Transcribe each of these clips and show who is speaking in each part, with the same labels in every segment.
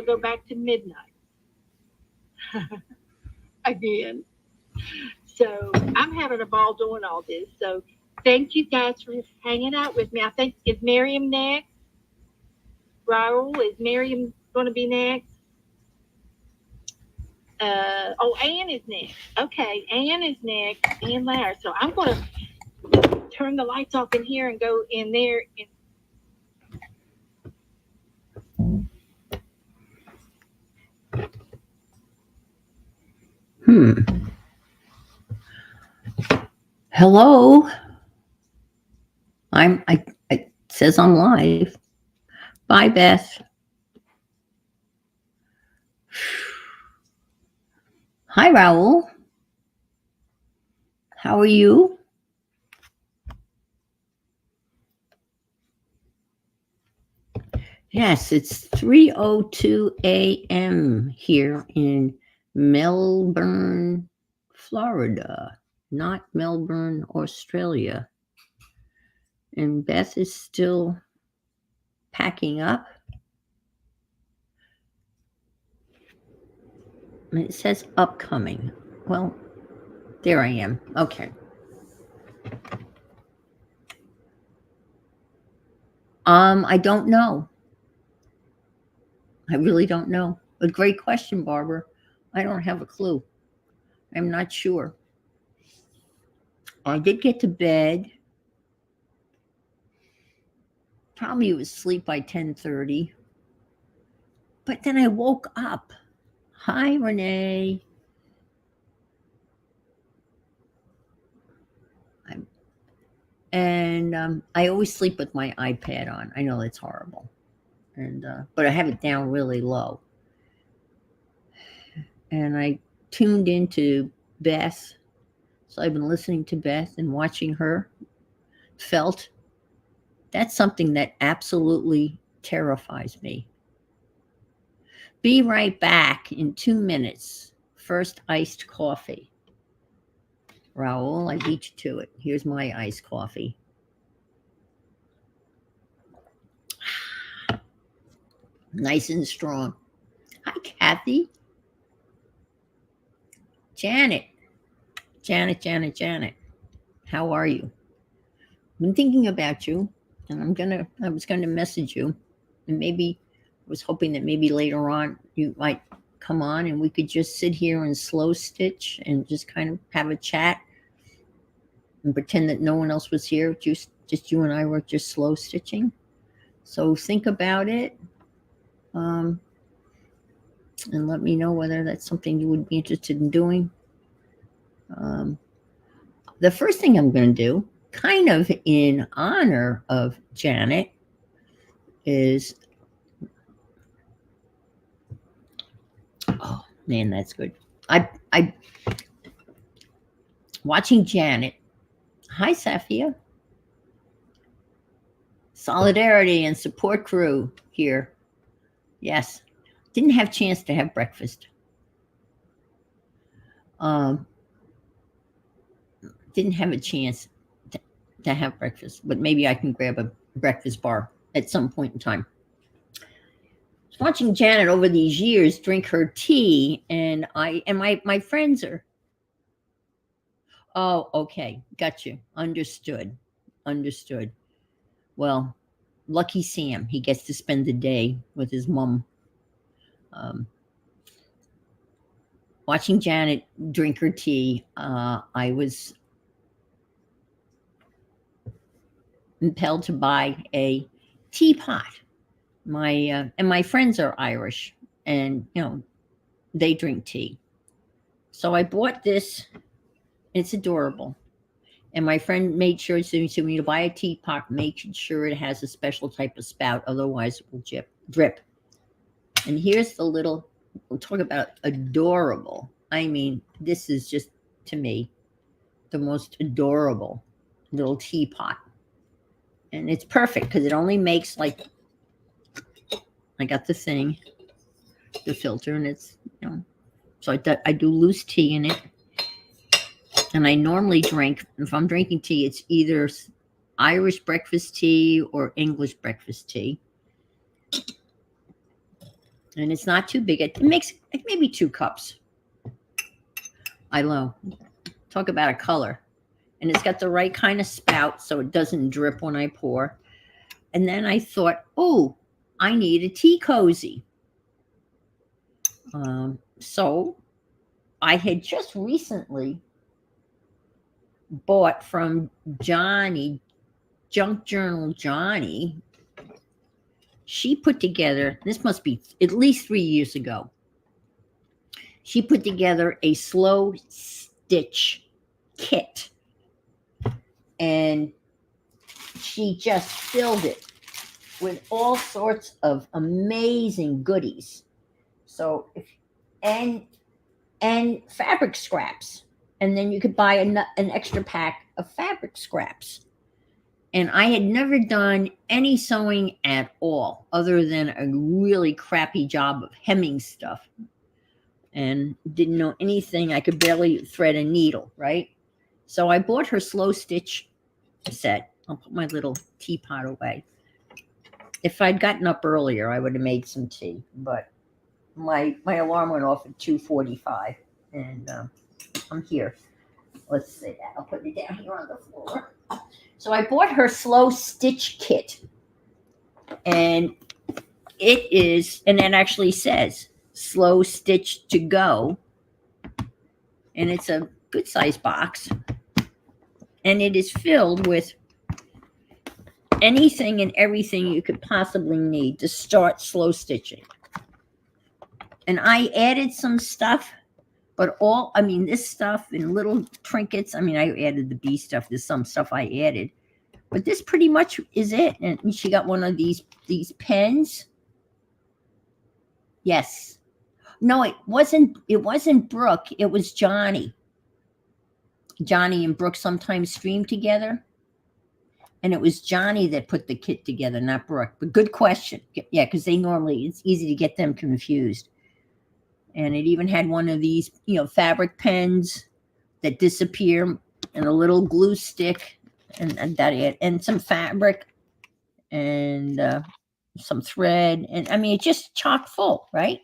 Speaker 1: to go back to midnight again. So I'm having a ball doing all this. So thank you guys for hanging out with me. I think is Miriam next. Raul, is Miriam going to be next? Oh, Ann is next. Okay, Ann is next. Ann Lair. So I'm going to turn the lights off in here and go in there. And
Speaker 2: Hello. It says I'm live. Bye, Beth. Hi, Raul. How are you? Yes, it's 3:02 a.m. here in Melbourne, Florida, not Melbourne, Australia. And Beth is still packing up. And it says upcoming. Well, there I am. Okay. I don't know. I really don't know. A great question, Barbara. I don't have a clue. I'm not sure. I did get to bed. Probably was asleep by 10:30. But then I woke up. Hi, Renee. And I always sleep with my iPad on. I know that's horrible. But I have it down really low. And I tuned into Beth. So I've been listening to Beth and watching her. Felt that's something that absolutely terrifies me. Be right back in 2 minutes. First iced coffee. Raul, I beat you to it. Here's my iced coffee. Nice and strong. Hi, Kathy. Janet. Janet. How are you? I've been thinking about you, and I was gonna message you, and maybe I was hoping that maybe later on you might come on and we could just sit here and slow stitch and just kind of have a chat and pretend that no one else was here, just you and I were just slow stitching. So think about it, and let me know whether that's something you would be interested in doing. The first thing I'm going to do, kind of in honor of Janet, is, oh man, that's good. I watching Janet. Hi, Safia. Solidarity and support crew here. Yes, didn't have a chance to have breakfast. Didn't have a chance to have breakfast, but maybe I can grab a breakfast bar at some point in time. Watching Janet over these years drink her tea, and my friends are. Oh, okay, got you. Understood. Well, lucky Sam, he gets to spend the day with his mom. Watching Janet drink her tea, I was impelled to buy a teapot. My friends are Irish, and they drink tea. So I bought this. It's adorable. And my friend made sure, so when you buy a teapot, make sure it has a special type of spout, otherwise it will drip. And here's the little, we'll talk about adorable. I mean, this is just, to me, the most adorable little teapot. And it's perfect because it only makes like, I got the thing, the filter, and it's, so I do loose tea in it. And I normally drink, if I'm drinking tea, it's either Irish breakfast tea or English breakfast tea. And it's not too big. It makes like maybe 2 cups. I know. Talk about a color. And it's got the right kind of spout so it doesn't drip when I pour. And then I thought, oh, I need a tea cozy. So I had just recently bought from Johnny, Junk Journal Johnny. She put together, this must be at least 3 years ago. She put together a slow stitch kit. And she just filled it with all sorts of amazing goodies. So, and fabric scraps, and then you could buy an extra pack of fabric scraps. And I had never done any sewing at all, other than a really crappy job of hemming stuff, and didn't know anything. I could barely thread a needle, right? So I bought her slow stitch set. I'll put my little teapot away. If I'd gotten up earlier, I would have made some tea, but my alarm went off at 2:45, and I'm here. Let's see. I'll put it down here on the floor. So I bought her slow stitch kit, and it is, and it actually says slow stitch to go, and it's a good size box, and it is filled with anything and everything you could possibly need to start slow stitching. And I added some stuff, but this stuff and little trinkets. I mean, I added the bee stuff. There's some stuff I added, but this pretty much is it. And she got one of these pens. Yes. No, it wasn't Brooke. It was Johnny. Johnny and Brooke sometimes stream together. And it was Johnny that put the kit together, not Brooke. But good question. Yeah, because it's easy to get them confused. And it even had one of these, fabric pens that disappear, and a little glue stick, and some fabric, and some thread. And I mean, it's just chock full, right?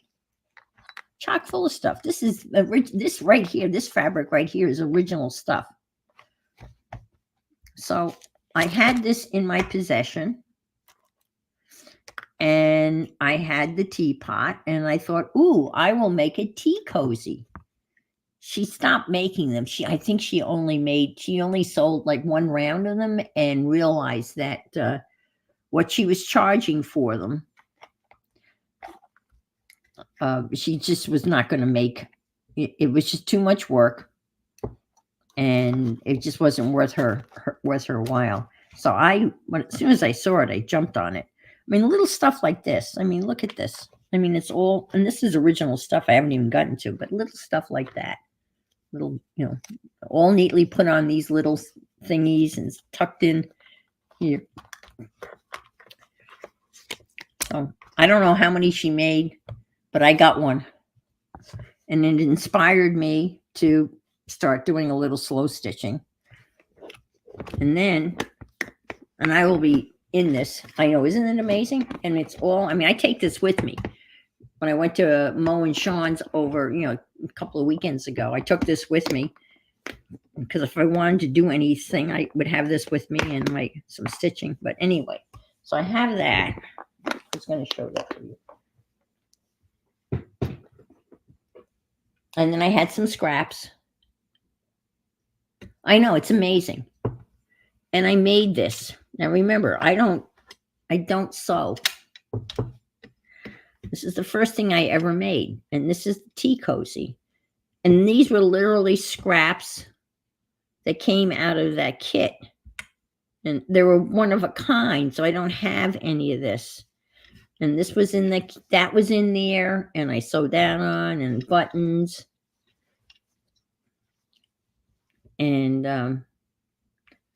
Speaker 2: Chock full of stuff. This right here, this fabric right here is original stuff. So I had this in my possession, and I had the teapot, and I thought, ooh, I will make a tea cozy. She stopped making them. I think she only sold like one round of them, and realized that what she was charging for them, she just was not going to make. It was just too much work, and it just wasn't worth her while. So as soon as I saw it, I jumped on it. I mean, little stuff like this. I mean, look at this. I mean, it's all, and this is original stuff I haven't even gotten to, but little stuff like that. Little, all neatly put on these little thingies and tucked in here. So I don't know how many she made, but I got one. And it inspired me to start doing a little slow stitching. And I will be in this. I know, isn't it amazing? And it's all, I mean, I take this with me. When I went to Mo and Sean's over, a couple of weekends ago, I took this with me because if I wanted to do anything, I would have this with me and some stitching. But anyway, so I have that. I was going to show that for you. And then I had some scraps. I know, it's amazing. And I made this. Now remember, I don't sew. This is the first thing I ever made. And this is the tea cozy. And these were literally scraps that came out of that kit. And they were one of a kind, so I don't have any of this. And this was that was in there, and I sewed that on, and buttons. And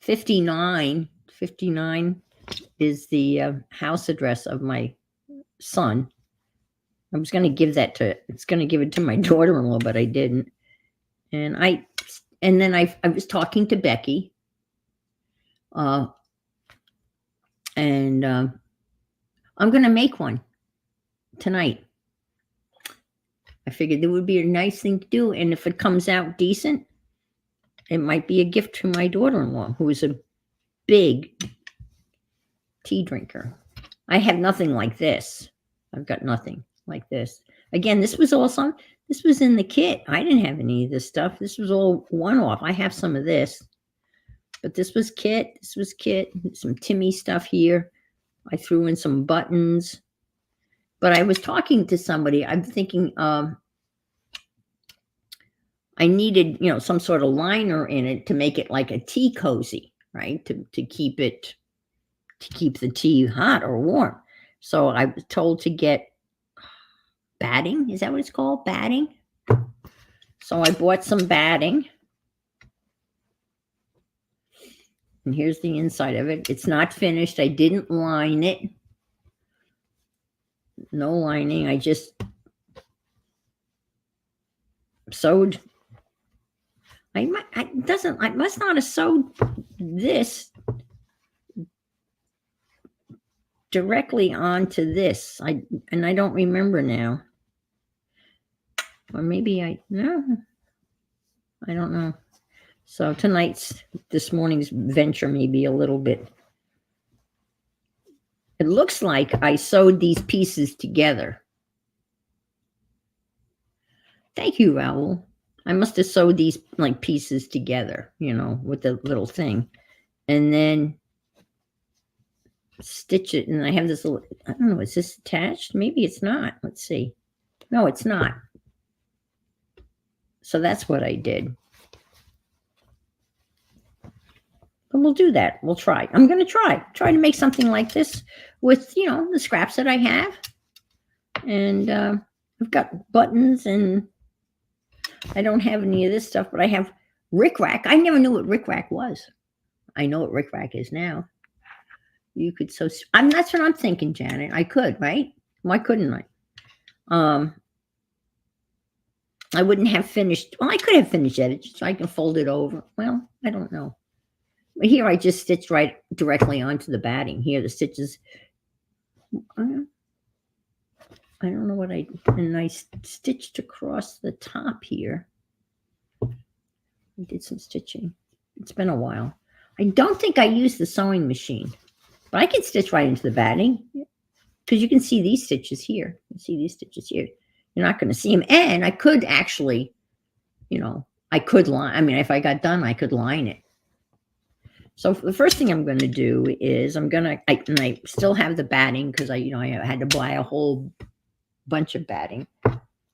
Speaker 2: 59 is the house address of my son. I was going to give it to my daughter-in-law, but I didn't. And then I was talking to Becky, and I'm going to make one tonight. figured it would be a nice thing to do. And if it comes out decent, it might be a gift to my daughter-in-law, who is a big tea drinker. I have nothing like this. I've got nothing like this. Again, this was in the kit. I didn't have any of this stuff. This was all one-off. I have some of this, but this was kit. Some Timmy stuff here. I threw in some buttons. But I was talking to somebody. I'm thinking I needed, some sort of liner in it to make it like a tea cozy, right? To keep the tea hot or warm. So I was told to get batting. Is that what it's called? Batting? So I bought some batting. And here's the inside of it. It's not finished. I didn't line it. No lining. I just sewed. I must not have sewed this directly onto this. I don't remember now. Or maybe no. I don't know. So this morning's venture may be a little bit. It looks like I sewed these pieces together. Thank you, Raul. I must have sewed these like pieces together, with the little thing. And then stitch it. And I have this little, I don't know, is this attached? Maybe it's not. Let's see. No, it's not. So that's what I did. But we'll do that. We'll try. I'm going to try to make something like this with, the scraps that I have. And I've got buttons, and I don't have any of this stuff, but I have rickrack. I never knew what rickrack was. I know what rickrack is now. You could that's what I'm thinking, Janet. I could, right? Why couldn't I? I wouldn't have finished. Well, I could have finished it so I can fold it over. Well, I don't know. But here I just stitched right directly onto the batting. Here the stitches. I don't know what and I stitched across the top here. I did some stitching. It's been a while. I don't think I used the sewing machine, but I can stitch right into the batting because you can see these stitches here. You see these stitches here. You're not going to see them. And I could actually, I could line. I mean, if I got done, I could line it. So the first thing I'm going to do is I still have the batting because I had to buy a whole bunch of batting,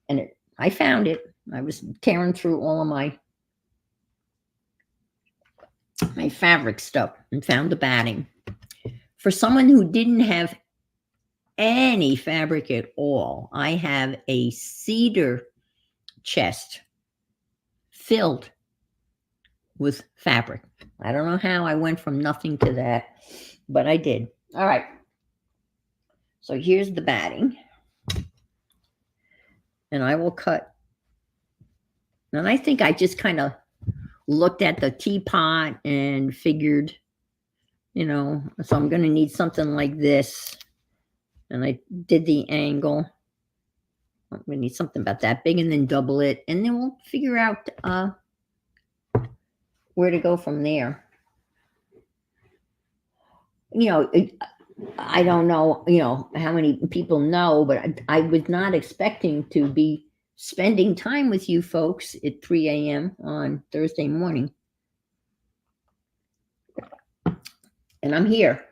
Speaker 2: and I found it. I was tearing through all of my fabric stuff and found the batting. For someone who didn't have any fabric at all, I have a cedar chest filled with fabric. I don't know how I went from nothing to that, but I did. All right. So here's the batting. And I will cut. And I think I just kind of looked at the teapot and figured, so I'm going to need something like this. And I did the angle. I'm going to need something about that big, and then double it. And then we'll figure out where to go from there. I don't know, how many people know, but I was not expecting to be spending time with you folks at 3 a.m. on Thursday morning. And I'm here,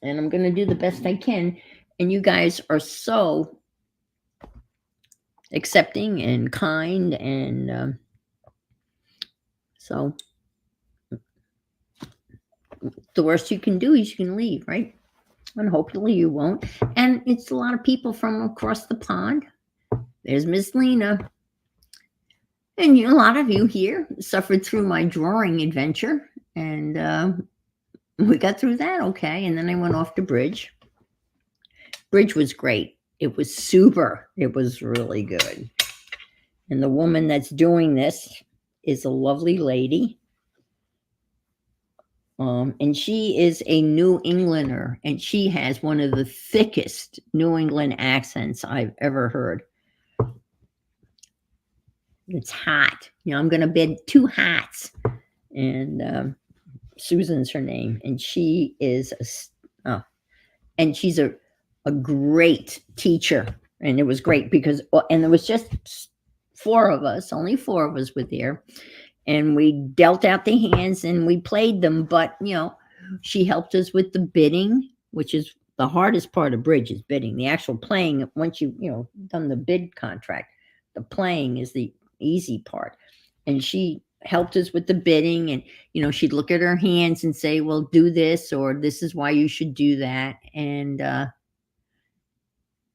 Speaker 2: and I'm going to do the best I can. And you guys are so accepting and kind, and so the worst you can do is you can leave, right? And hopefully you won't. And it's a lot of people from across the pond. There's Miss Lena. And a lot of you here suffered through my drawing adventure. And we got through that okay. And then I went off to Bridge. Bridge was great. It was super. It was really good. And the woman that's doing this is a lovely lady. And she is a New Englander, and she has one of the thickest New England accents I've ever heard. It's hot. I'm going to bid 2 hats. And Susan's her name. And she is and she's a great teacher. And it was great because, and there was just 4 of us, only 4 of us were there. And we dealt out the hands and we played them. But, she helped us with the bidding, which is the hardest part of bridge is bidding. The actual playing, once you done the bid contract, the playing is the easy part. And she helped us with the bidding, and she'd look at her hands and say, well, do this, or this is why you should do that. And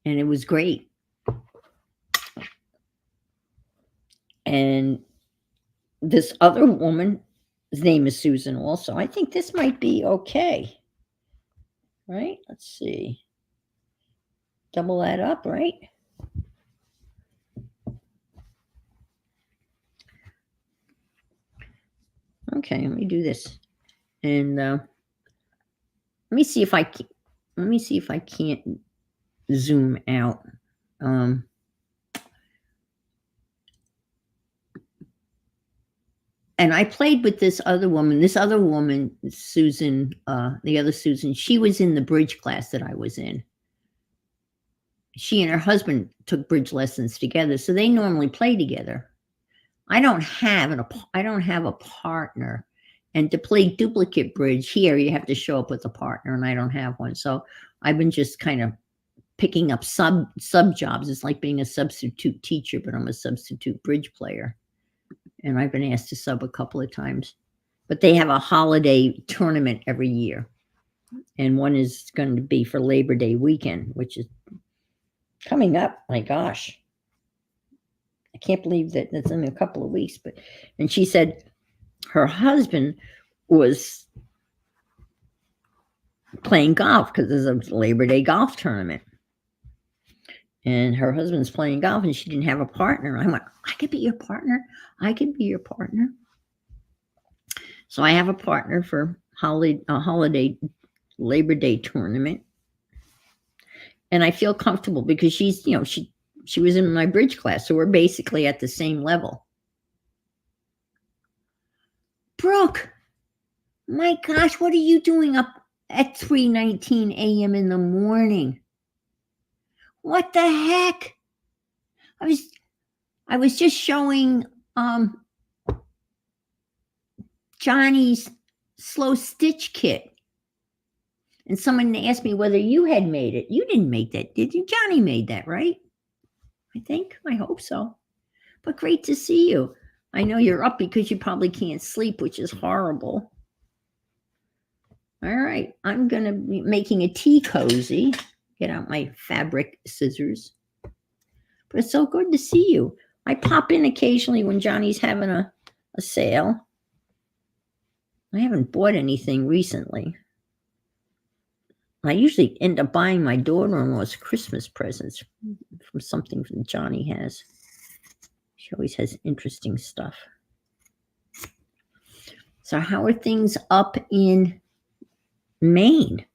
Speaker 2: it was great. And this other woman's name is Susan also. I think this might be okay. Right? Let's see. Double that up, right? Okay, let me do this. And let me see if I can't zoom out. And I played with this other woman, Susan, the other Susan. She was in the bridge class that I was in. She and her husband took bridge lessons together, so they normally play together. I don't have a partner, and to play duplicate bridge here, you have to show up with a partner, and I don't have one. So I've been just kind of picking up sub jobs. It's like being a substitute teacher, but I'm a substitute bridge player. And I've been asked to sub a couple of times. But they have a holiday tournament every year. And one is going to be for Labor Day weekend, which is coming up. My gosh. I can't believe that that's in a couple of weeks. And she said her husband was playing golf because there's a Labor Day golf tournament. And her husband's playing golf and she didn't have a partner. I went, I could be your partner. I could be your partner. So I have a partner for holiday Labor Day tournament. And I feel comfortable because she's, she was in my bridge class. So we're basically at the same level. Brooke, my gosh, what are you doing up at 3:19 a.m. in the morning? What the heck? I was just showing Johnny's slow stitch kit. And someone asked me whether you had made it. You didn't make that, did you? Johnny made that, right? I hope so. But great to see you. I know you're up because you probably can't sleep, which is horrible. All right, I'm going to be making a tea cozy. Get out my fabric scissors. But it's so good to see you. I pop in occasionally when Johnny's having a sale. I haven't bought anything recently. I usually end up buying my daughter-in-law's Christmas presents from something that Johnny has. She always has interesting stuff. So how are things up in Maine?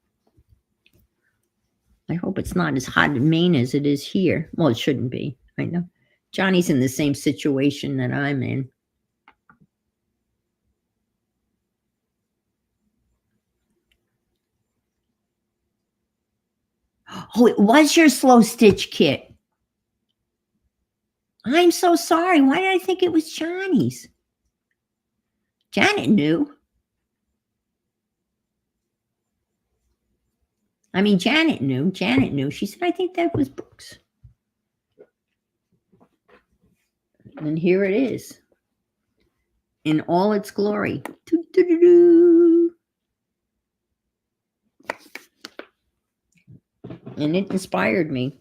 Speaker 2: I hope it's not as hot in Maine as it is here. Well, it shouldn't be. I know. Johnny's in the same situation that I'm in. Oh, it was your slow stitch kit. I'm so sorry. Why did I think it was Johnny's? Janet knew. Janet knew. She said, I think that was Brooks. And here it is. In all its glory. And it inspired me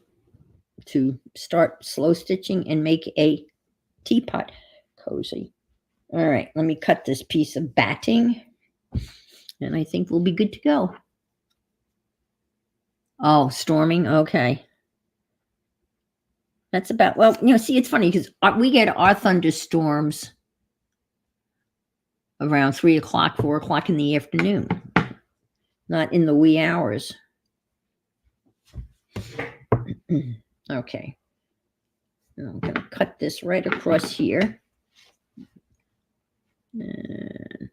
Speaker 2: to start slow stitching and make a teapot cozy. All right, let me cut this piece of batting. And I think we'll be good to go. Oh, storming. Okay. That's about, well, see, it's funny because we get our thunderstorms around 3 o'clock, 4 o'clock in the afternoon, not in the wee hours. Okay. And I'm going to cut this right across here. Uh,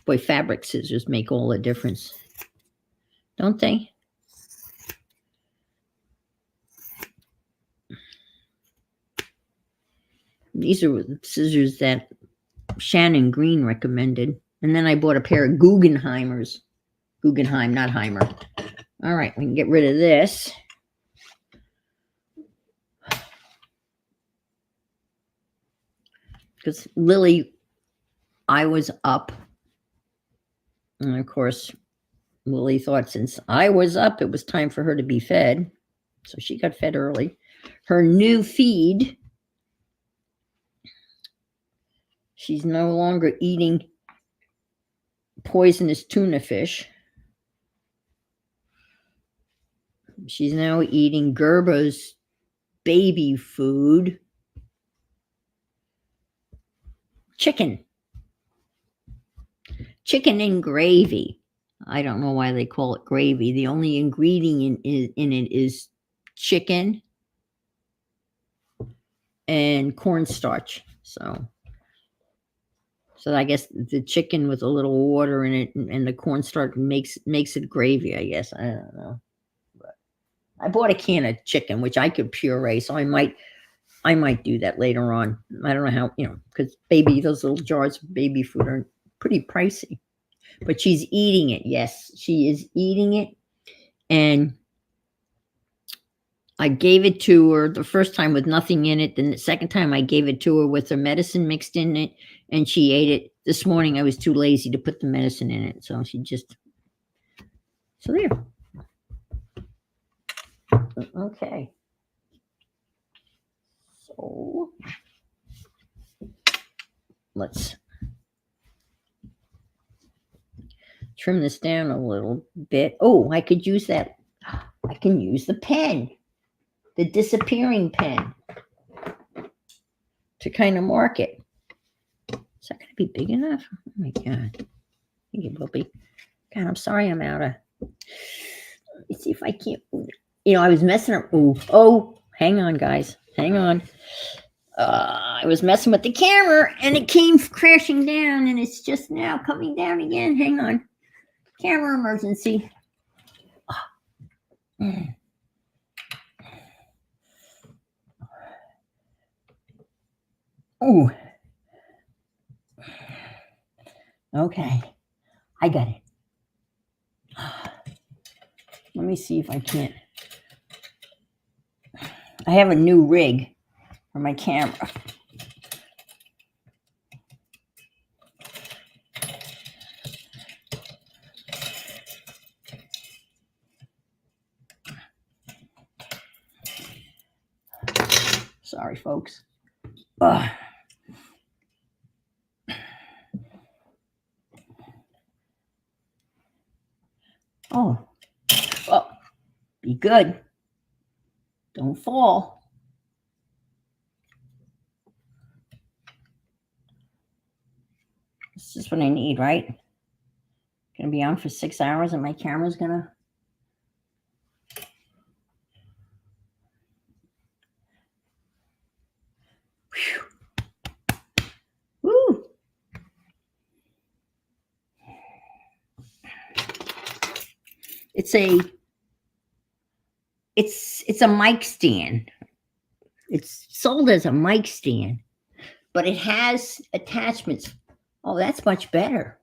Speaker 2: boy, fabric scissors make all the difference, don't they? These are the scissors that Shannon Green recommended. And then I bought a pair of Guggenheimers. Guggenheim, not Heimer. All right, we can get rid of this. Because Lily, I was up. And of course, Lily thought since I was up, it was time for her to be fed. So she got fed early. Her new feed, she's no longer eating poisonous tuna fish. She's now eating Gerber's baby food. Chicken and gravy. I don't know why they call it gravy. The only ingredient in it is chicken and cornstarch. So I guess the chicken with a little water in it and the cornstarch makes it gravy, I guess. I don't know. But I bought a can of chicken, which I could puree, so I might do that later on. I don't know how, because those little jars of baby food are pretty pricey. But she's eating it. Yes, she is eating it. And I gave it to her the first time with nothing in it. Then the second time I gave it to her with the medicine mixed in it, and she ate it. This morning I was too lazy to put the medicine in it. So so there. Okay. So let's trim this down a little bit. Oh, I could use that. I can use the pen, the disappearing pen, to kind of mark it. Is that going to be big enough? Oh my God. I think it will be. God, I'm sorry I'm out of. Let me see if I can't. I was messing up. Oh, hang on, guys. Hang on. I was messing with the camera and it came crashing down and it's just now coming down again. Hang on. Camera emergency. Oh. Okay. I got it. Let me see if I can't. I have a new rig for my camera. Sorry, folks. Oh, well, be good. Don't fall. This is what I need, right? Gonna be on for 6 hours and my camera's gonna. Woo! It's a mic stand. It's sold as a mic stand, but it has attachments. Oh, that's much better.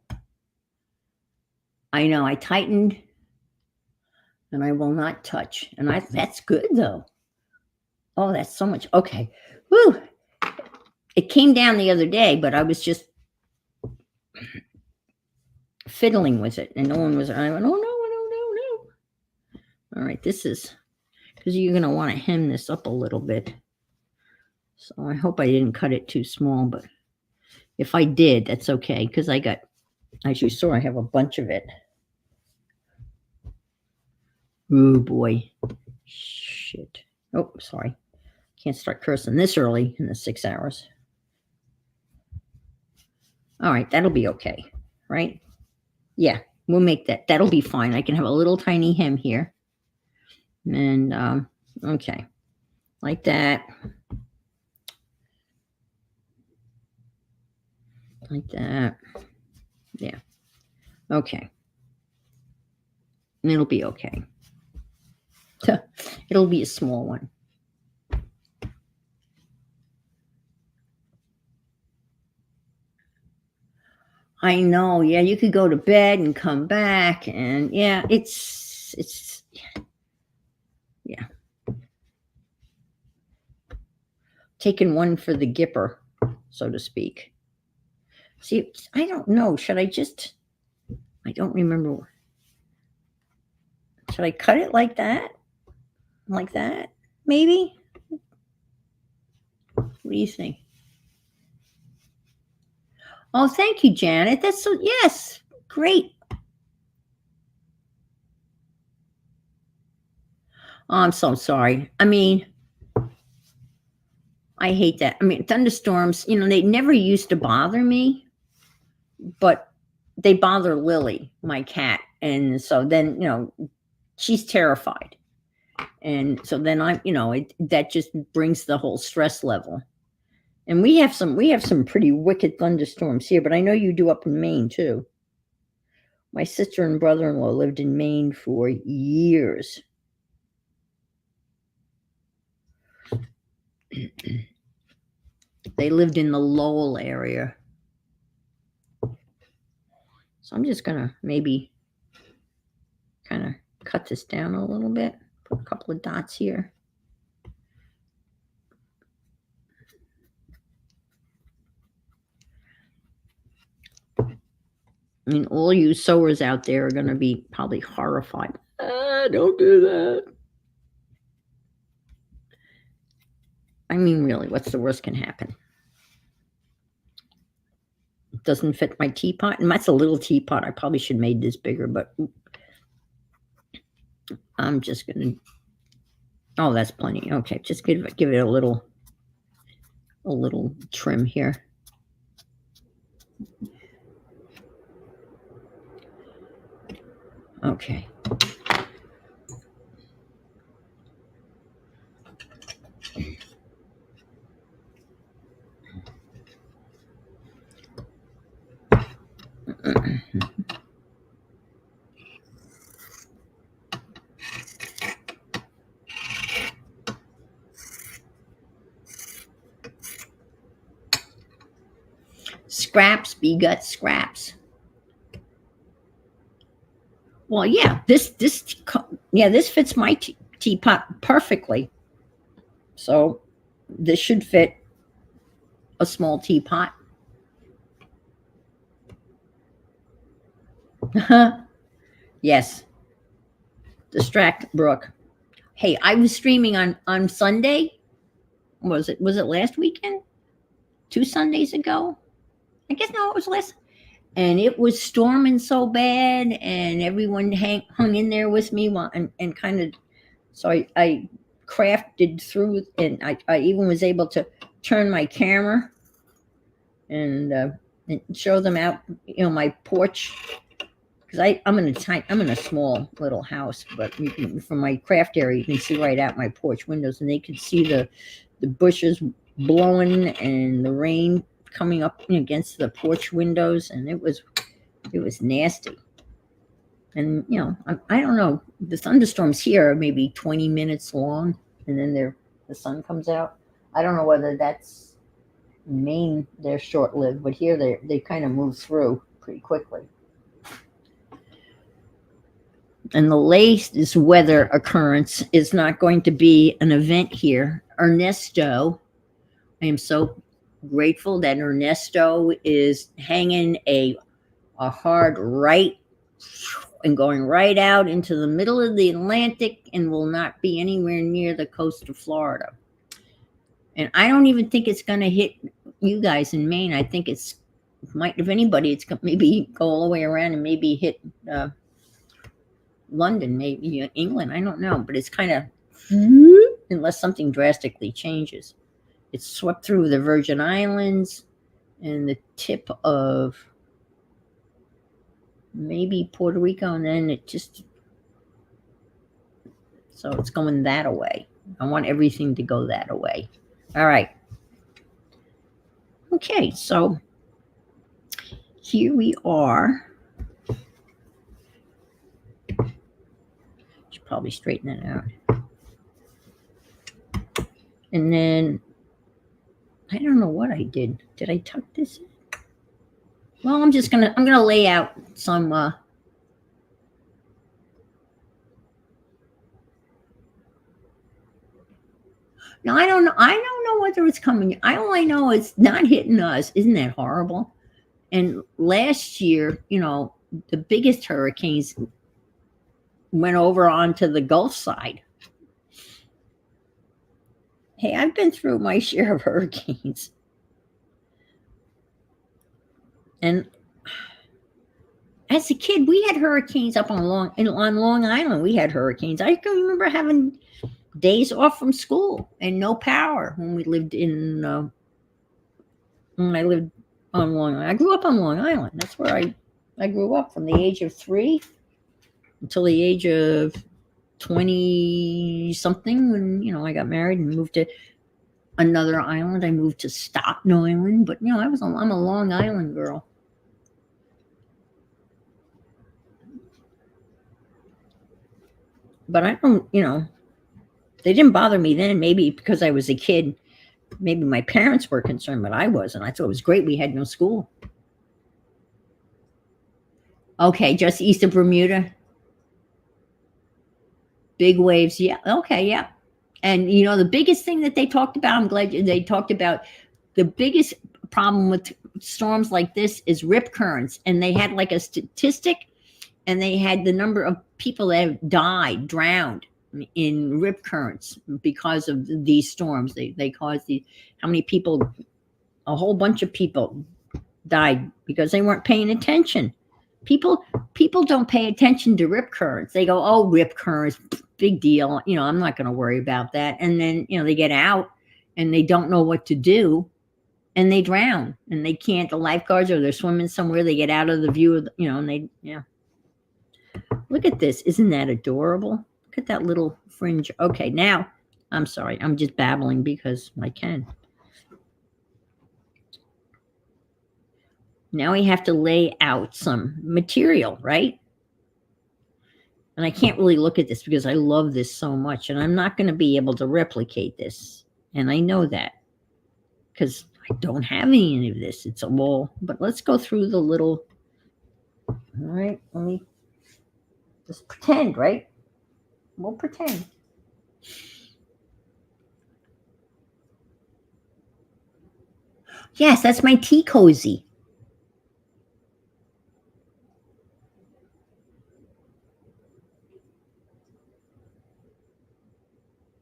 Speaker 2: I know I tightened and I will not touch. And that's good though. Oh, that's so much. Okay. Woo. It came down the other day, but I was just fiddling with it and no one was. I went, oh no. All right, this is because you're going to want to hem this up a little bit. So I hope I didn't cut it too small, but if I did, that's okay because I got, as you saw, I have a bunch of it. Oh boy. Shit. Oh, sorry. Can't start cursing this early in the 6 hours. All right, that'll be okay, right? Yeah, we'll make that. That'll be fine. I can have a little tiny hem here. And okay, like that. Like that. Yeah. Okay. It'll be okay. It'll be a small one. I know. Yeah, you could go to bed and come back, and yeah, it's yeah. Taking one for the Gipper, so to speak. See, I don't know. Should I just? I don't remember. Should I cut it like that? Like that? Maybe? What do you think? Oh, thank you, Janet. That's so, yes, great. Oh, I'm so sorry. I mean, I hate that. I mean, thunderstorms, they never used to bother me, but they bother Lily, my cat. And so then, she's terrified. And so then that just brings the whole stress level. And we have some pretty wicked thunderstorms here, but I know you do up in Maine too. My sister and brother-in-law lived in Maine for years. They lived in the Lowell area. So I'm just gonna maybe kind of cut this down a little bit. Put a couple of dots here. I mean, all you sewers out there are going to be probably horrified. Don't do that. I mean, really, what's the worst can happen? It doesn't fit my teapot. And that's a little teapot. I probably should have made this bigger, but I'm just going to. Oh, that's plenty. Okay, just give it a little trim here. Okay. Scraps begut scraps. Well, yeah, this fits my teapot perfectly. So this should fit a small teapot. Yes. Distract Brooke. Hey, I was streaming on Sunday. Was it last weekend? 2 Sundays ago? I guess no, it was last. And it was storming so bad, and everyone hung in there with me and kind of. So I crafted through, and I even was able to turn my camera and show them out, my porch. Because I'm in a small little house, but from my craft area, you can see right out my porch windows, and they could see the bushes blowing and the rain coming up against the porch windows, and it was nasty. And I don't know, the thunderstorms here are maybe 20 minutes long, and then the sun comes out. I don't know whether that's Maine, they're short-lived, but here they kind of move through pretty quickly. And the latest weather occurrence is not going to be an event here. Ernesto, I am so grateful that Ernesto is hanging a hard right and going right out into the middle of the Atlantic and will not be anywhere near the coast of Florida. And I don't even think it's going to hit you guys in Maine. I think if anybody, it's maybe go all the way around and maybe hit London, maybe England. I don't know, but it's kind of, unless something drastically changes. It's swept through the Virgin Islands and the tip of maybe Puerto Rico, and then it just So it's going that away. I want everything to go that away. All right. Okay, so here we are. Should probably straighten that out. And then I don't know what I did. Did I tuck this in? Well, I'm gonna lay out some now I don't know whether it's coming. I only know it's not hitting us. Isn't that horrible? And last year, the biggest hurricanes went over onto the Gulf side. Hey, I've been through my share of hurricanes. And as a kid, we had hurricanes up on Long Island. We had hurricanes. I can remember having days off from school and no power when we lived when I lived on Long Island. I grew up on Long Island. That's where I grew up from the age of 3 until the age of 20 something when, I got married and moved to another island. I moved to Staten Island, but I'm a Long Island girl. But I don't, they didn't bother me then, maybe because I was a kid. Maybe my parents were concerned, but I wasn't. I thought it was great we had no school. Okay, just east of Bermuda. Big waves, yeah. Okay, yeah. And the biggest thing that they talked about, I'm glad they talked about the biggest problem with storms like this is rip currents. And they had like a statistic, and they had the number of people that have died, drowned in rip currents because of these storms. They caused how many people, a whole bunch of people died because they weren't paying attention. People don't pay attention to rip currents. They go, oh, rip currents, big deal. I'm not going to worry about that. And then, they get out and they don't know what to do and they drown and they can't, the lifeguards, or they're swimming somewhere, they get out of the view of, and they, Look at this. Isn't that adorable? Look at that little fringe. Okay, now, I'm sorry. I'm just babbling because I can. Now we have to lay out some material, right? And I can't really look at this because I love this so much. And I'm not going to be able to replicate this. And I know that because I don't have any of this. It's a wall. But let's go through the little. All right, let me just pretend, right? We'll pretend. Yes, that's my tea cozy.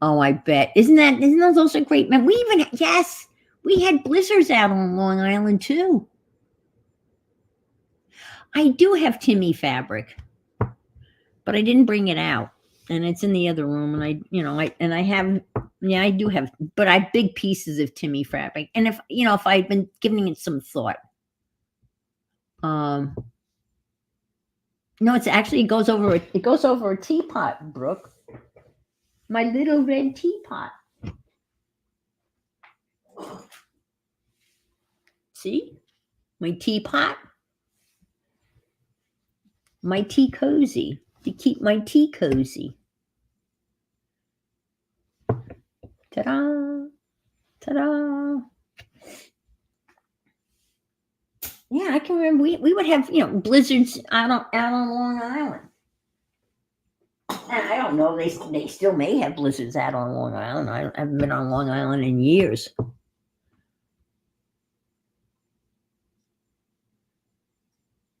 Speaker 2: Oh, I bet. Isn't those also great? Man, we had blizzards out on Long Island too. I do have Timmy fabric, but I didn't bring it out, and it's in the other room. And I do have, but I have big pieces of Timmy fabric. And if I'd been giving it some thought, no, it goes over a teapot, Brooke. My little red teapot. See? My teapot. My tea cozy. To keep my tea cozy. Ta-da. Ta-da. Yeah, I can remember we would have, blizzards out on Long Island. And I don't know, they still may have blizzards out on Long Island. I haven't been on Long Island in years.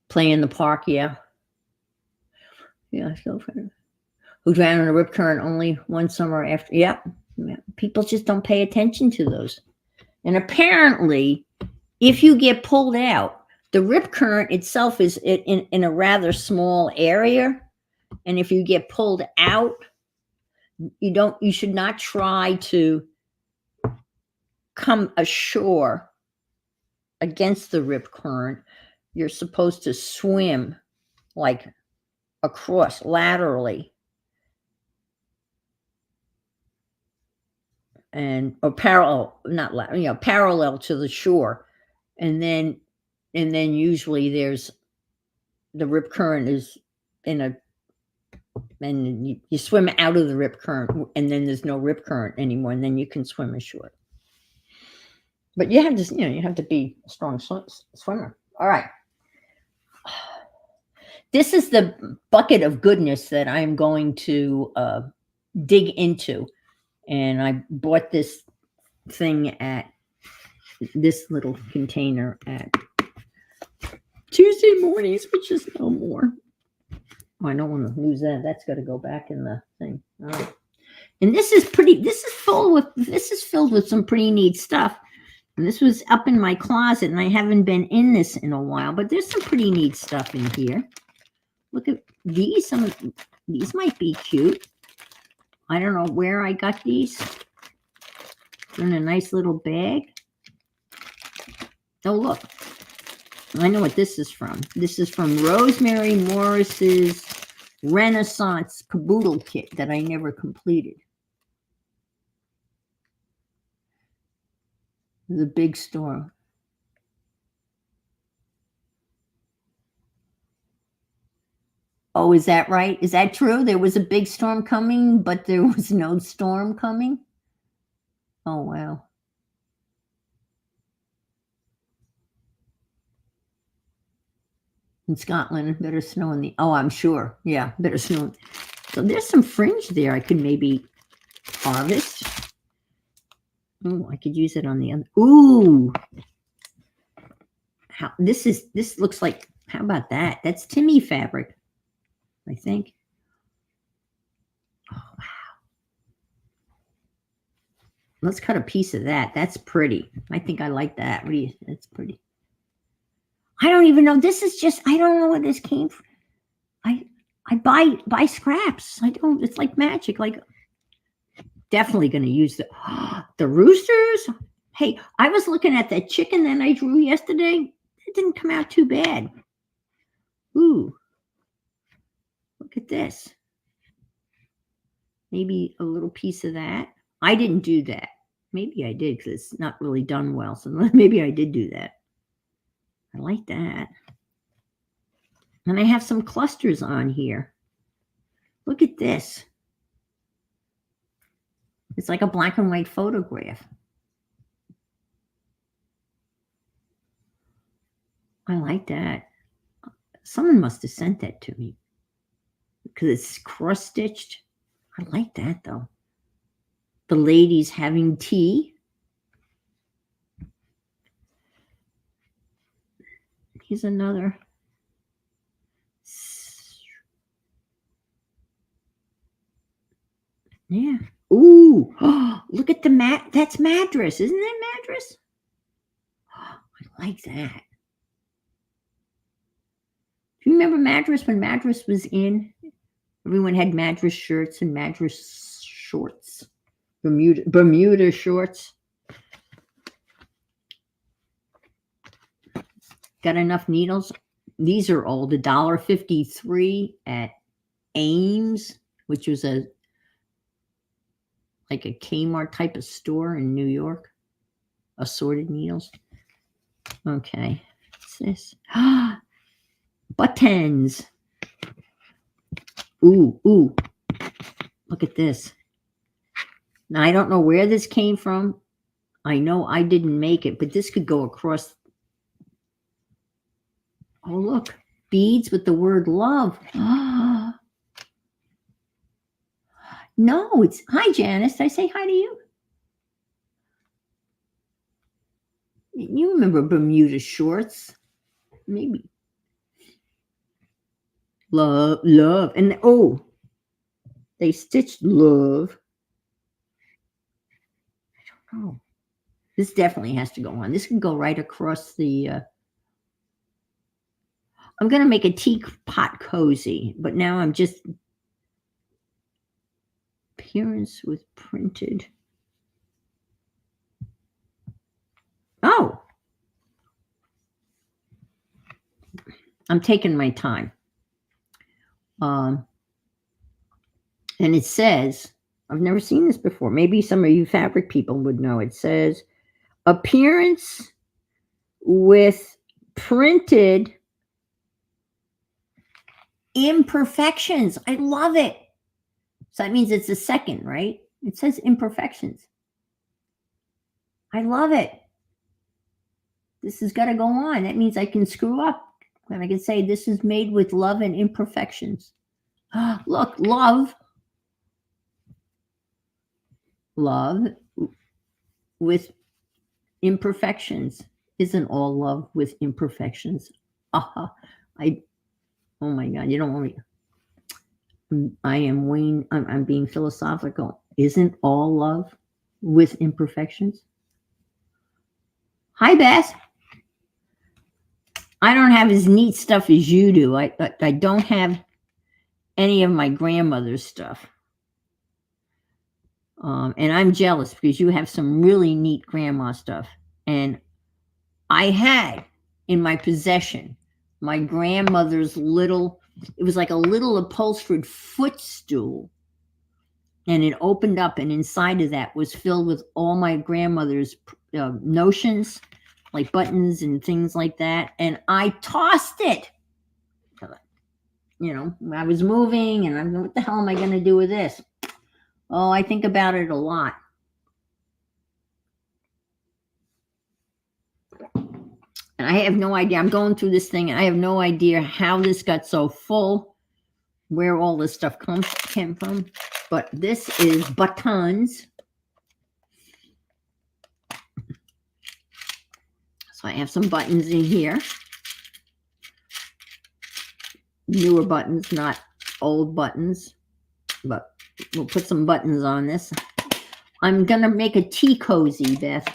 Speaker 2: Play in the park, yeah. Yeah, who drowned in a rip current only one summer after. Yep. Yeah. People just don't pay attention to those. And apparently, if you get pulled out, the rip current itself is in a rather small area. And if you get pulled out, you should not try to come ashore against the rip current. You're supposed to swim like across laterally and or parallel, not parallel to the shore, and then usually there's the rip current is in a, and you swim out of the rip current, and then there's no rip current anymore, and then you can swim ashore. But you have to, you have to be a strong swimmer. All right. This is the bucket of goodness that I'm going to dig into. And I bought this thing at this little container at Tuesday mornings, which is no more. Oh, I don't want to lose that. That's got to go back in the thing. All right. And this is filled with some pretty neat stuff. And this was up in my closet, and I haven't been in this in a while, but there's some pretty neat stuff in here. Look at these. Some of these might be cute. I don't know where I got these. They're in a nice little bag. Oh, look. I know what this is from. This is from Rosemary Morris's Renaissance Caboodle Kit that I never completed. The big storm. Oh, is that right? Is that true? There was a big storm coming, but there was no storm coming? Oh, wow. In Scotland, better snow in the, oh, I'm sure. Yeah, better snow. So there's some fringe there I could maybe harvest. Oh, I could use it on the other. Ooh. This looks like, how about that? That's Timmy fabric, I think. Oh, wow. Let's cut a piece of that. That's pretty. I think I like that. What do you, that's pretty. I don't even know. This is just, I don't know where this came from. I buy scraps. I don't, it's like magic. Like, definitely going to use the roosters. Hey, I was looking at that chicken that I drew yesterday. It didn't come out too bad. Ooh, look at this. Maybe a little piece of that. I didn't do that. Maybe I did because it's not really done well. So maybe I did do that. I like that. And I have some clusters on here. Look at this. It's like a black and white photograph. I like that. Someone must have sent that to me because it's cross-stitched. I like that, though. The ladies having tea. Here's another. Yeah. Ooh. Oh, look at the mat. That's Madras. Isn't that Madras? Oh, I like that. Do you remember Madras when Madras was in? Everyone had Madras shirts and Madras shorts. Bermuda shorts. Got enough needles? These are all $1.53 at Ames, which was like a Kmart type of store in New York. Assorted needles. Okay. What's this? Buttons. Ooh. Look at this. Now, I don't know where this came from. I know I didn't make it, but this could go across. Oh, look. Beads with the word love. No, it's, hi, Janice. Did I say hi to you? You remember Bermuda shorts. Maybe. Love. And, oh, they stitched love. I don't know. This definitely has to go on. This can go right across the, I'm going to make a teapot cozy, but now I'm just appearance with printed. Oh, I'm taking my time. And it says, I've never seen this before. Maybe some of you fabric people would know. It says appearance with printed imperfections. I love it. So that means it's a second, right? It says imperfections. I love it. This has got to go on. That means I can screw up. And I can say this is made with love and imperfections. Look, love with imperfections. Isn't all love with imperfections? Oh my God, you don't want me. I am Wayne. I'm being philosophical. Isn't all love with imperfections? Hi, Beth. I don't have as neat stuff as you do. I don't have any of my grandmother's stuff. And I'm jealous because you have some really neat grandma stuff. And I had in my possession my grandmother's little, it was like a little upholstered footstool. And it opened up, and inside of that was filled with all my grandmother's notions, like buttons and things like that. And I tossed it. You know, I was moving, and I'm, what the hell am I going to do with this? Oh, I think about it a lot. And I have no idea. I'm going through this thing, and I have no idea how this got so full, where all this stuff came from. But this is buttons. So I have some buttons in here. Newer buttons, not old buttons. But we'll put some buttons on this. I'm going to make a tea cozy, Beth.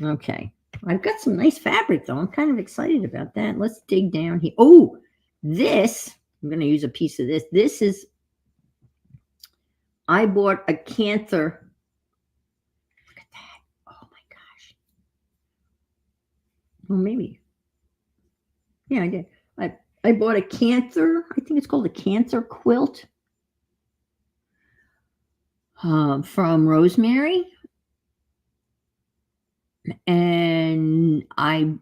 Speaker 2: Okay. I've got some nice fabric, though. I'm kind of excited about that. Let's dig down here. Oh, this, I'm going to use a piece of this. This is, I bought a Cantor. Look at that. Oh, my gosh. Well, maybe. Yeah, I did. I bought a Cantor. I think it's called a Cantor quilt from Rosemary. And I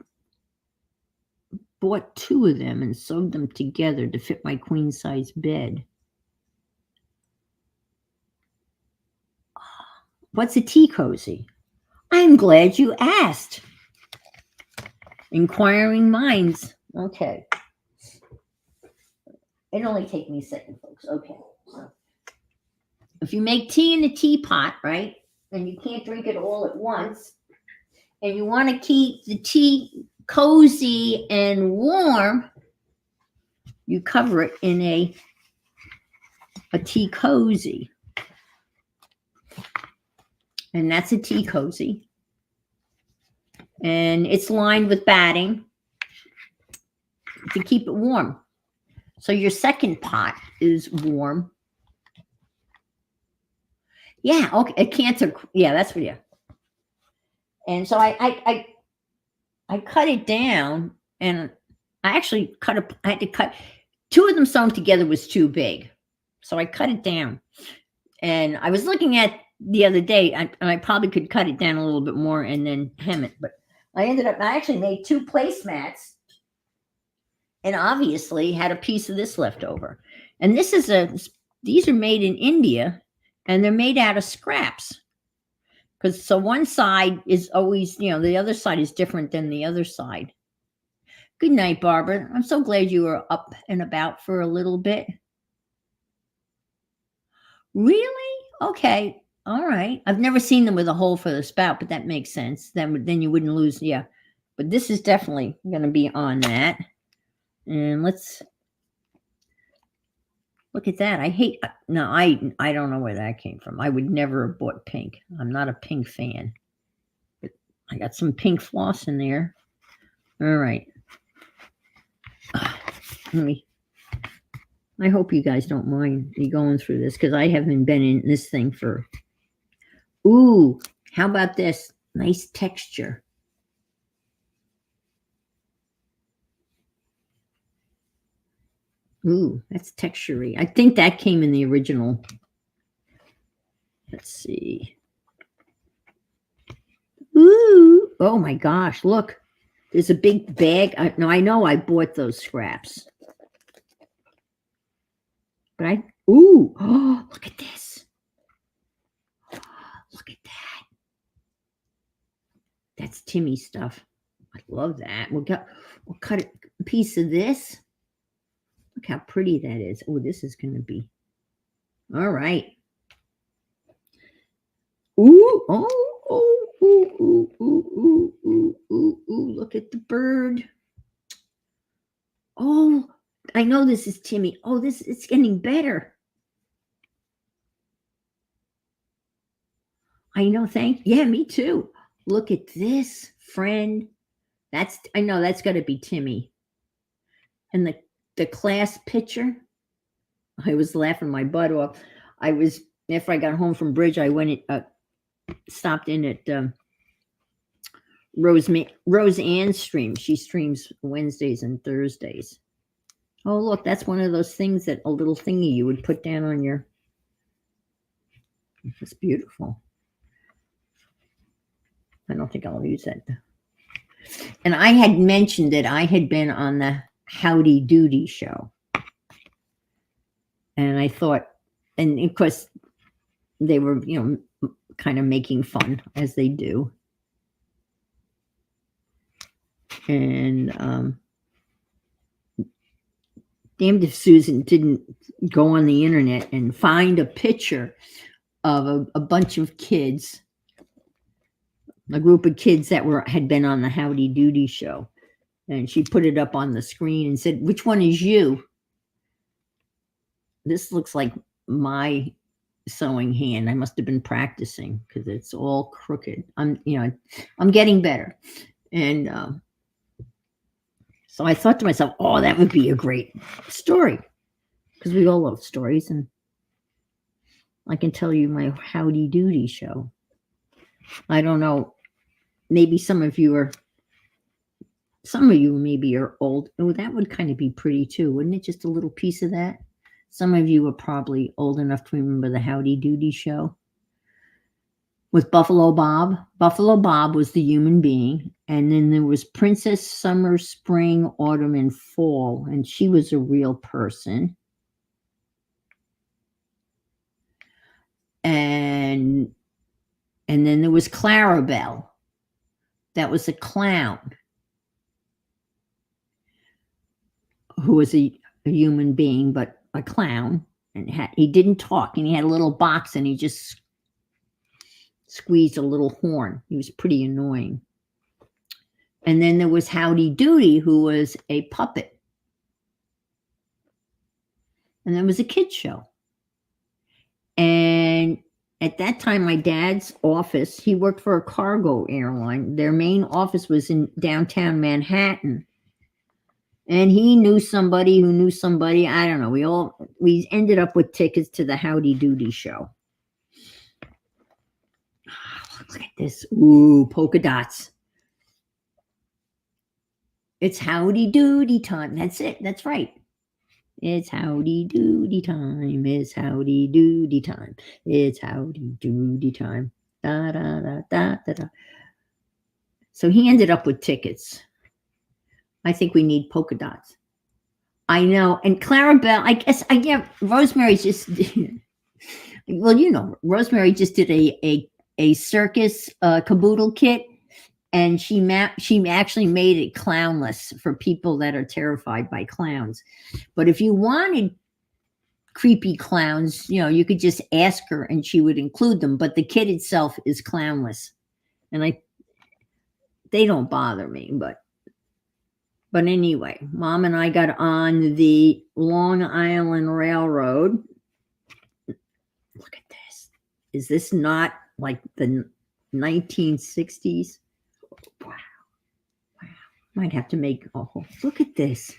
Speaker 2: bought 2 of them and sewed them together to fit my queen size bed. What's a tea cozy? I'm glad you asked. Inquiring minds. Okay. It'll only take me a second, folks. Okay. So if you make tea in a teapot, right, and you can't drink it all at once, and you want to keep the tea cozy and warm, you cover it in a tea cozy. And that's a tea cozy. And it's lined with batting to keep it warm. So your second pot is warm. Yeah, okay, a Cantor. Yeah, that's what, yeah. And so I cut it down, and I actually I had to cut 2 of them sewn together was too big. So I cut it down. And I was looking at the other day, and I probably could cut it down a little bit more and then hem it. But I actually made 2 placemats, and obviously had a piece of this left over. And these are made in India, and they're made out of scraps. Because so one side is always, the other side is different than the other side. Good night, Barbara. I'm so glad you were up and about for a little bit. Really? Okay. All right. I've never seen them with a hole for the spout, but that makes sense. Then you wouldn't lose. Yeah. But this is definitely going to be on that. And let's look at that. I don't know where that came from. I would never have bought pink. I'm not a pink fan. But I got some pink floss in there. All right. I hope you guys don't mind me going through this, because I haven't been in this thing for. Ooh, how about this? Nice texture. Ooh, that's texture-y. I think that came in the original. Let's see. Ooh, oh my gosh, look. There's a big bag. I know I bought those scraps. But ooh, oh, look at this. Look at that. That's Timmy stuff. I love that. We'll cut a piece of this. Look how pretty that is. Oh, this is going to be. All right. Ooh, ooh, look at the bird. Oh, I know this is Timmy. Oh, it's getting better. I know, yeah, me too. Look at this, friend. I know that's got to be Timmy. And the class picture, I was laughing my butt off. After I got home from bridge, I went stopped in at Roseanne's stream. She streams Wednesdays and Thursdays. Oh, look, that's one of those things a little thingy you would put down on your. It's beautiful. I don't think I'll use that. And I had mentioned that I had been on the Howdy Doody show. And I thought, and of course, they were, kind of making fun as they do. And damned if Susan didn't go on the internet and find a picture of a bunch of kids, a group of kids that had been on the Howdy Doody show. And she put it up on the screen and said, "Which one is you?" This looks like my sewing hand. I must have been practicing because it's all crooked. I'm getting better. And so I thought to myself, oh, that would be a great story, because we all love stories, and I can tell you my Howdy Doody show. I don't know. Maybe some of you maybe are old. Oh, that would kind of be pretty too, wouldn't it? Just a little piece of that. Some of you are probably old enough to remember the Howdy Doody show with Buffalo Bob. Buffalo Bob was the human being. And then there was Princess Summer, Spring, Autumn, and Fall. And she was a real person. And then there was Clarabelle. That was a clown who was a human being, but a clown. And he didn't talk, and he had a little box, and he just squeezed a little horn. He was pretty annoying. And then there was Howdy Doody, who was a puppet. And there was a kid's show. And at that time, my dad's office, he worked for a cargo airline. Their main office was in downtown Manhattan. And he knew somebody who knew somebody. I don't know. We ended up with tickets to the Howdy Doody show. Oh, look at this. Ooh, polka dots. It's Howdy Doody time. That's it. That's right. It's Howdy Doody time. It's Howdy Doody time. It's Howdy Doody time. Da da da da da da. So he ended up with tickets. I think we need polka dots. I know. And Clarabelle, I guess, Rosemary just did. Well, Rosemary just did a circus caboodle kit. And she actually made it clownless for people that are terrified by clowns. But if you wanted creepy clowns, you could just ask her and she would include them. But the kit itself is clownless. And they don't bother me. But anyway, Mom and I got on the Long Island Railroad. Look at this. Is this not like the 1960s? Wow. Might have to make look at this.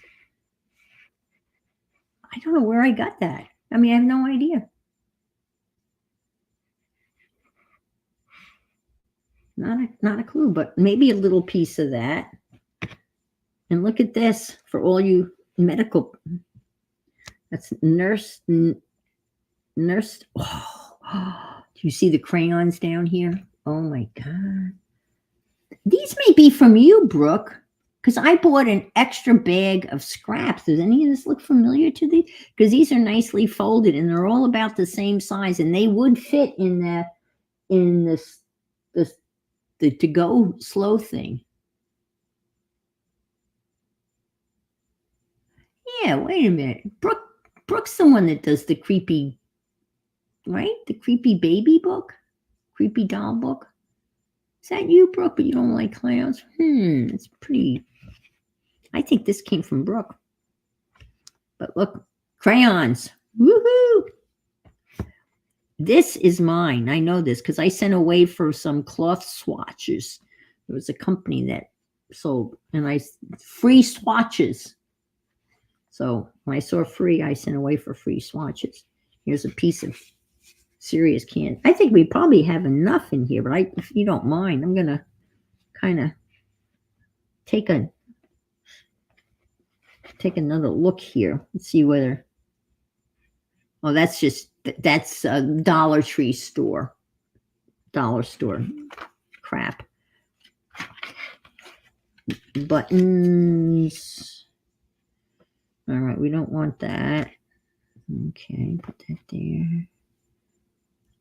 Speaker 2: I don't know where I got that. I have no idea. Not a clue, but maybe a little piece of that. And look at this for all you medical. That's nurse. Oh, do you see the crayons down here? Oh my God. These may be from you, Brooke, because I bought an extra bag of scraps. Does any of this look familiar to these? Because these are nicely folded and they're all about the same size, and they would fit in this the to go slow thing. Yeah, wait a minute. Brooke's the one that does the creepy, right? The creepy baby book, creepy doll book. Is that you, Brooke? But you don't like clowns? It's pretty. I think this came from Brooke. But look, crayons. Woohoo! This is mine. I know this because I sent away for some cloth swatches. There was a company that sold, and free swatches. So when I saw free, I sent away for free swatches. Here's a piece of serious candy. I think we probably have enough in here, but if you don't mind, I'm gonna kind of take another look here. Let's see whether. Oh, that's a Dollar store crap. Buttons. All right, we don't want that. Okay, put that there.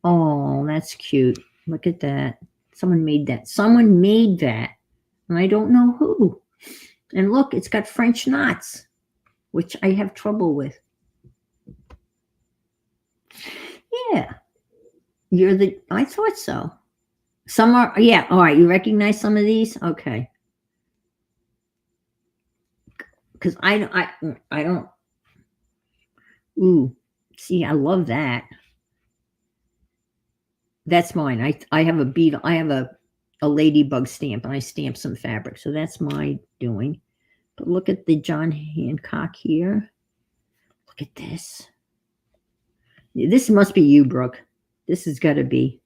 Speaker 2: Oh, that's cute. Look at that. Someone made that. And I don't know who. And look, it's got French knots, which I have trouble with. Yeah. I thought so. Some are, yeah. All right. You recognize some of these? Okay. Because I don't. Ooh, see, I love that. That's mine. I have a beetle. I have a ladybug stamp, and I stamp some fabric. So that's my doing. But look at the John Hancock here. Look at this. This must be you, Brooke. This has got to be.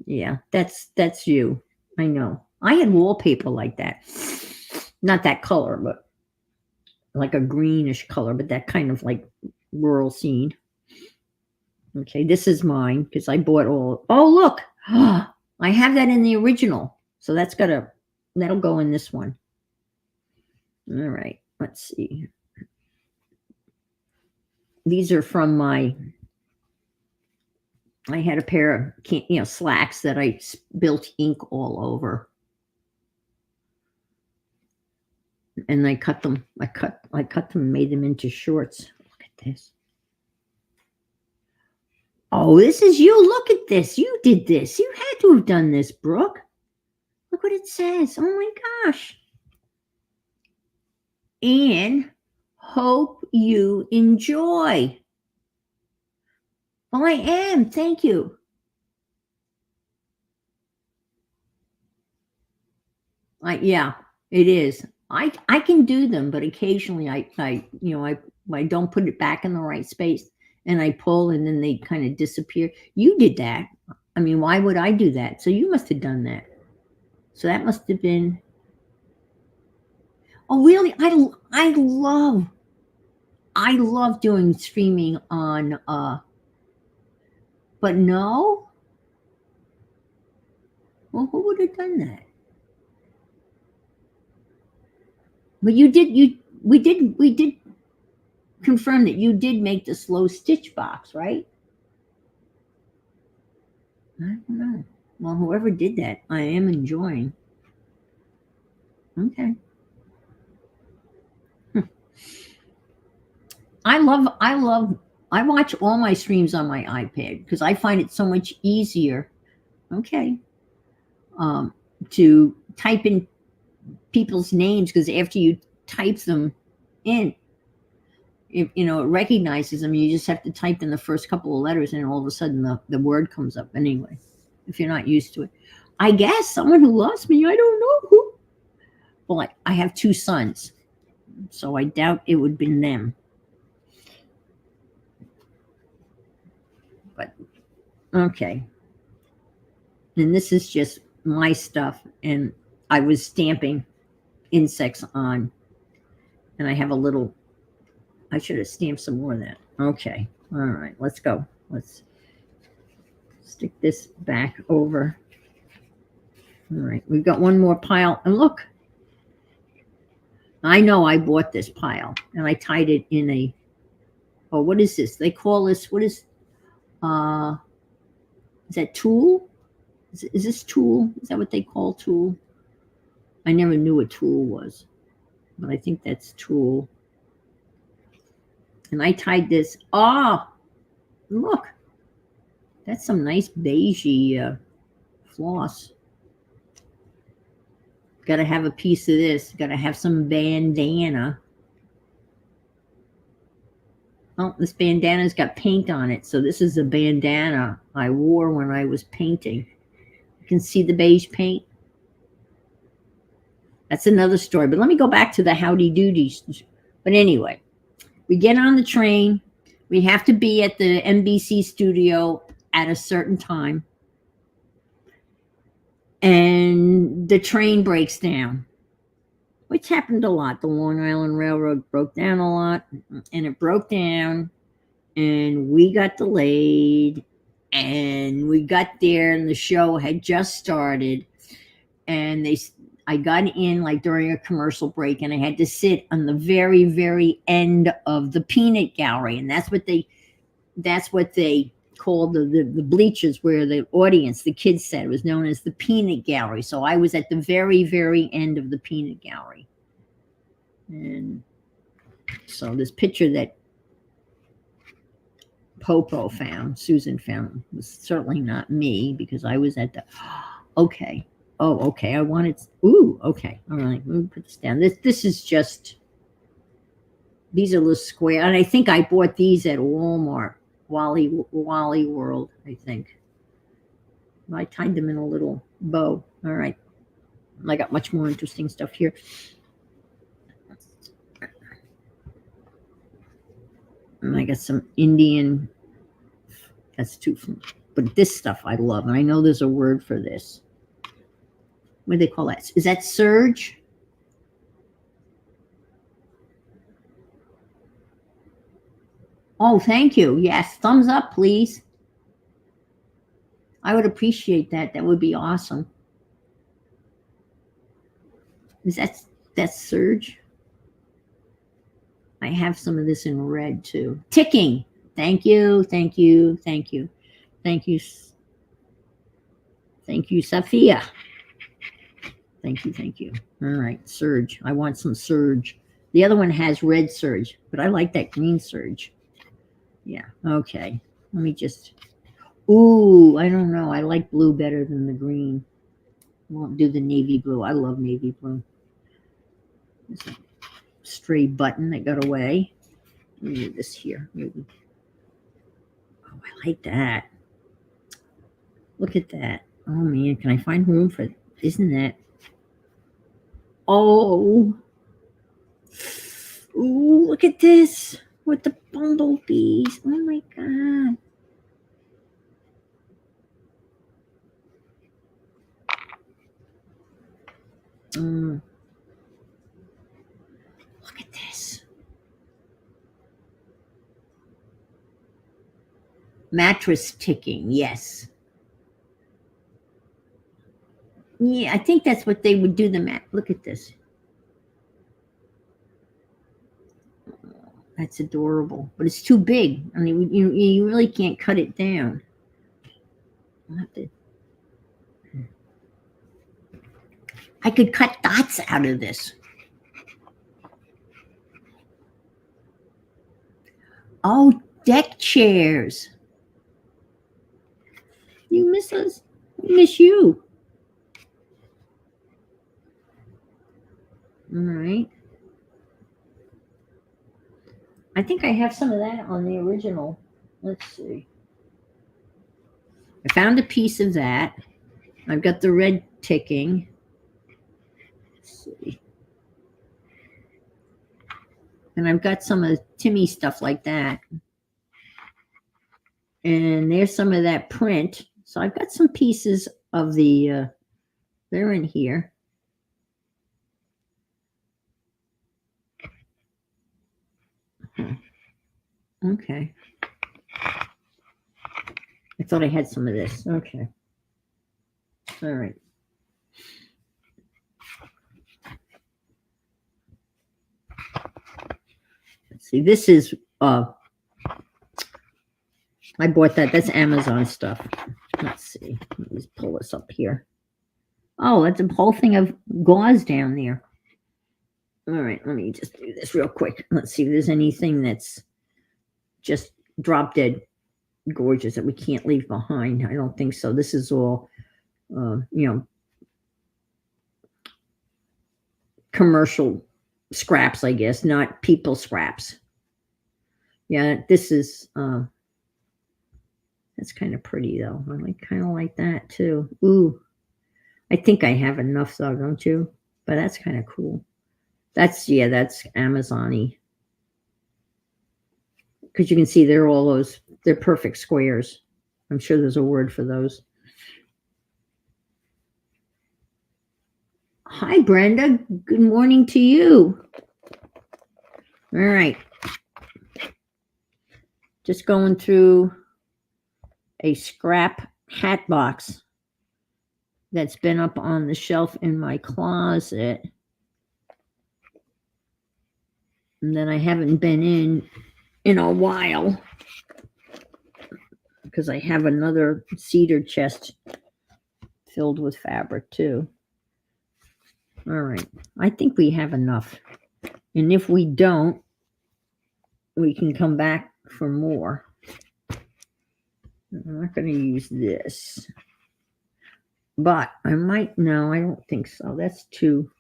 Speaker 2: Yeah, that's you. I know. I had wallpaper like that. Not that color, but like a greenish color, but that kind of like rural scene. Okay, this is mine because I bought all. Oh, look. I have that in the original. So that'll go in this one. All right, let's see. These are from I had a pair of slacks that I built ink all over. And I cut them. I cut them and made them into shorts. Look at this. Oh, this is you. Look at this. You did this. You had to have done this, Brooke. Look what it says. Oh my gosh. And hope you enjoy. Well, I am. Thank you. Yeah, it is. I can do them, but occasionally I don't put it back in the right space and I pull and then they kind of disappear. You did that. I mean, why would I do that? So you must have done that. So that must have been. Oh, really? I love doing streaming on but no. Well, who would have done that? But we did confirm that you did make the slow stitch box, right? I don't know. Well, whoever did that, I am enjoying. Okay. I watch all my streams on my iPad because I find it so much easier. Okay. To type in people's names because after you type them in, it recognizes them. You just have to type in the first couple of letters and all of a sudden the word comes up anyway, if you're not used to it. I guess someone who loves me, I don't know who. Well, I have 2 sons, so I doubt it would have been them. But, okay. And this is just my stuff, and I was stamping insects on, and I have a little I should have stamped some more of that. Okay. All right. Let's go. Let's stick this back over. All right. We've got one more pile. And look, I know I bought this pile and I tied it in a, oh, what is this? They call this, what uh, is that tulle? Is this tulle? Is that what they call tulle? I never knew what tulle was, but I think that's tulle. And I tied this. Ah, look, that's some nice beigey floss. Got to have a piece of this. Got to have some bandana. Oh, this bandana's got paint on it. So this is a bandana I wore when I was painting. You can see the beige paint. That's another story. But let me go back to the howdy doodies. But anyway, we get on the train. We have to be at the NBC studio at a certain time. And the train breaks down, which happened a lot. The Long Island Railroad broke down a lot, and it broke down, and we got delayed, and we got there, and the show had just started, and I got in like during a commercial break, and I had to sit on the very, very end of the peanut gallery, and that's what they called the bleachers where the audience, the kids said, it was known as the peanut gallery. So I was at the very, very end of the peanut gallery. And so this picture that Popo found, Susan found, was certainly not me because I was at the, okay. Oh, okay. I wanted, ooh, okay. All right. Let me put this down. This is just, these are little square. And I think I bought these at Walmart. Wally World, I think. I tied them in a little bow. All right. I got much more interesting stuff here. And I got some Indian. That's too, but this stuff I love. And I know there's a word for this. What do they call that? Is that serge? Oh, thank you. Yes. Thumbs up, please. I would appreciate that. That would be awesome. Is that's serge? I have some of this in red too. Ticking. Thank you. Thank you. Thank you. Thank you. Thank you, Sophia. Thank you. Thank you. All right. Serge. I want some serge. The other one has red serge, but I like that green serge. Yeah. Okay. Let me just. Ooh, I don't know. I like blue better than the green. Won't do the navy blue. I love navy blue. There's a stray button that got away. Let me move this here. Maybe. Oh, I like that. Look at that. Oh man, can I find room for? Isn't that? Oh. Ooh, look at this with the bumblebees. Oh my god. Look at this. Mattress ticking, yes. Yeah, I think that's what they would do the mat. Look at this. That's adorable, but it's too big. I mean, you really can't cut it down. I'll have to. I could cut dots out of this. Oh, deck chairs. You miss us. We miss you. All right. I think I have some of that on the original. Let's see. I found a piece of that. I've got the red ticking. Let's see. And I've got some of Timmy stuff like that. And there's some of that print. So I've got some pieces of the, they're in here. Okay. I thought I had some of this. Okay. All right. Let's see. This is I bought that. That's Amazon stuff. Let's see. Let me just pull this up here. Oh, that's a whole thing of gauze down there. All right, let me just do this real quick. Let's see if there's anything that's just drop dead gorgeous that we can't leave behind. I don't think so. This is all, commercial scraps, I guess, not people scraps. Yeah, this is, that's kind of pretty though. I kind of like that too. Ooh, I think I have enough though, don't you? But that's kind of cool. That's Amazon-y. Because you can see they're perfect squares. I'm sure there's a word for those. Hi, Brenda. Good morning to you. All right. Just going through a scrap hat box that's been up on the shelf in my closet. And then I haven't been in a while because I have another cedar chest filled with fabric too. All right. I think we have enough. And if we don't, we can come back for more. I'm not going to use this. But I might, no, I don't think so. That's too,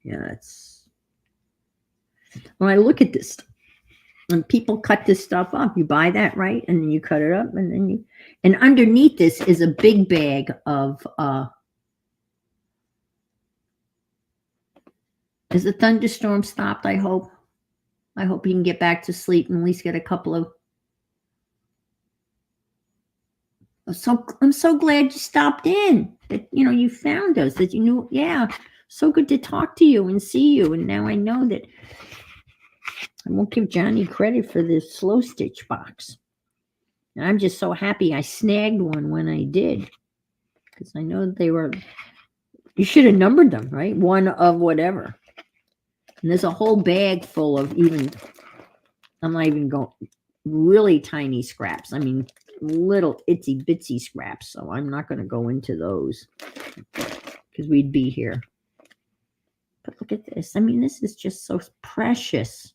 Speaker 2: when I look at this, when people cut this stuff up, you buy that, right? And then you cut it up and then and underneath this is a big bag of, is the thunderstorm stopped? I hope you can get back to sleep and at least get a couple of. I'm so glad you stopped in. That you found us. That you knew. Yeah, so good to talk to you and see you. And now I know that I won't give Johnny credit for this slow stitch box. And I'm just so happy I snagged one when I did, because I know they were. You should have numbered them, right? One of whatever. And there's a whole bag full of I'm not even going, really tiny scraps. I mean, little itsy bitsy scraps. So I'm not going to go into those because we'd be here. But look at this. I mean, this is just so precious.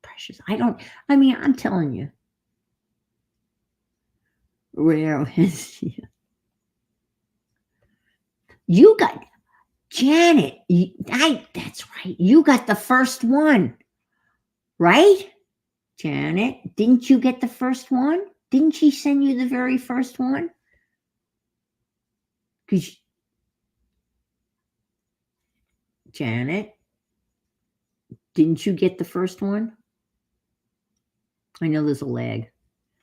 Speaker 2: Precious. I'm telling you. Where is she? You got Janet, that's right. You got the first one, right? Janet, didn't you get the first one? Didn't she send you the very first one? Janet, didn't you get the first one? I know there's a lag,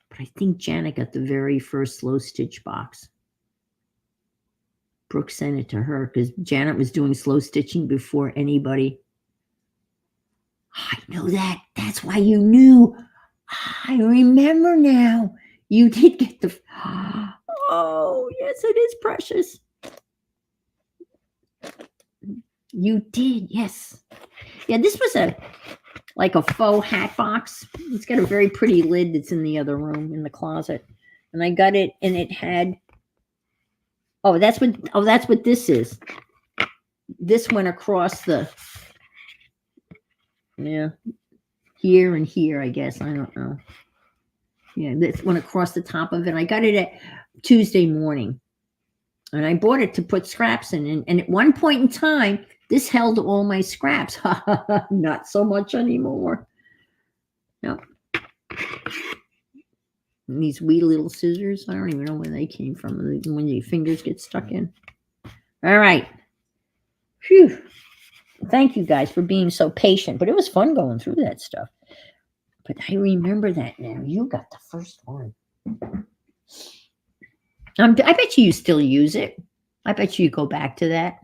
Speaker 2: but I think Janet got the very first slow stitch box. Brooke sent it to her because Janet was doing slow stitching before anybody. I know that. That's why you knew. I remember now. You did get the. Oh, yes, it is precious. You did, yes. Yeah, this was like a faux hat box. It's got a very pretty lid that's in the other room in the closet. And I got it, and it had. Oh, that's what this is. This went across the. Yeah. Here and here, I guess. I don't know. Yeah, this went across the top of it. I got it at Tuesday morning. And I bought it to put scraps in. And at one point in time, this held all my scraps. Not so much anymore. No. And these wee little scissors, I don't even know where they came from. When your fingers get stuck in. All right. Phew. Thank you guys for being so patient. But it was fun going through that stuff. But I remember that now. You got the first one. I bet you still use it. I bet you go back to that.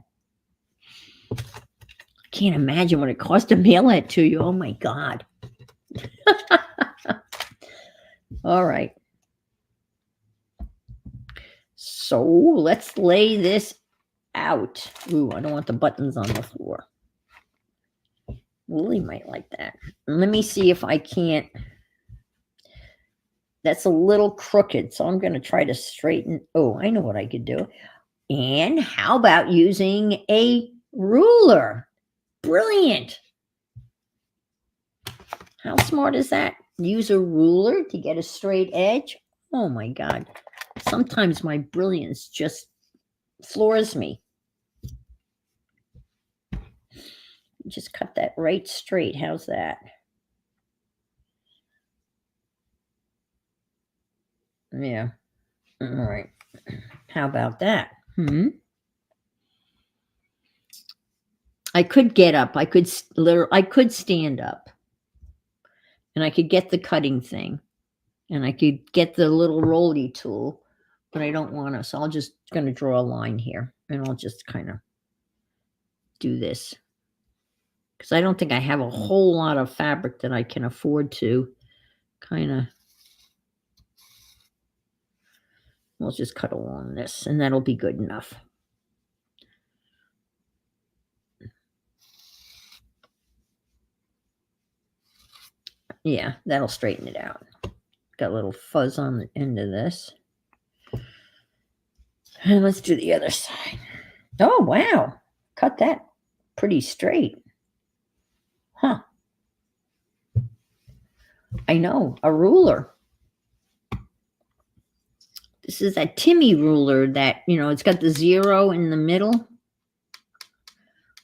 Speaker 2: I can't imagine what it cost to mail that to you. Oh, my God. All right. So let's lay this out. Ooh, I don't want the buttons on the floor. Willie might like that. Let me see if I can't. That's a little crooked, so I'm going to try to straighten. Oh, I know what I could do. And how about using a ruler? Brilliant. How smart is that? Use a ruler to get a straight edge? Oh my God. Sometimes my brilliance just floors me. Just cut that right straight. How's that? Yeah. All right. How about that? I could get up. I could stand up. And I could get the cutting thing. And I could get the little rolly tool, but I don't want to. So I'll just going to draw a line here, and I'll just kind of do this. Because I don't think I have a whole lot of fabric that I can afford to kind of. We'll just cut along this, and that'll be good enough. Yeah, that'll straighten it out. Got a little fuzz on the end of this. And let's do the other side. Oh, wow. Cut that pretty straight. Huh. I know, a ruler. This is a Timmy ruler that, it's got the 0 in the middle.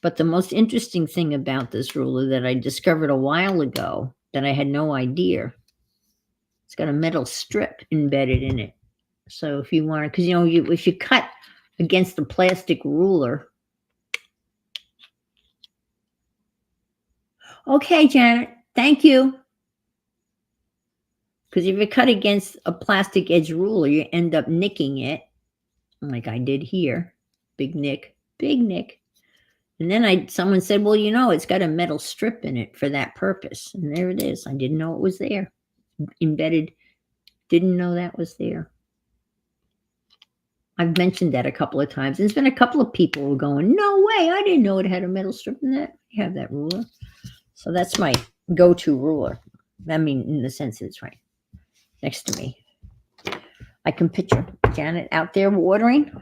Speaker 2: But the most interesting thing about this ruler that I discovered a while ago that I had no idea, it's got a metal strip embedded in it. So if you want to, because if you cut against the plastic ruler. Okay, Janet, thank you. Because if you cut against a plastic edge ruler, you end up nicking it, like I did here. Big nick. And then someone said, well, it's got a metal strip in it for that purpose. And there it is. I didn't know it was there. Embedded. Didn't know that was there. I've mentioned that a couple of times. There's been a couple of people who are going, no way, I didn't know it had a metal strip in that. I have that ruler. So that's my go-to ruler. I mean, in the sense it's right next to me. I can picture Janet out there watering.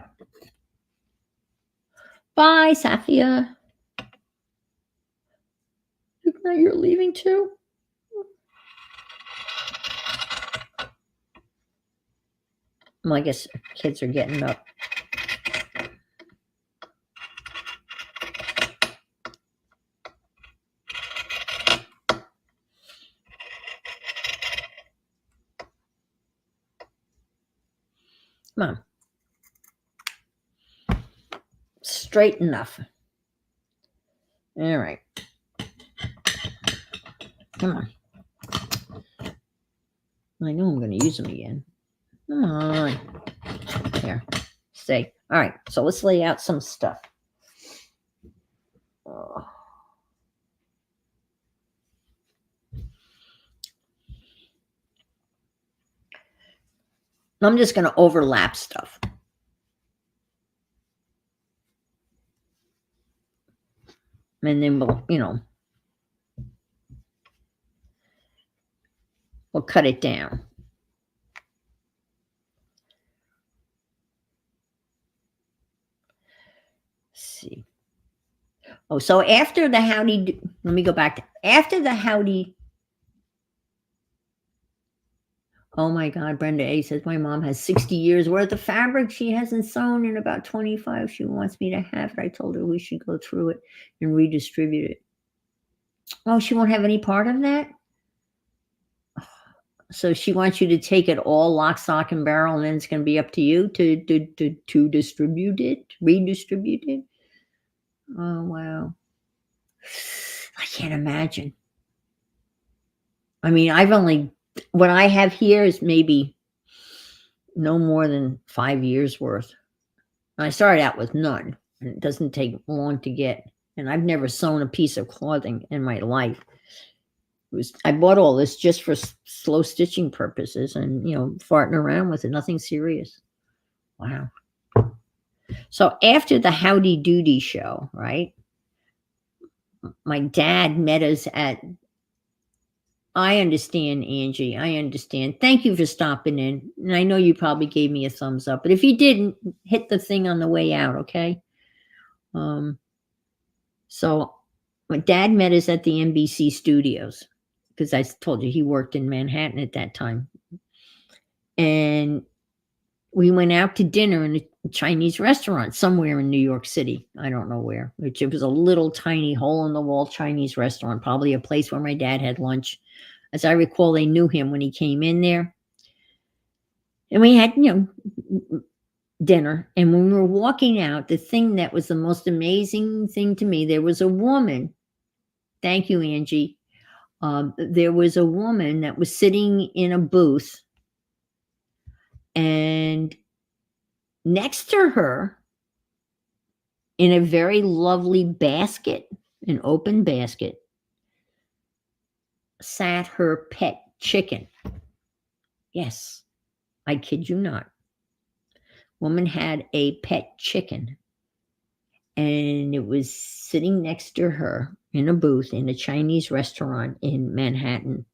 Speaker 2: Bye, Safia. Now you're leaving too? Well, I guess kids are getting up. Come on. Straight enough. All right. Come on. I know I'm going to use them again. Come on. Here. Stay. All right. So let's lay out some stuff. Oh. I'm just going to overlap stuff. And then we'll cut it down. Let's see. Oh, so after the howdy, let me go back to after the howdy. Oh my God, Brenda A says, my mom has 60 years worth of fabric she hasn't sewn in about 25. She wants me to have it. I told her we should go through it and redistribute it. Oh, she won't have any part of that? So she wants you to take it all lock, stock, and barrel, and then it's going to be up to you to distribute it, redistribute it? Oh, wow. I can't imagine. I mean, what I have here is maybe no more than 5 years worth. I started out with none, and it doesn't take long to get. And I've never sewn a piece of clothing in my life. I bought all this just for slow stitching purposes and, farting around with it, nothing serious. Wow. So after the Howdy Doody show, right? My dad met us at, I understand, Angie. I understand. Thank you for stopping in. And I know you probably gave me a thumbs up, but if you didn't, hit the thing on the way out, okay? So my dad met us at the NBC studios because I told you he worked in Manhattan at that time. And we went out to dinner in a Chinese restaurant somewhere in New York City. I don't know where, which it was a little tiny hole in the wall Chinese restaurant, probably a place where my dad had lunch. As I recall, they knew him when he came in there. And we had, dinner. And when we were walking out, the thing that was the most amazing thing to me, there was a woman. Thank you, Angie. There was a woman that was sitting in a booth, and next to her, in a very lovely basket, an open basket, sat her pet chicken. Yes, I kid you not. Woman had a pet chicken, and it was sitting next to her in a booth in a Chinese restaurant in Manhattan.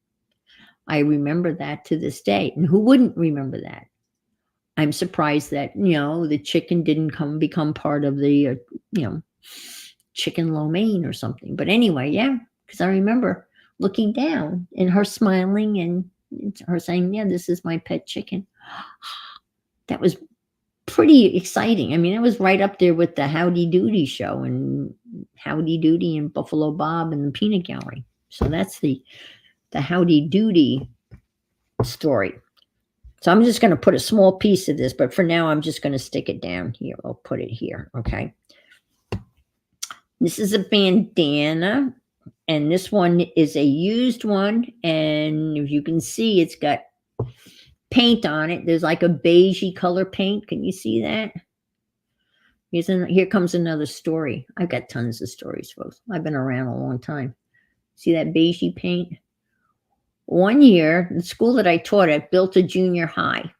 Speaker 2: I remember that to this day. And who wouldn't remember that? I'm surprised that, the chicken didn't become part of the, chicken lo mein or something. But anyway, yeah, because I remember looking down and her smiling and her saying, yeah, this is my pet chicken. That was pretty exciting. I mean, it was right up there with the Howdy Doody show and Howdy Doody and Buffalo Bob and the Peanut Gallery. So that's the Howdy Doody story. So I'm just going to put a small piece of this, but for now, I'm just going to stick it down here. I'll put it here. Okay. This is a bandana, and this one is a used one. And if you can see, it's got paint on it. There's like a beigey color paint. Can you see that? Here comes another story. I've got tons of stories, folks. I've been around a long time. See that beigey paint? One year, the school that I taught at built a junior high,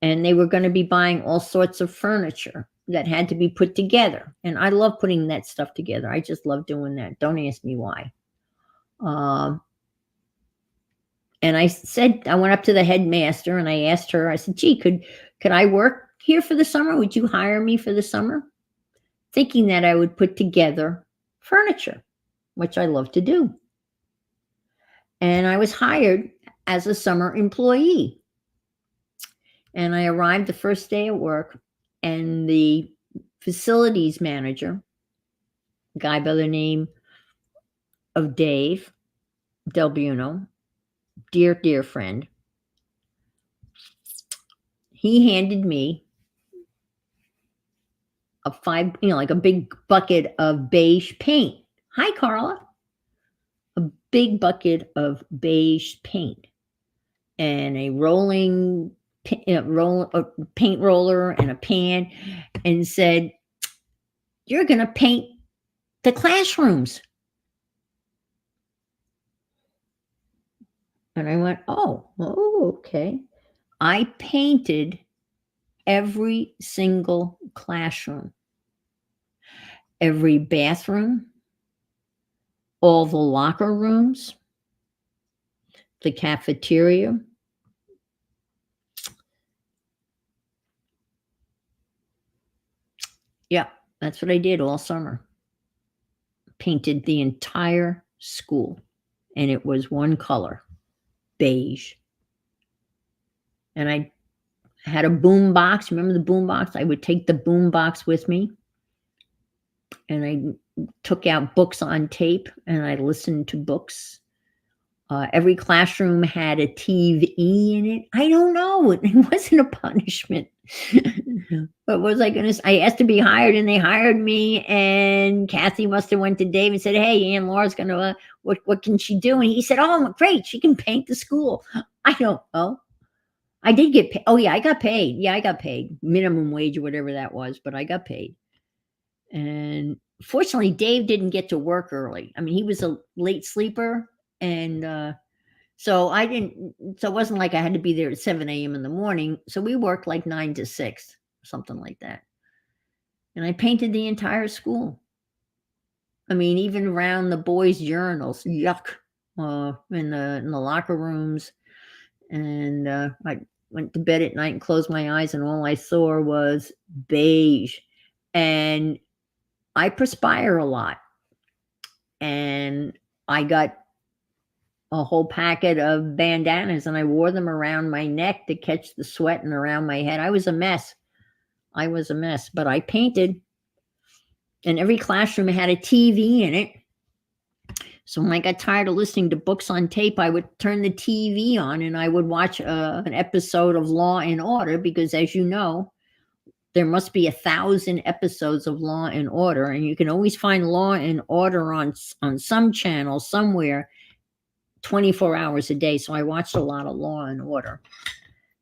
Speaker 2: and they were going to be buying all sorts of furniture that had to be put together. And I love putting that stuff together. I just love doing that. Don't ask me why. And I said, I went up to the headmaster and I asked her, I said, gee, could I work here for the summer? Would you hire me for the summer? Thinking that I would put together furniture, which I love to do. And I was hired as a summer employee. And I arrived the first day at work, and the facilities manager, a guy by the name of Dave Del Buono, dear friend, he handed me like a big bucket of beige paint. Hi, Carla. A big bucket of beige paint and a paint roller and a pan, and said, you're going to paint the classrooms. And I went, oh, okay. I painted every single classroom, every bathroom, all the locker rooms, the cafeteria. Yeah, that's what I did all summer. Painted the entire school, and it was one color, beige. And I had a boom box. Remember the boom box? I would take the boom box with me, and I took out books on tape, and I listened to books. Every classroom had a TV in it. I don't know. It wasn't a punishment. But was I going to? I asked to be hired, and they hired me. And Kathy must have went to Dave and said, "Hey, Aunt Laura's going to. What can she do?" And he said, "Oh, great, she can paint the school." I don't know. I did get paid. Oh yeah, I got paid. Yeah, I got paid minimum wage or whatever that was, but I got paid. And fortunately, Dave didn't get to work early. I mean, he was a late sleeper. And so it wasn't like I had to be there at 7 a.m. in the morning. So we worked like 9 to 6, something like that. And I painted the entire school. I mean, even around the boys' urinals, yuck, in the locker rooms. And I went to bed at night and closed my eyes, and all I saw was beige. And I perspire a lot. And I got a whole packet of bandanas, and I wore them around my neck to catch the sweat and around my head. I was a mess. But I painted, and every classroom had a TV in it. So when I got tired of listening to books on tape, I would turn the TV on and I would watch an episode of Law and Order, because, as you know, there must be 1,000 episodes of Law and Order, and you can always find Law and Order on some channel somewhere 24 hours a day. So I watched a lot of Law and Order.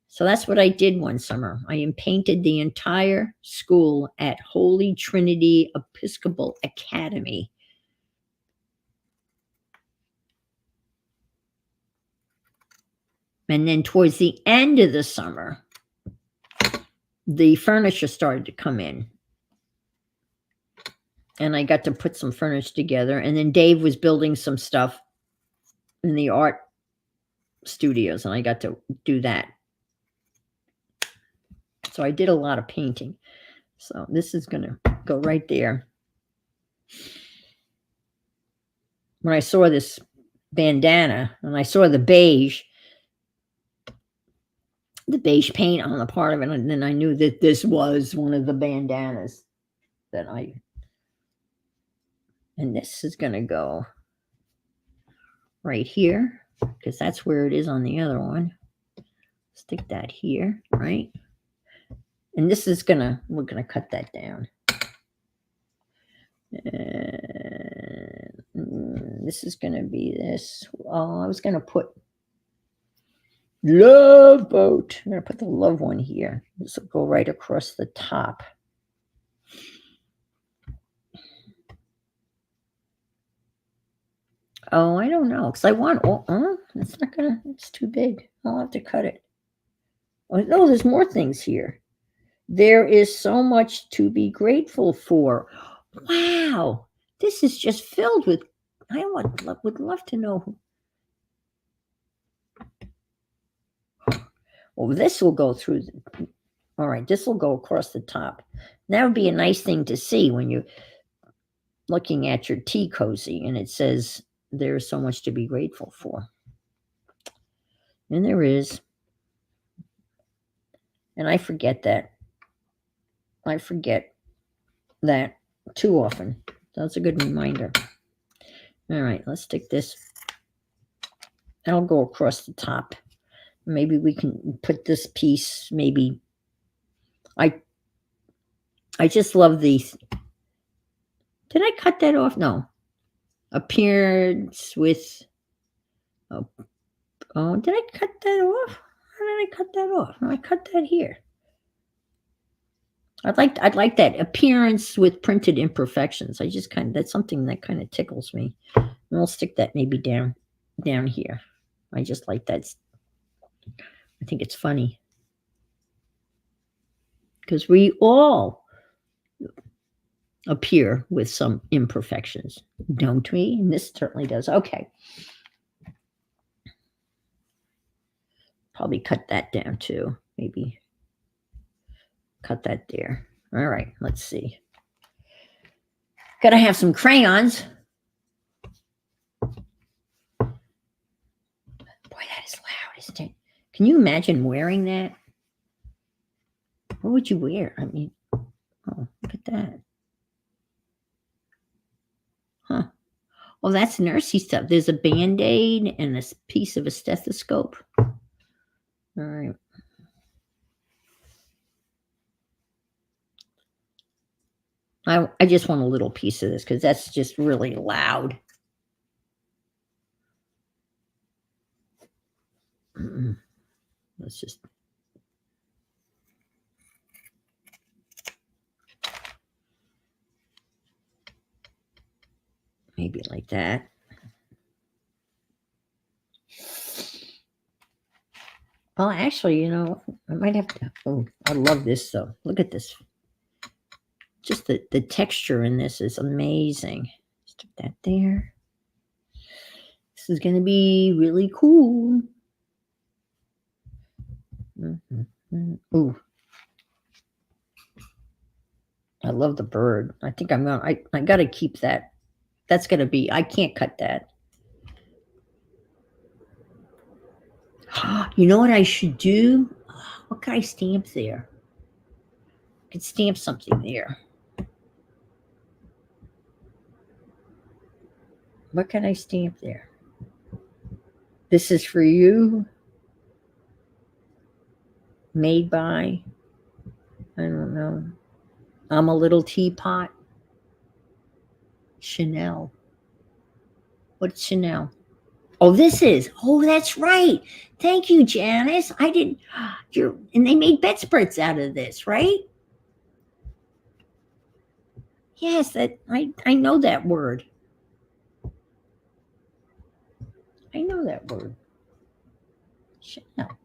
Speaker 2: So that's what I did one summer. I painted the entire school at Holy Trinity Episcopal Academy. And then towards the end of the summer, the furniture started to come in. And I got to put some furniture together. And then Dave was building some stuff in the art studios, and I got to do that. So I did a lot of painting. So this is going to go right there. When I saw this bandana and I saw the beige paint on the part of it, and then I knew that this was one of the bandanas that and this is going to go right here, because that's where it is on the other one. Stick that here, right? And this is we're gonna cut that down. And this is gonna be this. Oh, I was gonna put Love Boat. I'm gonna put the love one here. This will go right across the top. Oh, I don't know, because I want. It's not gonna. It's too big. I'll have to cut it. Oh no, there's more things here. There is so much to be grateful for. Wow, this is just filled with. I would love to know. Well, this will go through. All right, this will go across the top. That would be a nice thing to see when you're looking at your tea cozy, and it says there's so much to be grateful for. And there is. And I forget that. I forget that too often. That's a good reminder. All right, let's stick this. That'll go across the top. Maybe we can put this piece, maybe. I just love these. Did I cut that off? No. Appearance with. Oh, did I cut that off? How did I cut that off? No, I cut that here. I'd like that appearance with printed imperfections. That's something that kind of tickles me. And I'll stick that maybe down here. I just like that. I think it's funny. Because we all appear with some imperfections, don't we? And this certainly does. Okay. Probably cut that down too. Maybe cut that there. All right, let's see. Gotta have some crayons. Boy, that is loud, isn't it? Can you imagine wearing that? What would you wear? I mean, oh, look at that. Huh. Well, that's nursey stuff. There's a Band-Aid and a piece of a stethoscope. All right. I just want a little piece of this because that's just really loud. Let's just. Maybe like that. Well, actually, I might have to. Oh, I love this though. Look at this. Just the texture in this is amazing. Stick that there. This is going to be really cool. Ooh. I love the bird. I think I got to keep that. That's going to be, I can't cut that. You know what I should do? What can I stamp there? I could stamp something there. What can I stamp there? This is for you. Made by, I don't know. I'm a little teapot. Chanel. What's Chanel? Oh, this is. Oh, that's right. Thank you, Janice. I didn't. And they made bedspreads out of this, right? Yes, that I know that word. I know that word. Chanel.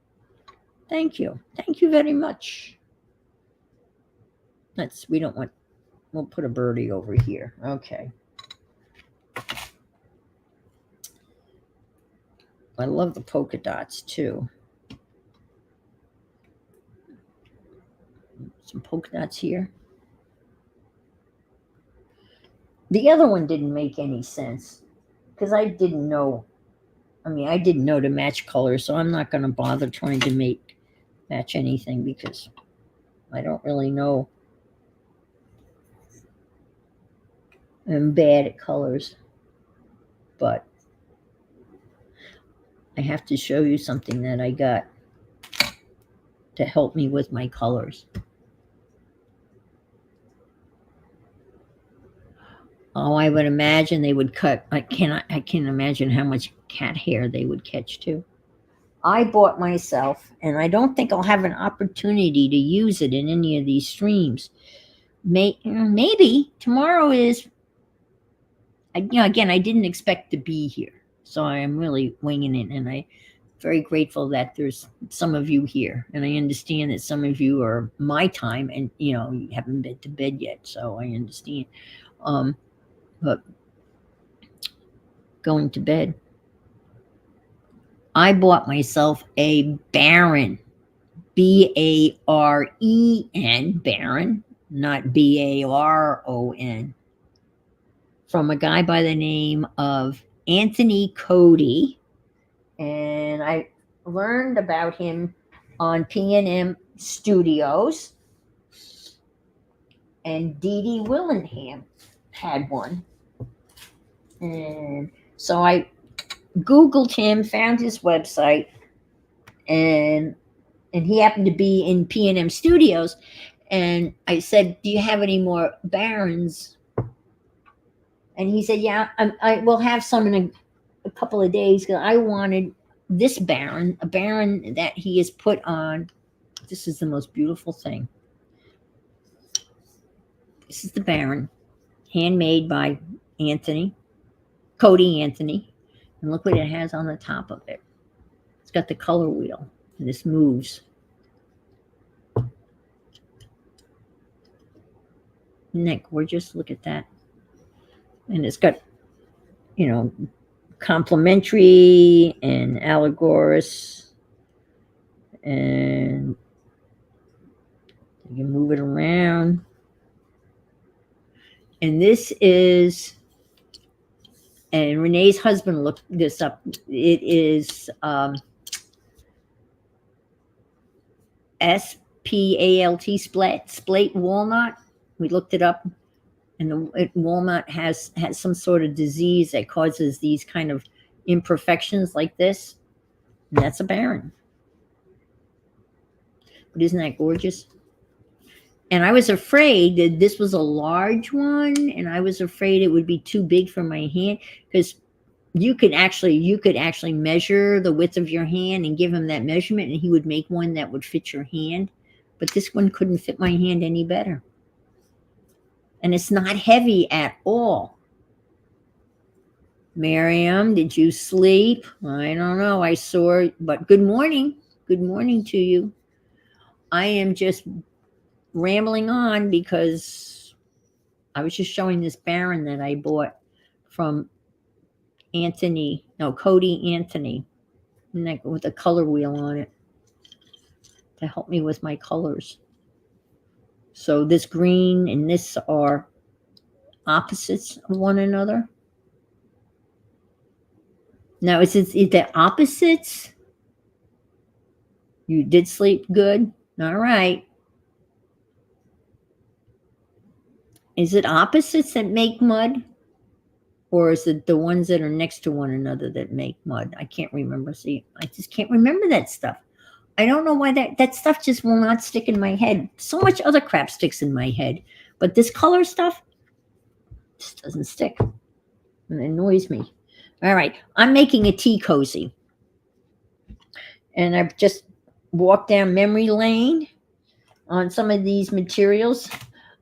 Speaker 2: Thank you. Thank you very much. We don't want, we'll put a birdie over here. Okay. I love the polka dots too. Some polka dots here. The other one didn't make any sense because I didn't know. I didn't know to match colors, so I'm not going to bother trying to match anything because I don't really know. I'm bad at colors, but I have to show you something that I got to help me with my colors. Oh, I would imagine they would cut. I can't imagine how much cat hair they would catch too. I bought myself, and I don't think I'll have an opportunity to use it in any of these streams. Maybe tomorrow is. Again, I didn't expect to be here, so I am really winging it, and I'm very grateful that there's some of you here, and I understand that some of you are my time, and you haven't been to bed yet, so I understand. But going to bed, I bought myself a Baron, Baren, Baron, not Baron, from a guy by the name of Anthony Cody, and I learned about him on P&M Studios, and Dee Dee Willingham had one. And so I Googled him, found his website, and he happened to be in P&M Studios. And I said, "Do you have any more Barons?" And he said, "Yeah, I will have some in a couple of days because I wanted this Baron, a Baron that he has put on." This is the most beautiful thing. This is the Baron, handmade by Cody Anthony. And look what it has on the top of it. It's got the color wheel, and this moves. Isn't that gorgeous? Look at that. And it's got, complementary and allegoris. And you can move it around. And this is, and Renee's husband looked this up. It is SPALT, splate walnut. We looked it up, and the walnut has some sort of disease that causes these kind of imperfections like this. And that's a Baron. But isn't that gorgeous? And I was afraid that this was a large one, and I was afraid it would be too big for my hand, because you could actually measure the width of your hand and give him that measurement, and he would make one that would fit your hand. But this one couldn't fit my hand any better. And it's not heavy at all. Miriam, did you sleep? I don't know. I saw, but good morning. Good morning to you. I am just rambling on because I was just showing this Baron that I bought from Cody Anthony, with a color wheel on it to help me with my colors. So this green and this are opposites of one another. Now, is the opposites? You did sleep good? All right. Is it opposites that make mud? Or is it the ones that are next to one another that make mud? I can't remember. See, I just can't remember that stuff. I don't know why that stuff just will not stick in my head. So much other crap sticks in my head. But this color stuff just doesn't stick. And it annoys me. All right. I'm making a tea cozy. And I've just walked down memory lane on some of these materials.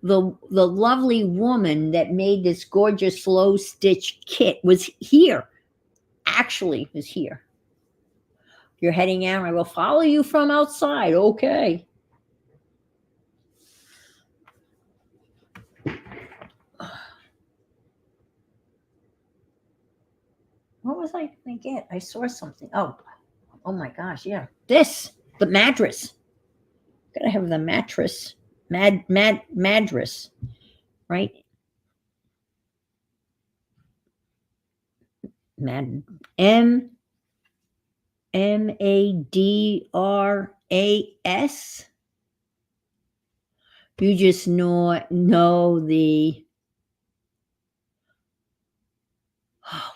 Speaker 2: The lovely woman that made this gorgeous slow stitch kit was here. Actually was here. You're heading out. I will follow you from outside. Okay. What was I going to get? I saw something. Oh my gosh. Yeah. The mattress. Gotta have the mattress. Madras. Right? Madras. You just know the,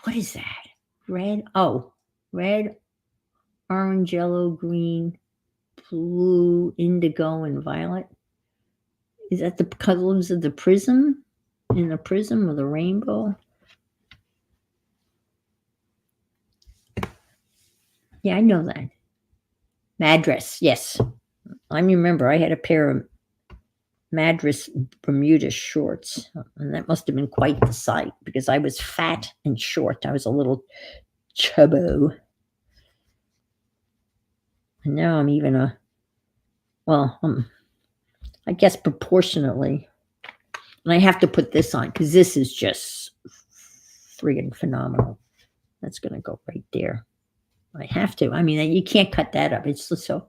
Speaker 2: what is that? Red, orange, yellow, green, blue, indigo, and violet. Is that the colors of the prism? In the prism of the rainbow? Yeah, I know that. Madras, yes. I remember I had a pair of Madras Bermuda shorts, and that must have been quite the sight because I was fat and short. I was a little chubbo. And now I'm even I guess proportionately. And I have to put this on because this is just friggin' phenomenal. That's going to go right there. I have to. I mean, you can't cut that up. It's just so.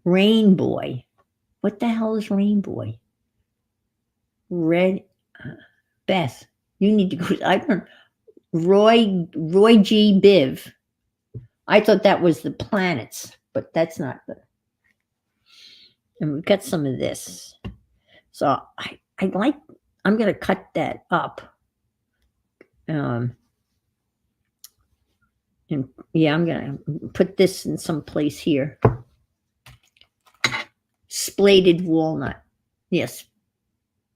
Speaker 2: Rainboy. What the hell is Rainboy? Red. Beth, you need to go. I don't. Roy G. Biv. I thought that was the planets, but that's not the. And we've got some of this. So I'm going to cut that up. And yeah, I'm going to put this in some place here. Splated walnut. Yes.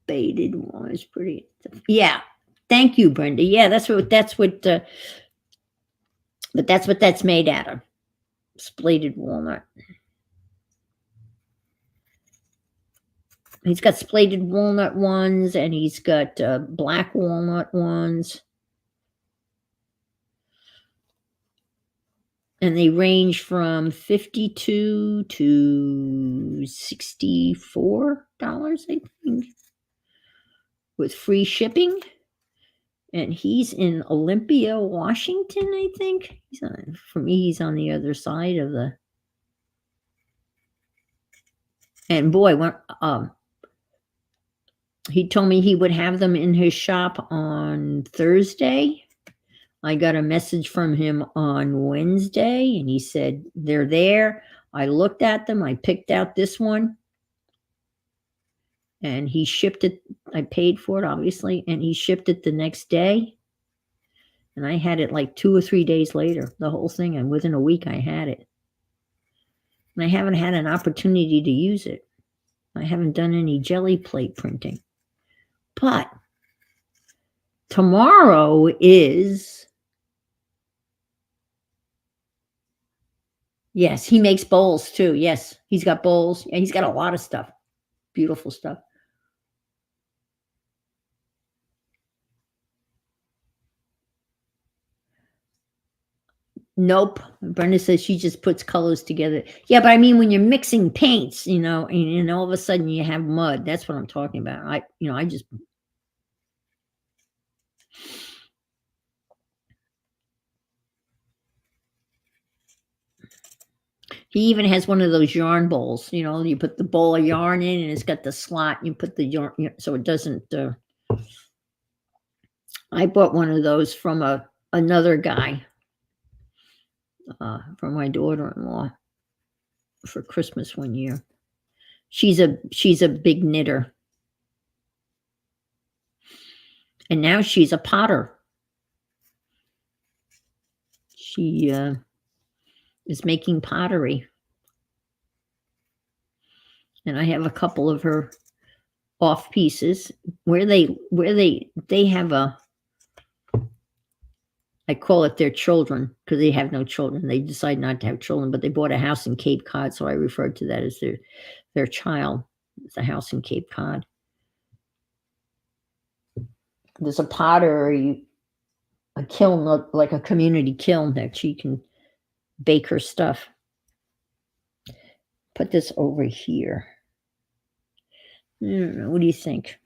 Speaker 2: Splated walnut is pretty. Yeah. Thank you, Brenda. Yeah, but that's what that's made out of. Splated walnut. He's got splated walnut ones and he's got black walnut ones. And they range from $52 to $64, I think, with free shipping. And he's in Olympia, Washington, I think. For me, he's on the other side of the. And boy, he told me he would have them in his shop on Thursday. I got a message from him on Wednesday, and he said they're there. I looked at them. I picked out this one. And he shipped it. I paid for it, obviously, and he shipped it the next day. And I had it like 2 or 3 days later, the whole thing. And within a week, I had it. And I haven't had an opportunity to use it. I haven't done any jelly plate printing. But tomorrow is. Yes, he makes bowls too. Yes, he's got bowls. And he's got a lot of stuff. Beautiful stuff. Nope. Brenda says she just puts colors together. Yeah, but I mean, when you're mixing paints, and all of a sudden you have mud. That's what I'm talking about. I just. He even has one of those yarn bowls. You put the bowl of yarn in, and it's got the slot. And you put the yarn, so it doesn't. I bought one of those from another guy, from my daughter-in-law, for Christmas one year. She's a big knitter, and now she's a potter. She is making pottery, and I have a couple of her off pieces where they have I call it their children, because they have no children. They decide not to have children, but they bought a house in Cape Cod, so I referred to that as their child. It's a house in Cape Cod. There's a pottery, a kiln, like a community kiln, that she can bake her stuff. Put this over here. I don't know. What do you think?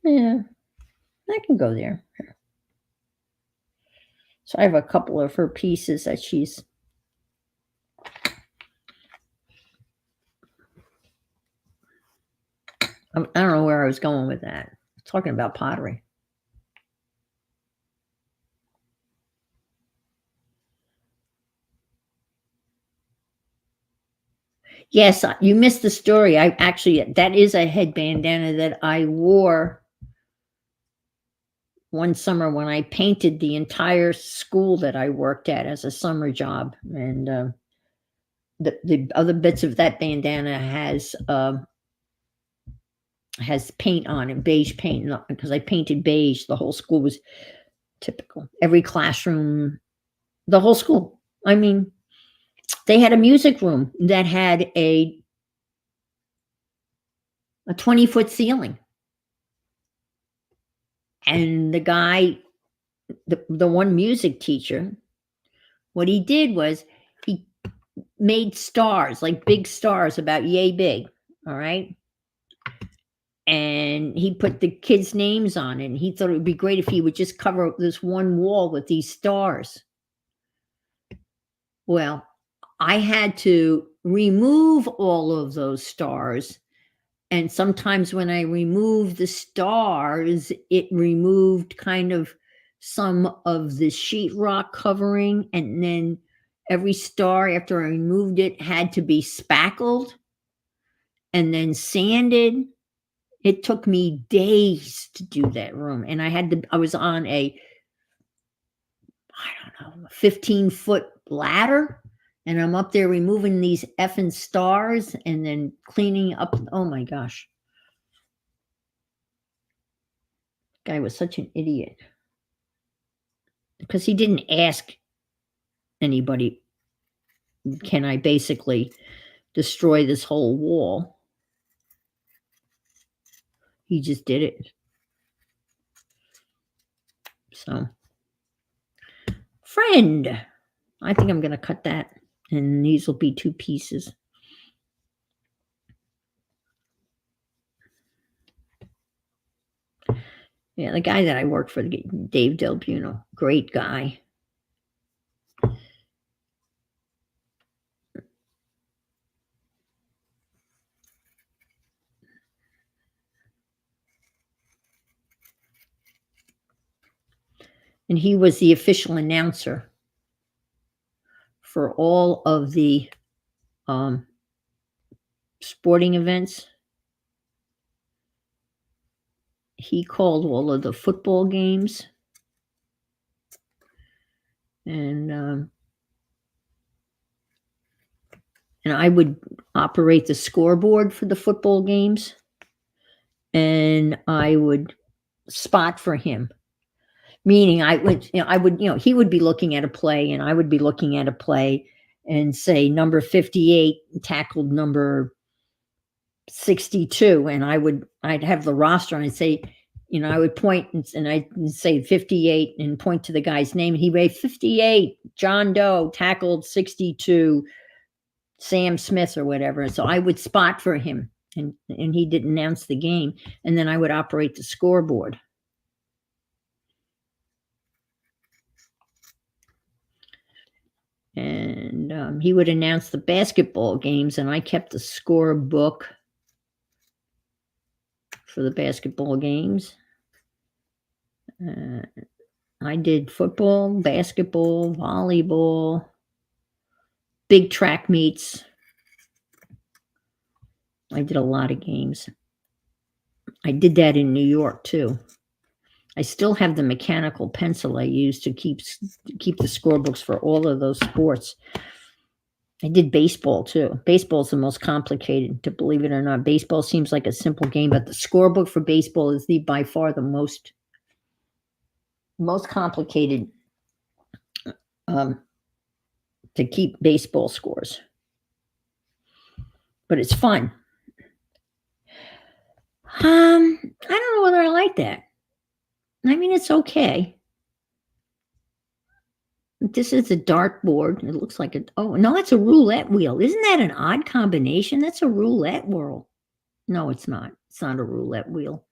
Speaker 2: Yeah, that can go there. So I have a couple of her pieces that she's. I don't know where I was going with that. Talking about pottery. Yes, you missed the story. That is a head bandana that I wore one summer when I painted the entire school that I worked at as a summer job. And the other bits of that bandana has paint on it, beige paint, because I painted beige. The whole school was typical. Every classroom, the whole school. I mean, they had a music room that had a 20-foot ceiling. And the guy, the one music teacher, what he did was he made stars, like big stars, about yay big. All right. And he put the kids' names on it. And he thought it would be great if he would just cover this one wall with these stars. Well, I had to remove all of those stars. And sometimes when I removed the stars, it removed kind of some of the sheetrock covering. And then every star, after I removed it, had to be spackled and then sanded. It took me days to do that room. And I was on I don't know, 15-foot ladder. And I'm up there removing these effing stars and then cleaning up. Oh my gosh. Guy was such an idiot. Because he didn't ask anybody, can I basically destroy this whole wall? He just did it. So, friend, I think I'm going to cut that. And these will be 2 pieces. Yeah, the guy that I worked for, Dave Del Buono, great guy. And he was the official announcer for all of the sporting events. He called all of the football games. And I would operate the scoreboard for the football games. And I would spot for him. Meaning he would be looking at a play and I would be looking at a play and say number 58 tackled number 62. And I'd have the roster and I'd say, I would point and I'd say 58 and point to the guy's name. And he weighed 58, John Doe, tackled 62, Sam Smith or whatever. So I would spot for him, and he didn't announce the game. And then I would operate the scoreboard. And he would announce the basketball games, and I kept the score book for the basketball games. I did football, basketball, volleyball, big track meets. I did a lot of games. I did that in New York too. I still have the mechanical pencil I used to keep the scorebooks for all of those sports. I did baseball too. Baseball is the most complicated, to believe it or not. Baseball seems like a simple game, but the scorebook for baseball is by far the most complicated to keep baseball scores. But it's fun. I don't know whether I like that. I mean, it's okay. This is a dartboard. It looks like oh, no, it's a roulette wheel. Isn't that an odd combination? That's a roulette wheel. No, it's not. It's not a roulette wheel.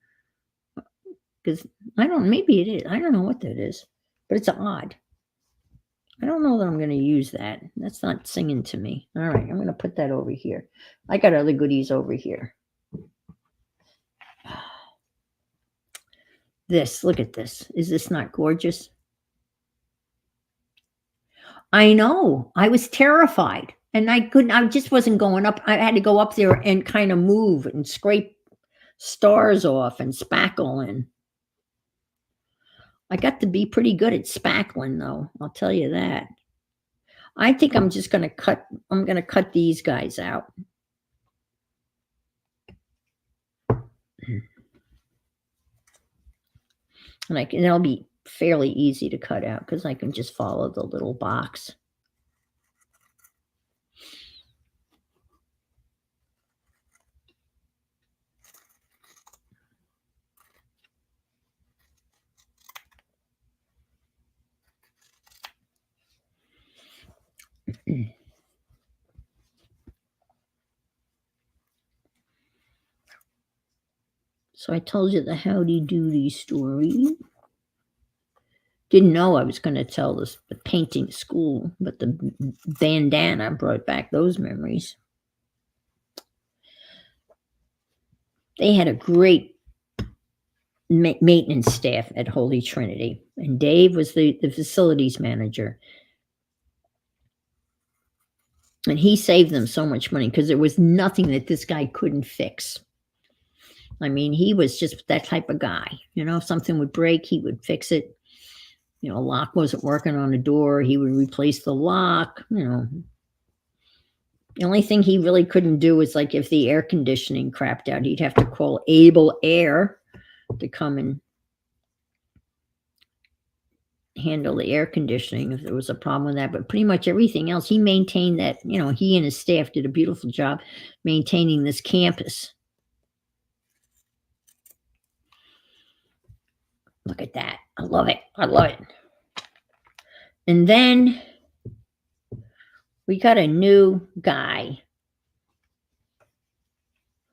Speaker 2: Because maybe it is. I don't know what that is, but it's odd. I don't know that I'm going to use that. That's not singing to me. All right, I'm going to put that over here. I got other goodies over here. Look at this. Is this not gorgeous? I know. I was terrified, and I just wasn't going up. I had to go up there and kind of move and scrape stars off and spackle in. I got to be pretty good at spackling, though. I'll tell you that. I think I'm just going to cut. I'm going to cut these guys out. And it'll be fairly easy to cut out because I can just follow the little box. So I told you the Howdy Doody story. Didn't know I was going to tell the painting school, but the bandana brought back those memories. They had a great maintenance staff at Holy Trinity, and Dave was the facilities manager. And he saved them so much money because there was nothing that this guy couldn't fix. I mean, he was just that type of guy. If something would break, he would fix it. A lock wasn't working on a door, he would replace the lock. The only thing he really couldn't do was like if the air conditioning crapped out, he'd have to call Able Air to come and handle the air conditioning if there was a problem with that. But pretty much everything else, he maintained that. He and his staff did a beautiful job maintaining this campus. Look at that. I love it. I love it. And then we got a new guy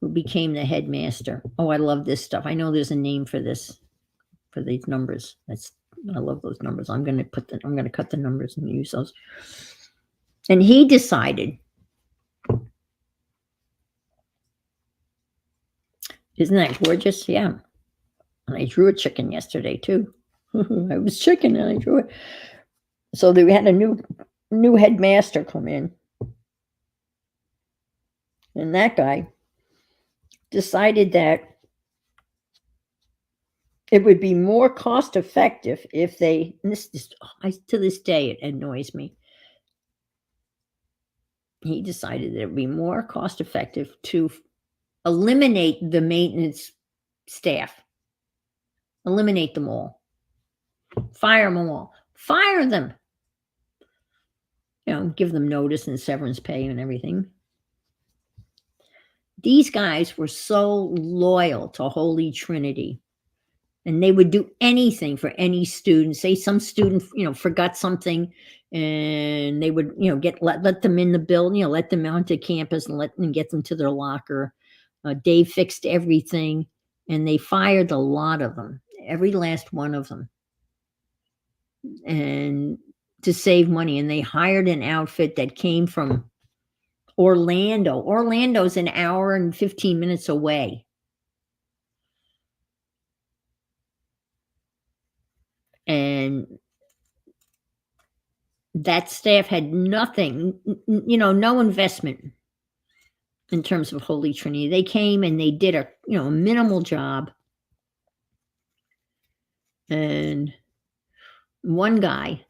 Speaker 2: who became the headmaster. Oh, I love this stuff. I know there's a name for this, for these numbers. I love those numbers. I'm going to cut the numbers and use those. And he decided, isn't that gorgeous? Yeah. And I drew a chicken yesterday too. I was chicken and I drew it. So we had a new headmaster come in. And that guy decided that it would be more cost effective if they, and to this day it annoys me. He decided that it would be more cost effective to eliminate the maintenance staff. Eliminate them all. Fire them all. Fire them. Give them notice and severance pay and everything. These guys were so loyal to Holy Trinity. And they would do anything for any student. Say some student, forgot something, and they would, let them in the building, let them onto campus and let them get them to their locker. Dave fixed everything, and they fired a lot of them, every last one of them, and to save money. And they hired an outfit that came from Orlando. Orlando's an hour and 15 minutes away. And that staff had nothing, no investment in terms of Holy Trinity. They came and they did a minimal job. And one guy,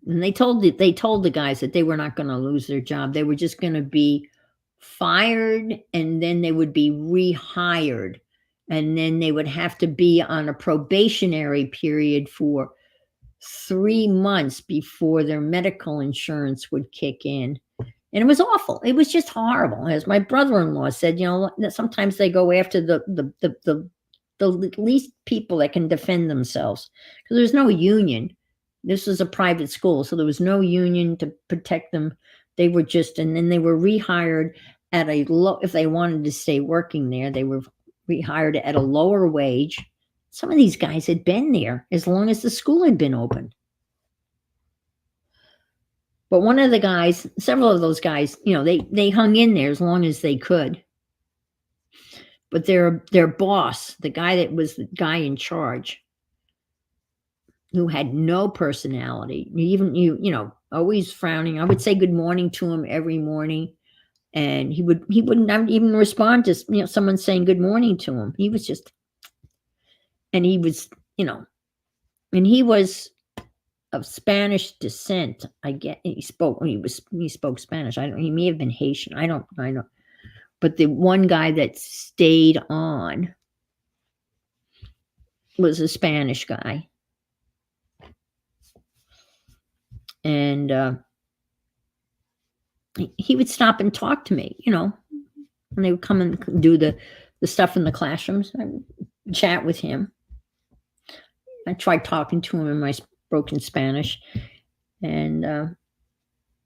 Speaker 2: and they told the guys that they were not going to lose their job. They were just going to be fired, and then they would be rehired, and then they would have to be on a probationary period for 3 months before their medical insurance would kick in. And it was awful. It was just horrible. As my brother-in-law said, sometimes they go after the least people that can defend themselves, because there's no union. This was a private school, so there was no union to protect them. They were and then they were rehired at a low, if they wanted to stay working there, they were rehired at a lower wage. Some of these guys had been there as long as the school had been open. But one of the guys, several of those guys, they hung in there as long as they could. But their boss, the guy that was the guy in charge, who had no personality, even always frowning. I would say good morning to him every morning, and he wouldn't even respond to someone saying good morning to him. He was just, and he was, and he was of Spanish descent. He spoke Spanish. He may have been Haitian. I don't. But the one guy that stayed on was a Spanish guy. And he would stop and talk to me, and they would come and do the stuff in the classrooms. I would chat with him. I tried talking to him in my broken Spanish, and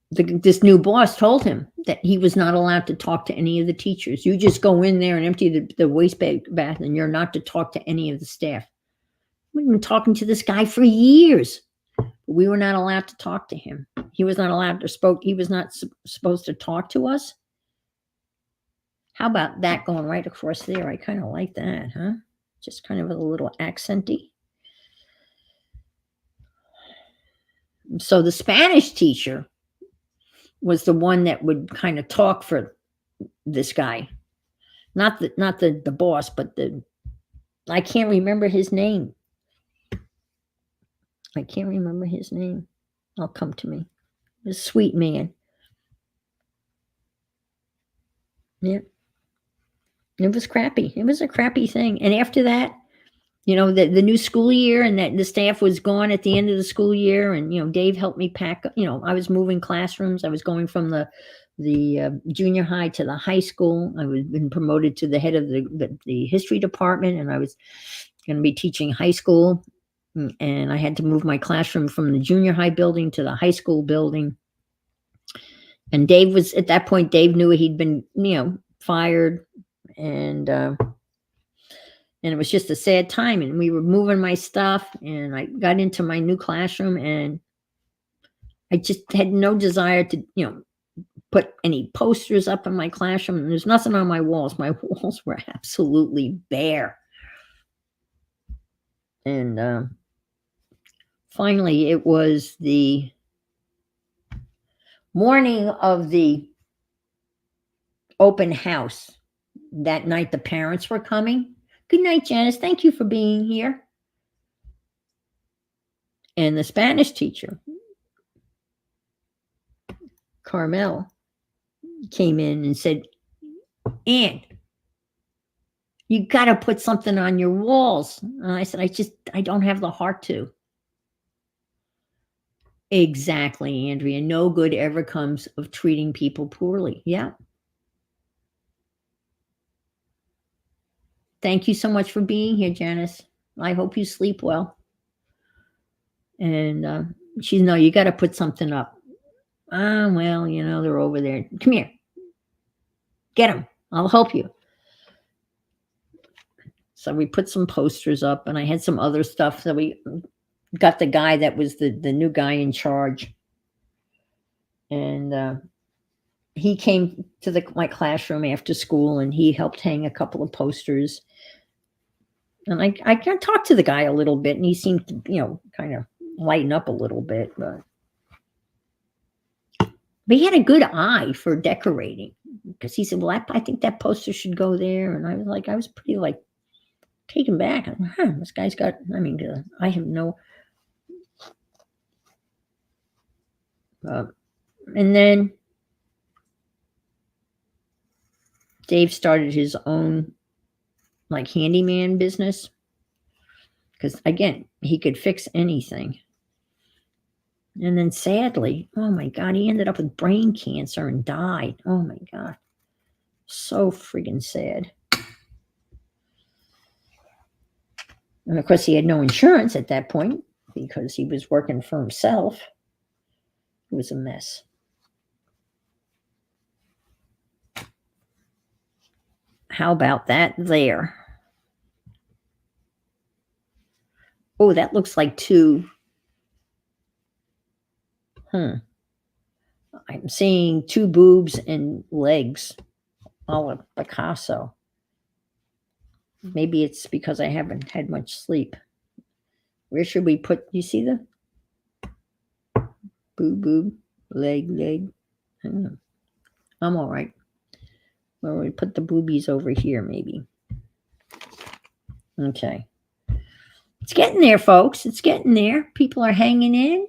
Speaker 2: this new boss told him that he was not allowed to talk to any of the teachers. You just go in there and empty the waste bath, and you're not to talk to any of the staff. We've been talking to this guy for years. We were not allowed to talk to him. He was not allowed to he was not supposed to talk to us. How about that going right across there? I kind of like that, huh? Just kind of a little accenty. So the Spanish teacher was the one that would kind of talk for this guy. Not the boss, but I can't remember his name. I'll come to me. This sweet man. Yeah. It was crappy. It was a crappy thing. And after that, the new school year, and that the staff was gone at the end of the school year, and Dave helped me pack. I was moving classrooms. I was going from the junior high to the high school. I was been promoted to the head of the history department, and I was going to be teaching high school. And I had to move my classroom from the junior high building to the high school building. And Dave was, at that point, Dave knew he'd been, fired. And it was just a sad time. And we were moving my stuff, and I got into my new classroom, and I just had no desire to, put any posters up in my classroom. And there's nothing on my walls. My walls were absolutely bare. And finally, it was the morning of the open house. That night, the parents were coming. Good night, Janice. Thank you for being here. And the Spanish teacher, Carmel, came in and said, "Aunt, you got to put something on your walls." And I said, I don't have the heart to. Exactly, Andrea. No good ever comes of treating people poorly. Yeah. thank you so much for being here, Janice. I hope you sleep well. And she's, no, you got to put something up. Well, they're over there. Come here. Get them. I'll help you. So we put some posters up, and I had some other stuff. So we got the guy that was the new guy in charge. And he came to my classroom after school, and he helped hang a couple of posters. And I talked to the guy a little bit, and he seemed to, kind of lighten up a little bit. But he had a good eye for decorating, because he said, well, I think that poster should go there. And I was pretty taken back. This guy's got, I have no. And then Dave started his own handyman business, because again, he could fix anything. And then sadly, oh my God, he ended up with brain cancer and died. Oh my God. So friggin' sad. And of course, he had no insurance at that point because he was working for himself. It was a mess. How about that there? Oh, that looks like two. I'm seeing two boobs and legs, all of Picasso. Maybe it's because I haven't had much sleep. Where should we put, you see the boob, leg? I'm all right. Where we put the boobies over here, maybe. Okay. It's getting there, folks. It's getting there. People are hanging in.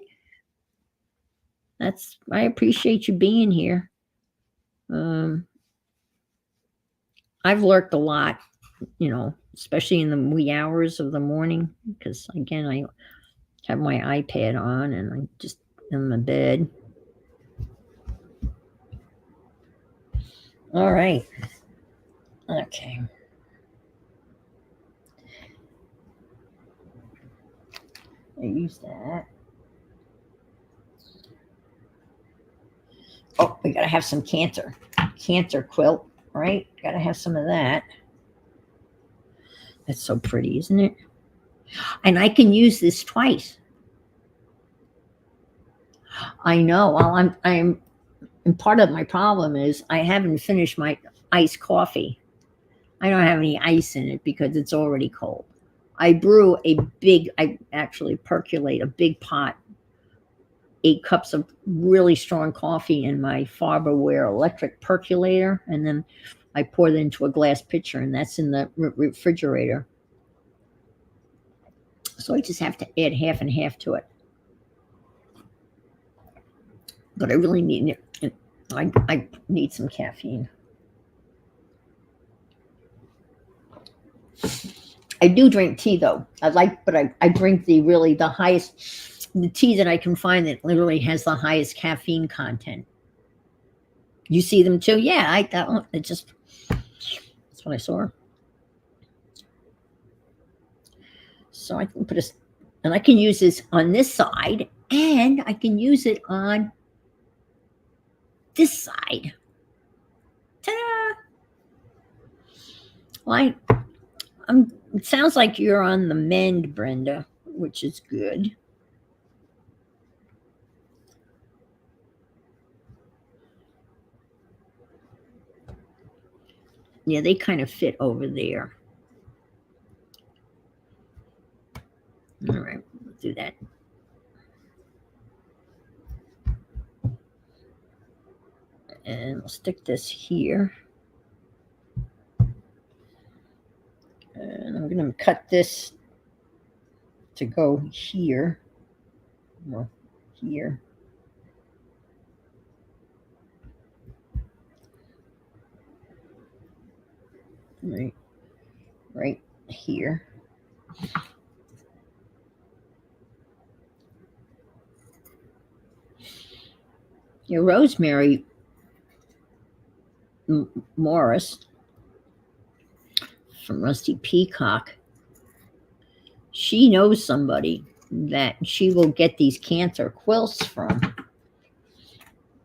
Speaker 2: I appreciate you being here. I've lurked a lot, especially in the wee hours of the morning, because again, I have my iPad on and I'm just in the bed. All right. Okay. I use that. Oh, we gotta have some cancer quilt, right? Gotta have some of that. That's so pretty, isn't it? And I can use this twice. I know. Well, and part of my problem is I haven't finished my iced coffee. I don't have any ice in it because it's already cold. I actually percolate a big pot, 8 cups of really strong coffee in my Farberware electric percolator, and then I pour it into a glass pitcher, and that's in the refrigerator. So I just have to add half and half to it. But I really need it. I need some caffeine. I do drink tea though. But I drink the highest, the tea that I can find that literally has the highest caffeine content. You see them too? Yeah, that's what I saw. So I can and I can use this on this side, and I can use it on this side. Ta-da! Well, it sounds like you're on the mend, Brenda, which is good. Yeah, they kind of fit over there. All right, let's do that. And we'll stick this here. And I'm going to cut this to go here or here. Right here. Yeah, Rosemary Morris from Rusty Peacock. She knows somebody that she will get these cancer quilts from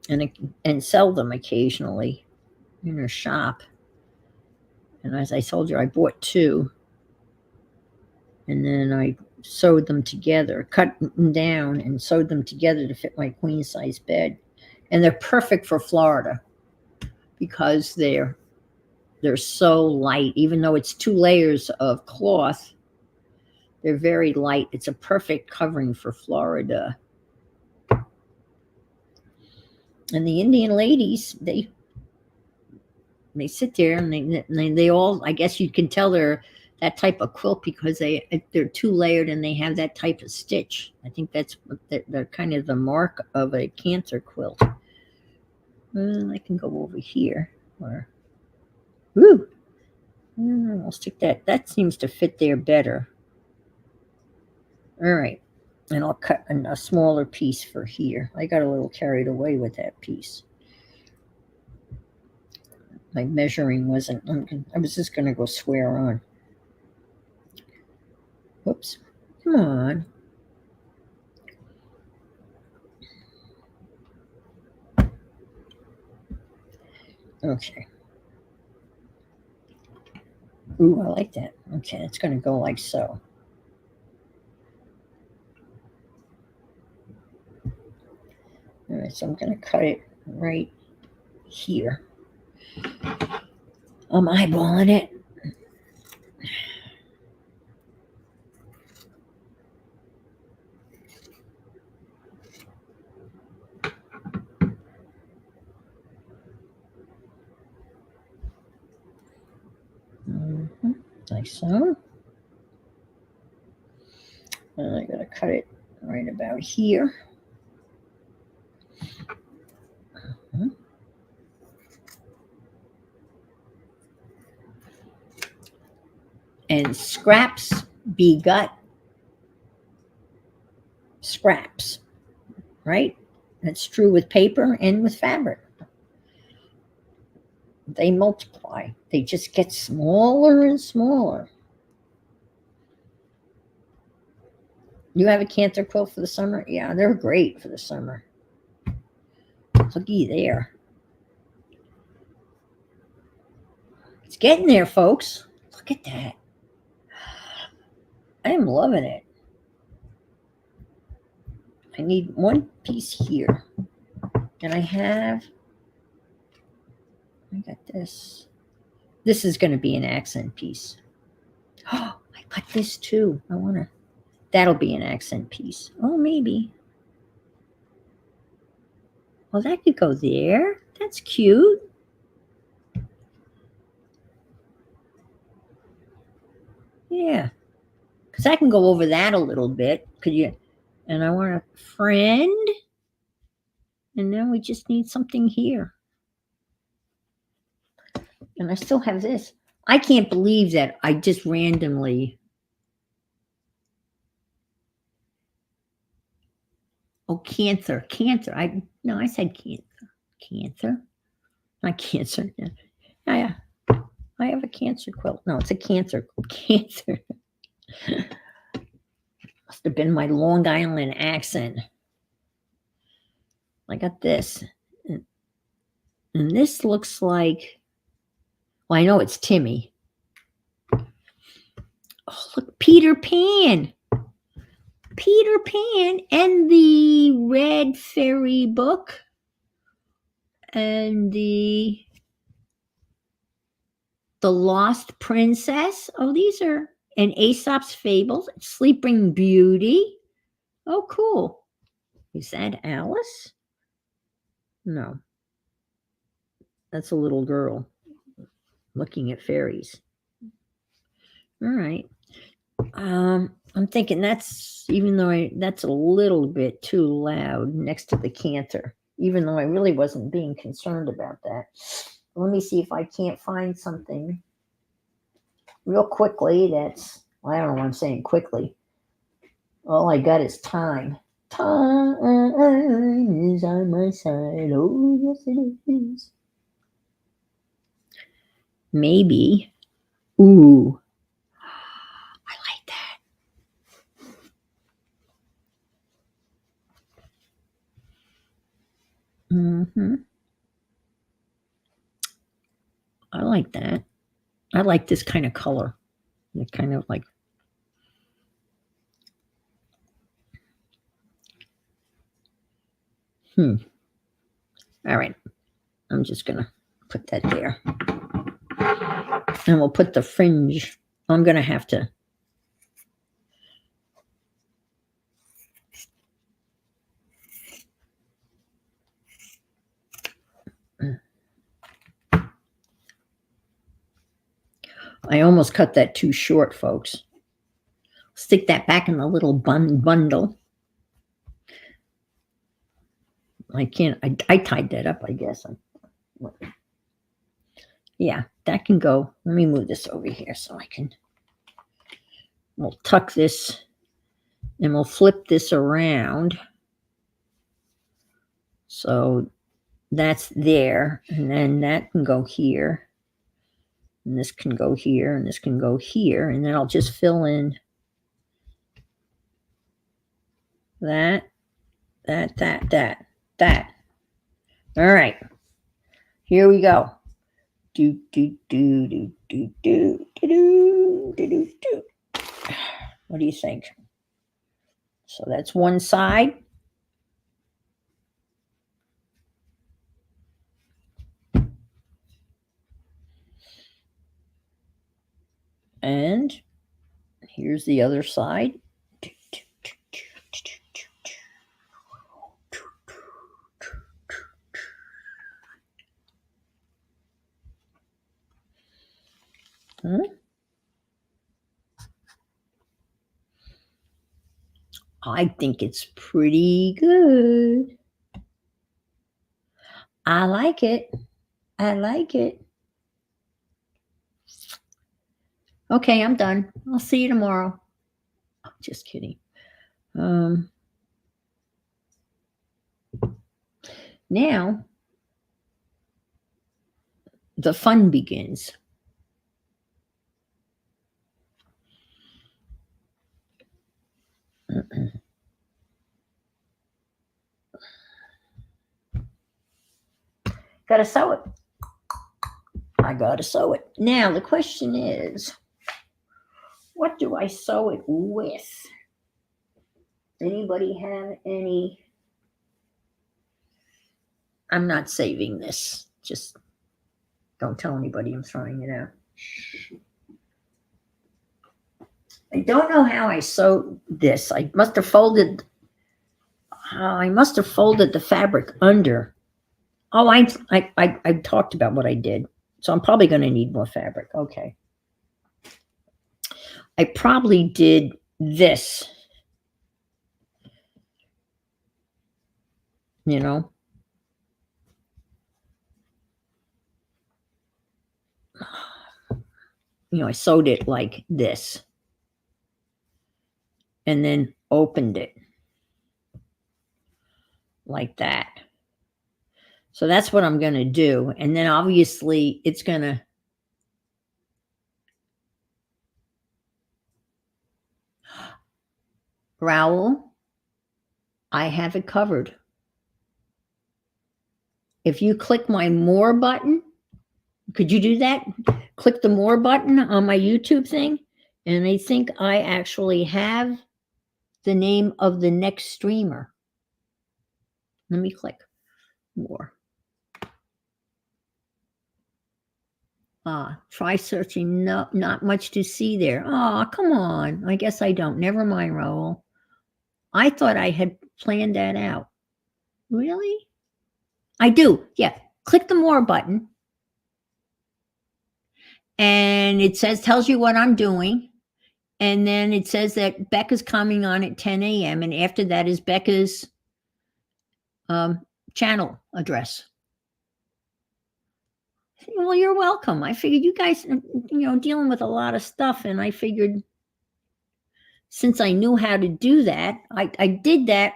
Speaker 2: and sell them occasionally in her shop. And as I told you, I bought 2. And then I sewed them together, cut them down and sewed them together to fit my queen size bed. And they're perfect for Florida because they're so light. Even though it's 2 layers of cloth, they're very light. It's a perfect covering for Florida. And the Indian ladies, they sit there and they all, I guess you can tell they're that type of quilt because they're 2 layered and they have that type of stitch. I think that's they're kind of the mark of a cancer quilt. I can go over here. I'll stick that. That seems to fit there better. All right. And I'll cut a smaller piece for here. I got a little carried away with that piece. My measuring wasn't, I was just going to go square on. Whoops. Come on. Okay. Ooh, I like that. Okay, it's going to go like so. All right, so I'm going to cut it right here. I'm eyeballing it. Like so. And I'm going to cut it right about here. And scraps begut scraps, right? That's true with paper and with fabric. They multiply. They just get smaller and smaller. You have a cancer quilt for the summer? Yeah, they're great for the summer. Looky there. It's getting there, folks. Look at that. I am loving it. I need 1 piece here. And I got this. This is going to be an accent piece. Oh, I got this too. That'll be an accent piece. Oh, maybe. Well, that could go there. That's cute. Yeah. Because I can go over that a little bit. And I want a friend. And then we just need something here. And I still have this. I can't believe that I just randomly. Oh, cancer. I said cancer. Cancer. Not cancer. Yeah. I have a cancer quilt. No, it's a cancer. Cancer. Must have been my Long Island accent. I got this. And this looks like, well, I know it's Timmy. Oh, look, Peter Pan. Peter Pan and the Red Fairy book. And the Lost Princess. Oh, these are, and Aesop's Fables. Sleeping Beauty. Oh, cool. Is that Alice? No. That's a little girl looking at fairies. All right. I'm thinking that's, even though that's a little bit too loud next to the cancer, even though I really wasn't being concerned about that. Let me see if I can't find something real quickly that's, I don't know what I'm saying quickly. All I got is time. Time is on my side. Oh, yes, it is. Maybe Ooh, I like that. Mm-hmm. I like that. I like this kind of color. It kind of like, all right. I'm just going to put that there. And we'll put the fringe. I'm going to have to. I almost cut that too short, folks. Stick that back in the little bundle. I can't, I tied that up, I guess. Yeah, that can go. Let me move this over here so I can, we'll tuck this and we'll flip this around. So that's there. And then that can go here. And this can go here. And this can go here. And then I'll just fill in that. All right. Here we go. Do, do, do, do, do, do, do, do, do, do, do. What do you think? So that's one side. And here's the other side. Huh? I think it's pretty good. I like it. I like it. Okay, I'm done. I'll see you tomorrow. Oh, just kidding. Now the fun begins. Gotta sew it. I gotta sew it. Now the question is, what do I sew it with? Anybody have any? I'm not saving this. Just don't tell anybody I'm throwing it out. I don't know how I sewed this. I must have folded the fabric under. Oh, I talked about what I did. So I'm probably going to need more fabric. Okay. I probably did this. You know. I sewed it like this. And then opened it. Like that. So that's what I'm going to do. And then obviously it's going to. Raoul, I have it covered. If you click my more button, could you do that? Click the more button on my YouTube thing. And I think I actually have the name of the next streamer. Let me click more. Try searching. No, not much to see there. Oh, come on. I guess I don't. Never mind, Raoul. I thought I had planned that out. Really? I do. Yeah. Click the more button. And it tells you what I'm doing. And then it says that Becca's coming on at 10 a.m. And after that is Becca's channel address. Well, you're welcome. I figured you guys, dealing with a lot of stuff. And I figured since I knew how to do that, I did that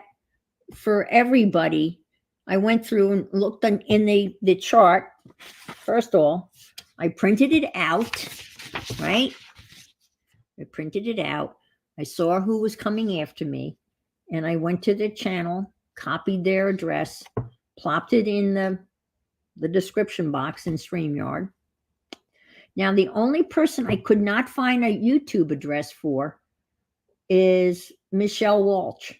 Speaker 2: for everybody. I went through and looked in the chart. First of all, I printed it out. right? I printed it out. I saw who was coming after me, and I went to the channel, copied their address, plopped it in the description box in StreamYard. Now, the only person I could not find a YouTube address for is Michelle Walsh.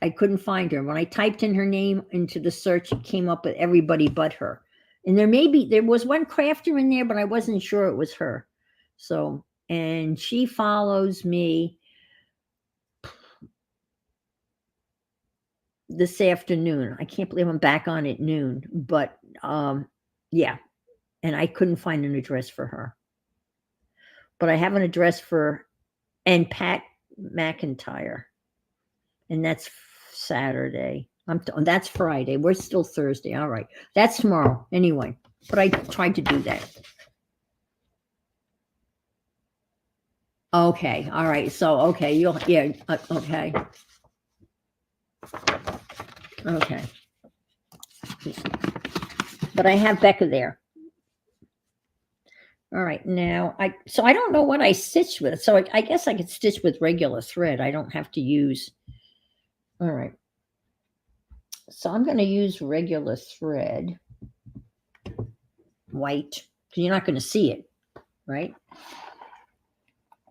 Speaker 2: I couldn't find her. When I typed in her name into the search, it came up with everybody but her. And there was one crafter in there, but I wasn't sure it was her. So, and she follows me this afternoon. I can't believe I'm back on at noon, but yeah. And I couldn't find an address for her. But I have an address for and Pat McIntyre. And that's Saturday. That's Friday. We're still Thursday. All right. That's tomorrow. Anyway, but I tried to do that. Okay. All right. So, okay. Okay. Okay. But I have Becca there. All right. Now, I don't know what I stitched with. So I guess I could stitch with regular thread. I don't have to use. All right. So I'm going to use regular thread, white, because you're not going to see it, right?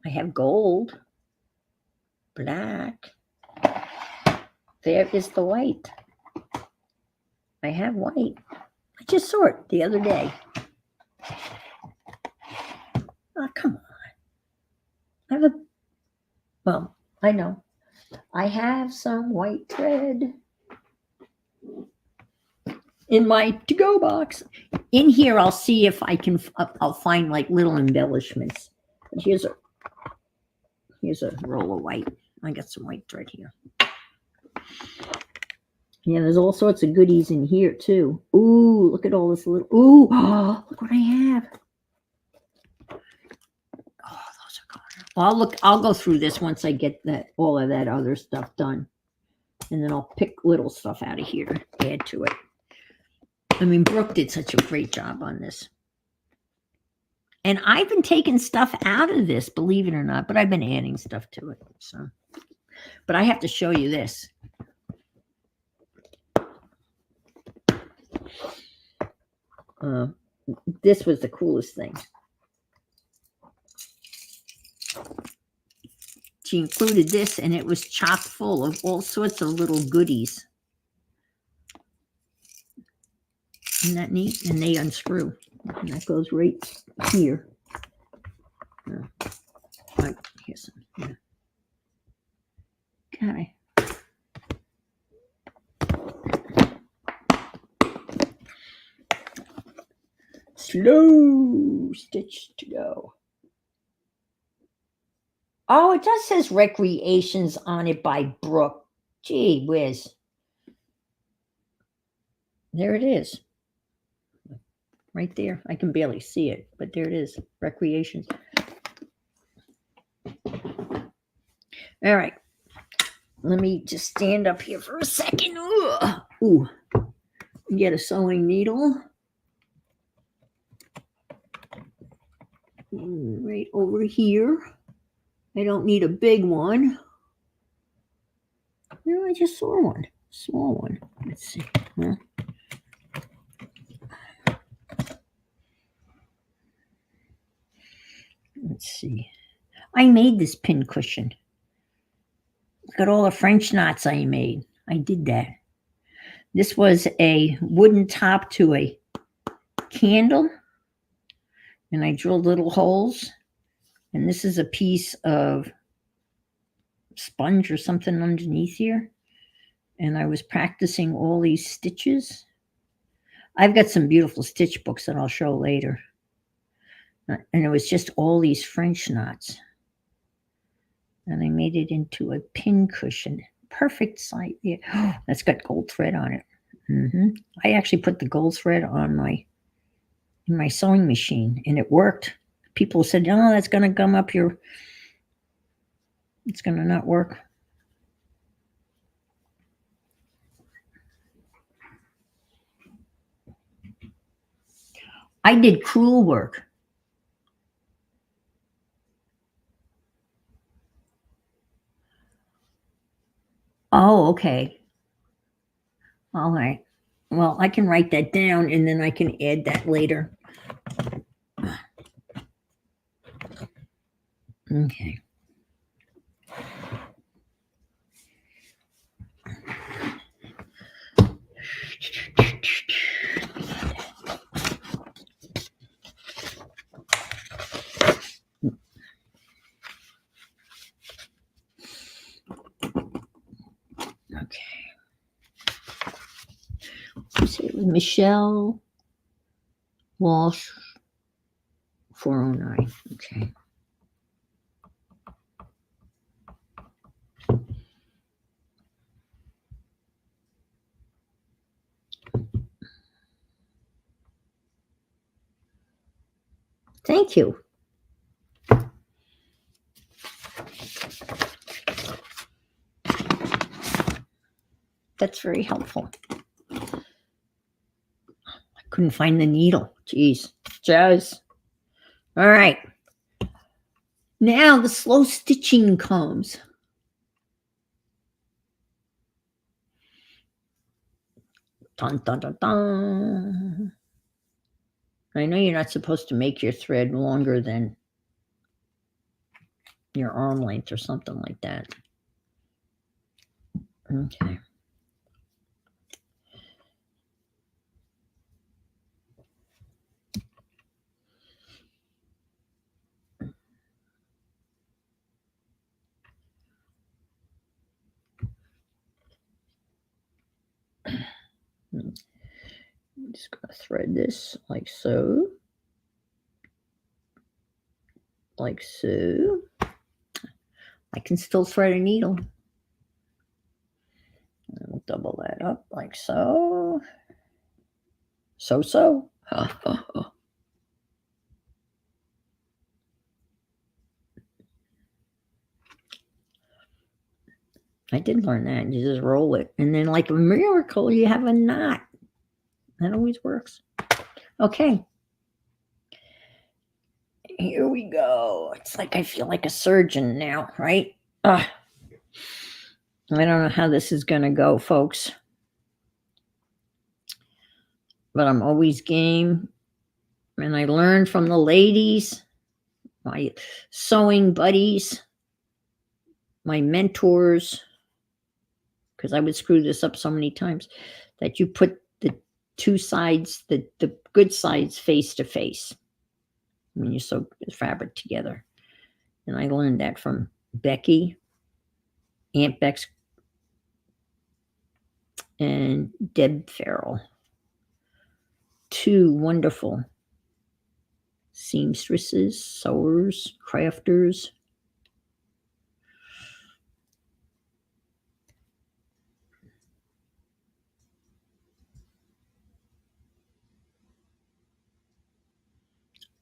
Speaker 2: I have gold, black. There is the white. I have white. I just saw it the other day. Oh, come on. I know. I have some white thread in my to-go box. In here, I'll see if I can, I'll find like little embellishments. But here's a roll of white. I got some white thread here. Yeah, there's all sorts of goodies in here too. Ooh, look at all this little, ooh, oh, look what I have. Oh, those are good. Well, I'll go through this once I get all of that other stuff done. And then I'll pick little stuff out of here, add to it. I mean, Brooke did such a great job on this. And I've been taking stuff out of this, believe it or not, but I've been adding stuff to it. So, but I have to show you this. This was the coolest thing. She included this, and it was chock full of all sorts of little goodies. Isn't that neat? And they unscrew. And that goes right here. Here's some. Yeah. Okay. Slow stitch to go. Oh, it just says Recreations on it by Brooke. Gee whiz. There it is. Right there. I can barely see it, but there it is. Recreations. All right. Let me just stand up here for a second. Ooh. Get a sewing needle. Right over here. I don't need a big one. No, I just saw one. Small one. Let's see. Huh? Let's see. I made this pin cushion. Look at all the French knots I made. I did that. This was a wooden top to a candle. And I drilled little holes. And this is a piece of sponge or something underneath here. And I was practicing all these stitches. I've got some beautiful stitch books that I'll show later. And it was just all these French knots. And I made it into a pin cushion. Perfect size. Yeah. Oh, that's got gold thread on it. I actually put the gold thread on in my sewing machine, and it worked. People said, "Oh, that's going to gum up your." It's going to not work. I did crewel work Oh, okay. All right. Well, I can write that down and then I can add that later. Okay. Okay. So it was Michelle Walsh 409. Okay. Thank you. That's very helpful. I couldn't find the needle. Jeez. Jazz. All right. Now the slow stitching comes. Dun, dun, dun, dun. I know you're not supposed to make your thread longer than your arm length or something like that. Okay. I'm just going to thread this like so. Like so. I can still thread a needle. And we'll double that up like so. So. I did learn that. You just roll it. And then, like a miracle, you have a knot. That always works. Okay. Here we go. It's like I feel like a surgeon now, right? I don't know how this is going to go, folks. But I'm always game. And I learned from the ladies, my sewing buddies, my mentors, because I would screw this up so many times, that you put the two sides, the good sides face to face when you sew the fabric together. And I learned that from Becky, Aunt Bex, and Deb Farrell. Two wonderful seamstresses, sewers, crafters.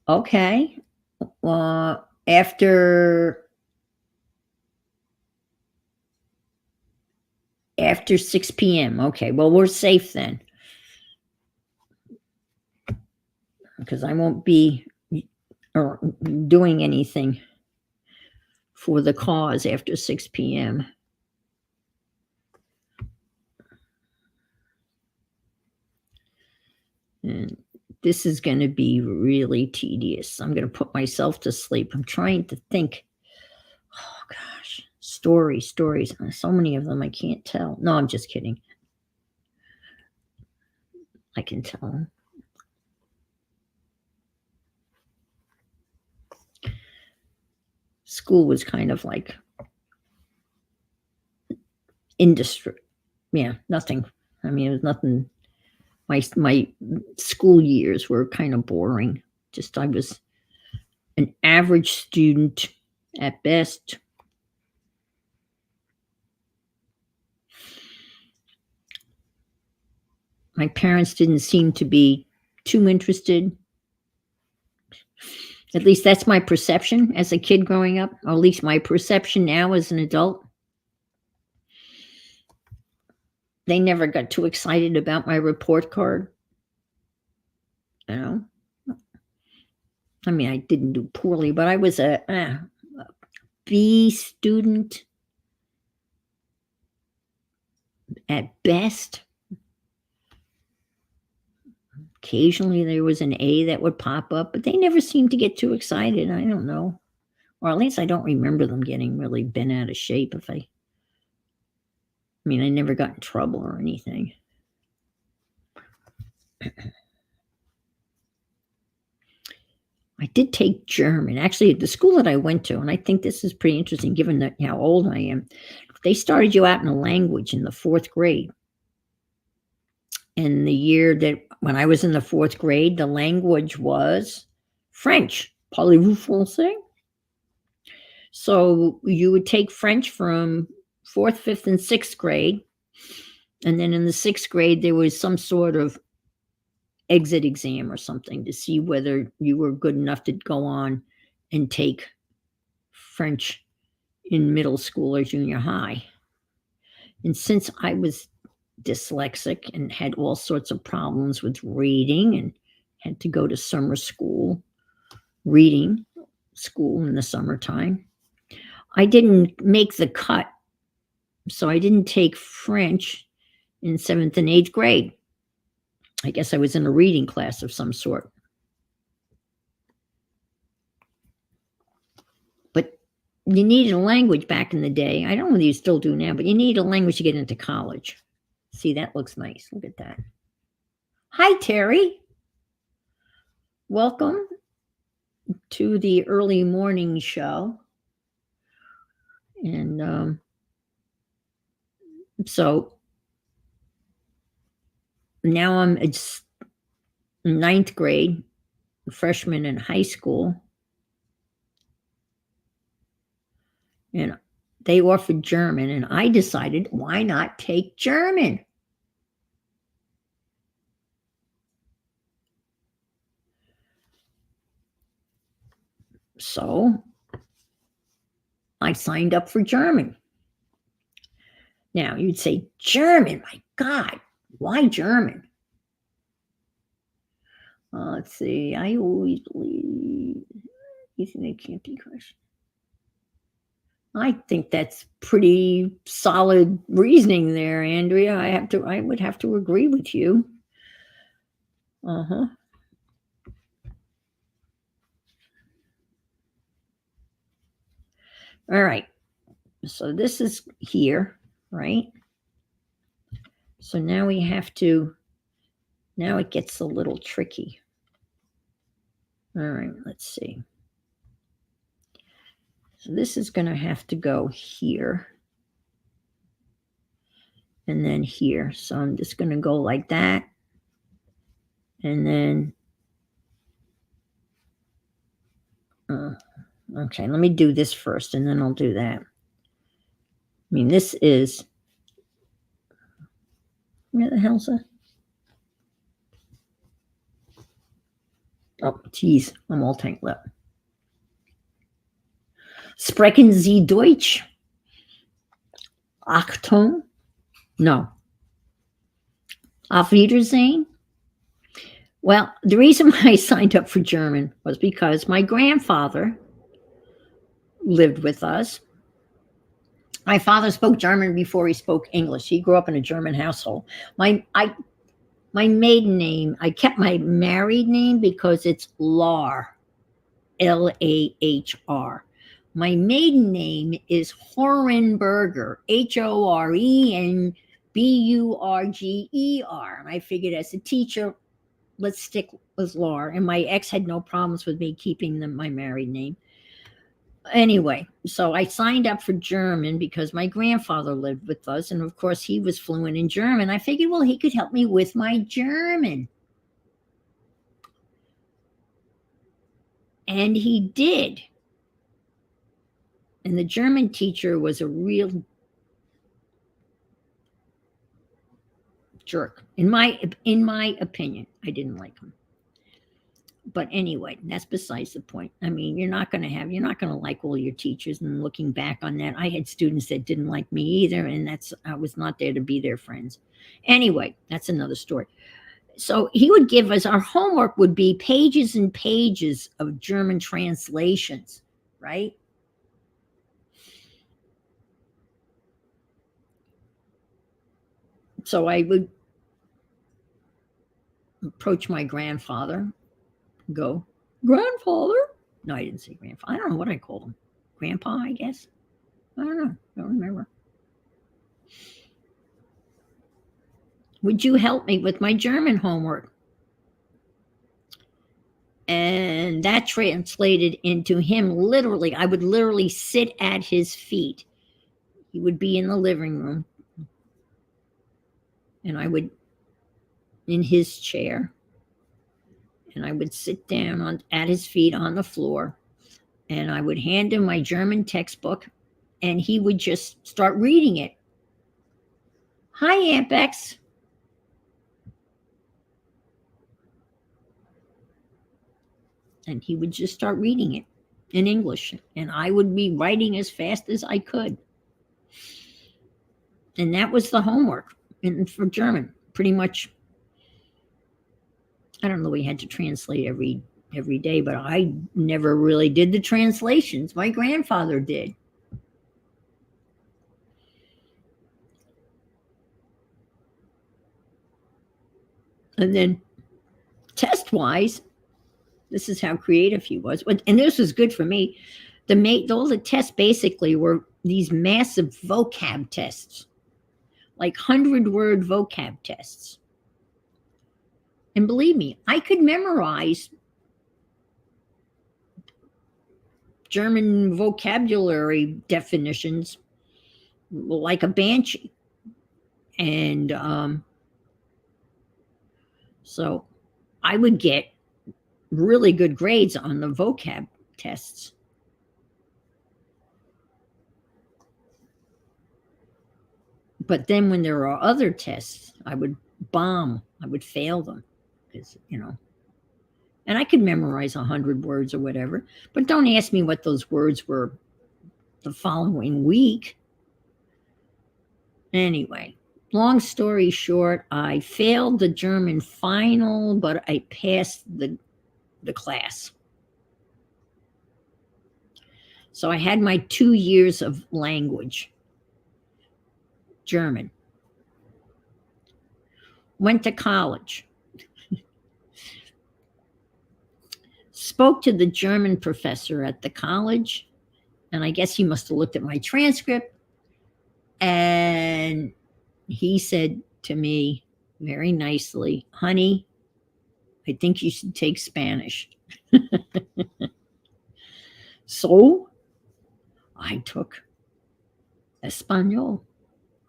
Speaker 2: Okay. After 6 p.m. Okay, well, we're safe then. Because I won't be doing anything for the cause after 6 p.m. And this is going to be really tedious. I'm going to put myself to sleep. I'm trying to think. Oh, gosh. Stories. So many of them I can't tell. No, I'm just kidding. I can tell. School was kind of like industry. Yeah, nothing. I mean, it was nothing. My school years were kind of boring. Just I was an average student at best. My parents didn't seem to be too interested. At least that's my perception as a kid growing up, or at least my perception now as an adult. They never got too excited about my report card. You know? I mean, I didn't do poorly, but I was a B student. at best. Occasionally there was an A that would pop up, but they never seemed to get too excited. I don't know. Or at least I don't remember them getting really bent out of shape. I mean, I never got in trouble or anything. I did take German. Actually, at the school that I went to, and I think this is pretty interesting given that how old I am, they started you out in a language in the 4th grade. And the year that when I was in the 4th grade, the language was French. Parlez-vous français? So you would take French from 4th, 5th, and 6th grade. And then in the 6th grade, there was some sort of exit exam or something to see whether you were good enough to go on and take French in middle school or junior high. And since I was dyslexic and had all sorts of problems with reading and had to go to summer school, reading school in the summertime, I didn't make the cut. So I didn't take French in 7th and 8th grade. I guess I was in a reading class of some sort. But you needed a language back in the day. I don't know whether you still do now, but you need a language to get into college. See, that looks nice. Look at that. Hi, Terry. Welcome to the early morning show. And so now I'm in 9th grade, freshman in high school. And they offered German, and I decided, why not take German? So I signed up for German. Now you'd say, German, my God, why German? Let's see, I always believe it can't be questioned. I think that's pretty solid reasoning there, Andrea. I would have to agree with you. Uh-huh. All right. So this is here, right? So now we have to, now it gets a little tricky. All right, let's see. So this is going to have to go here. And then here. So I'm just going to go like that. And then, okay, let me do this first and then I'll do that. I mean, this is, where the hell's that? Oh, geez, I'm all tangled up. Sprechen Sie Deutsch? Achtung? No. Auf Wiedersehen? Well, the reason why I signed up for German was because my grandfather lived with us. My father spoke German before he spoke English. He grew up in a German household. My maiden name, I kept my married name because it's Lahr, L-A-H-R. My maiden name is Horenberger, Horenburger. And I figured as a teacher, let's stick with Lahr. And my ex had no problems with me keeping my married name. Anyway, so I signed up for German because my grandfather lived with us. And of course, he was fluent in German. I figured, well, he could help me with my German. And he did. And the German teacher was a real jerk. In my opinion, I didn't like him. But anyway, that's besides the point. I mean, you're not going to like all your teachers. And looking back on that, I had students that didn't like me either. And I was not there to be their friends. Anyway, that's another story. So he would give us, our homework would be pages and pages of German translations, right? So I would approach my grandfather, go, grandfather. No, I didn't say grandfather. I don't know what I called him. Grandpa, I guess. I don't know. Don't remember. Would you help me with my German homework? And that translated into him literally, I would literally sit at his feet. He would be in the living room. And I would, in his chair, and I would sit down at his feet on the floor. And I would hand him my German textbook, and he would just start reading it. Hi, Aunt Bex. And he would just start reading it in English. And I would be writing as fast as I could. And that was the homework for German. Pretty much, I don't know, we had to translate every day, but I never really did the translations. My grandfather did. And then test-wise, this is how creative he was. And this was good for me. All the tests basically were these massive vocab tests, like 100-word vocab tests. And believe me, I could memorize German vocabulary definitions like a banshee. And so I would get really good grades on the vocab tests. But then when there are other tests, I would bomb. I would fail them because, and I could memorize 100 words or whatever, but don't ask me what those words were the following week. Anyway, long story short, I failed the German final, but I passed the class. So I had my 2 years of language, German. Went to college. Spoke to the German professor at the college, and I guess he must have looked at my transcript, and he said to me very nicely, honey, I think you should take Spanish. So I took Español.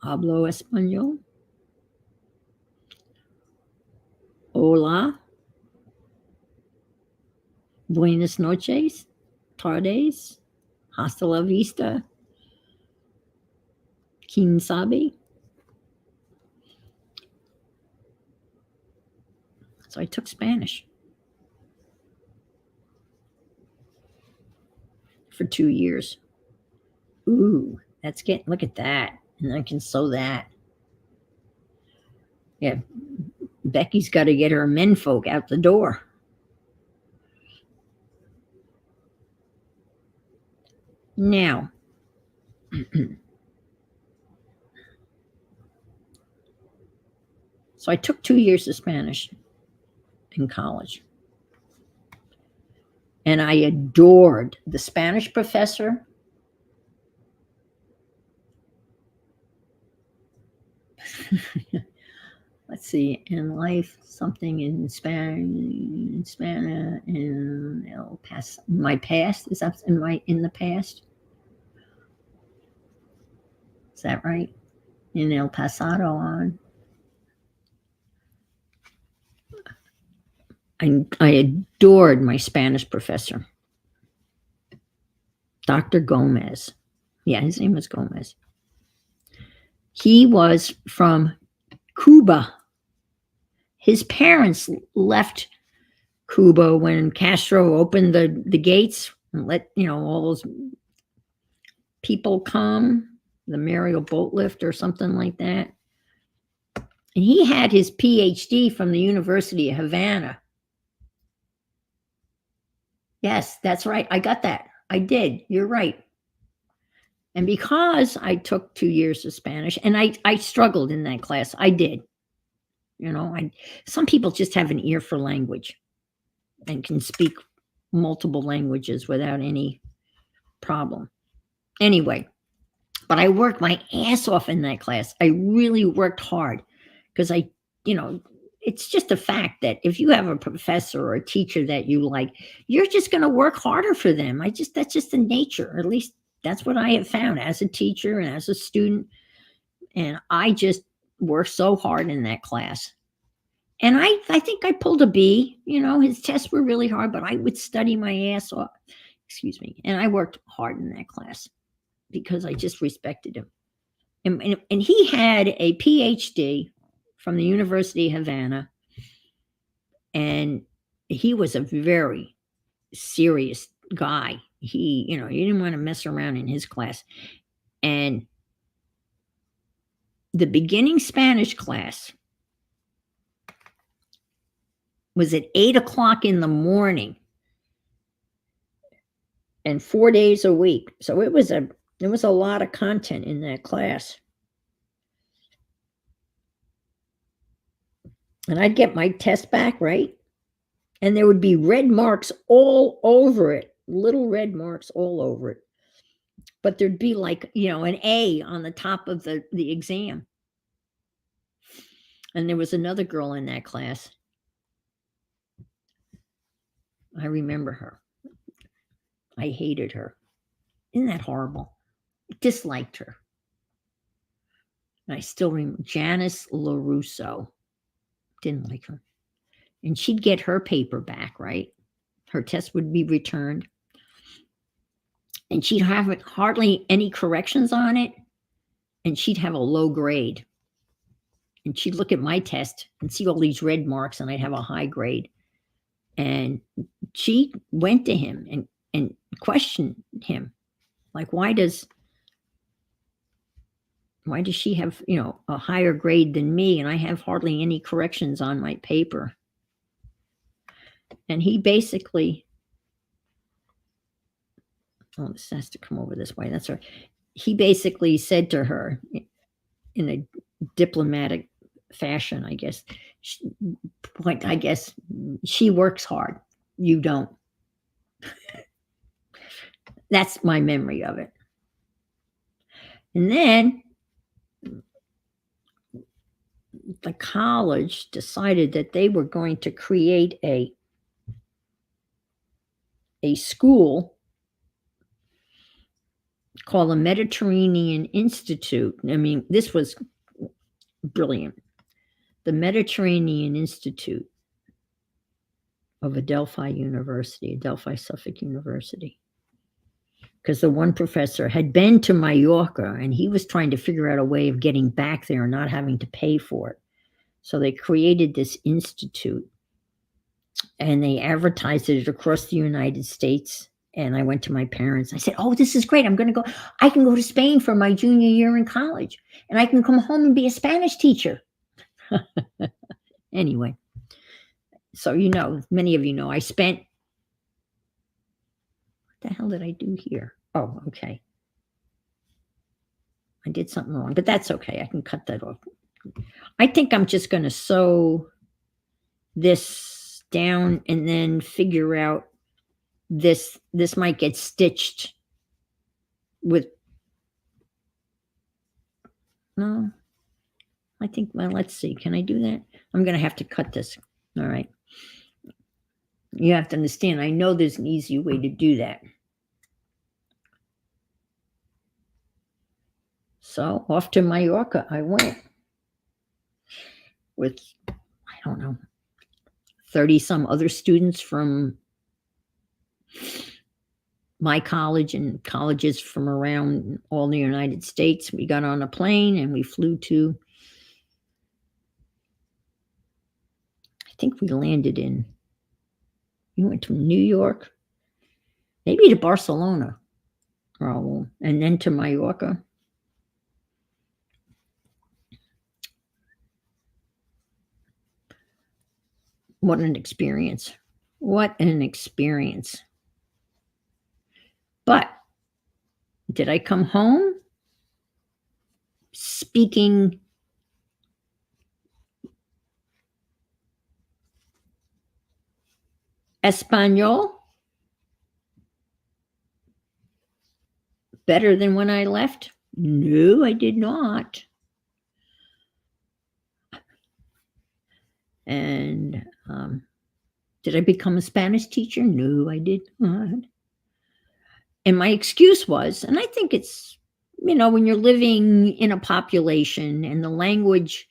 Speaker 2: Hablo Español. Hola. Buenas noches. Tardes. Hasta la vista. Quién sabe. So I took Spanish for 2 years. Ooh, look at that. And I can sew that. Yeah, Becky's got to get her menfolk out the door. Now, so I took 2 years of Spanish in college. And I adored the Spanish professor. Let's see, in life, something in Spanish, in El Paso, my past, is that in the past? Is that right? In El Pasado on. I adored my Spanish professor, Dr. Gomez. Yeah, his name was Gomez. He was from Cuba. His parents left Cuba when Castro opened the gates and let, all those people come, the Mariel boat lift or something like that. And he had his PhD from the University of Havana. Yes, that's right. I got that. I did. You're right. And because I took 2 years of Spanish, and I struggled in that class, I did. Some people just have an ear for language and can speak multiple languages without any problem. Anyway, but I worked my ass off in that class. I really worked hard because it's just a fact that if you have a professor or a teacher that you like, you're just going to work harder for them. That's just the nature. At least that's what I have found as a teacher and as a student. And I just worked so hard in that class. And I think I pulled a B. His tests were really hard, but I would study my ass off. Excuse me. And I worked hard in that class because I just respected him. And he had a PhD from the University of Havana. And he was a very serious guy. You didn't want to mess around in his class. And the beginning Spanish class was at 8:00 in the morning and 4 days a week. So there was a lot of content in that class. And I'd get my test back, right? And there would be red marks all over it, little red marks all over it. But there'd be like, an A on the top of the exam. And there was another girl in that class. I remember her. I hated her. Isn't that horrible? I disliked her. And I still remember Janice LaRusso. Didn't like her. And she'd get her paper back, right? Her test would be returned. And she'd have hardly any corrections on it. And she'd have a low grade. And she'd look at my test and see all these red marks, and I'd have a high grade. And she went to him and questioned him. Like, why does she have, a higher grade than me, and I have hardly any corrections on my paper? And he basically, this has to come over this way. That's right. He basically said to her in a diplomatic fashion, I guess, she works hard. You don't. That's my memory of it. And then the college decided that they were going to create a school called the Mediterranean Institute. I mean, this was brilliant. The Mediterranean Institute of Adelphi University, Adelphi Suffolk University. Because the one professor had been to Mallorca and he was trying to figure out a way of getting back there and not having to pay for it. So they created this institute and they advertised it across the United States. And I went to my parents. I said, oh, this is great. I can go to Spain for my junior year in college and I can come home and be a Spanish teacher. Anyway, so many of you know, I spent, what the hell did I do here? Oh, okay. I did something wrong, but that's okay. I can cut that off. I think I'm just going to sew this down and then figure out this might get stitched with, no, I think, well, let's see. Can I do that? I'm going to have to cut this. All right. You have to understand, I know there's an easy way to do that. So off to Mallorca I went with, I don't know, 30 some other students from my college and colleges from around all the United States. We got on a plane and we flew to, I think we landed in, we went to New York, maybe to Barcelona, and then to Mallorca. What an experience. What an experience. But Did I come home speaking Espanol better than when I left? No, I did not. And did I become a Spanish teacher? No, I did not. And my excuse was, and I think it's, when you're living in a population and the language,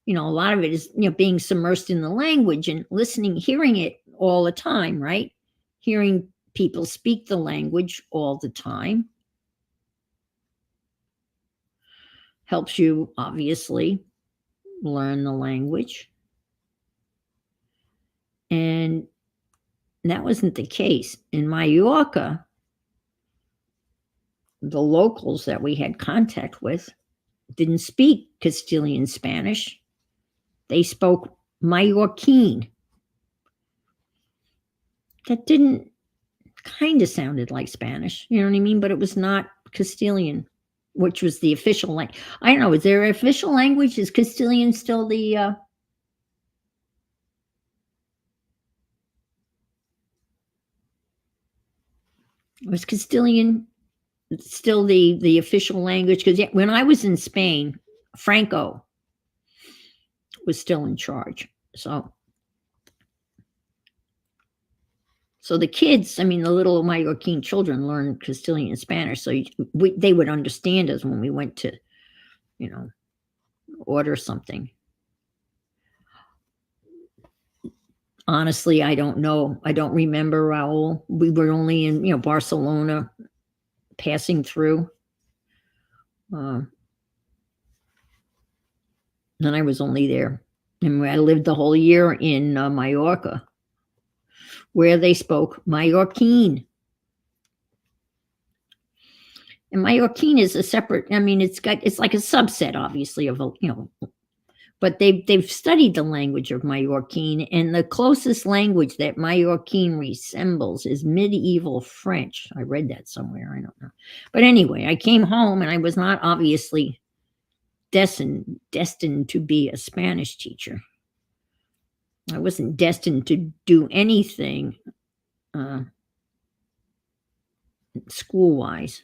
Speaker 2: a lot of it is, being submersed in the language and listening, hearing it all the time, right? Hearing people speak the language all the time helps you obviously learn the language. And that wasn't the case. In Mallorca, the locals that we had contact with didn't speak Castilian Spanish. They spoke Mallorquin. That didn't kind of sounded like Spanish, you know what I mean? But it was not Castilian, which was the official language. I don't know, is there an official language? Is Castilian still the was Castilian still the official language? Because when I was in Spain, Franco was still in charge. So the kids, the little Mallorquin children learned Castilian and Spanish. So they would understand us when we went to, order something. Honestly, I don't know. I don't remember, Raul. We were only in, Barcelona passing through. And I was only there. And I lived the whole year in Mallorca, where they spoke Mallorquin. And Mallorquin is a separate, it's like a subset, obviously, of, but they've studied the language of Mallorquin, and the closest language that Mallorquin resembles is medieval French. I read that somewhere, I don't know. But anyway, I came home and I was not obviously destined to be a Spanish teacher. I wasn't destined to do anything school-wise.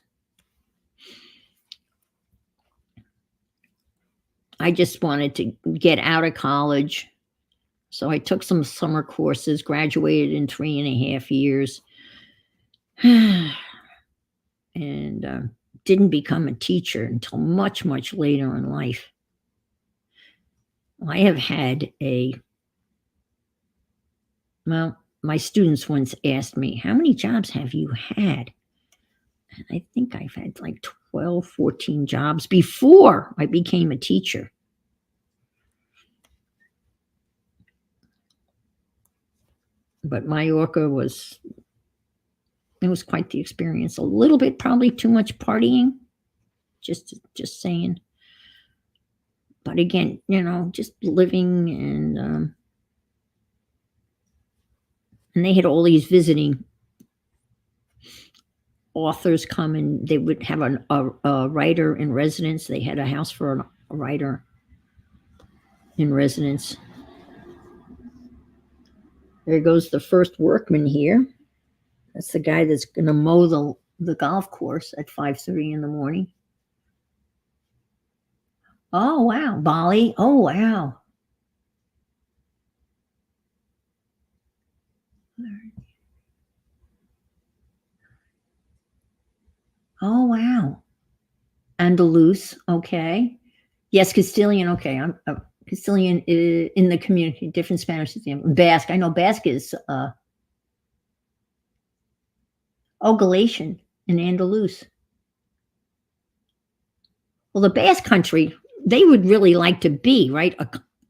Speaker 2: I just wanted to get out of college. So I took some summer courses, graduated in 3.5 years, and didn't become a teacher until much, much later in life. I have had my students once asked me, how many jobs have you had? And I think I've had like 12, 14 jobs before I became a teacher. But Mallorca was quite the experience. A little bit, probably too much partying, just saying. But again, just living and they had all these visiting authors come, and they would have a writer in residence. They had a house for a writer in residence. There goes the first workman here. That's the guy that's going to mow the golf course at 5:30 in the morning. Oh, wow. Bali. Oh, wow. Oh, wow. Andalus. Okay. Yes, Castilian. Okay. I'm Castilian in the community, different Spanish. Basque. I know Basque is, Galician and Andalus. Well, the Basque country, they would really like to be, right,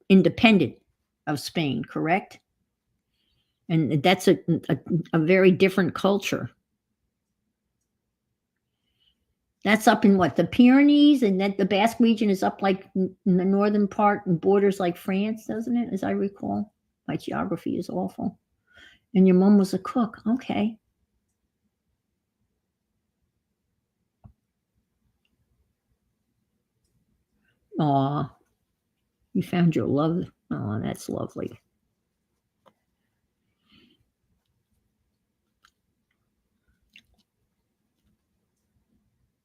Speaker 2: independent of Spain, correct? And that's a very different culture. That's up in what, the Pyrenees, and that the Basque region is up like in the northern part and borders like France, doesn't it? As I recall, my geography is awful. And your mom was a cook, okay. Aw, you found your love. Oh, that's lovely.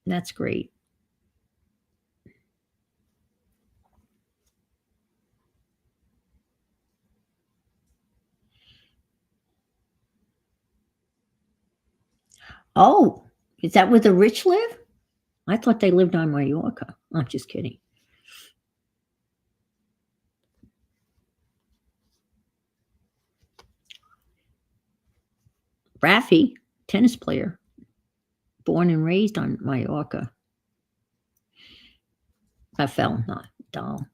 Speaker 2: That's great. Oh, is that where the rich live? I thought they lived on Mallorca. I'm just kidding. Rafi, tennis player, born and raised on Mallorca. Rafael, not Nadal.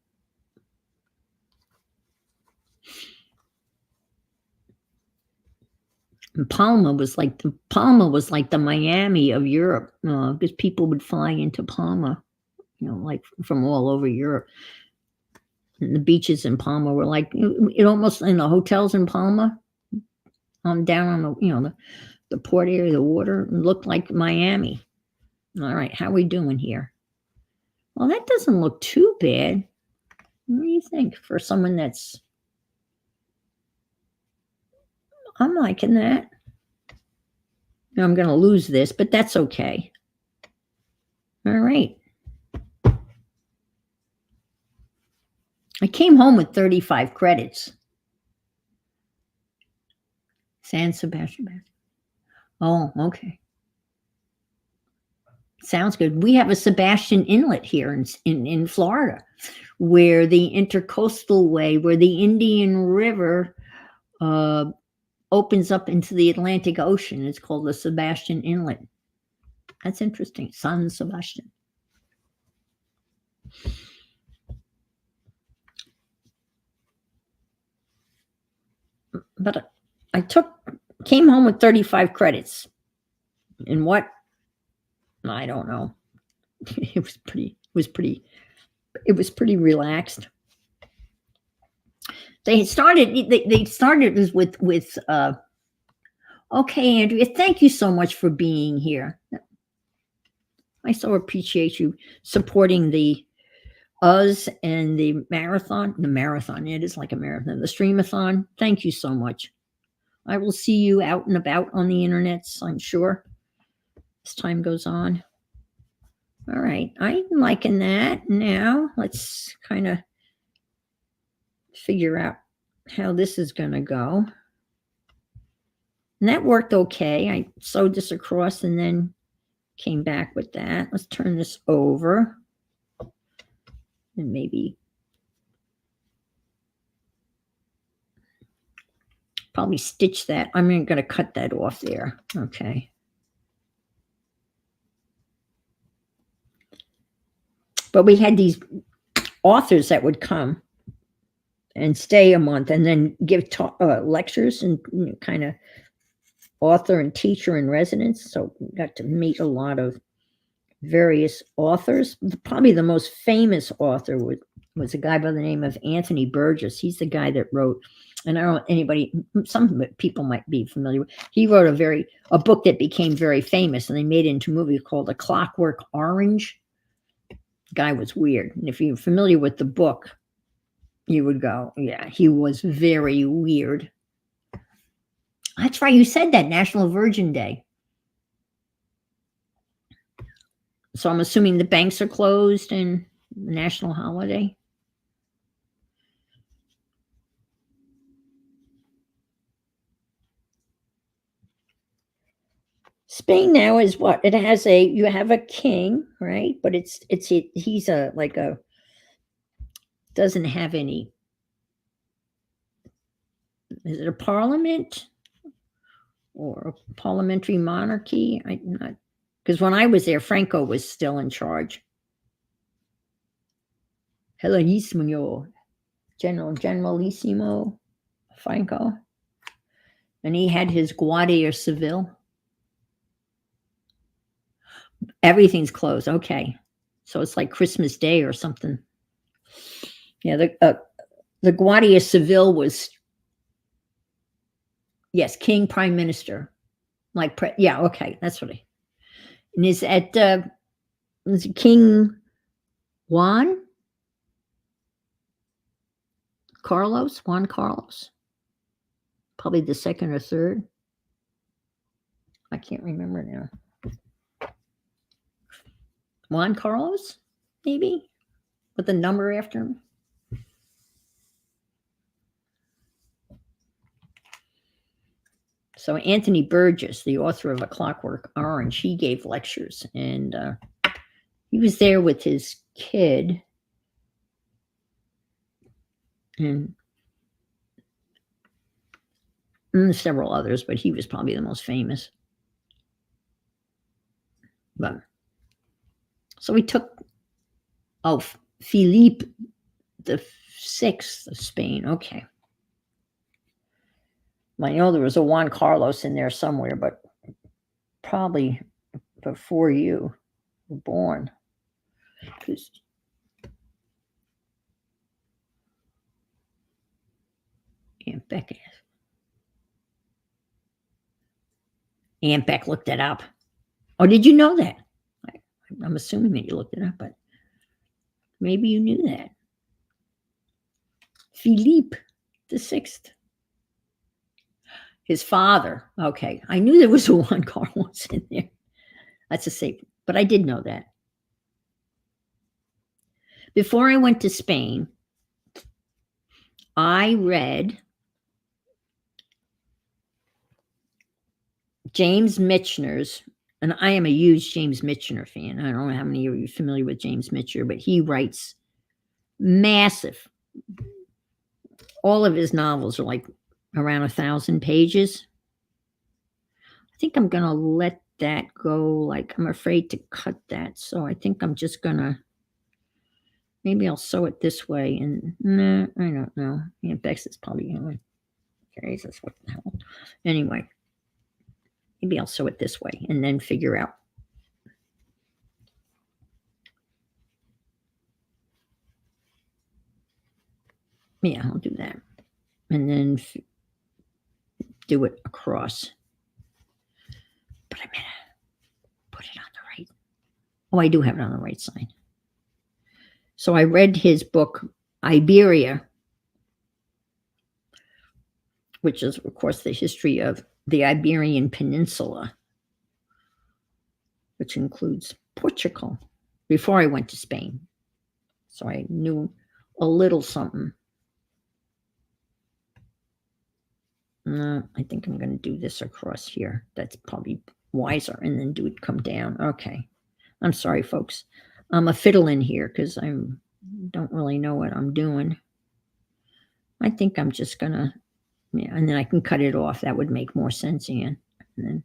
Speaker 2: And Palma was like the Miami of Europe, because people would fly into Palma, like from all over Europe. And the beaches in Palma were like it almost in the hotels in Palma, down on the port area, the water looked like Miami. All right, how are we doing here? Well, that doesn't look too bad. What do you think for someone that's? I'm liking that. Now I'm going to lose this, but that's okay. All right. I came home with 35 credits. San Sebastian. Oh, okay. Sounds good. We have a Sebastian Inlet here in Florida, where the intercoastal way, where the Indian River opens up into the Atlantic Ocean. It's called the Sebastian Inlet. That's interesting. San Sebastian. But I came home with 35 credits. In what? I don't know. It was pretty relaxed. They started with okay, Andrea, thank you so much for being here. I so appreciate you supporting the us and the marathon. It is like a marathon, the streamathon. Thank you so much. I will see you out and about on the internets, I'm sure, as time goes on. All right, I'm liking that. Now let's kind of figure out how this is going to go. And that worked okay. I sewed this across and then came back with that. Let's turn this over and maybe probably stitch that. I'm going to cut that off there. Okay. But we had these authors that would come and stay a month and then give lectures and kind of author and teacher in residence. So we got to meet a lot of various authors. Probably the most famous author was a guy by the name of Anthony Burgess. He's the guy that wrote, and I don't know anybody, some people might be familiar with. He wrote a book that became very famous, and they made it into a movie called A Clockwork Orange. The guy was weird. And if you're familiar with the book, you would go, yeah, he was very weird. That's right. You said that, National Virgin Day. So I'm assuming the banks are closed and the national holiday. Spain now is what? It has you have a king, right? But he's doesn't have any. Is it a parliament or a parliamentary monarchy? I'm not, because when I was there, Franco was still in charge. Generalissimo Franco. And he had his Guardia Civil. Everything's closed. Okay. So it's like Christmas Day or something. Yeah, the Guardia Civil was, yes, king, prime minister. Yeah, okay, that's what and is it King Juan? Juan Carlos. Probably the second or third. I can't remember now. Juan Carlos, maybe? With a number after him? So Anthony Burgess, the author of A Clockwork Orange, he gave lectures, and he was there with his kid, and several others, but he was probably the most famous. But so we took Philippe the Sixth of Spain. Okay. I know there was a Juan Carlos in there somewhere, but probably before you were born. Aunt Beck looked it up. Oh, did you know that? I'm assuming that you looked it up, but maybe you knew that. Philippe the Sixth. His father. Okay. I knew there was a Juan Carlos in there. That's a safe, but I did know that. Before I went to Spain, I read James Michener's, and I am a huge James Michener fan. I don't know how many of you are familiar with James Michener, but he writes massive. All of his novels are like around 1,000 pages. I think I'm going to let that go. Like, I'm afraid to cut that. So I think I'm just going to, maybe I'll sew it this way. And no, I don't know. Aunt Bex is probably going to, Jesus, what the hell. Anyway, maybe I'll sew it this way and then figure out. Yeah, I'll do that. And then do it across. But I'm going to put it on the right. Oh, I do have it on the right side. So I read his book, Iberia, which is, of course, the history of the Iberian Peninsula, which includes Portugal, before I went to Spain. So I knew a little something. I think I'm going to do this across here. That's probably wiser, and then do it come down. Okay. I'm sorry, folks. I'm a fiddling here because I don't really know what I'm doing. I think I'm just going to, yeah, and then I can cut it off. That would make more sense, Ian. And then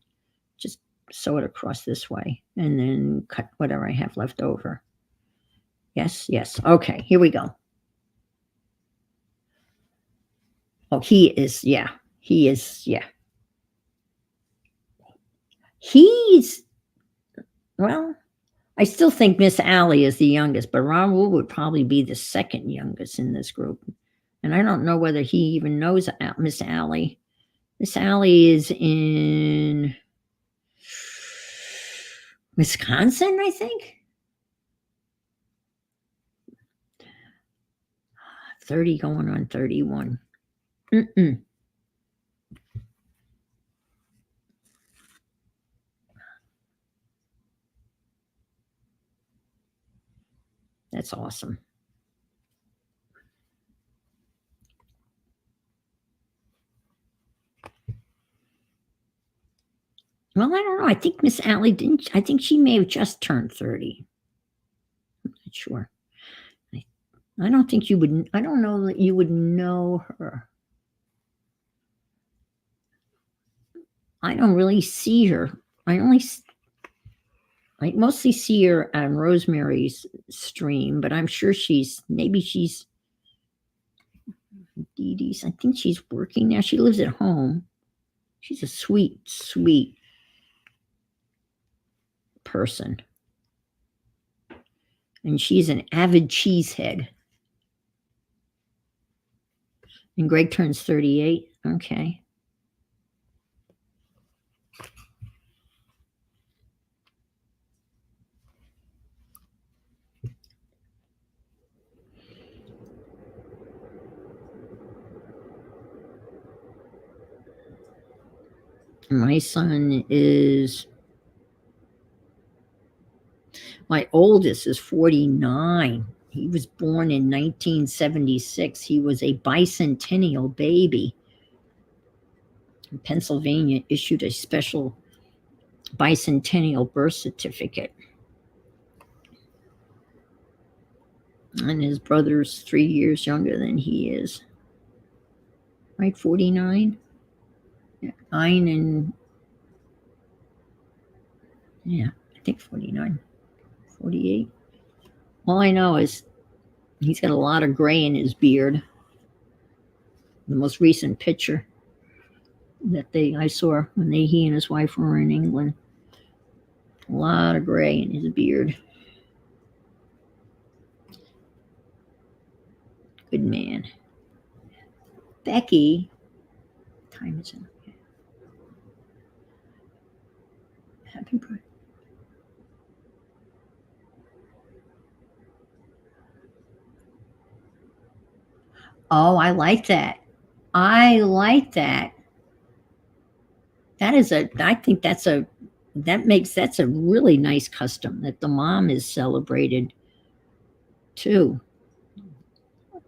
Speaker 2: just sew it across this way and then cut whatever I have left over. Yes. Okay, here we go. Oh, he is, yeah. Well, I still think Miss Allie is the youngest, but Raoul would probably be the second youngest in this group. And I don't know whether he even knows Miss Allie. Miss Allie is in Wisconsin, I think. 30 going on 31. That's awesome. Well, I don't know. I think Miss Allie didn't. I think she may have just turned 30. I'm not sure. I don't think you would. I don't know that you would know her. I don't really see her. I mostly see her on Rosemary's stream, but I'm sure maybe she's Dee Dee's. I think she's working now. She lives at home. She's a sweet, sweet person. And she's an avid cheesehead. And Greg turns 38. Okay. My son is, my oldest is 49. He was born in 1976. He was a bicentennial baby. Pennsylvania issued a special bicentennial birth certificate. And his brother's 3 years younger than he is. Right, 49? Yeah, 9 and, yeah, I think 49, 48. All I know is he's got a lot of gray in his beard. The most recent picture that I saw when he and his wife were in England. A lot of gray in his beard. Good man. Becky, what time is it? Happy birthday. Oh, I like that. I like that. I think that's a really nice custom that the mom is celebrated too.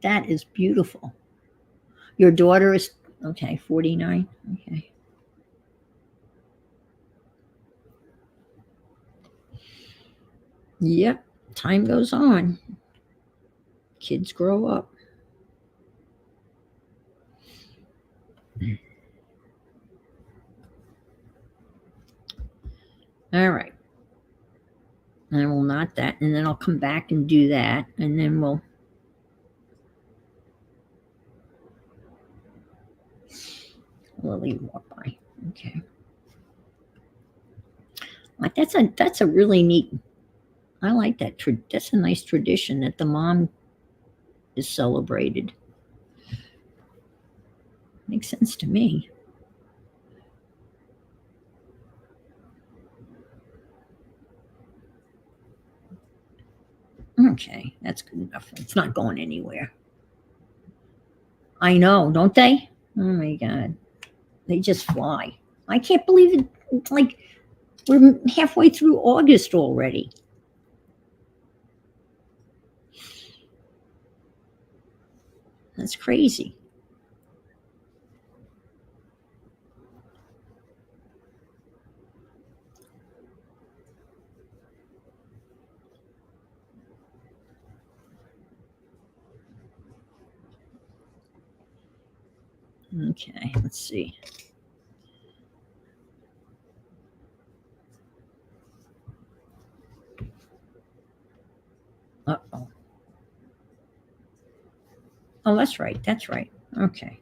Speaker 2: That is beautiful. Your daughter is, okay, 49. Okay. Yep. Time goes on. Kids grow up. All right. And we'll knot that, and then I'll come back and do that, and then we'll Lily walk by. Okay. Like that's a really neat. I like that. That's a nice tradition that the mom is celebrated. Makes sense to me. Okay, that's good enough. It's not going anywhere. I know, don't they? Oh my God. They just fly. I can't believe it. It's like we're halfway through August already. That's crazy. Okay, let's see. Uh-oh. Oh, that's right. That's right. Okay.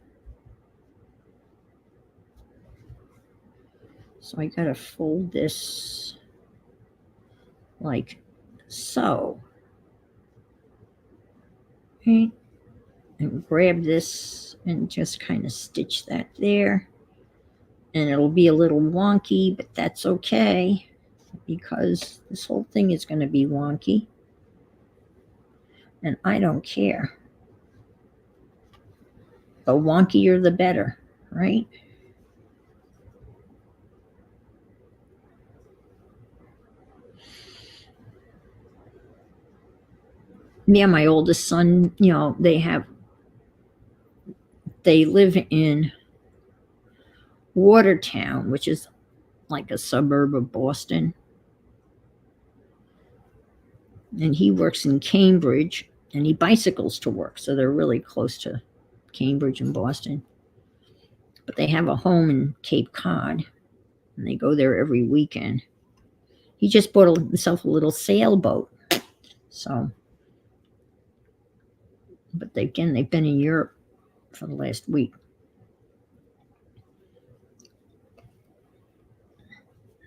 Speaker 2: So I gotta fold this like so. Okay. And grab this and just kind of stitch that there. And it'll be a little wonky, but that's okay because this whole thing is going to be wonky. And I don't care. The wonkier, the better, right? Yeah, my oldest son, they live in Watertown, which is like a suburb of Boston. And he works in Cambridge and he bicycles to work. So they're really close to Cambridge and Boston. But they have a home in Cape Cod and they go there every weekend. He just bought himself a little sailboat. So, but they've been in Europe for the last week.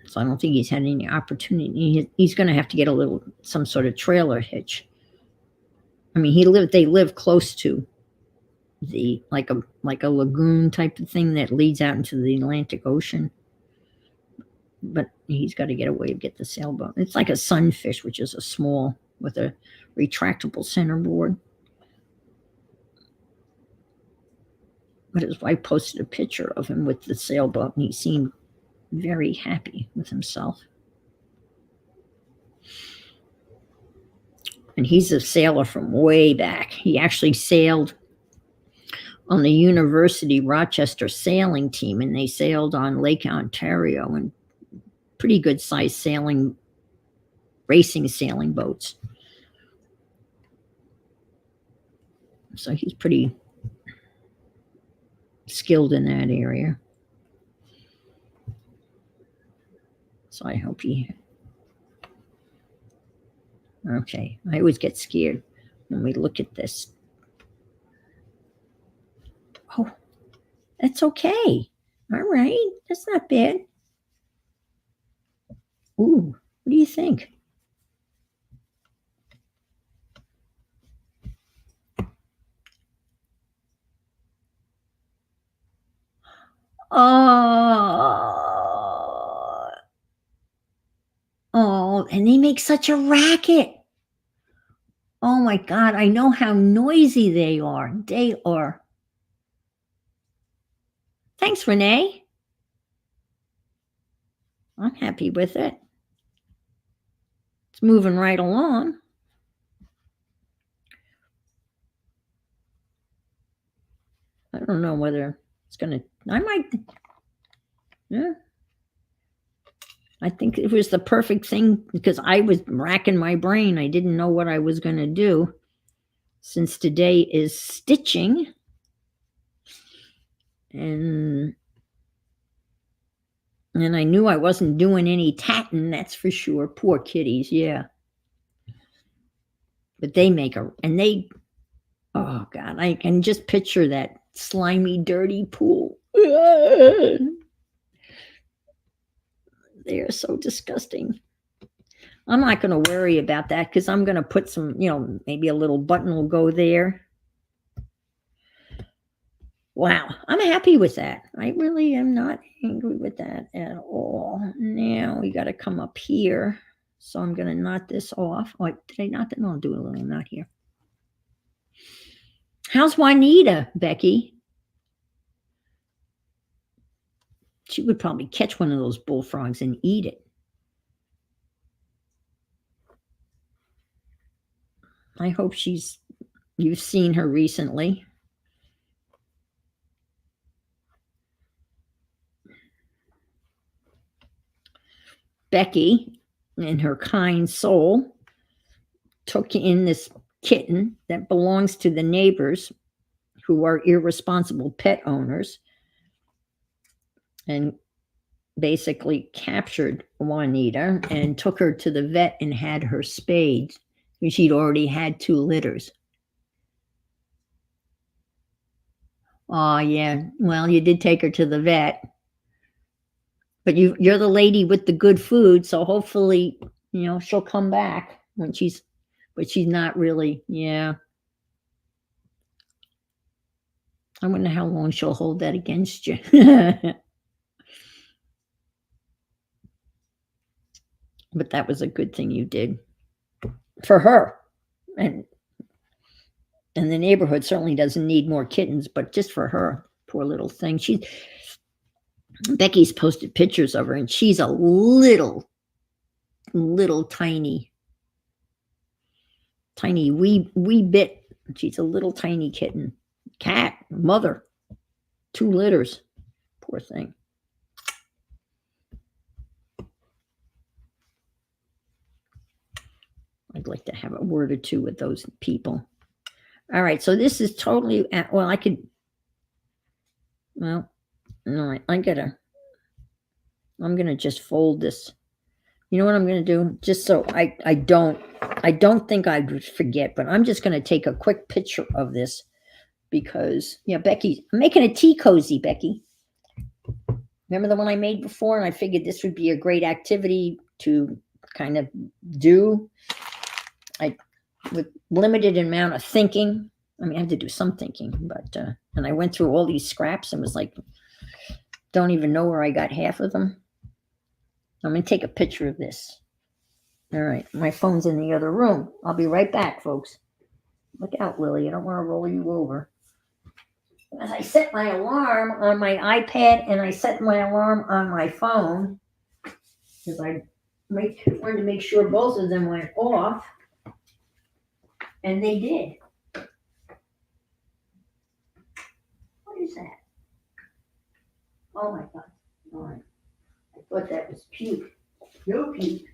Speaker 2: So I don't think he's had any opportunity. He's going to have to get some sort of trailer hitch. I mean, they live close to like a lagoon type of thing that leads out into the Atlantic Ocean. But he's got to get a way to get the sailboat. It's like a Sunfish, which is a small with a retractable centerboard. But his wife posted a picture of him with the sailboat, and he seemed very happy with himself. And he's a sailor from way back. He actually sailed on the University Rochester sailing team, and they sailed on Lake Ontario and pretty good sized racing sailing boats. So he's pretty skilled in that area. So I hope he. Okay, I always get scared when we look at this. Oh, that's okay. All right, that's not bad. Ooh, what do you think? Oh, and they make such a racket. Oh my God, I know how noisy they are. They are. Thanks, Renee. I'm happy with it. It's moving right along. I don't know whether it's going to, I might, yeah. I think it was the perfect thing because I was racking my brain. I didn't know what I was going to do since today is stitching. And I knew I wasn't doing any tatting, that's for sure. Poor kitties, yeah. But they make oh God, I can just picture that slimy, dirty pool. They are so disgusting. I'm not going to worry about that because I'm going to put some, maybe a little button will go there. Wow, I'm happy with that. I really am not angry with that at all. Now we got to come up here. So I'm going to knot this off. Oh, did I knot that? No, I'll do a little knot here. How's Juanita, Becky? She would probably catch one of those bullfrogs and eat it. I hope you've seen her recently. Becky, in her kind soul, took in this kitten that belongs to the neighbors who are irresponsible pet owners and basically captured Juanita and took her to the vet and had her spayed. She'd already had 2 litters. Oh, yeah. Well, you did take her to the vet. But you're the lady with the good food, so hopefully, she'll come back but she's not really, yeah. I wonder how long she'll hold that against you. But that was a good thing you did for her. And the neighborhood certainly doesn't need more kittens, but just for her, poor little thing. Becky's posted pictures of her, and she's a little tiny wee bit. She's a little tiny kitten. Cat, mother, 2 litters. Poor thing. I'd like to have a word or two with those people. All right, so this is totally, all right, I'm gonna just fold this. You know what I'm gonna do? Just so I don't think I'd forget, but I'm just gonna take a quick picture of this because, Becky, I'm making a tea cozy, Becky. Remember the one I made before? And I figured this would be a great activity to kind of do. With limited amount of thinking. I have to do some thinking, but and I went through all these scraps and was like, don't even know where I got half of them. I'm going to take a picture of this. All right, my phone's in the other room. I'll be right back, folks. Look out, Lily. I don't want to roll you over. As I set my alarm on my iPad and I set my alarm on my phone because I wanted to make sure both of them went off, and they did. What is that? Oh my God. All right. I thought that was puke. No puke.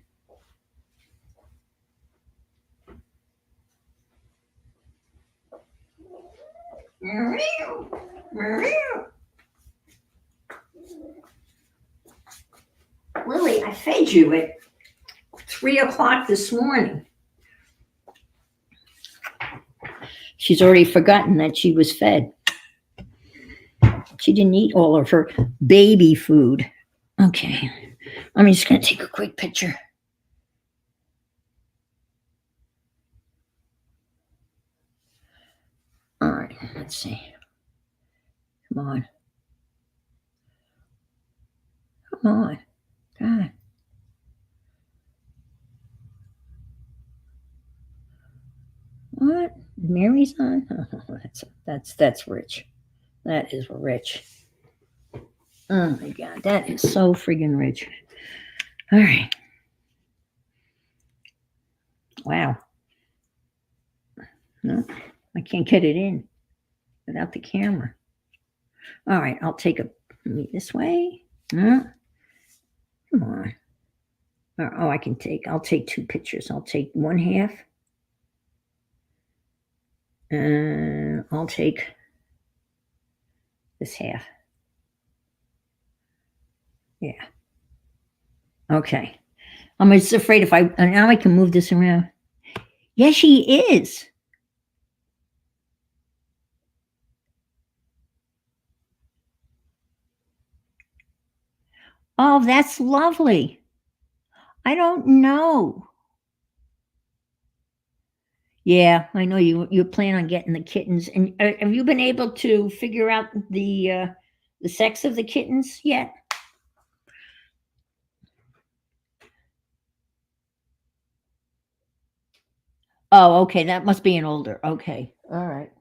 Speaker 2: Lily, I fed you at 3 o'clock this morning. She's already forgotten that she was fed. She didn't eat all of her baby food. Okay, I'm just going to take a quick picture. All right, let's see. Come on. Come on. God. What? Mary's on? Oh, that's rich. That is rich. Oh my God, that is so friggin' rich. All right. Wow. No, I can't get it in without the camera. All right, I'll take this way. No. Come on. Oh, I'll take two pictures. I'll take one half. And I'll take this half. Yeah. Okay. I'm just afraid now I can move this around. Yes, she is. Oh, that's lovely. I don't know. Yeah, I know you plan on getting the kittens. And have you been able to figure out the sex of the kittens yet? Oh, okay. That must be an older. Okay. All right.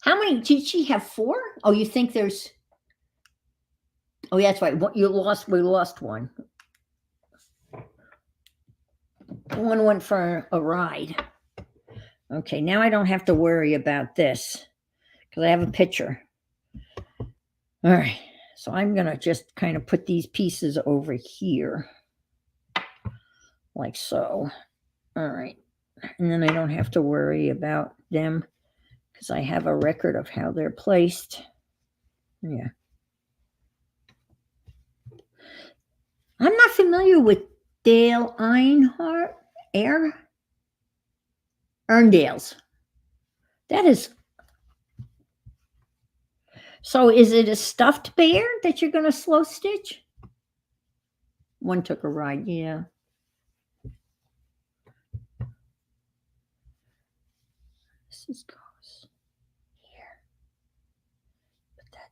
Speaker 2: How many did she have? 4? Oh, you think there's? Oh, yeah, that's right. We lost one. One went for a ride. Okay, now I don't have to worry about this because I have a picture. All right, so I'm gonna just kind of put these pieces over here, like so. All right, and then I don't have to worry about them because I have a record of how they're placed. Yeah. I'm not familiar with Dale Earnhardt. Erndales. That is. So is it a stuffed bear that you're going to slow stitch? One took a ride, yeah. This goes here. Put that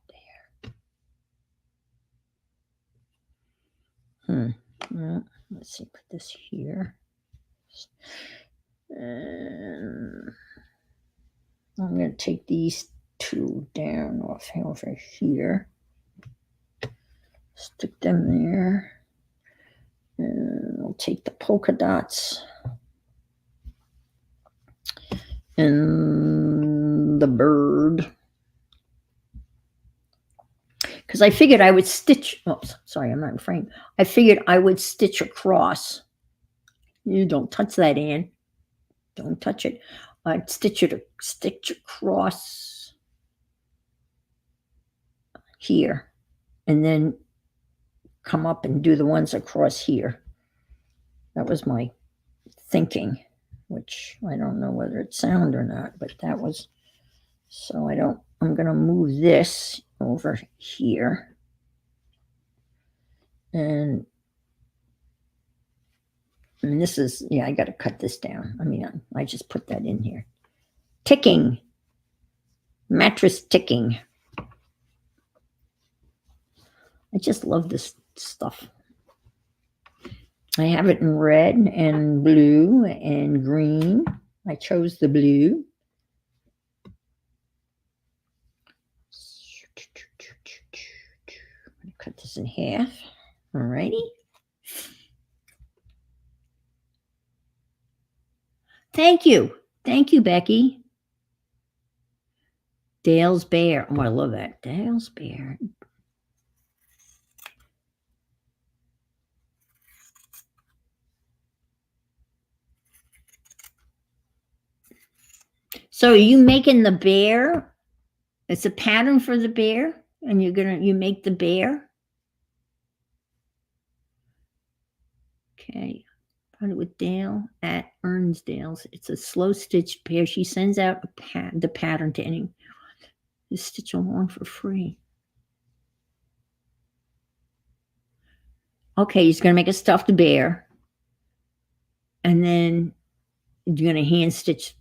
Speaker 2: there. Well, let's see, put this here. And I'm going to take these 2 down off over here. Stick them there. And I'll take the polka dots and the bird. Because I figured I would stitch. Oops, sorry, I'm not in frame. I figured I would stitch across. You don't touch that, Ann. Don't touch it. I'd stitch across here, and then come up and do the ones across here. That was my thinking, which I don't know whether it's sound or not, but that was. So I'm going to move this over here. And this is, I got to cut this down. I mean, I just put that in here. Ticking. Mattress ticking. I just love this stuff. I have it in red and blue and green. I chose the blue. I'm gonna cut this in half. Alrighty. Thank you. Thank you, Becky. Dale's Bear. Oh, I love that. Dale's Bear. So are you making the bear? It's a pattern for the bear, and you make the bear. Okay. Started with Dale at Ernsdale's. It's a slow stitch bear. She sends out the pattern to anyone to stitch along for free. Okay, he's gonna make a stuffed bear, and then you're gonna hand stitch.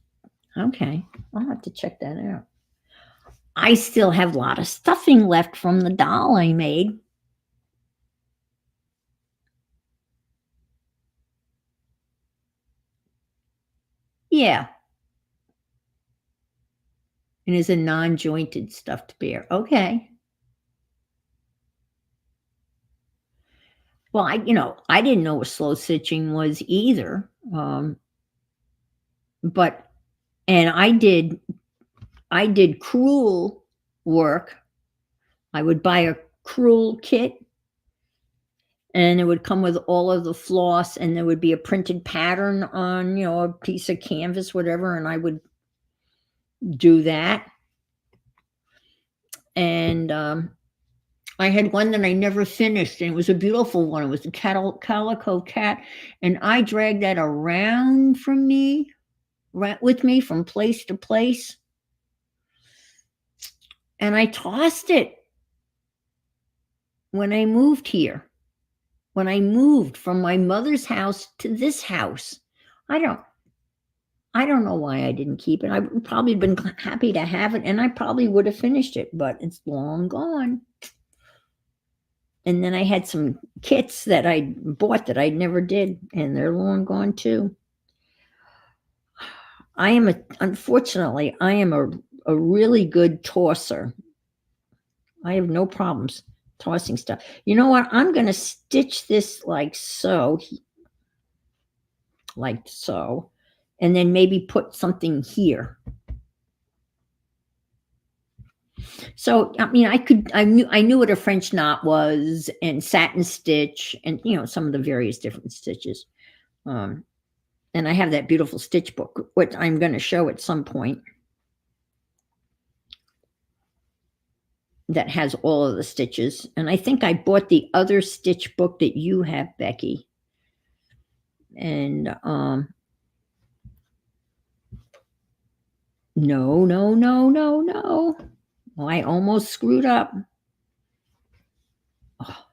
Speaker 2: Okay, I'll have to check that out. I still have a lot of stuffing left from the doll I made. Yeah. And it's a non-jointed stuffed bear. Okay. Well, I didn't know what slow stitching was either. But I did crewel work. I would buy a crewel kit, and it would come with all of the floss, and there would be a printed pattern on, a piece of canvas, whatever, and I would do that. And I had one that I never finished, and it was a beautiful one. It was a calico cat, and I dragged that around with me from place to place, and I tossed it when I moved here. When I moved from my mother's house to this house, I don't know why I didn't keep it. I would probably been happy to have it, and I probably would have finished it, but it's long gone. And then I had some kits that I bought that I never did, and they're long gone too. Unfortunately, I am a really good tosser. I have no problems tossing stuff. You know what? I'm going to stitch this like so, and then maybe put something here. So, I mean, I knew what a French knot was, and satin stitch, and, some of the various different stitches. And I have that beautiful stitch book, which I'm going to show at some point, that has all of the stitches. And I think I bought the other stitch book that you have, Becky. And no. Well, I almost screwed up. Oh,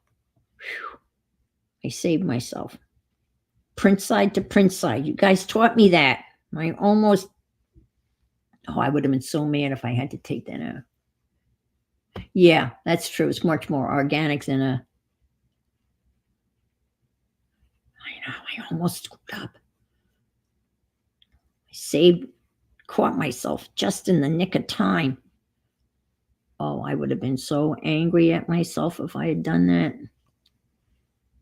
Speaker 2: I saved myself. Print side to print side. You guys taught me that. I would have been so mad if I had to take that out. Yeah, that's true. It's much more organic than I almost screwed up. Caught myself just in the nick of time. Oh, I would have been so angry at myself if I had done that.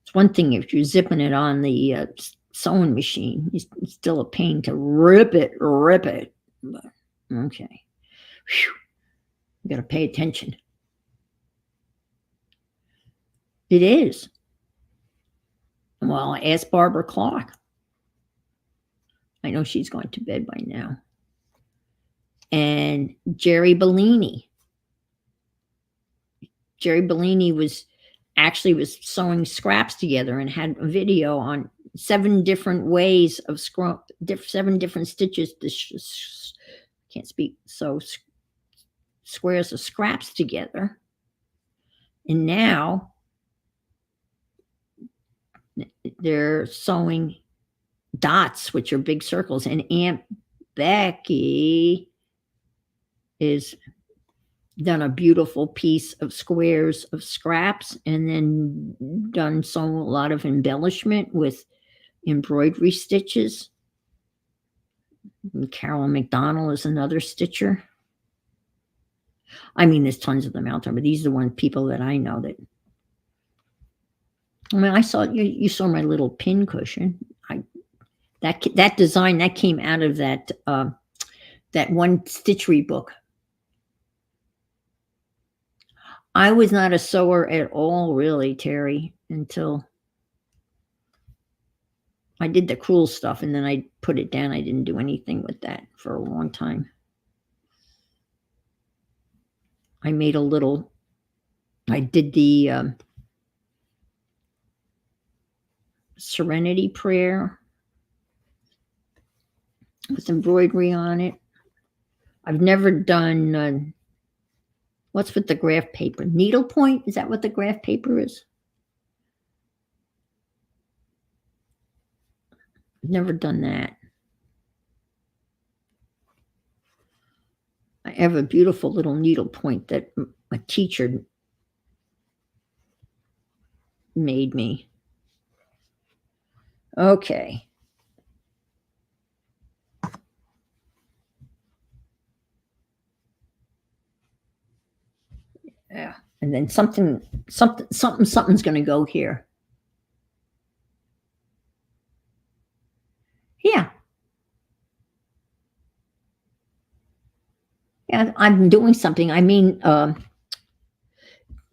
Speaker 2: It's one thing if you're zipping it on the sewing machine. It's still a pain to rip it. But, okay. Whew. You got to pay attention. It is. Well, ask Barbara Clark. I know she's going to bed by now. And Jerry Bellini. Jerry Bellini was sewing scraps together and had a video on 7 different ways of 7 different stitches to sew squares of scraps together. And now they're sewing dots, which are big circles. And Aunt Becky is done a beautiful piece of squares of scraps, and then done a lot of embellishment with embroidery stitches. And Carolyn McDonald is another stitcher. I mean, there's tons of them out there, but these are the one people that I know that. I mean, I saw you saw my little pin cushion. That design that came out of that one stitchery book. I was not a sewer at all, really, Terry, until I did the cruel stuff, and then I put it down. I didn't do anything with that for a long time. I made a little. I did the Serenity Prayer with embroidery on it. I've never done what's with the graph paper? Needlepoint? Is that what the graph paper is? I've never done that. I have a beautiful little needlepoint that a teacher made me. Okay. Yeah. And then something's going to go here. Yeah. Yeah, I'm doing something. I mean,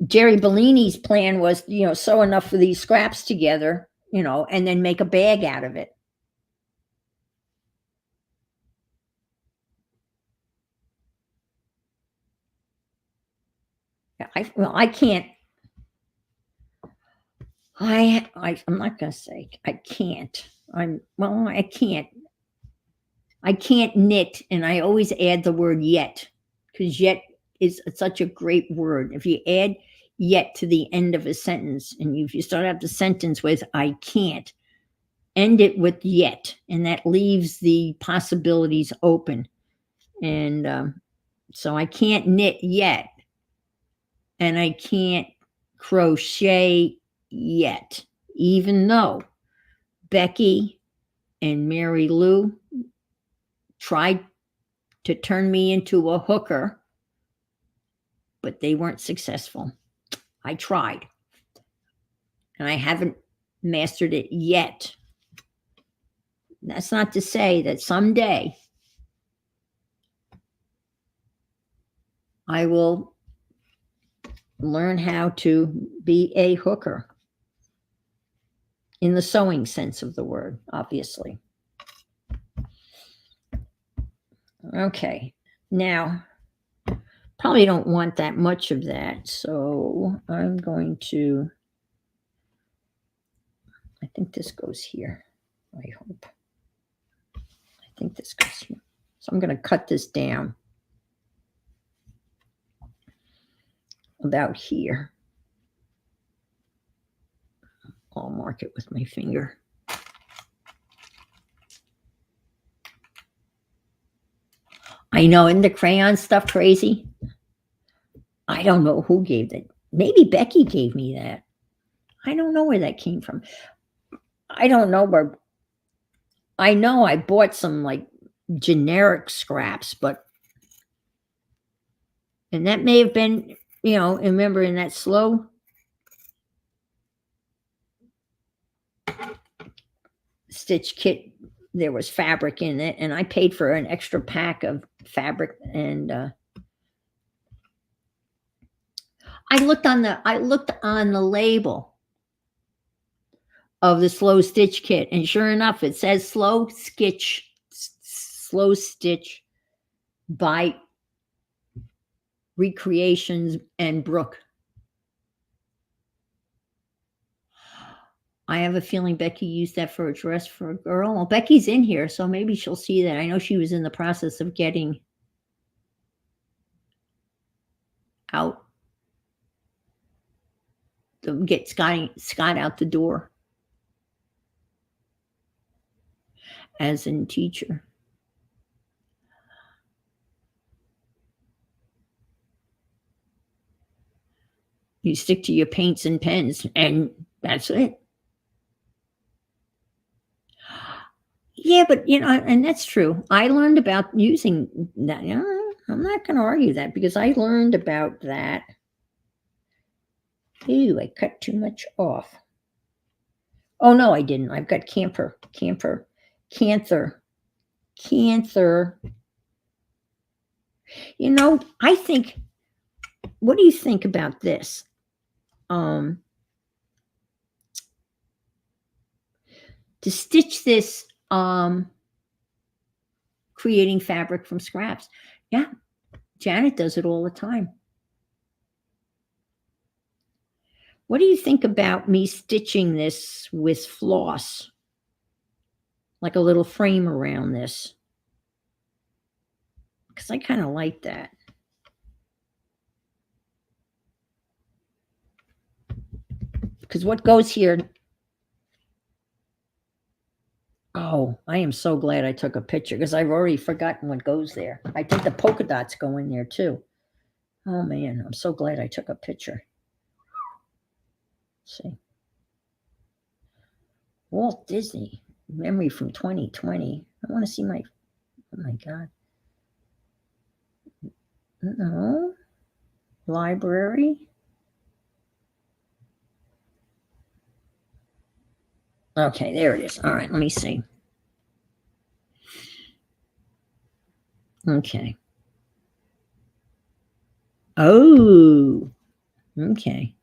Speaker 2: Jerry Bellini's plan was, sew enough of these scraps together, and then make a bag out of it. I can't. I'm not going to say I can't. I can't. I can't knit, and I always add the word yet, because yet is such a great word. If you add yet to the end of a sentence, and if you start out the sentence with I can't, end it with yet, and that leaves the possibilities open. And so I can't knit yet, and I can't crochet yet, even though Becky and Mary Lou tried to turn me into a hooker, but they weren't successful. I tried, and I haven't mastered it yet. That's not to say that someday I will learn how to be a hooker in the sewing sense of the word, obviously. Okay, now probably don't want that much of that, so I'm going to, I think this goes here. I hope. I think this goes here. So I'm going to cut this down about here. I'll mark it with my finger. I know, isn't the crayon stuff crazy? I don't know who gave that. Maybe Becky gave me that. I don't know where that came from. I don't know where. I know I bought some like generic scraps, and that may have been, remember in that slow stitch kit, there was fabric in it, and I paid for an extra pack of fabric, and I looked on the label of the slow stitch kit, and sure enough, it says slow stitch by Recreations and Brooke. I have a feeling Becky used that for a dress for a girl. Well, Becky's in here, so maybe she'll see that. I know she was in the process of getting out, to get Scott out the door as in teacher. You stick to your paints and pens, and that's it. Yeah, but and that's true. I learned about using that. I'm not going to argue that because I learned about that. Ooh, I cut too much off. Oh no, I didn't. I've got Canther. I think. What do you think about this? To stitch this, creating fabric from scraps. Yeah, Janet does it all the time. What do you think about me stitching this with floss? Like a little frame around this. Because I kind of like that. Because what goes here... Oh, I am so glad I took a picture because I've already forgotten what goes there. I think the polka dots go in there too. Oh man, I'm so glad I took a picture. Let's see. Walt Disney, memory from 2020. I want to see my... Oh my God. No. Library. Okay, there it is. All right, let me see. Okay. Oh, okay.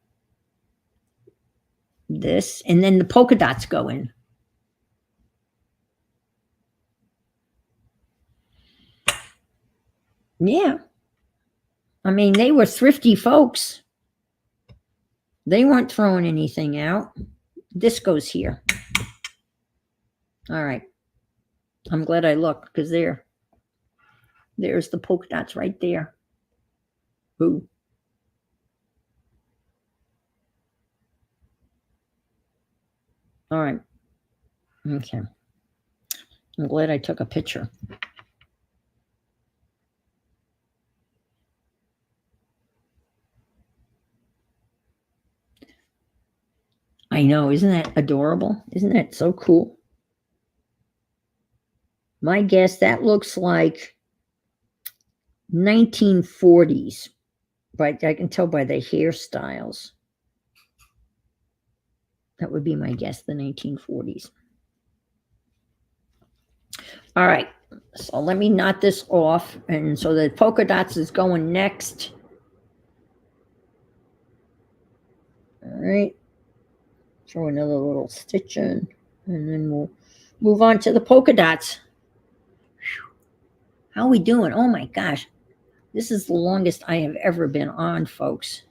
Speaker 2: This, and then the polka dots go in. Yeah. I mean, they were thrifty folks. They weren't throwing anything out. This goes here. All right. I'm glad I looked because there's the polka dots right there. Ooh. All right. Okay. I'm glad I took a picture. I know. Isn't that adorable? Isn't that so cool? My guess, that looks like 1940s, but I can tell by the hairstyles. That would be my guess, the 1940s. All right, so let me knot this off. And so the polka dots is going next. All right, throw another little stitch in, and then we'll move on to the polka dots. How are we doing? Oh my gosh, this is the longest I have ever been on, folks.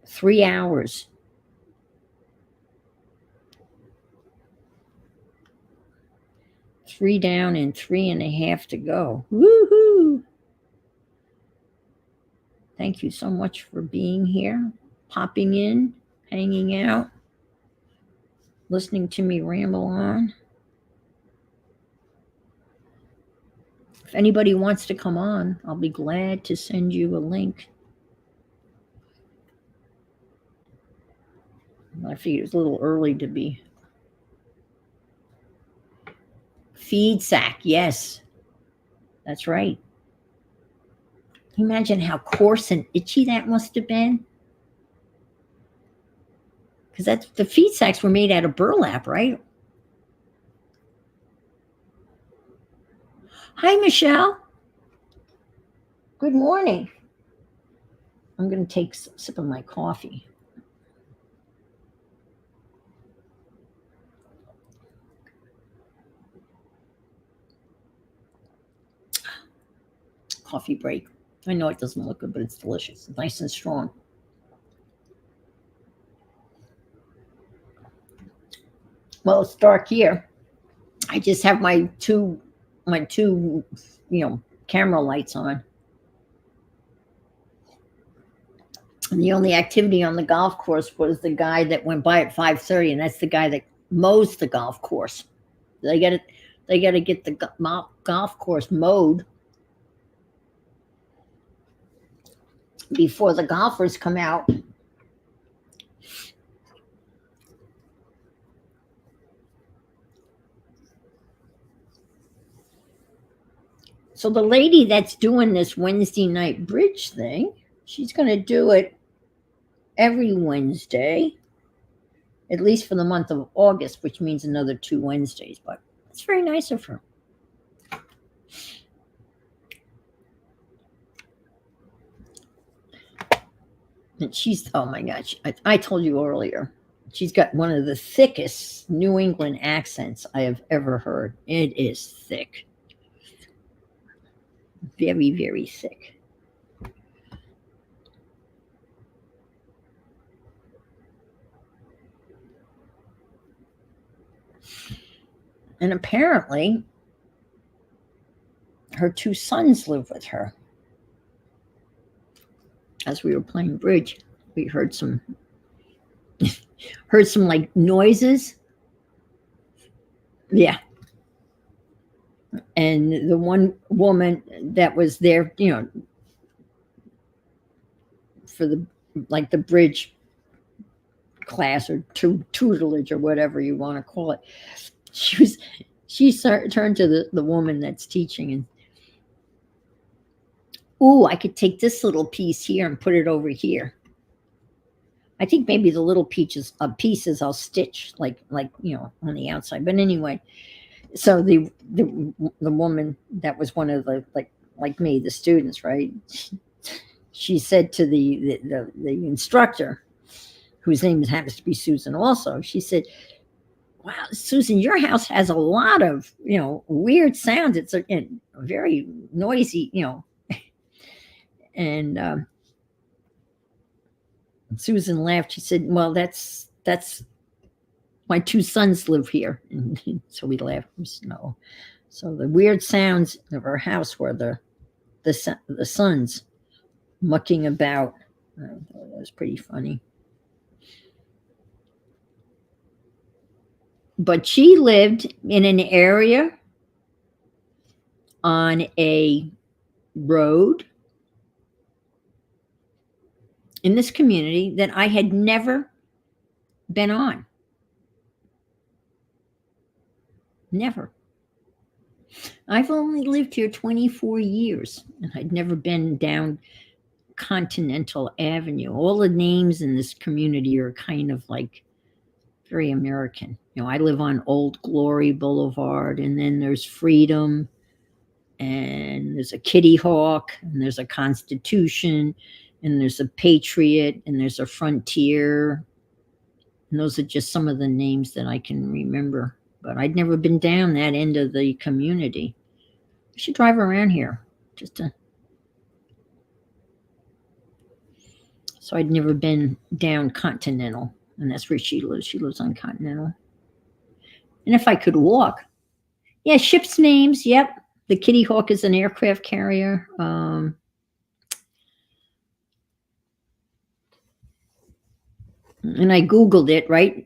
Speaker 2: 3 hours. Three down and 3.5 to go. Woohoo! Thank you so much for being here, popping in, hanging out, listening to me ramble on. If anybody wants to come on, I'll be glad to send you a link. I figured it's a little early to be. Feed sack, yes. That's right. Can you imagine how coarse and itchy that must have been? Because the feed sacks were made out of burlap, right? Hi, Michelle. Good morning. I'm going to take a sip of my coffee. Coffee break. I know it doesn't look good, but it's delicious. It's nice and strong. Well, it's dark here. I just have my two, camera lights on. And the only activity on the golf course was the guy that went by at 5:30, and that's the guy that mows the golf course. They got to get the golf course mowed. before the golfers come out. So the lady that's doing this Wednesday night bridge thing, she's going to do it every Wednesday, at least for the month of August, which means another 2 Wednesdays. But it's very nice of her. And she's, oh my gosh, I told you earlier, she's got one of the thickest New England accents I have ever heard. It is thick. Very, very thick. And apparently, her 2 sons live with her. As we were playing bridge, we heard some like noises. Yeah. And the one woman that was there, for the bridge class or tutelage or whatever you want to call it, she turned to the woman that's teaching and, ooh, I could take this little piece here and put it over here. I think maybe the little pieces I'll stitch like on the outside. But anyway, so the woman that was one of the like me, the students, right? She said to the instructor, whose name happens to be Susan also, she said, wow, Susan, your house has a lot of, weird sounds. It's a very noisy, And Susan laughed. She said, well, that's my 2 sons live here. And so we laughed. No. So the weird sounds of our house were the sons mucking about. That was pretty funny. But she lived in an area on a road in this community that I had never been on. Never. I've only lived here 24 years, and I'd never been down Continental Avenue. All the names in this community are kind of like very American. I live on Old Glory Boulevard, and then there's Freedom, and there's a Kitty Hawk, and there's a Constitution, and there's a Patriot, and there's a Frontier. And those are just some of the names that I can remember. But I'd never been down that end of the community. I should drive around here So I'd never been down Continental, and that's where she lives. She lives on Continental. And if I could walk, yeah, ships names, yep. The Kitty Hawk is an aircraft carrier. And I Googled it, right,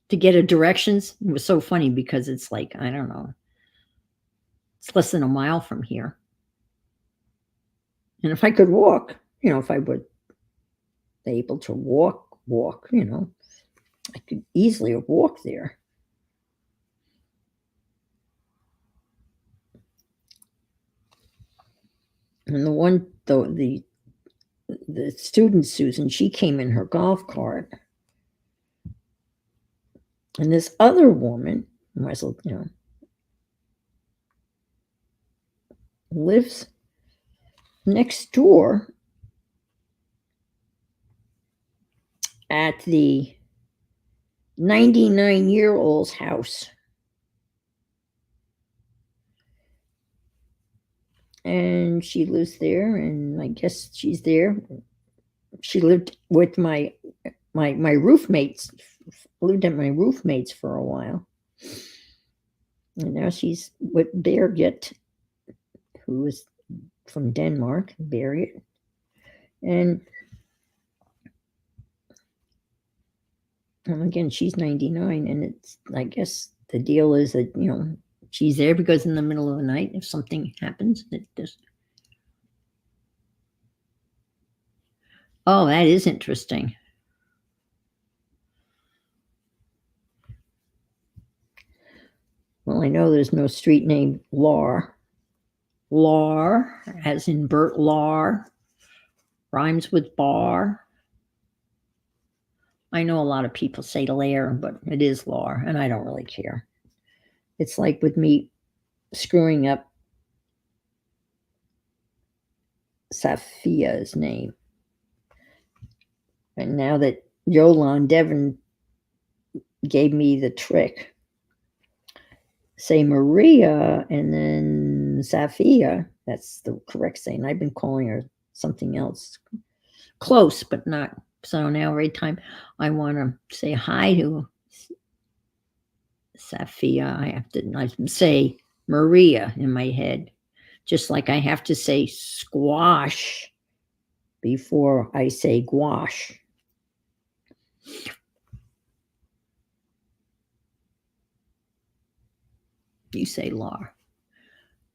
Speaker 2: to get a directions. It was so funny because it's like, I don't know, it's less than a mile from here. And if I could walk, if I were able to walk, I could easily have walked there. And the student, Susan, she came in her golf cart. And this other woman, lives next door at the 99-year-old's house. And she lives there, and I guess she's there. She lived with my roofmates, lived at my roofmates for a while. And now she's with Birgit, who is from Denmark, Birgit. And again, she's 99, and it's, I guess the deal is that, she's there because in the middle of the night, if something happens, it just. Oh, that is interesting. Well, I know there's no street named Lahr. Lahr, as in Bert Lahr, rhymes with bar. I know a lot of people say Lair, but it is Lahr, and I don't really care. It's like with me screwing up Safia's name. And now that Yolande Devon gave me the trick, say Maria and then Safia, that's the correct saying. I've been calling her something else. Close, but not. So now every time I want to say hi to Safia, I have to say Maria in my head, just like I have to say squash before I say gouache. You say Lahr.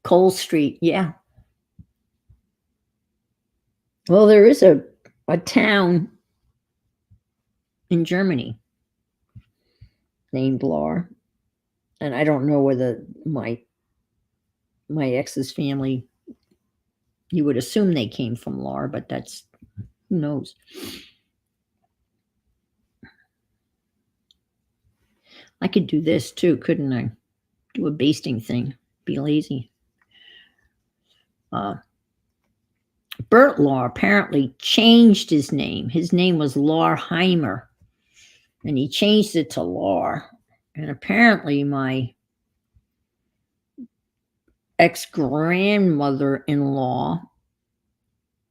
Speaker 2: Cole Street, yeah. Well, there is a town in Germany named Lahr, and I don't know whether my ex's family, you would assume they came from Lahr, but that's, who knows. I could do this too, couldn't I? Do a basting thing. Be lazy. Bert Lahr apparently changed his name. His name was Lahrheimer, and he changed it to Lahr. And apparently my ex-grandmother-in-law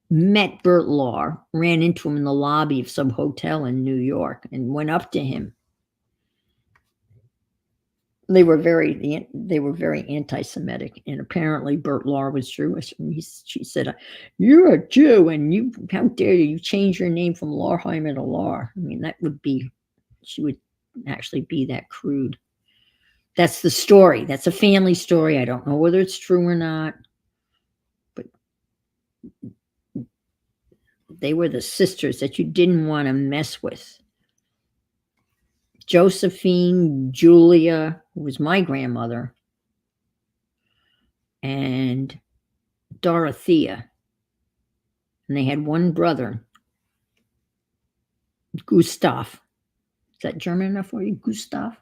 Speaker 2: met Bert Lahr, ran into him in the lobby of some hotel in New York, and went up to him. They were very anti-Semitic, and apparently Bert Lahr was Jewish. And she said, "You're a Jew, and how dare you change your name from Lahrheimer to Lahr?" I mean, she would actually be that crude. That's the story. That's a family story. I don't know whether it's true or not, but they were the sisters that you didn't want to mess with. Josephine, Julia, who was my grandmother, and Dorothea. And they had one brother, Gustav. Is that German enough for you? Gustav?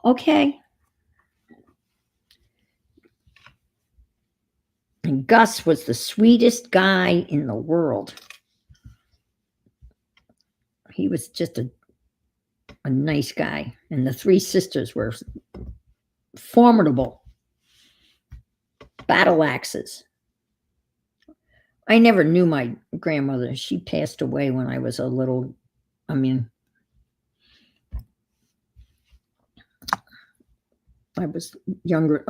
Speaker 2: Okay. And Gus was the sweetest guy in the world. He was just a nice guy. And the three sisters were formidable battle axes. I never knew my grandmother. She passed away when I was a little, I was younger,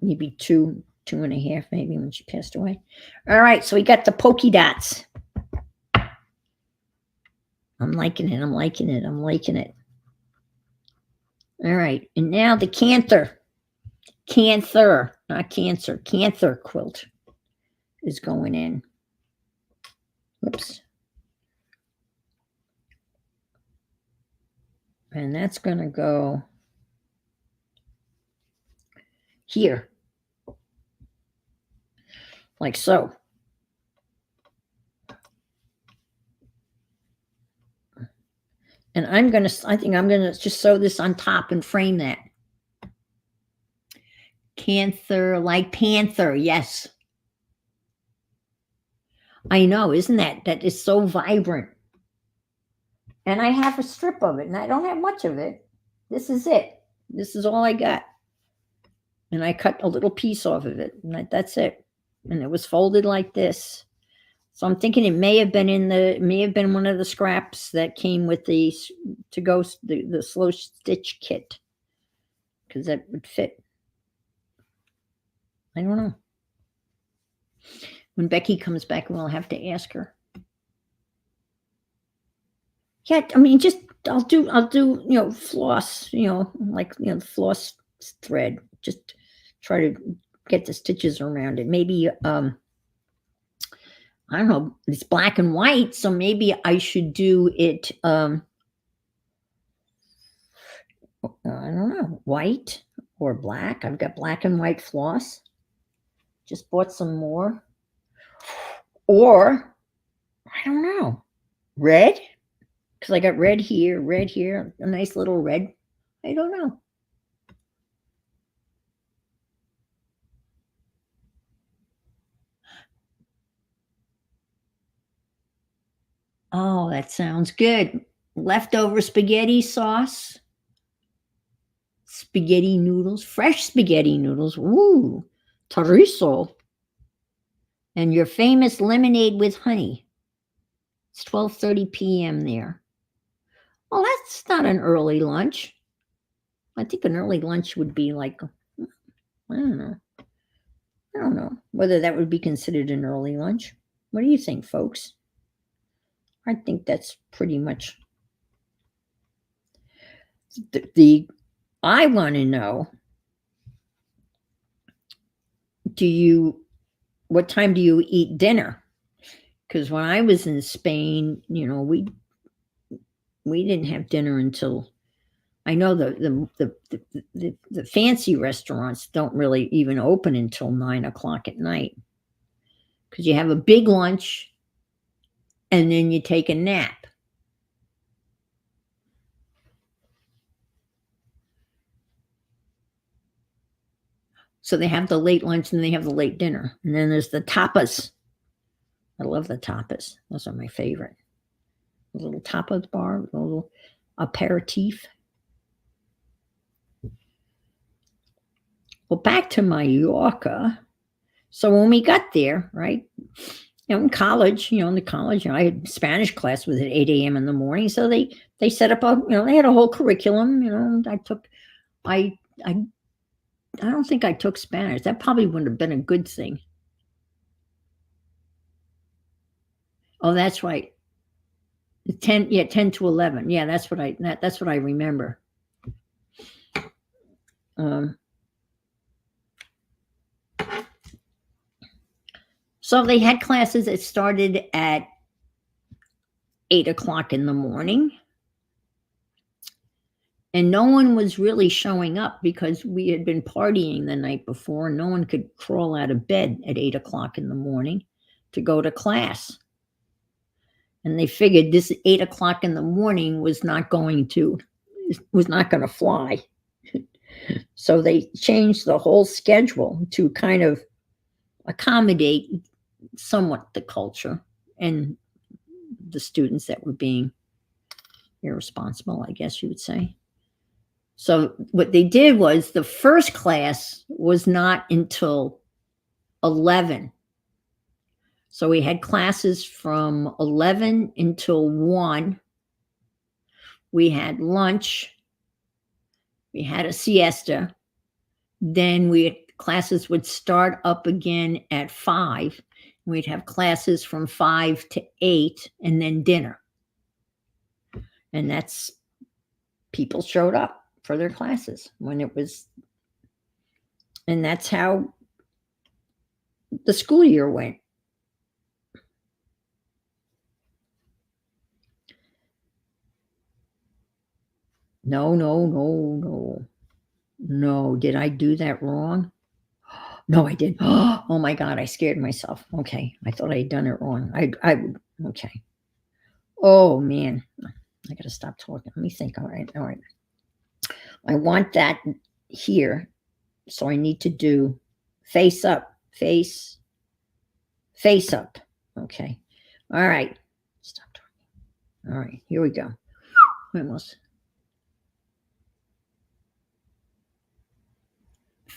Speaker 2: maybe two and a half, maybe, when she passed away. All right, so we got the polka dots. I'm liking it. All right, and now the Cantor, not cancer, Cantor quilt is going in. Whoops. And that's going to go here, like so. And I think I'm going to just sew this on top and frame that. Cantor, like panther, yes. I know, isn't that is so vibrant. And I have a strip of it, and I don't have much of it. This is it. This is all I got. And I cut a little piece off of it, and that's it. And it was folded like this. So I'm thinking it may have been one of the scraps that came with the slow stitch kit, because that would fit. I don't know. When Becky comes back, we'll have to ask her. Yeah, I mean, I'll do floss, floss thread. Just try to get the stitches around it. Maybe I don't know, it's black and white, so maybe I should do it I don't know, white or black. I've got black and white floss. Just bought some more. Or I don't know, red, because I got red here, a nice little red. I don't know. Oh, that sounds good. Leftover spaghetti sauce, spaghetti noodles, fresh spaghetti noodles. Ooh, chorizo. And your famous lemonade with honey. It's 12:30 p.m. there. Well, that's not an early lunch. I think an early lunch would be like, I don't know. I don't know whether that would be considered an early lunch. What do you think, folks? I think that's pretty much the I want to know, what time do you eat dinner? Because when I was in Spain, we didn't have dinner until, I know the fancy restaurants don't really even open until 9 o'clock at night, because you have a big lunch and then you take a nap. So they have the late lunch and they have the late dinner. And then there's the tapas. I love the tapas. Those are my favorite. A little tapas bar, a little aperitif. Well, back to Mallorca. So when we got there, right, in college, I had Spanish class was at 8 a.m. in the morning. So they set up they had a whole curriculum. I don't think I took Spanish. That probably wouldn't have been a good thing. Oh, that's right. 10 to 11. Yeah, that's what I remember. So they had classes that started at 8 o'clock in the morning. And no one was really showing up because we had been partying the night before. No one could crawl out of bed at 8 o'clock in the morning to go to class. And they figured this 8 o'clock in the morning was not going to fly. So they changed the whole schedule to kind of accommodate somewhat the culture and the students that were being irresponsible, I guess you would say. So what they did was the first class was not until 11. So we had classes from 11 until 1. We had lunch. We had a siesta. Then classes would start up again at 5. We'd have classes from 5 to 8 and then dinner. And that's, people showed up for their classes when it was, and that's how the school year went. No, did I do that wrong? No, I did. Oh my God, I scared myself. Okay, I thought I had done it wrong. Okay. Oh man, I gotta stop talking. Let me think. All right. I want that here. So I need to do face up. Okay. All right. Stop talking. All right, here we go. Almost.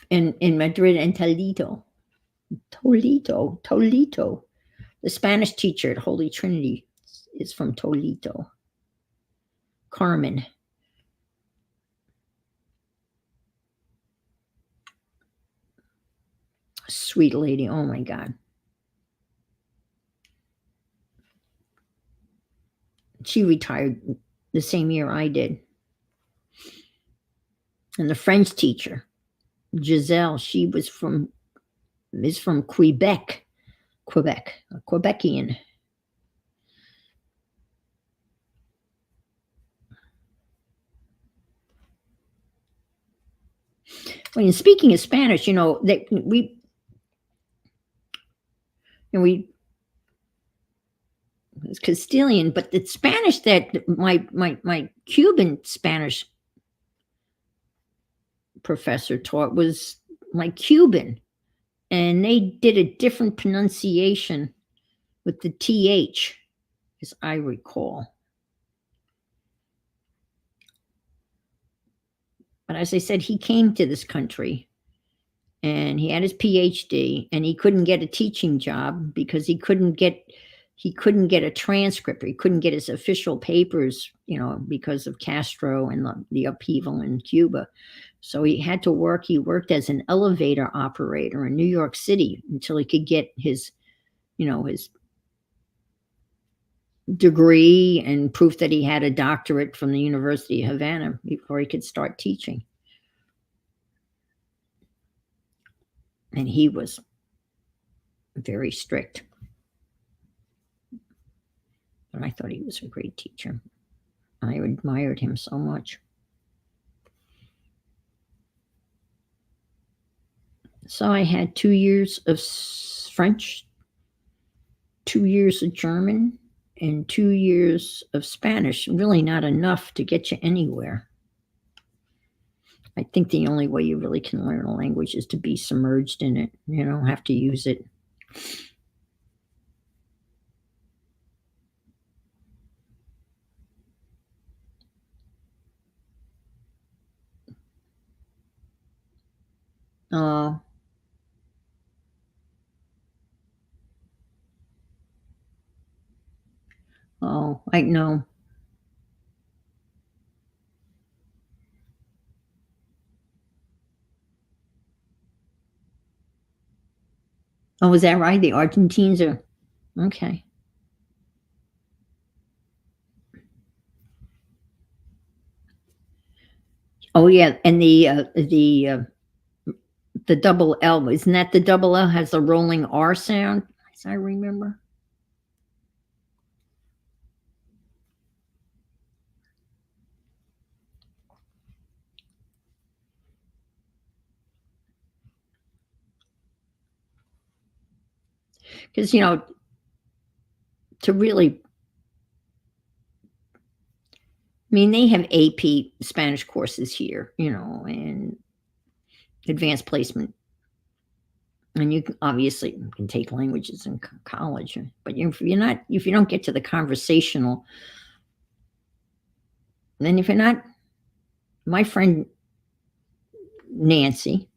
Speaker 2: In Madrid and Toledo. The Spanish teacher at Holy Trinity is from Toledo. Carmen. Sweet lady. Oh my God. She retired the same year I did. And the French teacher, Giselle, she is from Quebec. Quebec, a Quebecian. Well, speaking of Spanish, that we it's Castilian, but the Spanish that my Cuban Spanish professor taught was like Cuban, and they did a different pronunciation with the th, as I recall. But as I said, he came to this country and he had his PhD, and he couldn't get a teaching job because he couldn't get a transcript, or he couldn't get his official papers, because of Castro and the upheaval in Cuba. So he had to work. He worked as an elevator operator in New York City until he could get his degree and proof that he had a doctorate from the University of Havana before he could start teaching. And he was very strict. But I thought he was a great teacher. I admired him so much. So I had 2 years of French, 2 years of German, and 2 years of Spanish. Really not enough to get you anywhere. I think the only way you really can learn a language is to be submerged in it. You don't have to use it. Oh, I know. Oh, is that right? The Argentines are okay. Oh yeah, and the double L, isn't that the double L has a rolling R sound, as I remember? Because to really, they have AP Spanish courses here, and advanced placement, and you obviously can take languages in college, but if you don't get to the conversational, then if you're not, my friend Nancy,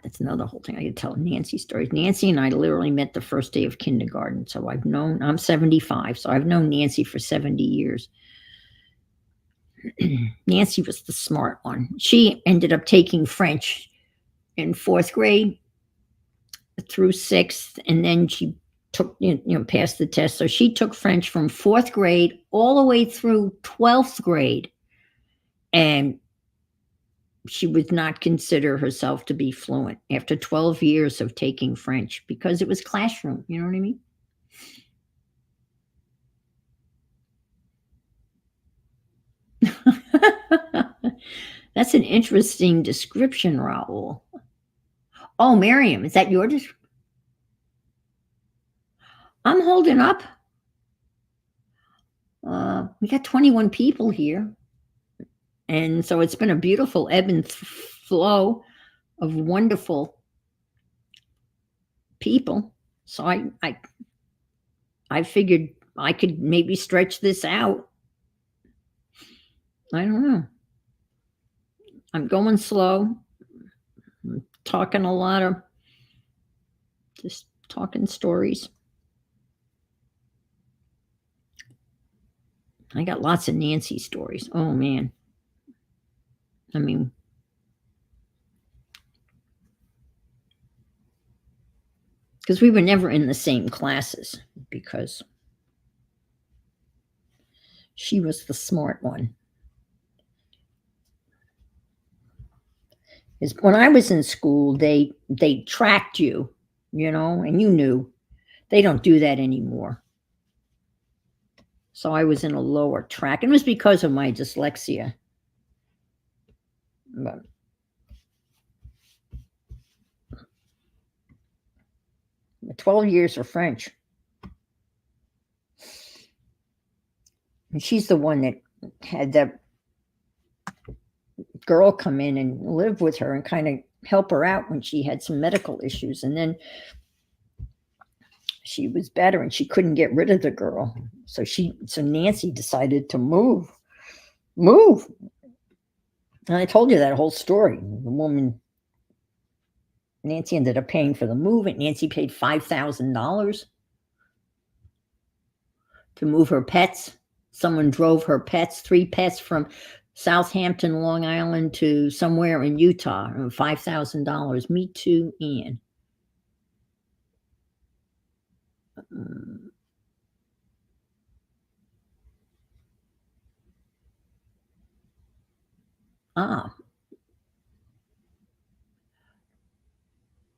Speaker 2: that's another whole thing. I could tell Nancy stories. Nancy and I literally met the first day of kindergarten. So I'm 75, so I've known Nancy for 70 years. Nancy was the smart one. She ended up taking French in 4th grade through 6th, and then she took, passed the test. So she took French from 4th grade all the way through 12th grade. And she would not consider herself to be fluent after 12 years of taking French because it was classroom. You know what I mean? That's an interesting description, Raul. Oh, Miriam, is that your description? I'm holding up. We got 21 people here. And so it's been a beautiful ebb and flow of wonderful people. So I figured I could maybe stretch this out. I don't know. I'm going slow. I'm talking a lot of just talking stories. I got lots of Nancy stories. Oh man. Because we were never in the same classes because she was the smart one. When I was in school, they tracked you and you knew they don't do that anymore. So I was in a lower track, and it was because of my dyslexia. But 12 years for French. And she's the one that had that girl come in and live with her and kind of help her out when she had some medical issues. And then she was better and she couldn't get rid of the girl. So Nancy decided to move. And I told you that whole story. The woman, Nancy, ended up paying for the move, and Nancy paid $5,000 to move her pets. Someone drove her pets, 3 pets, from Southampton, Long Island to somewhere in Utah, $5,000. Me too, Ian.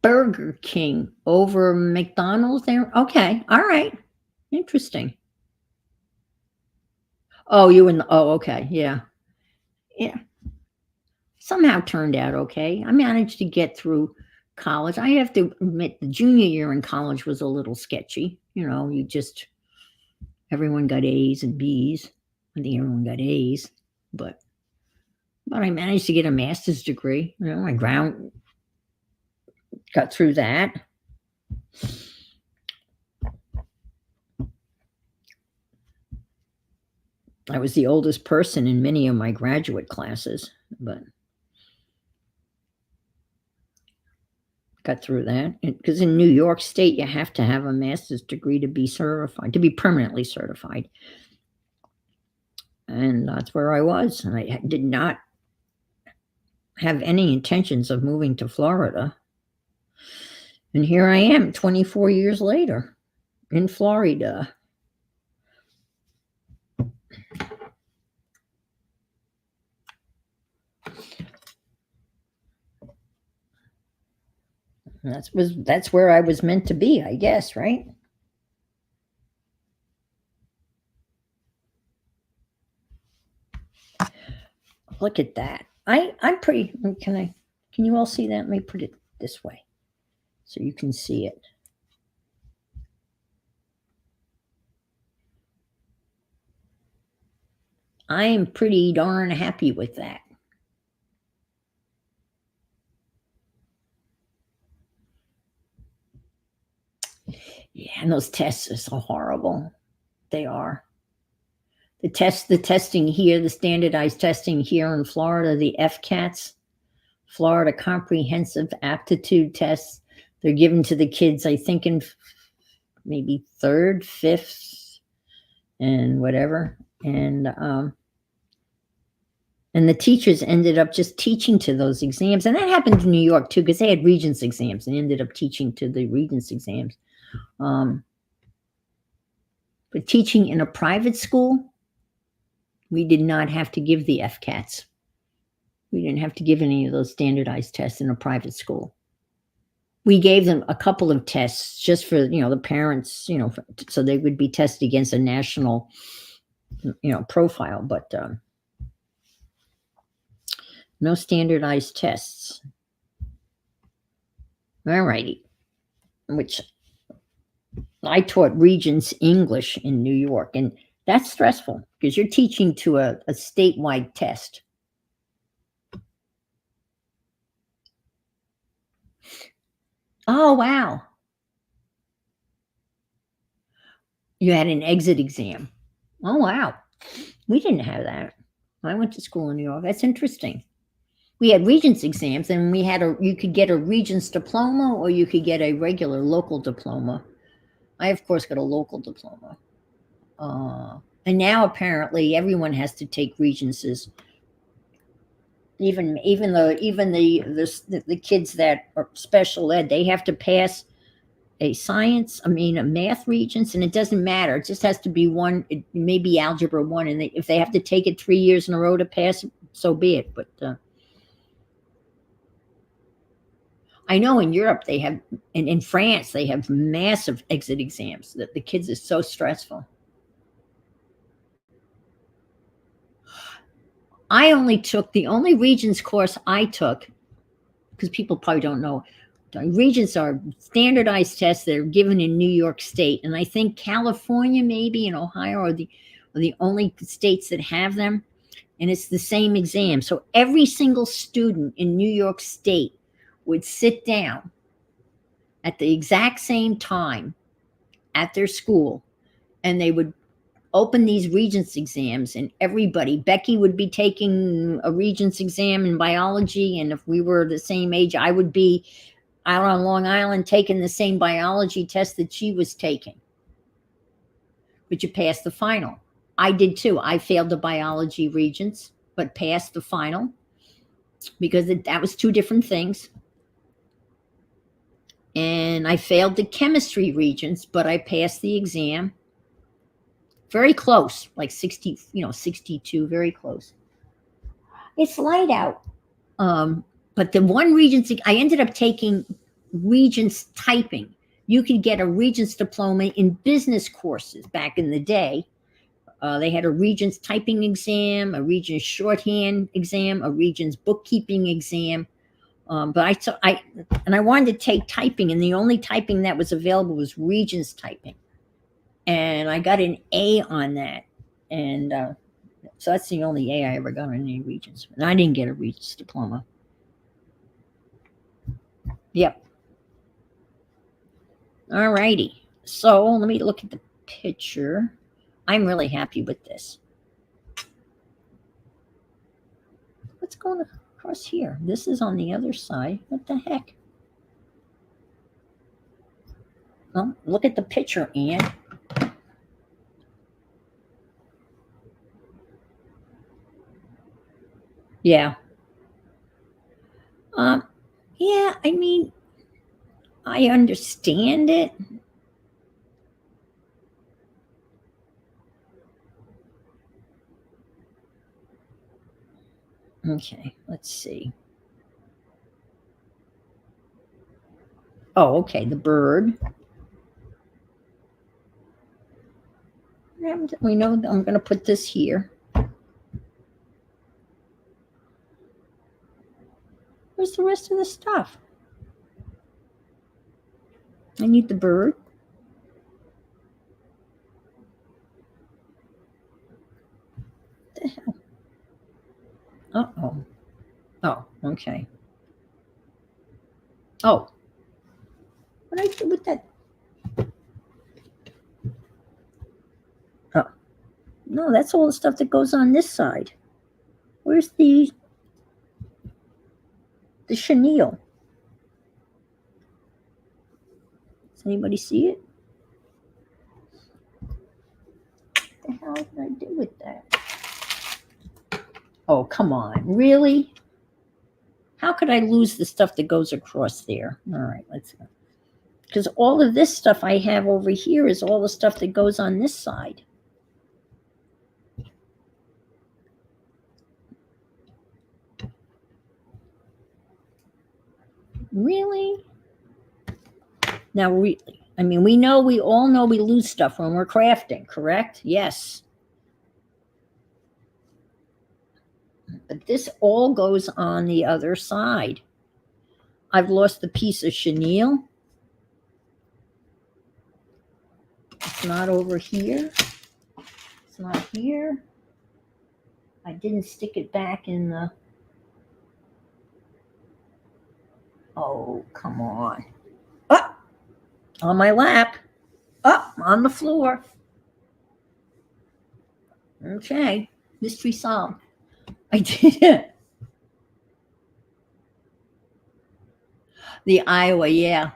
Speaker 2: Burger King over McDonald's there. Okay, all right, interesting. Oh, okay, yeah. Somehow turned out okay. I managed to get through college. I have to admit, the junior year in college was a little sketchy. Everyone got A's and B's. I think everyone got A's, but I managed to get a master's degree. I got through that. I was the oldest person in many of my graduate classes, but got through that. Because in New York State, you have to have a master's degree to be certified, to be permanently certified. And that's where I was. And I did not have any intentions of moving to Florida. And here I am 24 years later in Florida. That's where I was meant to be, I guess, right? Look at that. I'm pretty. Can you all see that? Let me put it this way so you can see it. I am pretty darn happy with that. Yeah, and those tests are so horrible. They are. The testing here, the standardized testing here in Florida, the FCATs, Florida Comprehensive Aptitude Tests, they're given to the kids, I think, in maybe 3rd, 5th, and whatever. And the teachers ended up just teaching to those exams. And that happened in New York, too, because they had Regents exams and ended up teaching to the Regents exams. But teaching in a private school, we did not have to give the FCATs. We didn't have to give any of those standardized tests in a private school. We gave them a couple of tests just for, the parents, so they would be tested against a national, profile, but no standardized tests. All righty. Which I taught Regents English in New York, and that's stressful because you're teaching to a statewide test. Oh, wow. You had an exit exam. Oh, wow. We didn't have that. I went to school in New York. That's interesting. We had Regents exams, and you could get a Regents diploma, or you could get a regular local diploma. I, of course, got a local diploma. And now apparently everyone has to take Regencies. Even the kids that are special ed, they have to pass a math Regents, and it doesn't matter. It just has to be one. It may be Algebra 1, and if they have to take it 3 years in a row to pass, so be it. But I know in Europe they have, and in France they have massive exit exams that the kids are so stressful. I only took the only Regents course I took, because people probably don't know. Regents are standardized tests that are given in New York State, and I think California, maybe, and Ohio are the only states that have them. And it's the same exam. So every single student in New York State would sit down at the exact same time at their school, and they would open these Regents exams, and everybody, Becky would be taking a Regents exam in biology, and if we were the same age, I would be out on Long Island taking the same biology test that she was taking. But you passed the final. I did too. I failed the biology Regents, but passed the final because that was two different things. And I failed the chemistry Regents, but I passed the exam. Very close, like 60, 62, very close. It's light out. But the one Regents, I ended up taking Regents typing. You could get a Regents diploma in business courses back in the day. They had a Regents typing exam, a Regents shorthand exam, a Regents bookkeeping exam. But I wanted to take typing, and the only typing that was available was Regents typing. And I got an A on that. And so that's the only A I ever got on any Regents. And I didn't get a Regents diploma. Yep. All righty. So let me look at the picture. I'm really happy with this. What's going across here? This is on the other side. What the heck? Well, look at the picture, Ann. Yeah. Yeah, I mean, I understand it. Okay, let's see. Oh, okay, the bird. We know I'm going to put this here. Where's the rest of the stuff? I need the bird. What the hell? Uh-oh. Oh, okay. Oh. What did I do with that? Oh. No, that's all the stuff that goes on this side. Where's the chenille? Does anybody see it? What the hell did I do with that? Oh, come on. Really? How could I lose the stuff that goes across there? All right, let's go. Because all of this stuff I have over here is all the stuff that goes on this side. Really? Now, we all know we lose stuff when we're crafting, correct? Yes. But this all goes on the other side. I've lost the piece of chenille. It's not over here. It's not here. I didn't stick it back in the... Oh, come on. Oh, on my lap. Oh, on the floor. Okay, mystery solved. I did it. The Iowa, yeah.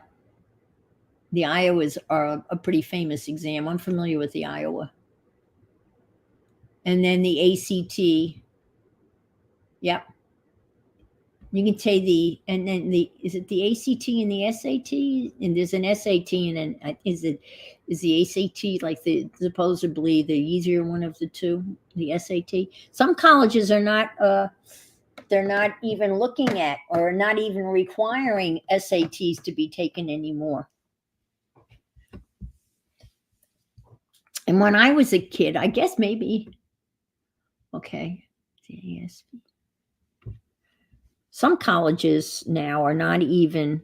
Speaker 2: The Iowas are a pretty famous exam. I'm familiar with the Iowa. And then the ACT. Yep. You can take and then is it the ACT and the SAT? And there's an SAT, and then is the ACT like supposedly the easier one of the two, the SAT? Some colleges are not, they're not even looking at or not even requiring SATs to be taken anymore. And when I was a kid, I guess maybe, okay, some colleges now are not even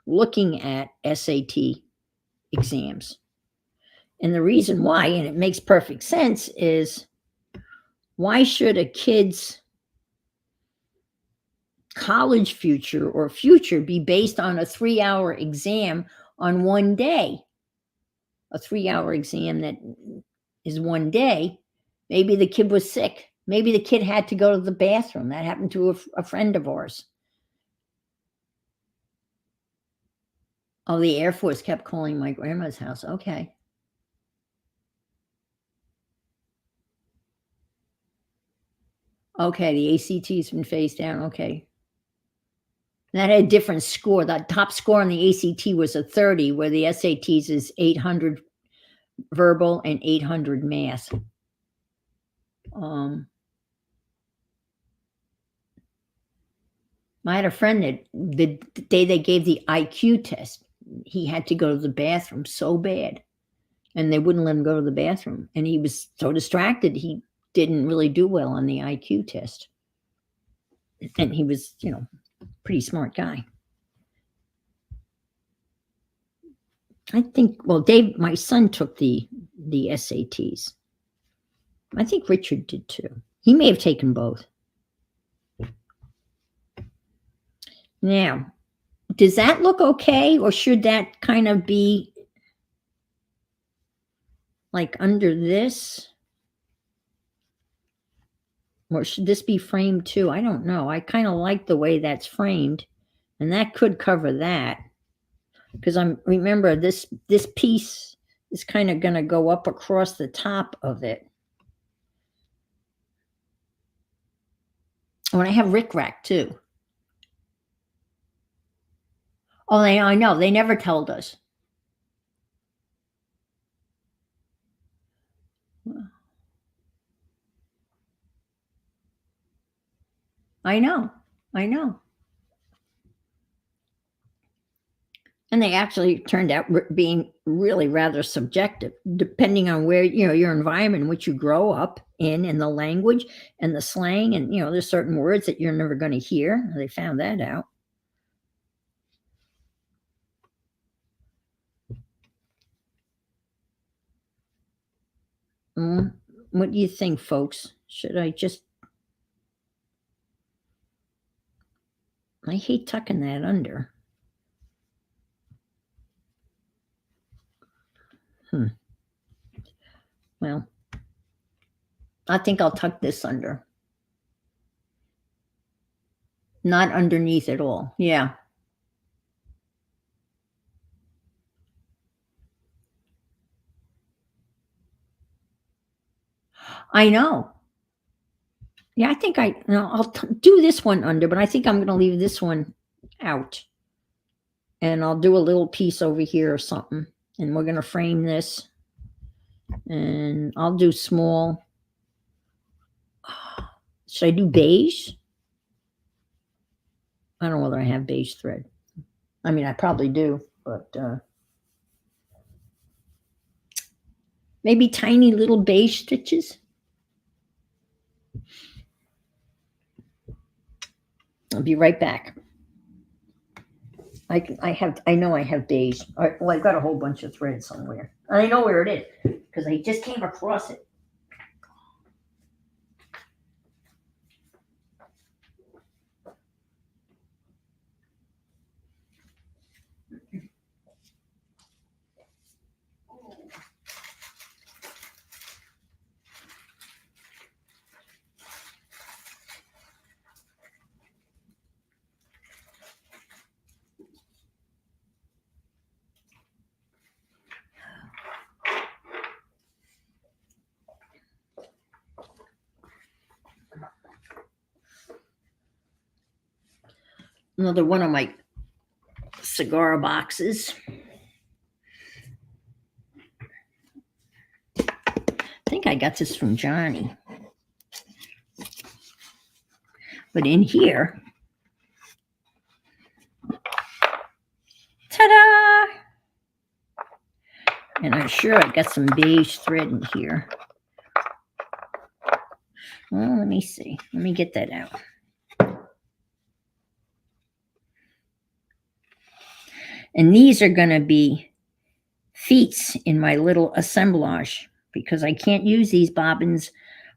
Speaker 2: looking at SAT exams. And the reason why, and it makes perfect sense, is why should a kid's college future or future be based on a 3-hour exam on one day? A 3-hour exam that is one day. Maybe the kid was sick. Maybe the kid had to go to the bathroom. That happened to a friend of ours. Oh, the Air Force kept calling my grandma's house. Okay. Okay, the ACT's been phased down. Okay. And that had a different score. That top score on the ACT was a 30, where the SATs is 800 verbal and 800 math. I had a friend that the day they gave the IQ test, he had to go to the bathroom so bad, and they wouldn't let him go to the bathroom. And he was so distracted, he didn't really do well on the IQ test. And he was, pretty smart guy. I think, well, Dave, my son took the SATs. I think Richard did too. He may have taken both. Now, does that look okay, or should that kind of be like under this? Or should this be framed too? I don't know. I kind of like the way that's framed, and that could cover that. Because remember this piece is kind of going to go up across the top of it. Oh, and I have rickrack too. Oh, I know. They never told us. I know. And they actually turned out being really rather subjective, depending on where, your environment in which you grow up in, and the language and the slang. And, there's certain words that you're never going to hear. They found that out. What do you think, folks? Should I just... I hate tucking that under. Well, I think I'll tuck this under. Not underneath at all. Yeah. I know. Yeah, I think I'll do this one under, but I think I'm going to leave this one out. And I'll do a little piece over here or something. And we're going to frame this. And I'll do small. Should I do beige? I don't know whether I have beige thread. I mean, I probably do, but maybe tiny little beige stitches. I'll be right back. I know I have beige. Well, I've got a whole bunch of thread somewhere. I know where it is because I just came across it. Another one of my cigar boxes. I think I got this from Johnny. But in here, ta-da! And I'm sure I got some beige thread in here. Well, let me see. Let me get that out. And these are going to be feet in my little assemblage because I can't use these bobbins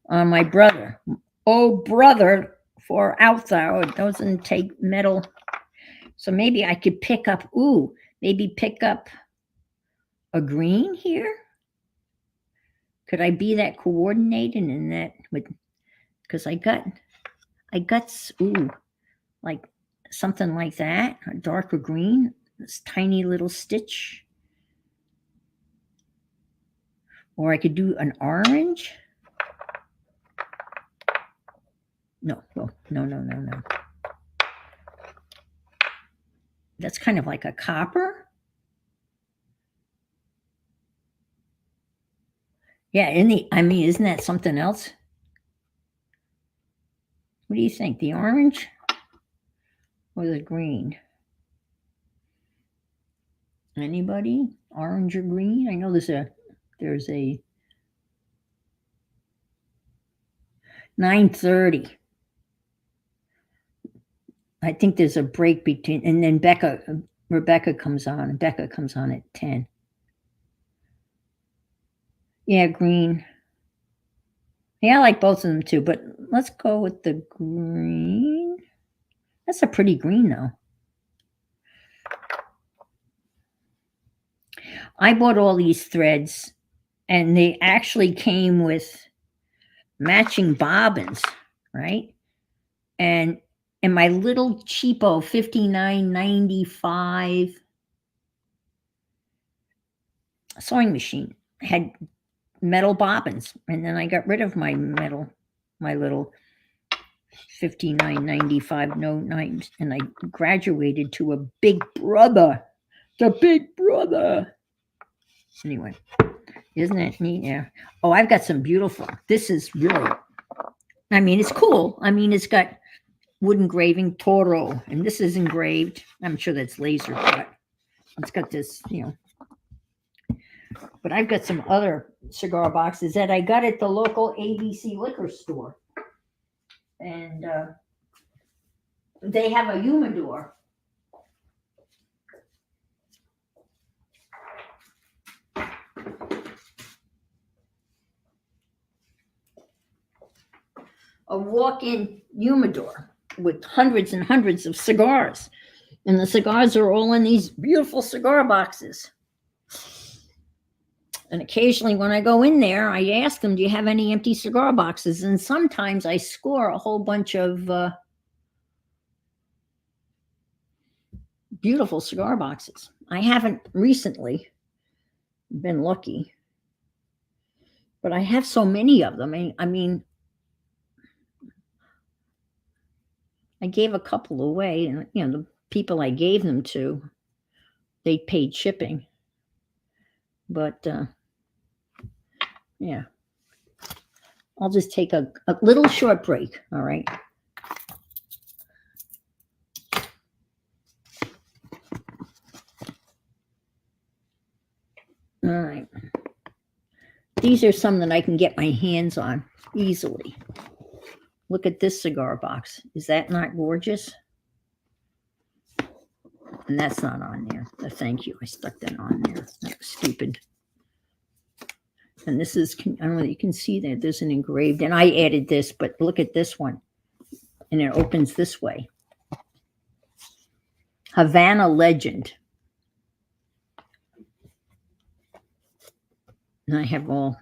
Speaker 2: on my brother. Oh, brother, for out thou, it doesn't take metal. So maybe I could pick up, maybe pick up a green here. Could I be that coordinated in that with, because I got, like something like that, a darker green, this tiny little stitch. Or I could do an orange. No. That's kind of like a copper. Yeah, isn't that something else? What do you think? The orange or the green? Anybody? Orange or green? I know there's a 9:30. I think there's a break between, and then Rebecca comes on, and Becca comes on at 10. Yeah, green. Yeah, I like both of them too, but let's go with the green. That's a pretty green though. I bought all these threads and they actually came with matching bobbins, right? And my little cheapo $59.95 sewing machine had metal bobbins, and then I got rid of my little $59.95 no knives, and I graduated to a big brother, the big brother. Anyway, isn't that neat? Yeah. Oh, I've got some beautiful. This is really, it's cool. It's got wood engraving Toro, and this is engraved. I'm sure that's laser cut. It's got this, But I've got some other cigar boxes that I got at the local ABC liquor store. And they have a humidor. A walk-in humidor with hundreds and hundreds of cigars. And the cigars are all in these beautiful cigar boxes. And occasionally when I go in there, I ask them, do you have any empty cigar boxes? And sometimes I score a whole bunch of beautiful cigar boxes. I haven't recently been lucky, but I have so many of them. I gave a couple away, and the people I gave them to, they paid shipping. But yeah, I'll just take a little short break. All right. All right. These are some that I can get my hands on easily. Look at this cigar box. Is that not gorgeous? And that's not on there. Thank you. I stuck that on there. That was stupid. And this is, I don't know if you can see that. There's an engraved, and I added this, but look at this one. And it opens this way. Havana Legend. And I have all,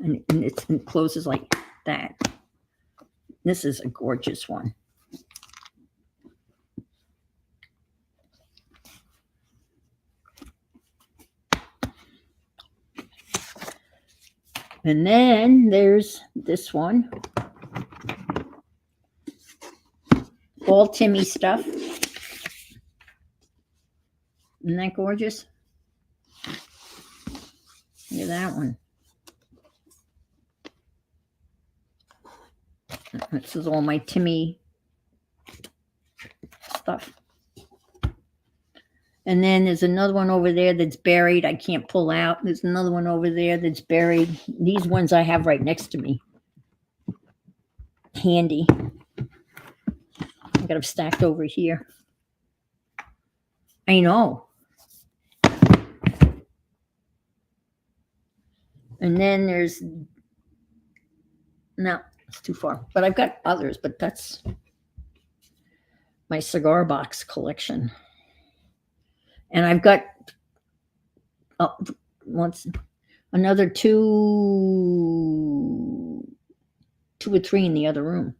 Speaker 2: and it closes like that. This is a gorgeous one. And then there's this one. All Timmy stuff. Isn't that gorgeous? Look at that one. This is all my Timmy stuff. And then there's another one over there that's buried. I can't pull out. There's another one over there that's buried. These ones I have right next to me. Handy. I got them stacked over here. I know. And then there's, no, it's too far. But I've got others, but that's my cigar box collection. And I've got another two or three in the other room.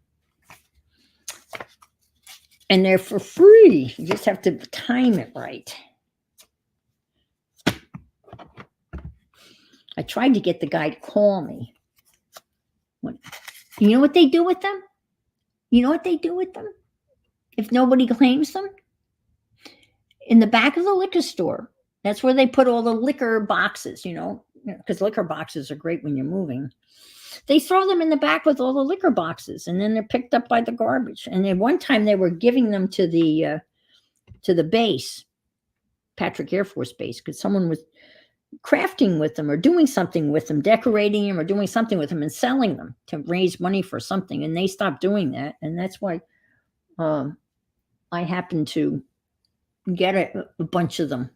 Speaker 2: And they're for free. You just have to time it right. I tried to get the guy to call me. You know what they do with them? You know what they do with them? If nobody claims them? In the back of the liquor store. That's where they put all the liquor boxes, because liquor boxes are great when you're moving. They throw them in the back with all the liquor boxes, and then they're picked up by the garbage. And at one time they were giving them to the base, Patrick Air Force Base, because someone was crafting with them or doing something with them, decorating them or doing something with them and selling them to raise money for something. And they stopped doing that. And that's why I happened to get a bunch of them.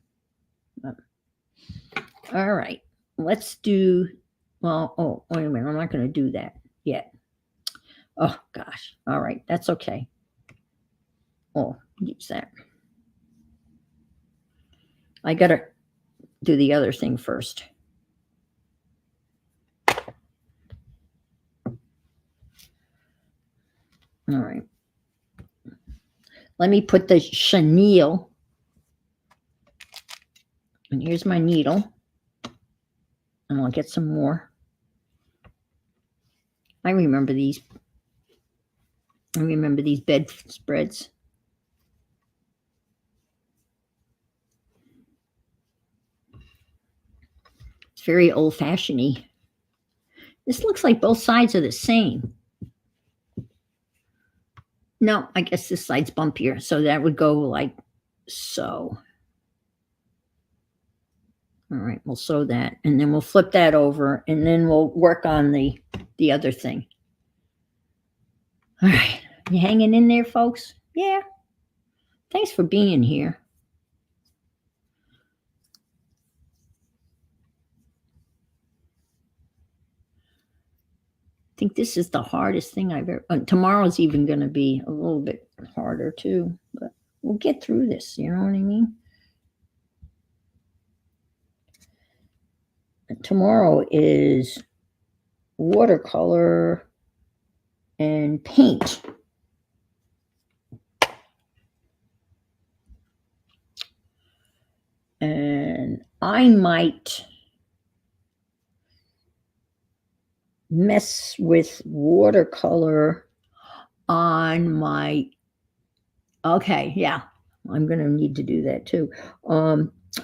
Speaker 2: All right, let's do, oh, wait a minute. I'm not going to do that yet. Oh, gosh. All right, that's okay. Oh, use that. I got to do the other thing first. All right. Let me put the chenille. And here's my needle. And I'll get some more. I remember these. I remember these bedspreads. It's very old-fashioned-y. This looks like both sides are the same. No, I guess this side's bumpier. So that would go like so. All right, we'll sew that. And then we'll flip that over. And then we'll work on the other thing. All right. You hanging in there, folks? Yeah. Thanks for being here. I think this is the hardest thing I've ever. Tomorrow's even going to be a little bit harder too, but we'll get through this. You know what I mean? Tomorrow is watercolor and paint. And I might mess with watercolor on my, okay, yeah, I'm going to need to do that too.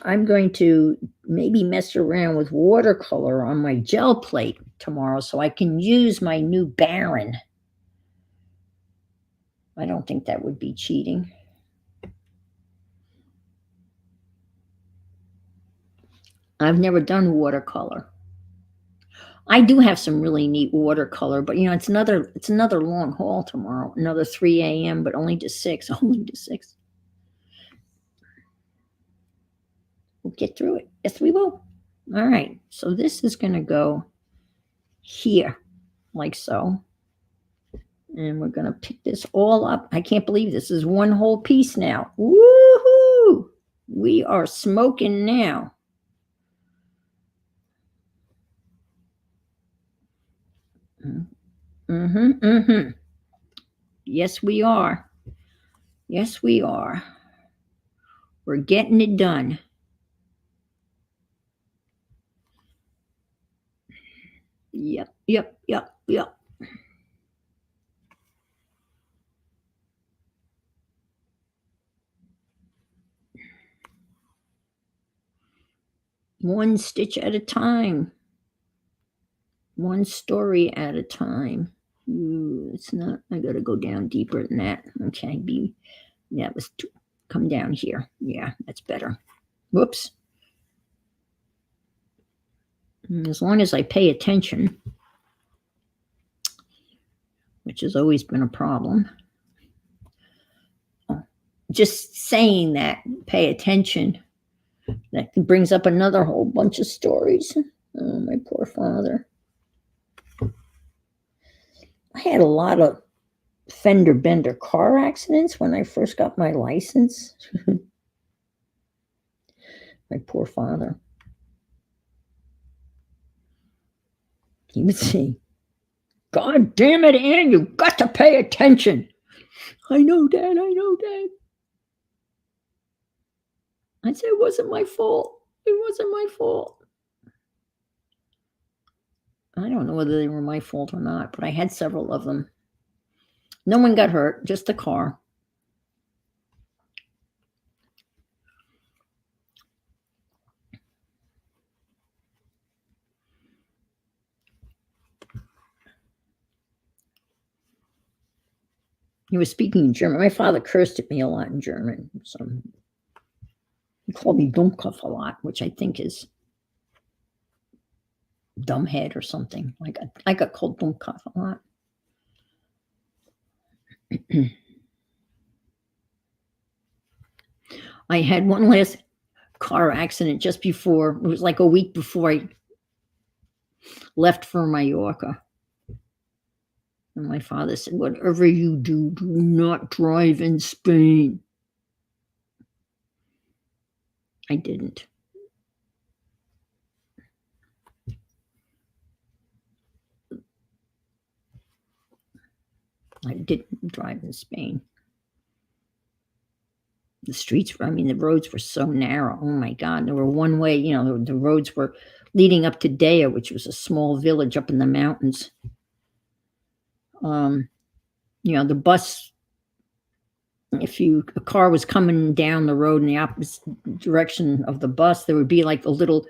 Speaker 2: I'm going to maybe mess around with watercolor on my gel plate tomorrow so I can use my new Baron. I don't think that would be cheating. I've never done watercolor. I do have some really neat watercolor, but it's another long haul tomorrow. Another 3 a.m., but only to 6. Only to 6. We'll get through it. Yes, we will. All right. So this is going to go here, like so. And we're going to pick this all up. I can't believe this is one whole piece now. Woohoo! We are smoking now. Yes, we are. Yes, we are. We're getting it done. Yep. One stitch at a time. One story at a time. Ooh, it's not, I gotta go down deeper than that. Okay, Yeah, come down here. Yeah, that's better. Whoops. As long as I pay attention, which has always been a problem. Just saying that, pay attention, that brings up another whole bunch of stories. Oh, my poor father. I had a lot of fender bender car accidents when I first got my license. My poor father. He would say, "God damn it, Ann, you've got to pay attention." I know, Dad, I know, Dad. I'd say it wasn't my fault. It wasn't my fault. I don't know whether they were my fault or not, but I had several of them. No one got hurt, just the car. He was speaking in German. My father cursed at me a lot in German. So he called me Dummkopf a lot, which I think is dumbhead or something. I got called Dummkopf a lot. I had one last car accident just before, it was like a week before I left for Mallorca. And my father said, "Whatever you do, do not drive in Spain." I didn't. I didn't drive in Spain. The streets, the roads were so narrow. Oh my God. There were one way, the roads were leading up to Dea, which was a small village up in the mountains. The bus, if a car was coming down the road in the opposite direction of the bus, there would be like the little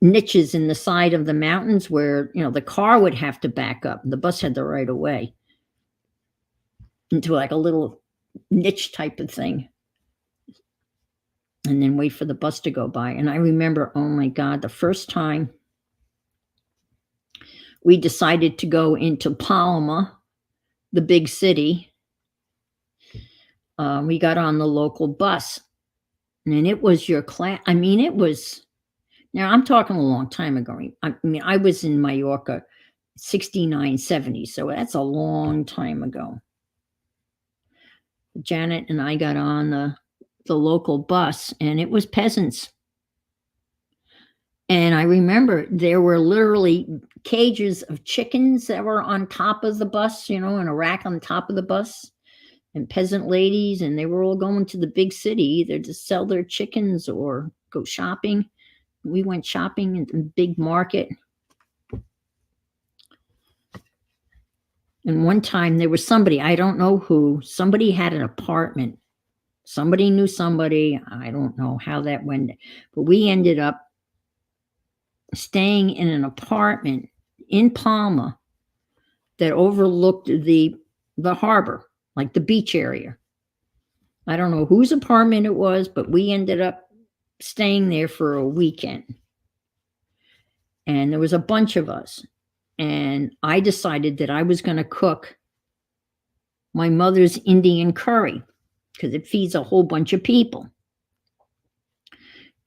Speaker 2: niches in the side of the mountains where, the car would have to back up. The bus had the right of way into like a little niche type of thing. And then wait for the bus to go by. And I remember, oh my God, the first time we decided to go into Palma, the big city, we got on the local bus. And it was your class. It was, now I'm talking a long time ago. I was in Mallorca 69, 70. So that's a long time ago. Janet and I got on the local bus, and it was peasants. And I remember there were literally cages of chickens that were on top of the bus, in a rack on top of the bus, and peasant ladies, and they were all going to the big city either to sell their chickens or go shopping. We went shopping in the big market. And one time there was somebody, I don't know who, somebody had an apartment. Somebody knew somebody. I don't know how that went, but we ended up staying in an apartment in Palma that overlooked the harbor, like the beach area. I don't know whose apartment it was, but we ended up staying there for a weekend. And there was a bunch of us. And I decided that I was going to cook my mother's Indian curry because it feeds a whole bunch of people.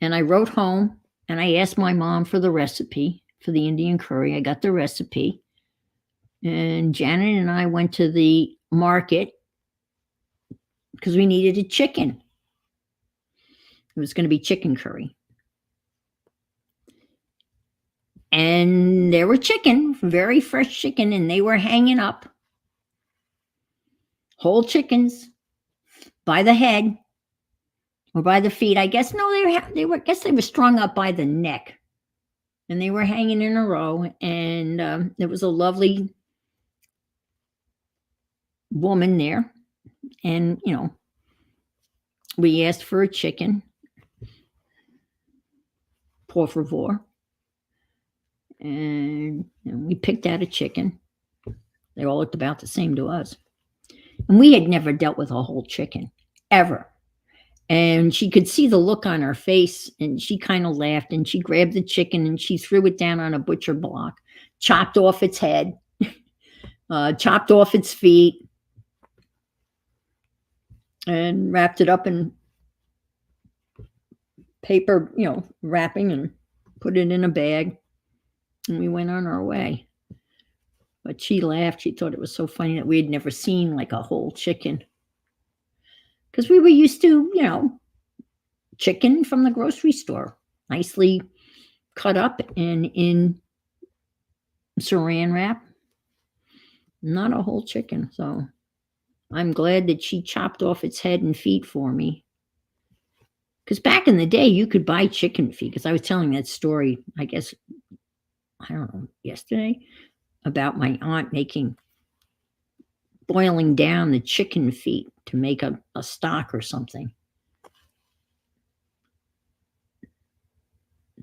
Speaker 2: And I wrote home and I asked my mom for the recipe for the Indian curry. I got the recipe. And Janet and I went to the market because we needed a chicken. It was going to be chicken curry. And there were chicken, very fresh chicken, and they were hanging up. Whole chickens by the head or by the feet. I guess they were strung up by the neck, and they were hanging in a row. And there was a lovely woman there, and we asked for a chicken, por favor, and we picked out a chicken. They all looked about the same to us. And we had never dealt with a whole chicken, ever. And she could see the look on her face, and she kind of laughed, and she grabbed the chicken and she threw it down on a butcher block, chopped off its head, chopped off its feet, and wrapped it up in paper, wrapping, and put it in a bag. And we went on our way. But she laughed. She thought it was so funny that we had never seen like a whole chicken. Because we were used to, chicken from the grocery store, nicely cut up and in saran wrap. Not a whole chicken. So I'm glad that she chopped off its head and feet for me. Because back in the day, you could buy chicken feet. Because I was telling that story, I guess, I don't know, yesterday, about my aunt boiling down the chicken feet to make a stock or something.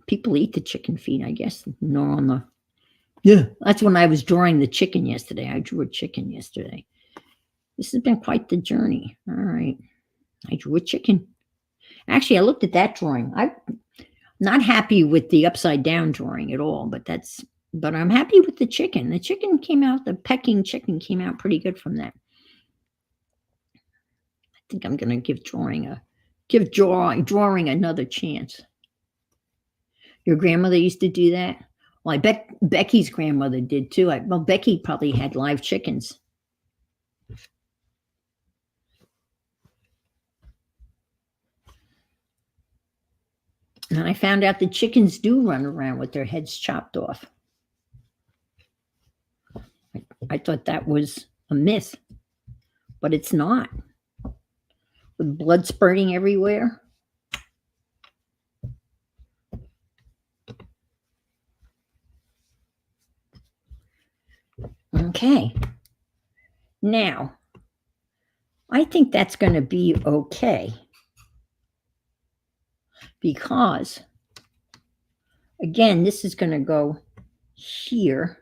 Speaker 2: People eat the chicken feet, I guess. Yeah, that's when I was drawing the chicken yesterday. I drew a chicken yesterday. This has been quite the journey. All right. I drew a chicken. Actually, I looked at that drawing. I'm not happy with the upside down drawing at all, but I'm happy with the chicken. The pecking chicken came out pretty good from that. I think I'm going to give drawing another chance. Your grandmother used to do that? Well, I bet Becky's grandmother did too. Becky probably had live chickens. And I found out the chickens do run around with their heads chopped off. I thought that was a myth, but it's not. With blood spurting everywhere. Okay. Now, I think that's going to be okay. Because, again, this is going to go here.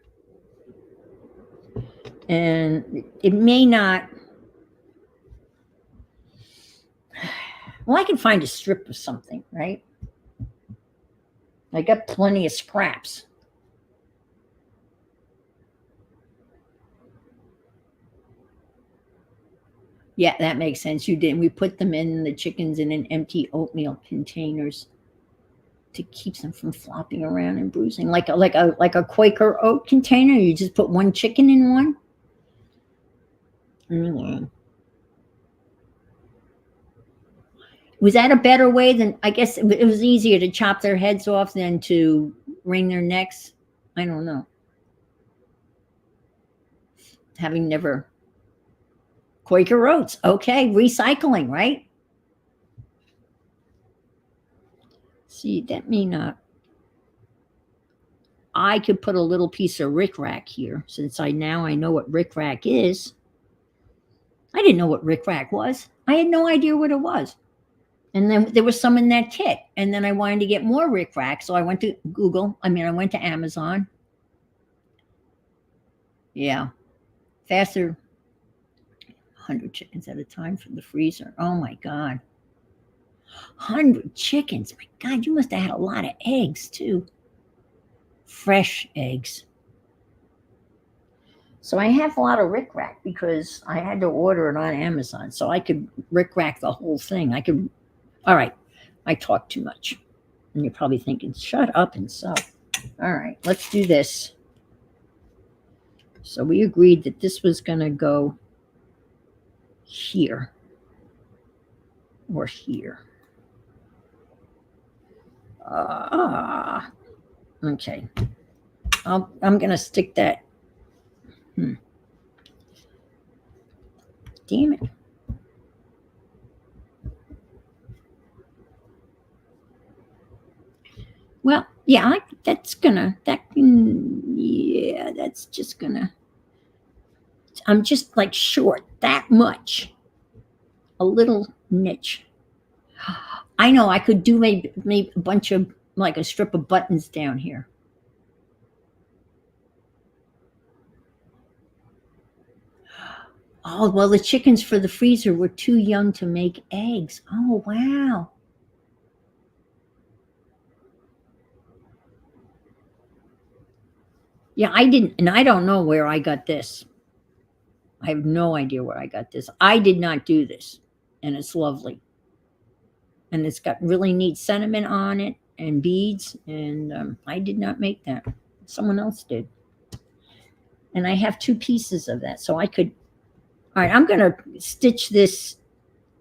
Speaker 2: And it may not. Well, I can find a strip of something, right? I got plenty of scraps. Yeah, that makes sense. You didn't. We put them in the chickens in an empty oatmeal containers to keep them from flopping around and bruising, like a Quaker oat container. You just put one chicken in one. Anyway. Was that a better way than? I guess it was easier to chop their heads off than to wring their necks. I don't know. Having never. Quaker oats. Okay, recycling, right? See, that may not. I could put a little piece of rickrack here, since I know what rickrack is. I didn't know what rickrack was. I had no idea what it was. And then there was some in that kit. And then I wanted to get more rickrack, so I went to I went to Amazon. Yeah. Faster. 100 chickens at a time from the freezer. Oh my God. 100 chickens. My God, you must have had a lot of eggs too. Fresh eggs. So I have a lot of rickrack because I had to order it on Amazon. So I could rickrack the whole thing. All right. I talk too much. And you're probably thinking, shut up and sew. All right, let's do this. So we agreed that this was going to go here or here. Okay. I'm going to stick that. Damn it. Well, yeah, that's just gonna, I'm just like short that much. A little niche. I know I could do maybe a bunch of, like a strip of buttons down here. Oh, well, the chickens for the freezer were too young to make eggs. Oh, wow. Yeah, I didn't, and I don't know where I got this. I have no idea where I got this. I did not do this, and it's lovely. And it's got really neat sentiment on it and beads, and I did not make that. Someone else did. And I have two pieces of that, so I could. All right, I'm going to stitch this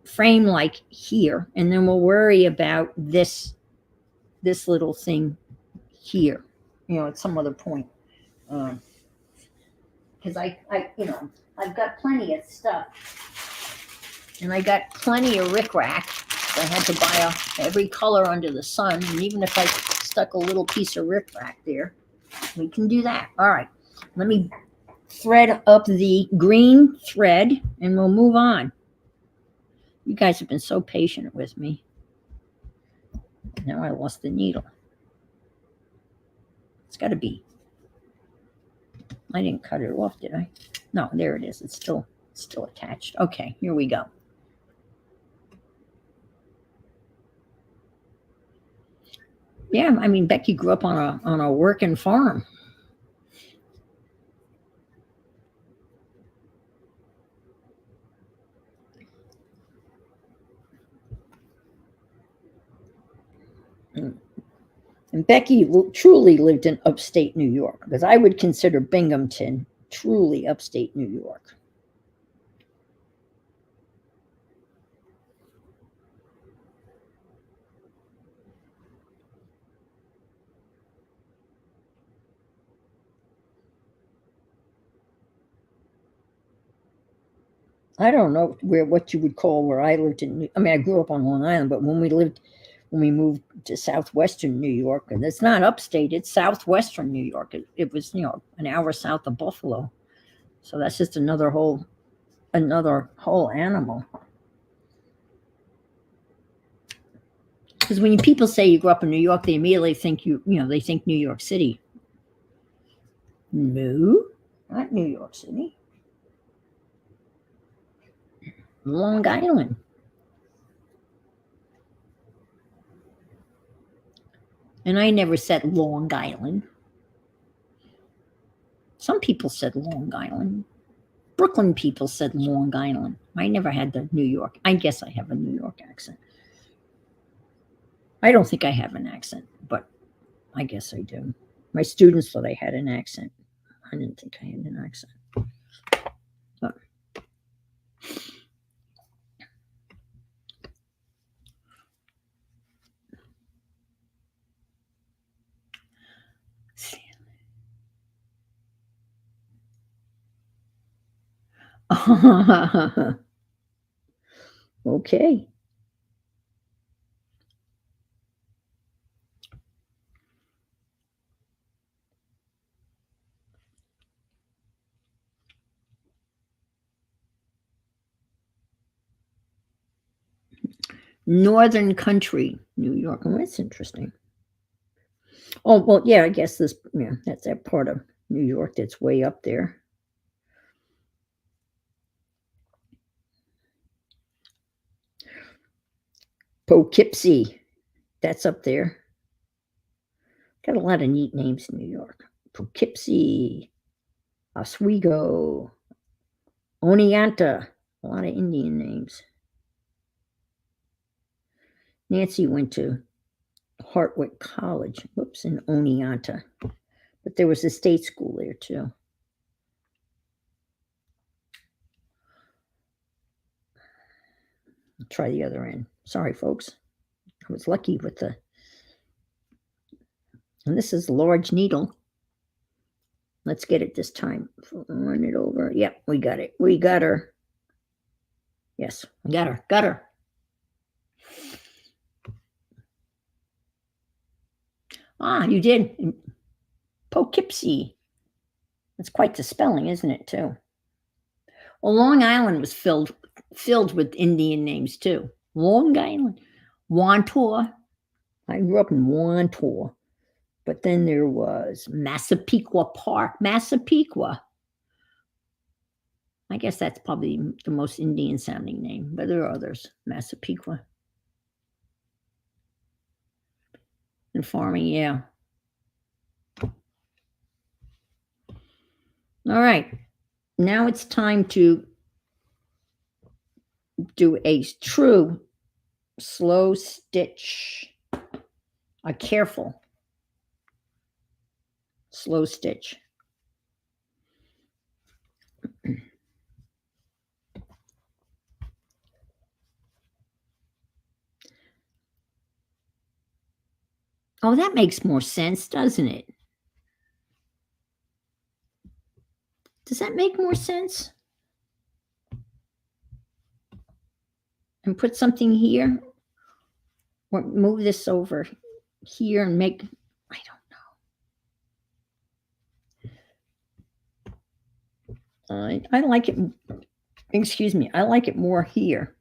Speaker 2: frame like here, and then we'll worry about this little thing here, at some other point. Because I've got plenty of stuff, and I got plenty of rickrack. I had to buy every color under the sun, and even if I stuck a little piece of rickrack there, we can do that. All right, let me thread up the green thread, and we'll move on. You guys have been so patient with me. Now I lost the needle. It's got to be. I didn't cut it off, did I? No, there it is. It's still attached. Okay, here we go. Yeah, I mean, Becky grew up on a working farm. And Becky truly lived in upstate New York, because I would consider Binghamton truly upstate New York. I don't know what you would call where I lived in. I mean, I grew up on Long Island, but when we moved to southwestern New York, and it's not upstate, it's southwestern New York. It was, an hour south of Buffalo. So that's just another whole animal. Because when people say you grew up in New York, they immediately think they think New York City. No, not New York City. Long Island. And I never said Long Island. Some people said Long Island. Brooklyn people said Long Island. I never had the New York. I guess I have a New York accent. I don't think I have an accent, but I guess I do. My students thought I had an accent. I didn't think I had an accent. But okay. Northern Country, New York. Oh, that's interesting. Oh, well, yeah, I guess that's that part of New York that's way up there. Poughkeepsie, that's up there. Got a lot of neat names in New York. Poughkeepsie, Oswego, Oneonta, a lot of Indian names. Nancy went to Hartwick College, in Oneonta. But there was a state school there too. I'll try the other end. Sorry, folks. I was lucky with the. And this is a large needle. Let's get it this time. Run it over. Yep, we got it. We got her. Yes, we got her. Got her. Ah, you did. Poughkeepsie. That's quite the spelling, isn't it, too? Well, Long Island was filled with Indian names, too. Long Island. Wantor. I grew up in Wantor. But then there was Massapequa Park. Massapequa. I guess that's probably the most Indian sounding name, but there are others. Massapequa. And farming, yeah. All right. Now it's time to do a true slow stitch, a careful slow stitch. Oh, that makes more sense, doesn't it? Does that make more sense? And put something here, or move this over here and make, I don't know. I like it, excuse me, I like it more here.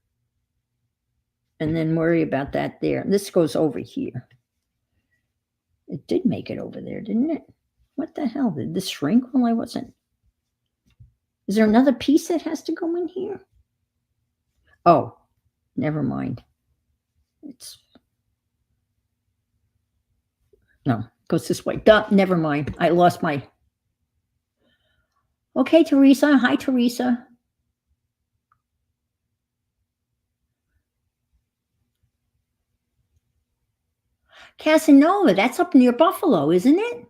Speaker 2: And then worry about that there. This goes over here. It did make it over there, didn't it? What the hell? Did this shrink while I wasn't? Is there another piece that has to go in here? Oh, never mind. No, it goes this way. Duh, never mind. I lost my. Okay, Teresa. Hi, Teresa. Casanova, that's up near Buffalo, isn't it?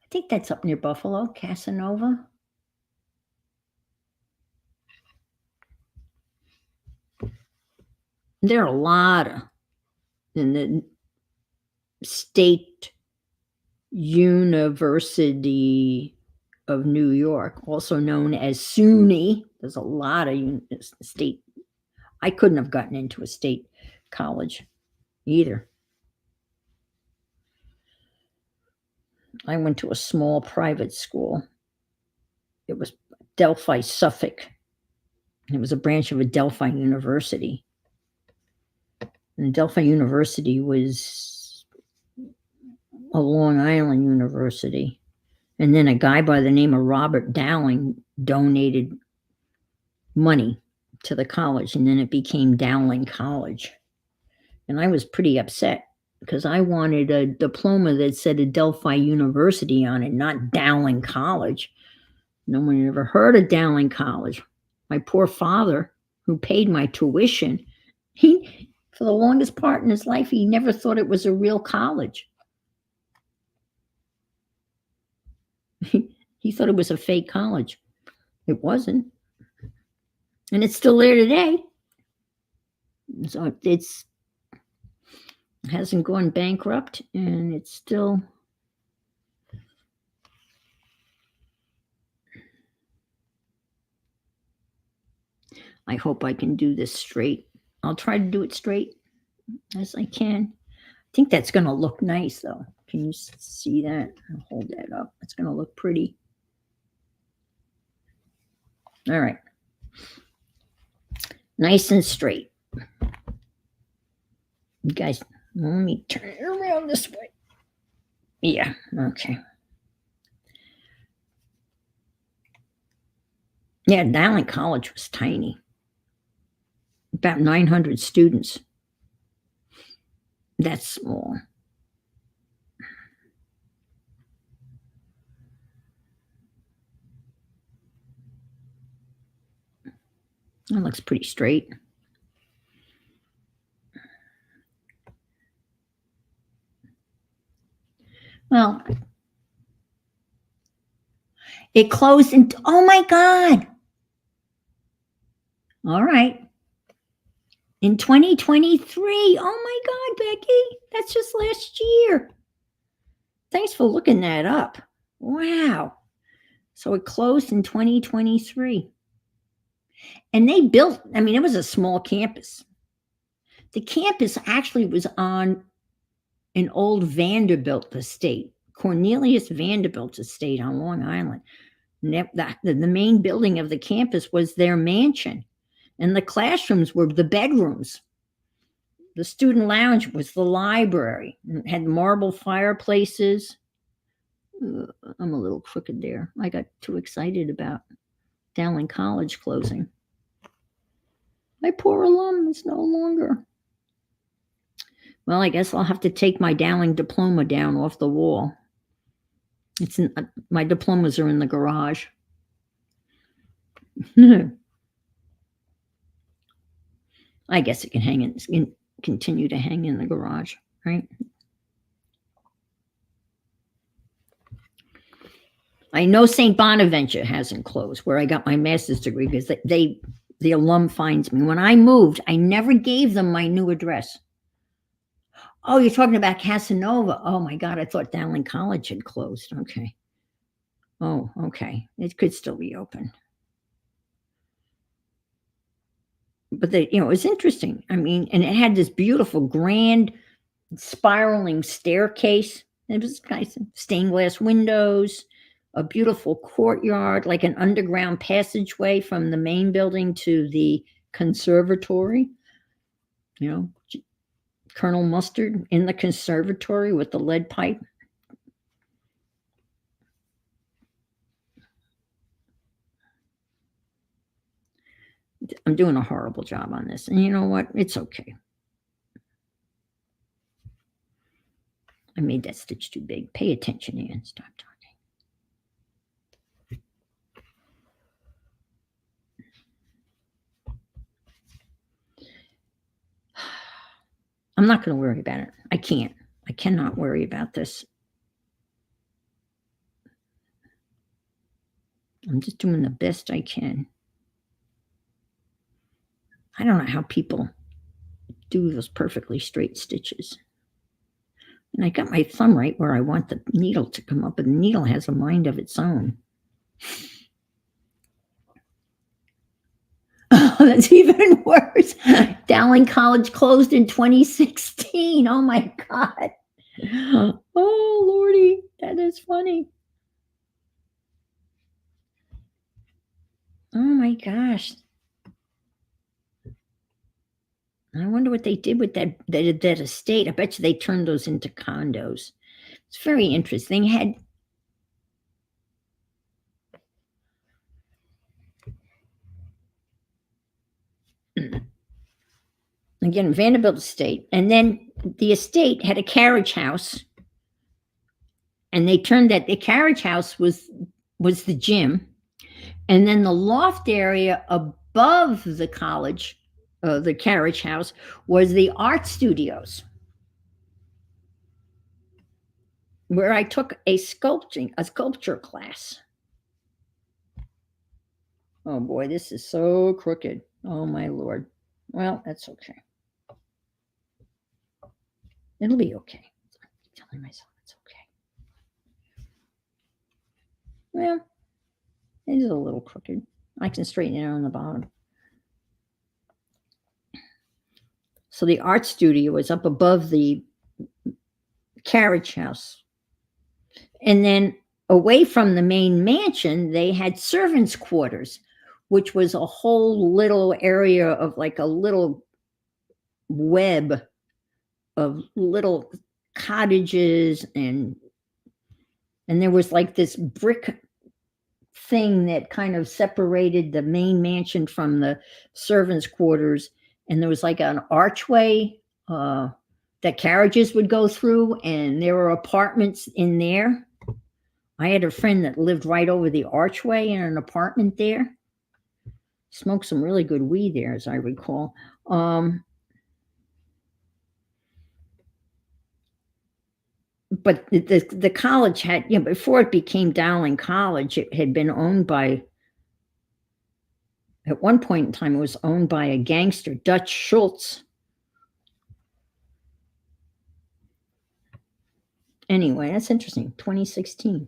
Speaker 2: I think that's up near Buffalo, Casanova. There are a lot of in the State University of New York, also known as SUNY. There's a lot of state. I couldn't have gotten into a state college either. I went to a small private school. It was Delphi, Suffolk. It was a branch of a Delphi University. And Delphi University was a Long Island university. And then a guy by the name of Robert Dowling donated money to the college, and then it became Dowling College. And I was pretty upset because I wanted a diploma that said Adelphi University on it, not Dowling College. No one had ever heard of Dowling College. My poor father, who paid my tuition, he, for the longest part in his life, he never thought it was a real college. He thought it was a fake college. It wasn't. And it's still there today. So it hasn't gone bankrupt, and it's still. I hope I can do this straight. I'll try to do it straight as I can. I think that's going to look nice, though. Can you see that? I'll hold that up. It's going to look pretty. All right. Nice and straight. You guys, let me turn it around this way. Yeah, okay. Yeah, Dowling College was tiny. About 900 students. That's small. That looks pretty straight. Well, it closed in, oh my God. All right. In 2023. Oh my God, Becky. That's just last year. Thanks for looking that up. Wow. So it closed in 2023. And they built, I mean, it was a small campus. The campus actually was on an old Vanderbilt estate, Cornelius Vanderbilt estate on Long Island. The main building of the campus was their mansion, and the classrooms were the bedrooms. The student lounge was the library. It had marble fireplaces. I'm a little crooked there. I got too excited about Dowling College closing. My poor alum is no longer. Well, I guess I'll have to take my Dowling diploma down off the wall. My diplomas are in the garage. I guess it can continue to hang in the garage, right? I know St. Bonaventure hasn't closed, where I got my master's degree, because the alum finds me. When I moved, I never gave them my new address. Oh, you're talking about Casanova. Oh my God, I thought Dowling College had closed. Okay. Oh, okay. It could still be open. But it was interesting. I mean, and it had this beautiful, grand, spiraling staircase. It was nice, stained glass windows, a beautiful courtyard, like an underground passageway from the main building to the conservatory. Colonel Mustard in the conservatory with the lead pipe. I'm doing a horrible job on this. And you know what? It's okay. I made that stitch too big. Pay attention, Ian. Stop talking. I'm not going to worry about it. I can't. I cannot worry about this. I'm just doing the best I can. I don't know how people do those perfectly straight stitches. And I got my thumb right where I want the needle to come up, but the needle has a mind of its own. Oh, that's even worse. Dowling College closed in 2016. Oh my God. Oh, Lordy, that is funny. Oh my gosh. I wonder what they did with that estate. I bet you they turned those into condos. It's very interesting. They had again, Vanderbilt Estate. And then the estate had a carriage house. And they turned that the carriage house was the gym. And then the loft area above the college, the carriage house, was the art studios, where I took a sculpture class. Oh boy, this is so crooked. Oh my Lord. Well, that's okay. It'll be okay. I'm telling myself it's okay. Well, it is a little crooked. I can straighten it out on the bottom. So the art studio was up above the carriage house. And then away from the main mansion, they had servants' quarters, which was a whole little area of like a little web of little cottages, and there was like this brick thing that kind of separated the main mansion from the servants' quarters, and there was like an archway that carriages would go through, and there were apartments in there. I had a friend that lived right over the archway in an apartment there. Smoked some really good weed there, as I recall. But the college had, before it became Dowling College, it had been owned by, at one point in time, it was owned by a gangster, Dutch Schultz. Anyway, that's interesting. 2016.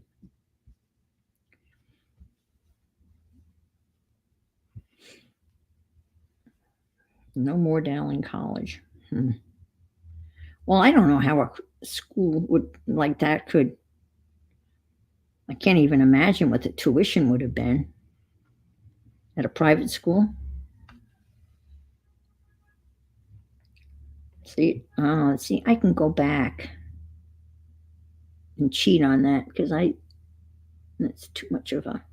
Speaker 2: No more Dowling College. Well, I don't know how a school like that could. I can't even imagine what the tuition would have been at a private school. See, I can go back and cheat on that, because I That's too much of a.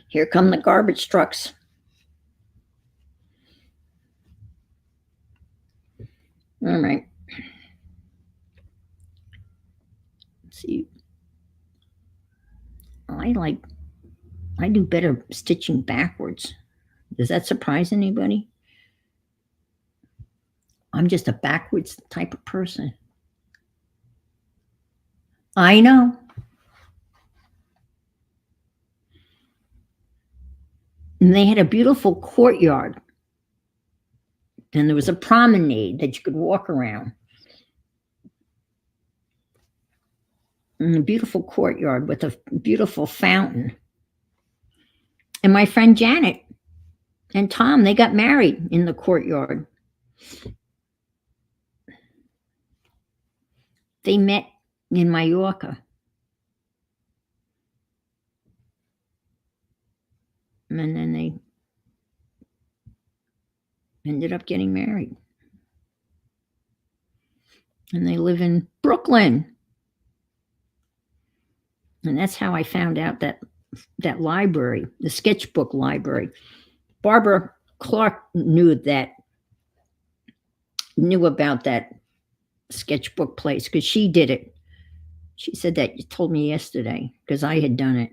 Speaker 2: Here come the garbage trucks. All right. Let's see. I do better stitching backwards. Does that surprise anybody? I'm just a backwards type of person. I know. And they had a beautiful courtyard. And there was a promenade that you could walk around. And a beautiful courtyard with a beautiful fountain. And my friend Janet and Tom, they got married in the courtyard. They met in Mallorca. And then they ended up getting married. And they live in Brooklyn. And that's how I found out that library, the sketchbook library. Barbara Clark knew about that sketchbook place because she did it. She said that you told me yesterday because I had done it.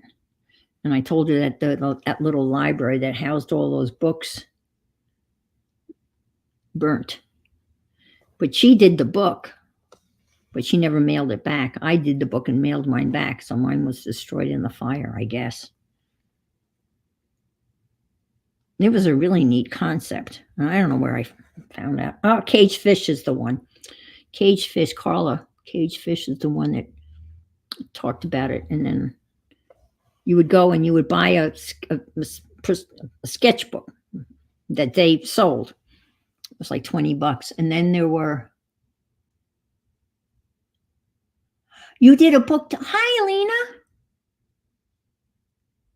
Speaker 2: And I told her that that little library that housed all those books burnt. But she did the book, but she never mailed it back. I did the book and mailed mine back, so mine was destroyed in the fire, I guess. It was a really neat concept. I don't know where I found out. Oh, Cage Fish is the one. Cage Fish, Carla Cage Fish is the one that talked about it. And then you would go and you would buy a sketchbook that they sold. It was like $20. And then there were. You did a book. Hi, Alina.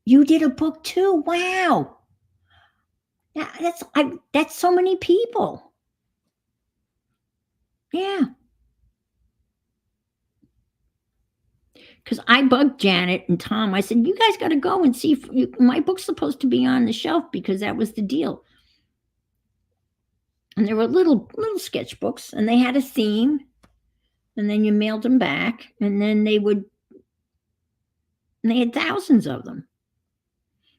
Speaker 2: You did a book too. Wow. That's so many people. Yeah. Because I bugged Janet and Tom. I said, you guys got to go and see if my book's supposed to be on the shelf because that was the deal. And there were little sketchbooks and they had a theme. And then you mailed them back. And then they had thousands of them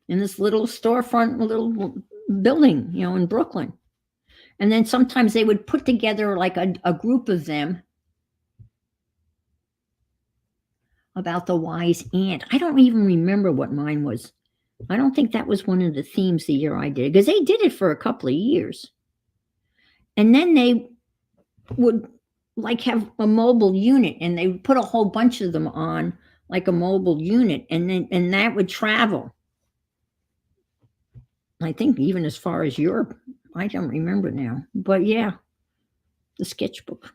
Speaker 2: in this little storefront, little building, in Brooklyn. And then sometimes they would put together like a group of them about the wise ant. I don't even remember what mine was. I don't think that was one of the themes the year I did, because they did it for a couple of years. And then they would like have a mobile unit and they would put a whole bunch of them on like a mobile unit, and that would travel. I think even as far as Europe. I don't remember now. But yeah, the sketchbook.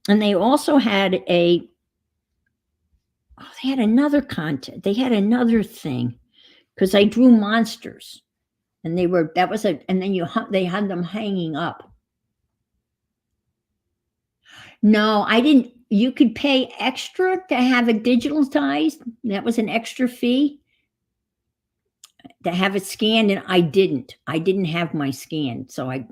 Speaker 2: And they also had they had another content. They had another thing because I drew monsters, and they had them hanging up. No, I didn't. You could pay extra to have it digitalized. That was an extra fee to have it scanned, and I didn't have my scan. So I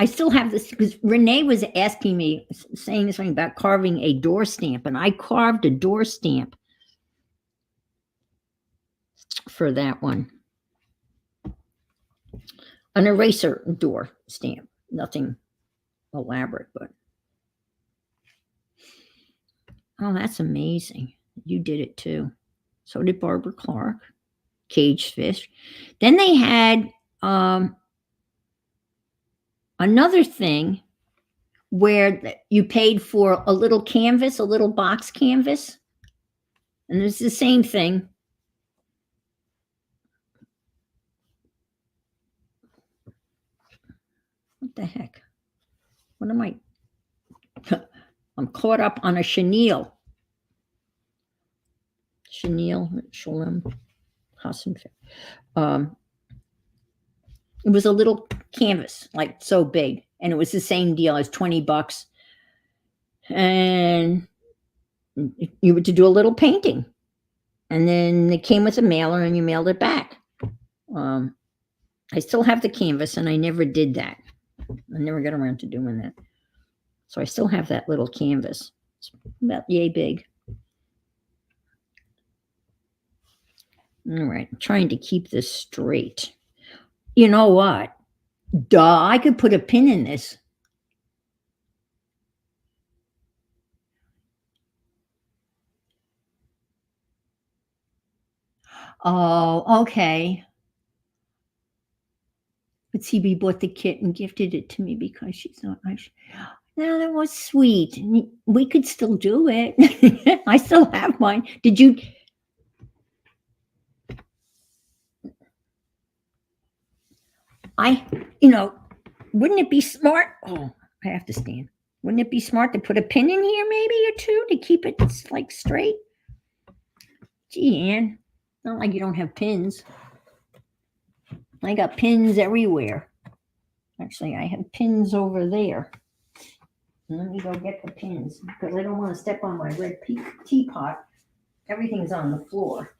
Speaker 2: still have this because Renee was asking me, saying something about carving a door stamp, and I carved a door stamp for that one. An eraser door stamp, nothing elaborate, but oh, that's amazing. You did it too. So did Barbara Clark, Cage Fish. Then they had another thing where you paid for a little canvas, a little box canvas. And it's the same thing. What the heck? What am I? I'm caught up on a chenille. Shalem Hassan. It was a little canvas, like so big, and it was the same deal as $20, and you were to do a little painting, and then it came with a mailer, and you mailed it back. I still have the canvas, and I never did that. I never got around to doing that. So I still have that little canvas. It's about yay big. All right, I'm trying to keep this straight. You know what? Duh, I could put a pin in this. Oh, okay. But CB bought the kit and gifted it to me because she thought I should. Now that was sweet. We could still do it. I still have mine. Did you? Wouldn't it be smart? Oh, I have to stand. Wouldn't it be smart to put a pin in here maybe or two to keep it like straight? Gee, Ann, not like you don't have pins. I got pins everywhere. Actually, I have pins over there. Let me go get the pins because I don't want to step on my red teapot. Everything's on the floor.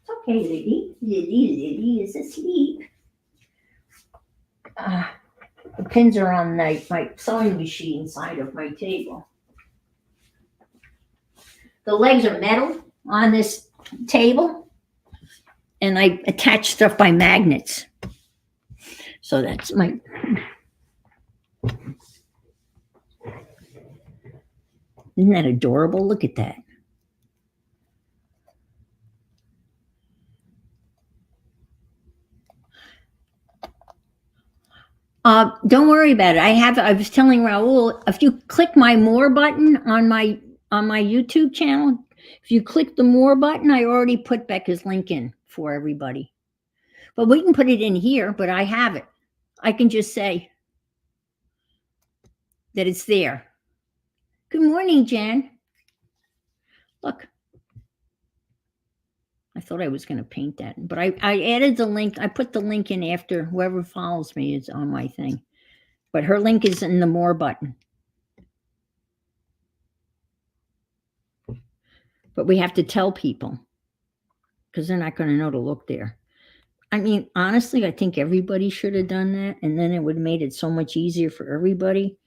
Speaker 2: It's okay, Lily. Lily is asleep. The pins are on my sewing machine side of my table. The legs are metal on this table, and I attach stuff by magnets. So that's my. Isn't that adorable? Look at that. Don't worry about it. I was telling Raul, if you click my more button on my YouTube channel, if you click the more button, I already put Becca's link in for everybody. But we can put it in here, but I have it. I can just say that it's there. Good morning, Jen. Look. I thought I was going to paint that, but I added the link. I put the link in after whoever follows me is on my thing. But her link is in the more button. But we have to tell people because they're not going to know to look there. I mean, honestly, I think everybody should have done that. And then it would have made it so much easier for everybody,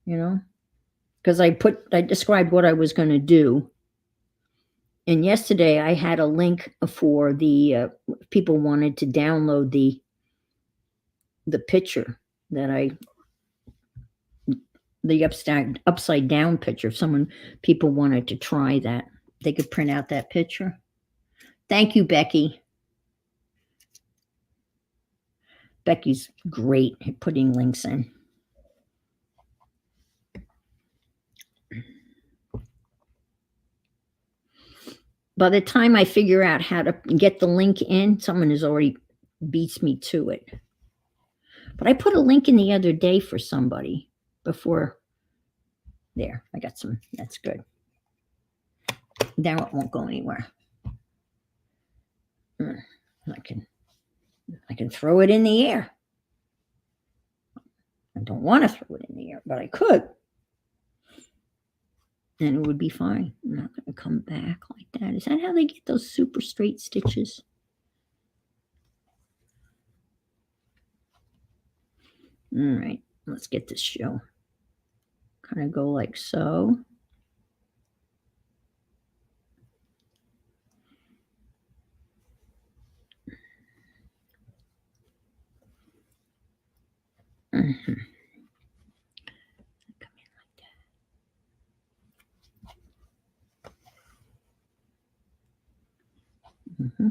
Speaker 2: because I described what I was going to do. And yesterday I had a link for the people wanted to download the picture that the upside down picture. If people wanted to try that, they could print out that picture. Thank you, Becky. Becky's great at putting links in. By the time I figure out how to get the link in, someone has already beats me to it. But I put a link in the other day for somebody before. There, I got some. That's good. Now it won't go anywhere. I can throw it in the air. I don't want to throw it in the air, but I could. And it would be fine. I'm not going to come back like that. Is that how they get those super straight stitches? All right, let's get this show. Kind of go like so. Mm-hmm. Come in like that. Mm-hmm.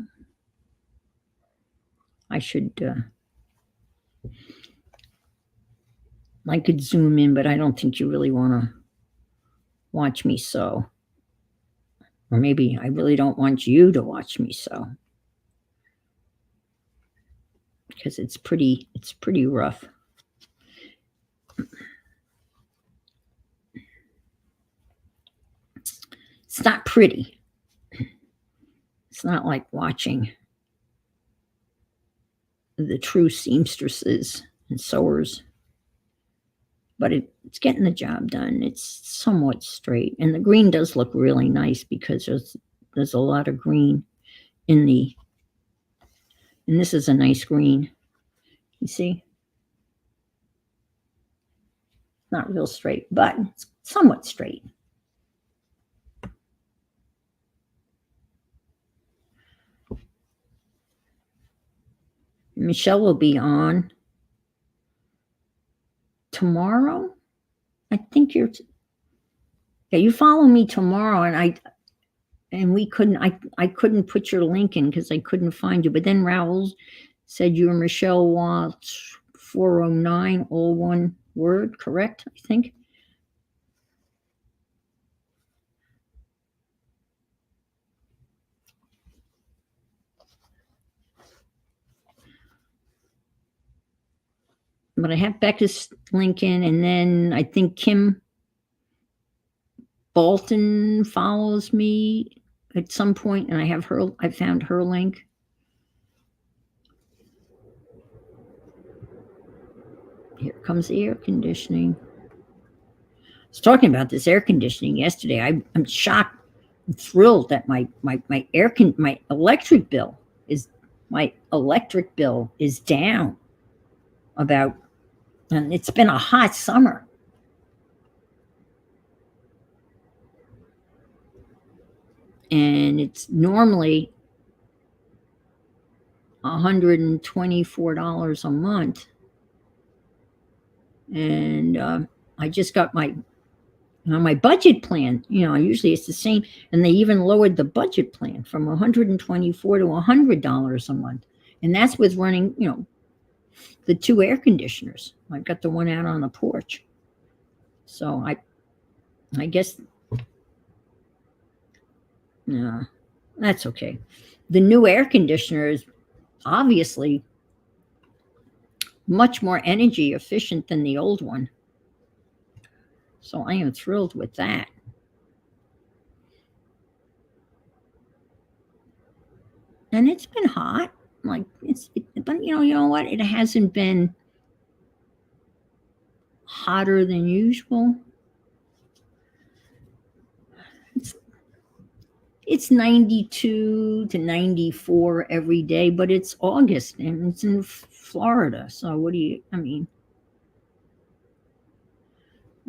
Speaker 2: I could zoom in, but I don't think you really want to watch me sew. Or maybe I really don't want you to watch me sew. Because it's pretty rough. It's not pretty. It's not like watching the true seamstresses and sewers, but it's getting the job done. It's somewhat straight, and the green does look really nice because there's a lot of green in the, and this is a nice green. You see, not real straight, but it's somewhat straight. Michelle will be on tomorrow. I think yeah, you follow me tomorrow, and we couldn't, I couldn't put your link in because I couldn't find you. But then Raoul said you're Michelle Watts 409, all one word, correct? I think. But I have Becca's link in, and then I think Kim Bolton follows me at some point, and I found her link. Here comes the air conditioning. I was talking about this air conditioning yesterday. I'm shocked, I'm thrilled that my electric bill is down about, and it's been a hot summer. And it's normally $124 a month. And I just got my budget plan. Usually it's the same, and they even lowered the budget plan from $124 to $100 a month, and that's with running, the two air conditioners. I've got the one out on the porch, so I guess no, that's okay. The new air conditioner is obviously much more energy efficient than the old one. So I am thrilled with that. And it's been hot. But you know what? It hasn't been hotter than usual. It's 92 to 94 every day, but it's August and it's in Florida. So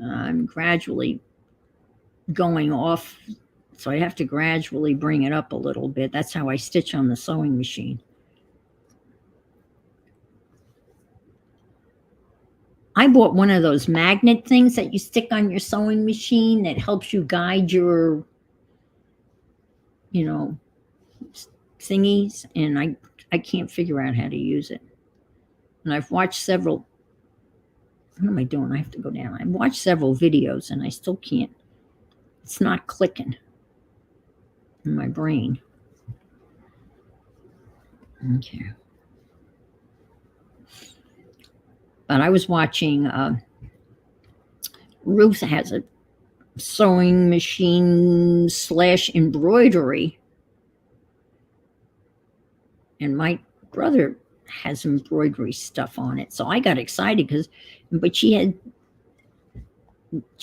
Speaker 2: I'm gradually going off, so I have to gradually bring it up a little bit. That's how I stitch on the sewing machine. I bought one of those magnet things that you stick on your sewing machine that helps you guide your, thingies, and I can't figure out how to use it. And I've watched several. What am I doing? I have to go down. I've watched several videos and I still can't. It's not clicking in my brain. Okay. But I was watching, Ruth has a sewing machine / embroidery. And my brother has embroidery stuff on it. So I got excited but she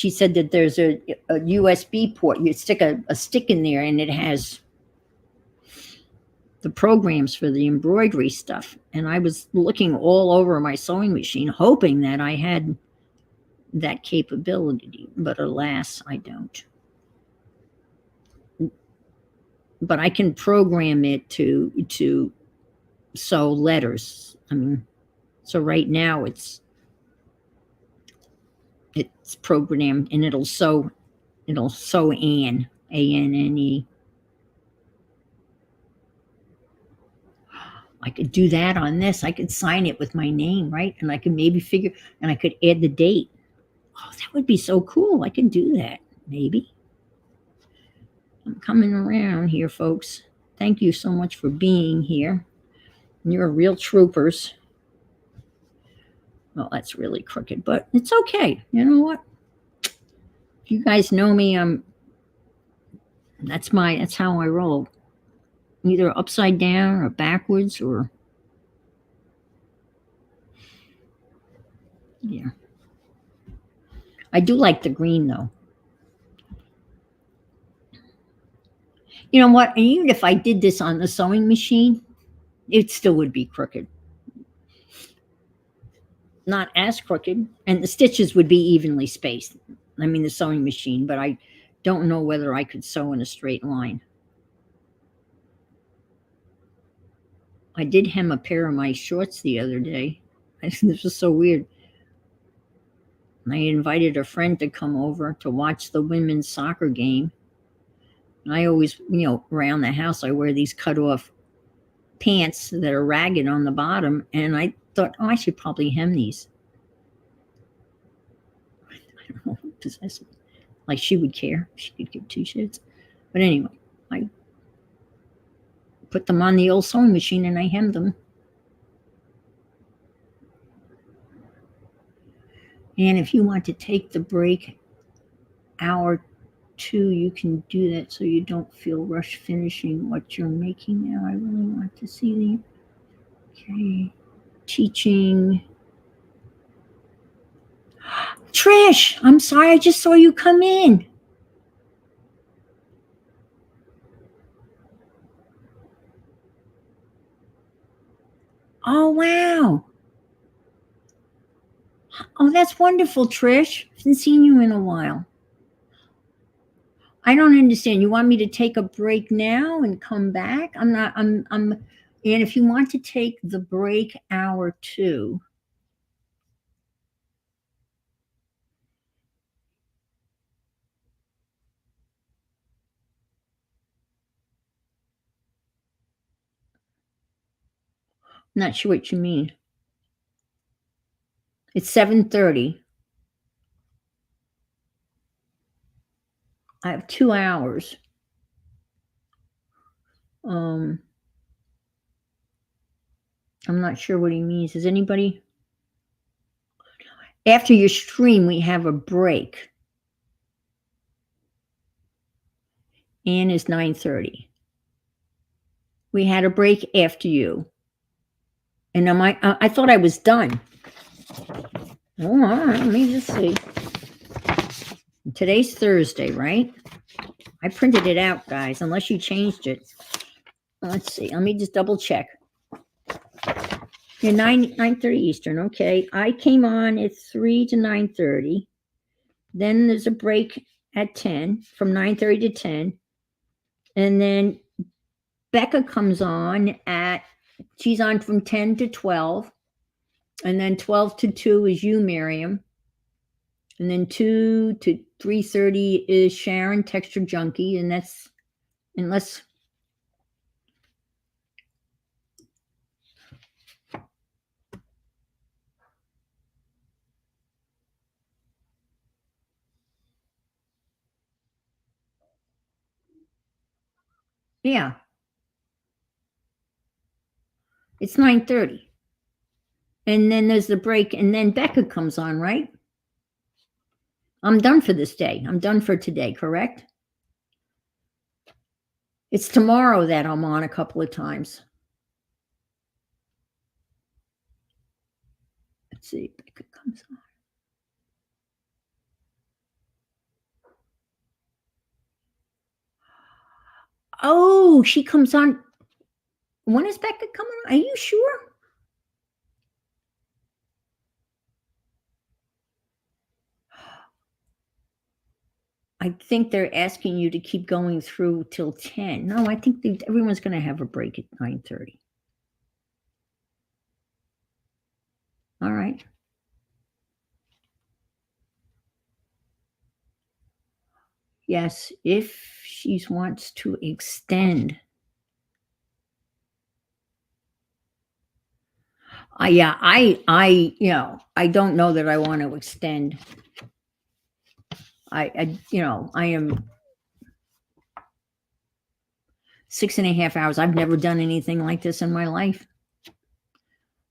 Speaker 2: said that there's a USB port. You stick a stick in there and it has the programs for the embroidery stuff. And I was looking all over my sewing machine, hoping that I had that capability, but alas, I don't. But I can program it to sew letters. So right now it's programmed, and it'll sew Anne, ANNE. I could do that on this. I could sign it with my name, right? And I could maybe and I could add the date. Oh, that would be so cool. I could do that, maybe. I'm coming around here, folks. Thank you so much for being here. You're real troopers. Well, that's really crooked, but it's okay. You know what? You guys know me. That's how I roll. Either upside down or backwards or yeah. I do like the green though. You know what? And even if I did this on the sewing machine, it still would be crooked. Not as crooked, and the stitches would be evenly spaced. I mean, the sewing machine, but I don't know whether I could sew in a straight line. I did hem a pair of my shorts the other day. This was so weird. I invited a friend to come over to watch the women's soccer game. And I always, around the house, I wear these cut off pants that are ragged on the bottom. And I thought, I should probably hem these. I don't know who possessed me. Like she would care. She could give two shits. But anyway, I put them on the old sewing machine and I hemmed them. And if you want to take the break hour 2, you can do that so you don't feel rushed finishing what you're making now. I really want to see okay. Teaching. Trish, I'm sorry, I just saw you come in. Oh, wow. Oh, that's wonderful, Trish. I haven't seen you in a while. I don't understand. You want me to take a break now and come back? And if you want to take the break hour 2, I'm not sure what you mean. It's 7:30. I have 2 hours. I'm not sure what he means. Is anybody? After your stream, we have a break. Ann is 9:30. We had a break after you. And I thought I was done. Oh, all right, let me just see. Today's Thursday, right? I printed it out, guys, unless you changed it. Let's see. Let me just double check. You're 9:30 Eastern. Okay. I came on at 3 to 9:30. Then there's a break at 10, from 9:30 to 10. And then Becca comes on she's on from 10 to 12. And then 12 to 2 is you, Miriam. And then 2 to 3:30 is Sharon, Texture Junkie. And that's, unless, yeah. It's 9:30. And then there's the break. And then Becca comes on, right? I'm done for this day. I'm done for today, correct? It's tomorrow that I'm on a couple of times. Let's see. Becca comes on. Oh, she comes on. When is Becca coming on? Are you sure? I think they're asking you to keep going through till 10. No, I think everyone's going to have a break at 9:30. All right. Yes, if she wants to extend. I don't know that I want to extend. I am 6.5 hours. I've never done anything like this in my life.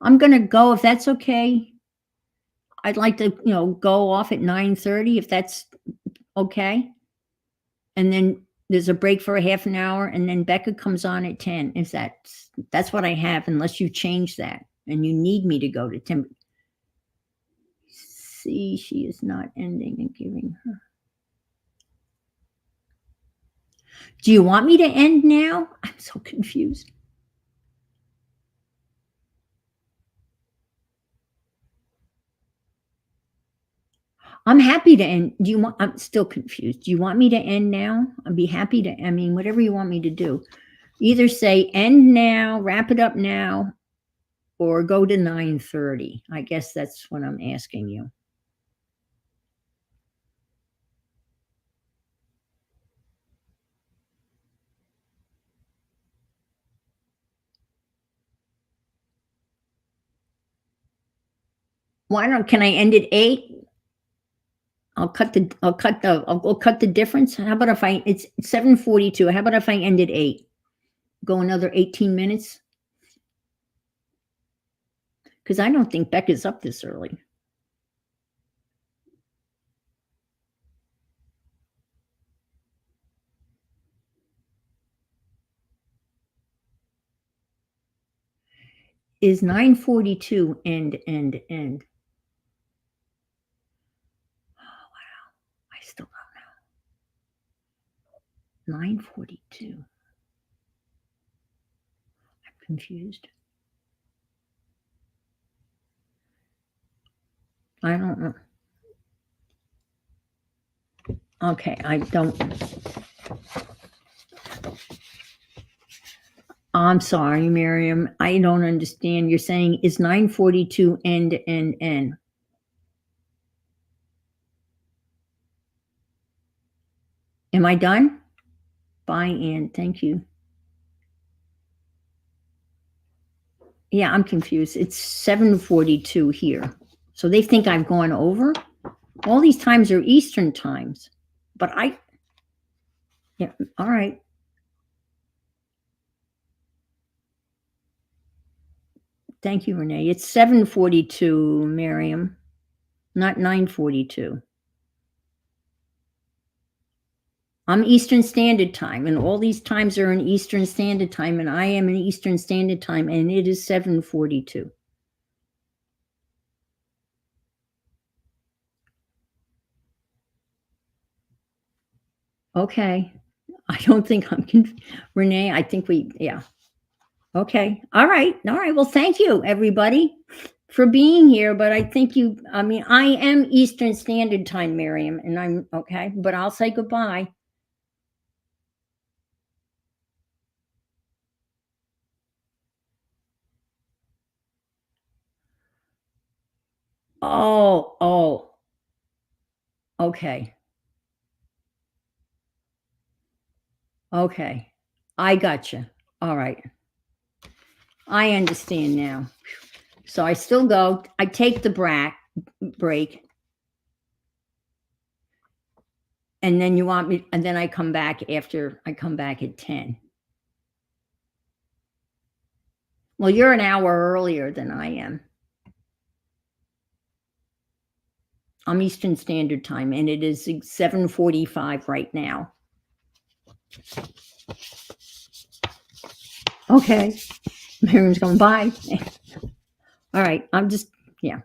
Speaker 2: I'm going to go, if that's okay. I'd like to, go off at 9:30 if that's okay. And then there's a break for a half an hour, and then Becca comes on at 10. Is that's what I have, unless you change that and you need me to go to 10. See, she is not ending and giving her. Do you want me to end now? I'm so confused. I'm happy to end. I'm still confused. Do you want me to end now? I'd be happy to, I mean, whatever you want me to do. Either say end now, wrap it up now, or go to 9:30. I guess that's what I'm asking you. Can I end at 8? I'll cut the difference. How about if it's 7:42. How about if I end at 8? Go another 18 minutes? Because I don't think Becca's up this early. Is 9:42 end? Oh, wow. I still don't know. 9:42. I'm confused. I don't know. Okay, I don't. I'm sorry, Miriam. I don't understand. You're saying is 9:42 end? Am I done? Bye, Ann. Thank you. Yeah, I'm confused. It's 7:42 here. So they think I've gone over? All these times are Eastern times. But yeah, all right. Thank you, Renee. It's 7:42, Miriam, not 9:42. I'm Eastern Standard Time, and all these times are in Eastern Standard Time, and I am in Eastern Standard Time, and it is 7:42. Okay. I don't think I'm Renee, I think yeah. Okay. All right. Well, thank you, everybody, for being here. But I think I am Eastern Standard Time, Miriam, and I'm okay, but I'll say goodbye. Oh, okay. Okay. I gotcha. All right. I understand now. So I still go, I take the break. And then and then I come back after I come back at 10. Well, you're an hour earlier than I am. I'm Eastern Standard Time, and it is 7:45 right now. Okay. Miriam's going, bye. All right. Yeah.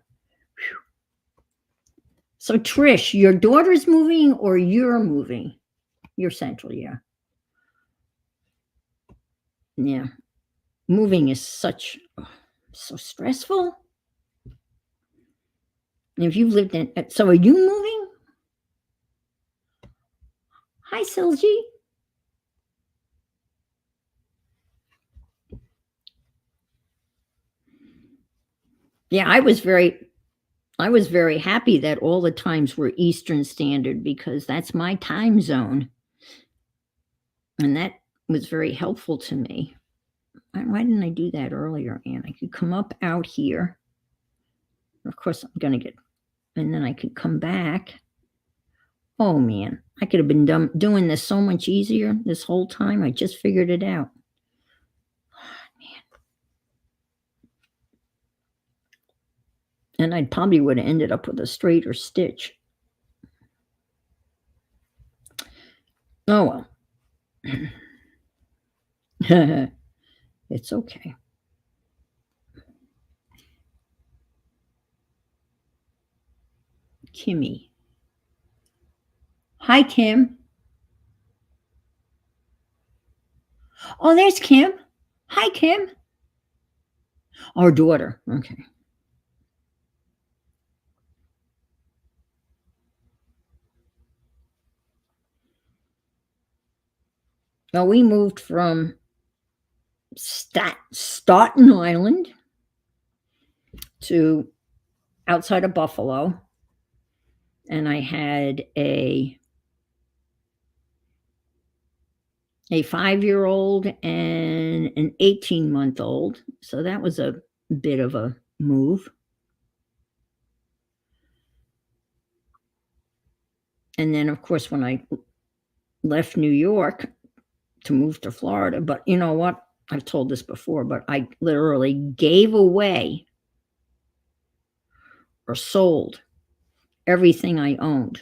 Speaker 2: So, Trish, your daughter's moving or you're moving? You're Central, yeah. Yeah. Moving is so stressful. And if you've lived so are you moving? Hi, Silji. Yeah, I was very happy that all the times were Eastern Standard because that's my time zone. And that was very helpful to me. Why didn't I do that earlier, Anne? I could come up out here. Of course, I'm going to get, and then I could come back. Oh, man, I could have been doing this so much easier this whole time. I just figured it out. And I probably would have ended up with a straighter stitch. Oh, well. It's okay. Kimmy. Hi, Kim. Oh, there's Kim. Hi, Kim. Our daughter. Okay. Well, we moved from Staten Island to outside of Buffalo, and I had a 5-year old and an 18-month-old. So that was a bit of a move. And then, of course, when I left New York to move to Florida, but you know what? I've told this before, but I literally gave away or sold everything I owned.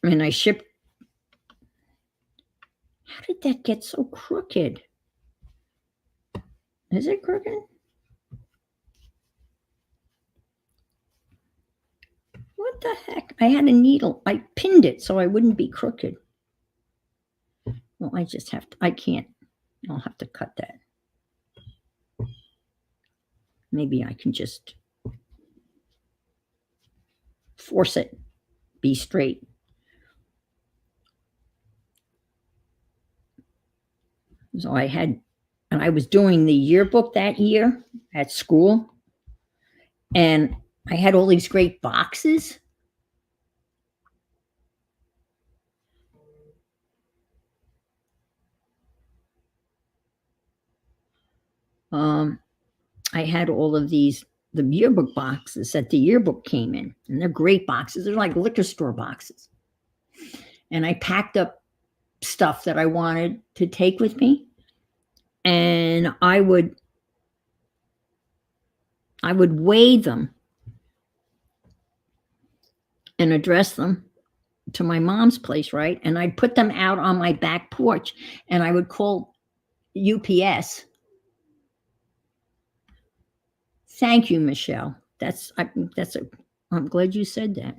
Speaker 2: And I shipped. How did that get so crooked? Is it crooked? What the heck? I had a needle. I pinned it so I wouldn't be crooked. Well, I just have to, I can't. I'll have to cut that. Maybe I can just force it, be straight. So and I was doing the yearbook that year at school, and I had all these great boxes. I had all of the yearbook boxes that the yearbook came in, and they're great boxes. They're like liquor store boxes. And I packed up stuff that I wanted to take with me, and I would weigh them and address them to my mom's place, right? And I'd put them out on my back porch, and I would call UPS. Thank you, Michelle. I'm glad you said that.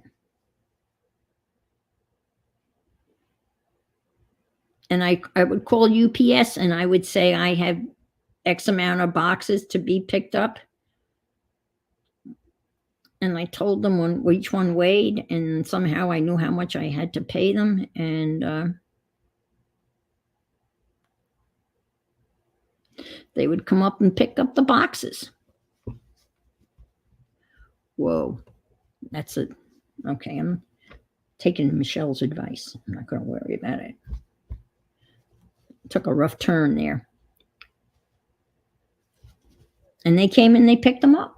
Speaker 2: And I would call UPS and I would say I have X amount of boxes to be picked up. And I told them when each one weighed, and somehow I knew how much I had to pay them. And they would come up and pick up the boxes. Whoa, that's it. Okay, I'm taking Michelle's advice. I'm not going to worry about it. Took a rough turn there. And they came and they picked them up.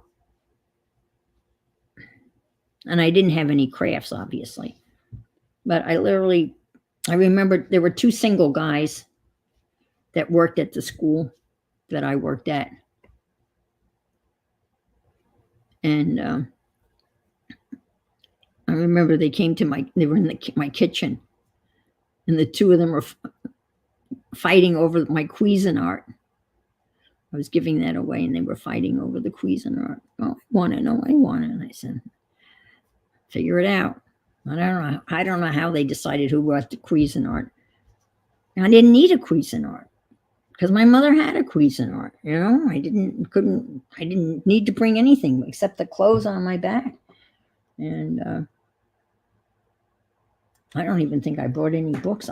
Speaker 2: And I didn't have any crafts, obviously. But I remember there were 2 single guys that worked at the school that I worked at. And I remember they came to they were in my kitchen. And the 2 of them were fighting over my Cuisinart. I was giving that away, and they were fighting over the Cuisinart. Oh, I want it. No, I want it. And I said, figure it out. I don't know how they decided who got the Cuisinart. I didn't need a Cuisinart because my mother had a Cuisinart. You know, I didn't need to bring anything except the clothes on my back. And I don't even think I brought any books.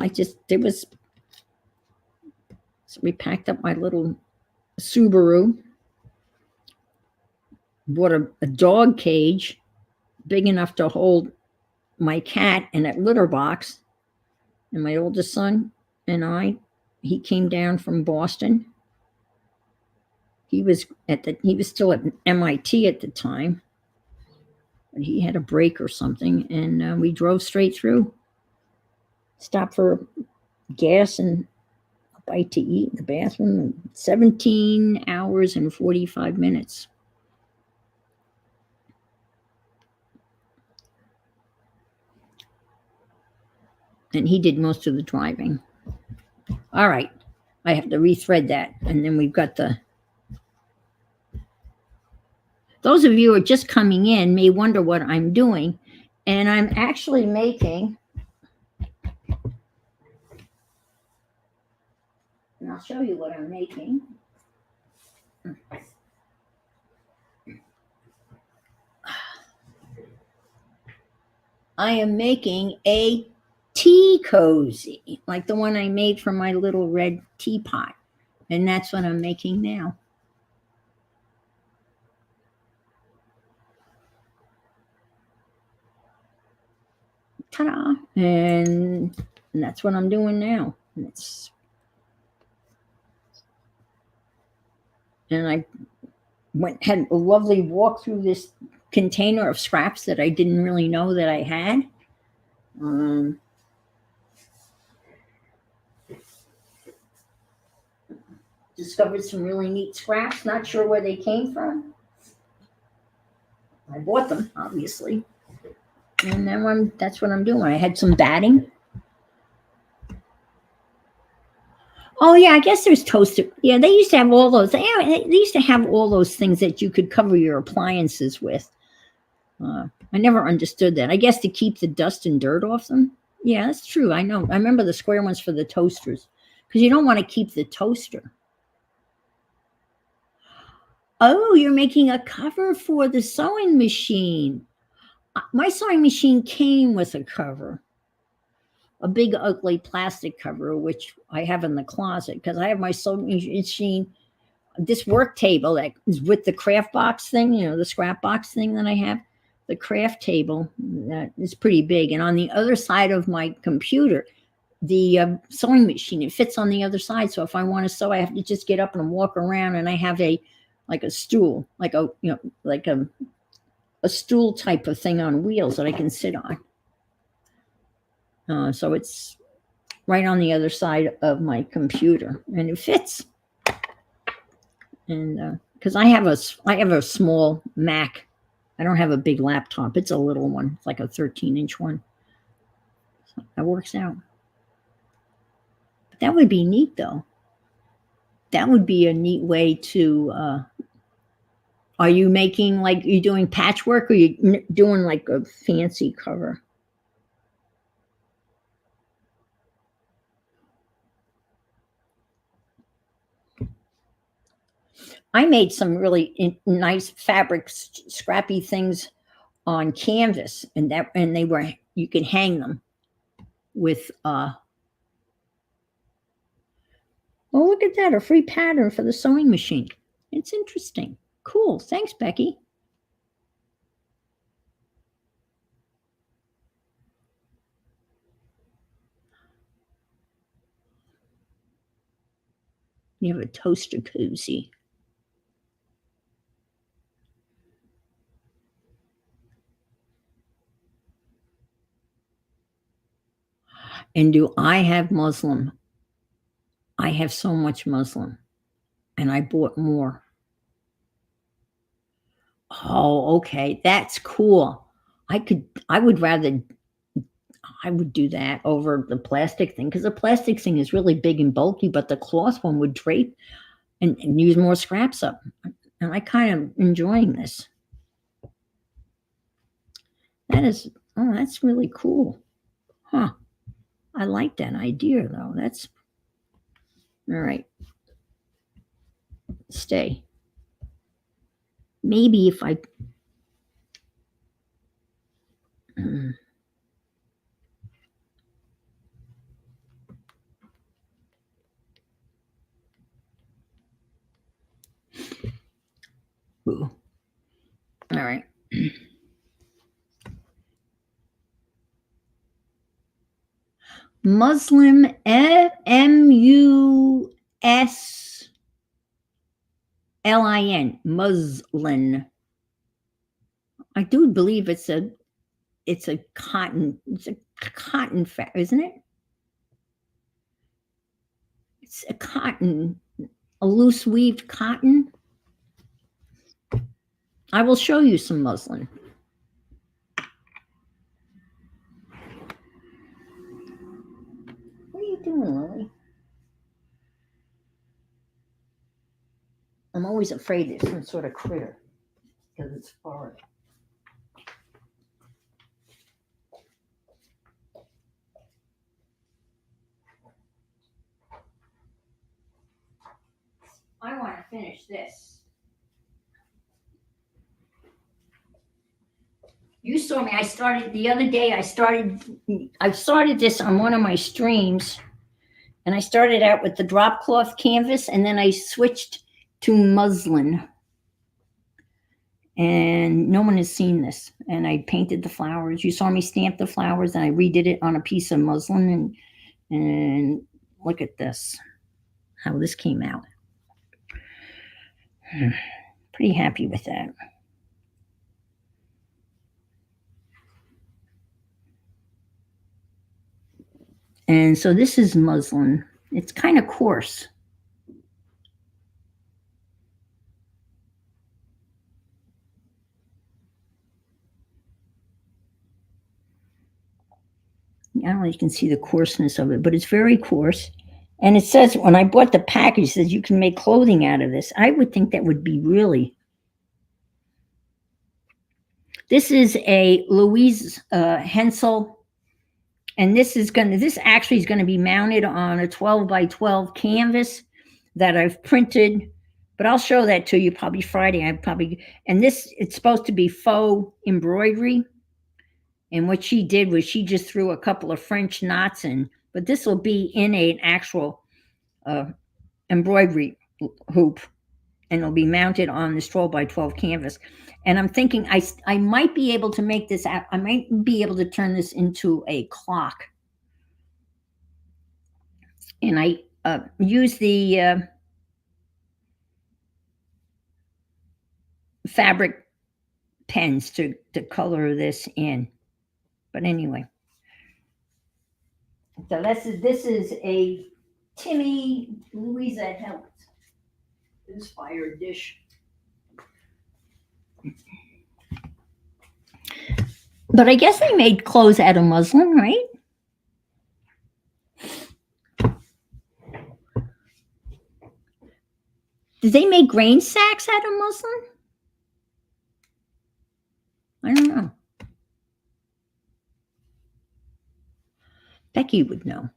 Speaker 2: So we packed up my little Subaru, bought a dog cage big enough to hold my cat in a litter box. And my oldest son and he came down from Boston. He was still at MIT at the time, but he had a break or something, and we drove straight through. Stopped for gas and a bite to eat in the bathroom. 17 hours and 45 minutes. and he did most of the driving. All right, I have to rethread that, and then we've got the. Those of you who are just coming in may wonder what I'm doing, and I'm actually making. And I'll show you what I'm making. I am making a tea cozy, like the one I made from my little red teapot. And that's what I'm making now. Ta-da! And that's what I'm doing now. And I had a lovely walk through this container of scraps that I didn't really know that I had. Discovered some really neat scraps. Not sure where they came from. I bought them, obviously. And then that's what I'm doing. I had some batting. Oh yeah, I guess there's toaster. Yeah, they used to have all those. They used to have all those things that you could cover your appliances with. I never understood that. I guess to keep the dust and dirt off them. Yeah, that's true. I know. I remember the square ones for the toasters because you don't want to keep the toaster. Oh, you're making a cover for the sewing machine. My sewing machine came with a cover, a big ugly plastic cover, which I have in the closet because I have my sewing machine, this work table that is with the craft box thing, the scrap box thing that I have. The craft table that is pretty big, and on the other side of my computer, the sewing machine, it fits on the other side. So if I want to sew, I have to just get up and walk around, and I have a stool, like a stool type of thing on wheels that I can sit on. So it's right on the other side of my computer, and it fits. And because I have a small Mac. I don't have a big laptop. It's a little one. It's like a 13-inch one. So that works out. But that would be neat, though. That would be a neat way to. Are you making you doing patchwork, or you doing like a fancy cover? I made some really nice fabric scrappy things on canvas, and they were, you can hang them with oh, look at that, a free pattern for the sewing machine. It's interesting. Cool. Thanks, Becky. You have a toaster cozy. And do I have muslin? I have so much muslin, and I bought more. Oh, okay. That's cool. I would do that over the plastic thing, because the plastic thing is really big and bulky, but the cloth one would drape and use more scraps up. And I kind of enjoying this. That's really cool. Huh. I like that idea, though. That's all right. Stay. Maybe if I. Ooh. All right. Muslim, Muslin, muslin. I do believe it's a cotton fabric, isn't it? It's a cotton, a loose weaved cotton. I will show you some muslin. you doing, Lily? I'm always afraid there's some sort of critter because it's far. I want to finish this. You saw me. I started the other day. I started this on one of my streams, and I started out with the drop cloth canvas, and then I switched to muslin. And no one has seen this. And I painted the flowers. You saw me stamp the flowers, and I redid it on a piece of muslin. And look at this, how this came out. Pretty happy with that. And so this is muslin. It's kind of coarse. I don't know if you can see the coarseness of it, but it's very coarse. And it says, when I bought the package, it says you can make clothing out of this. I would think that would be really. This is a Louise Hensel, and this actually is going to be mounted on a 12 by 12 canvas that I've printed, but I'll show that to you probably Friday. And it's supposed to be faux embroidery. And what she did was she just threw a couple of French knots in, but this will be in an actual embroidery hoop, and it'll be mounted on this 12 by 12 canvas. And I'm thinking I might be able to make this out. I might be able to turn this into a clock. And I use the fabric pens to color this in. But anyway, so this is a Timmy Louisa Hensel inspired dish. But I guess they made clothes out of muslin, right? Did they make grain sacks out of muslin? I don't know. Becky would know.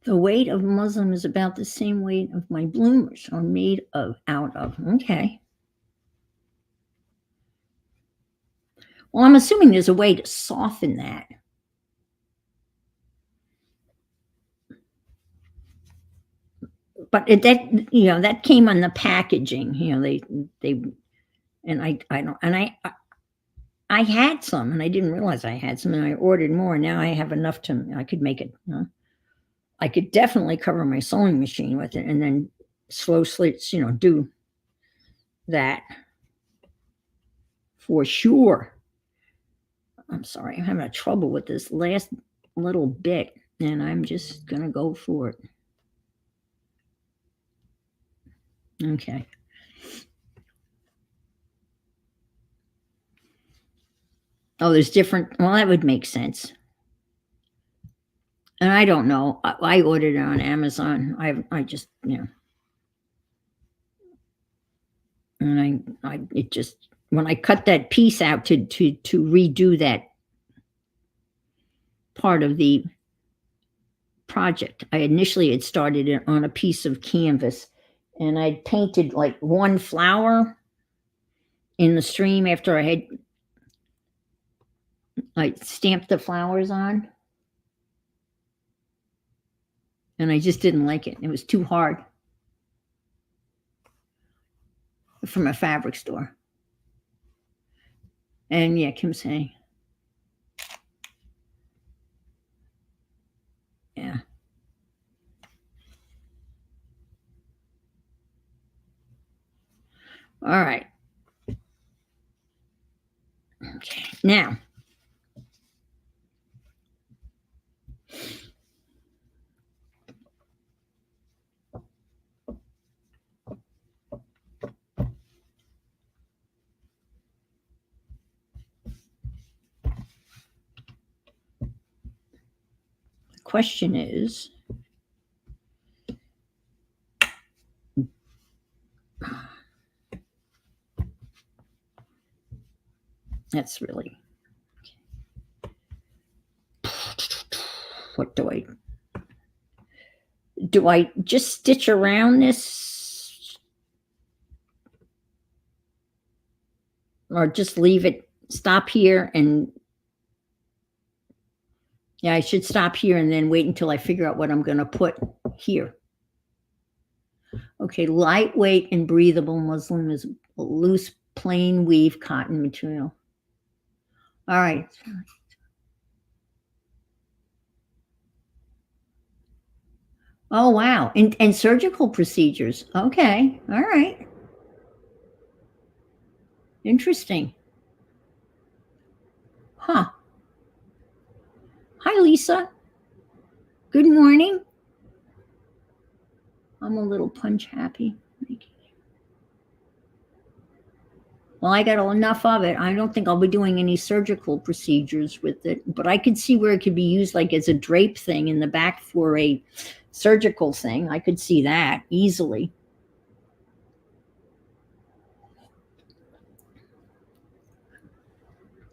Speaker 2: The weight of muslin is about the same weight of my bloomers are made out of. Okay. Well, I'm assuming there's a way to soften that. But that came on the packaging. They and I had some, and I didn't realize I had some, and I ordered more. Now I have enough I could make it. I could definitely cover my sewing machine with it, and then slow slits, do that for sure. I'm sorry, I'm having trouble with this last little bit, and I'm just gonna go for it. Okay. Oh, there's different. Well, that would make sense. And I don't know. I ordered it on Amazon. I just, and it just, when I cut that piece out to redo that part of the project, I initially had started it on a piece of canvas, and I painted like one flower in the stream after I stamped the flowers on. And I just didn't like it. It was too hard. From a fabric store. And yeah, Kim's saying. Yeah. All right. Okay. Now. question is, that's really, what do I just stitch around this or just leave it, stop here, and yeah, I should stop here and then wait until I figure out what I'm going to put here. Okay, lightweight and breathable muslin is a loose plain weave cotton material. All right. Oh, wow. And surgical procedures. Okay. All right. Interesting. Huh. Hi, Lisa. Good morning. I'm a little punch happy. Well, I got enough of it. I don't think I'll be doing any surgical procedures with it, but I could see where it could be used like as a drape thing in the back for a surgical thing. I could see that easily.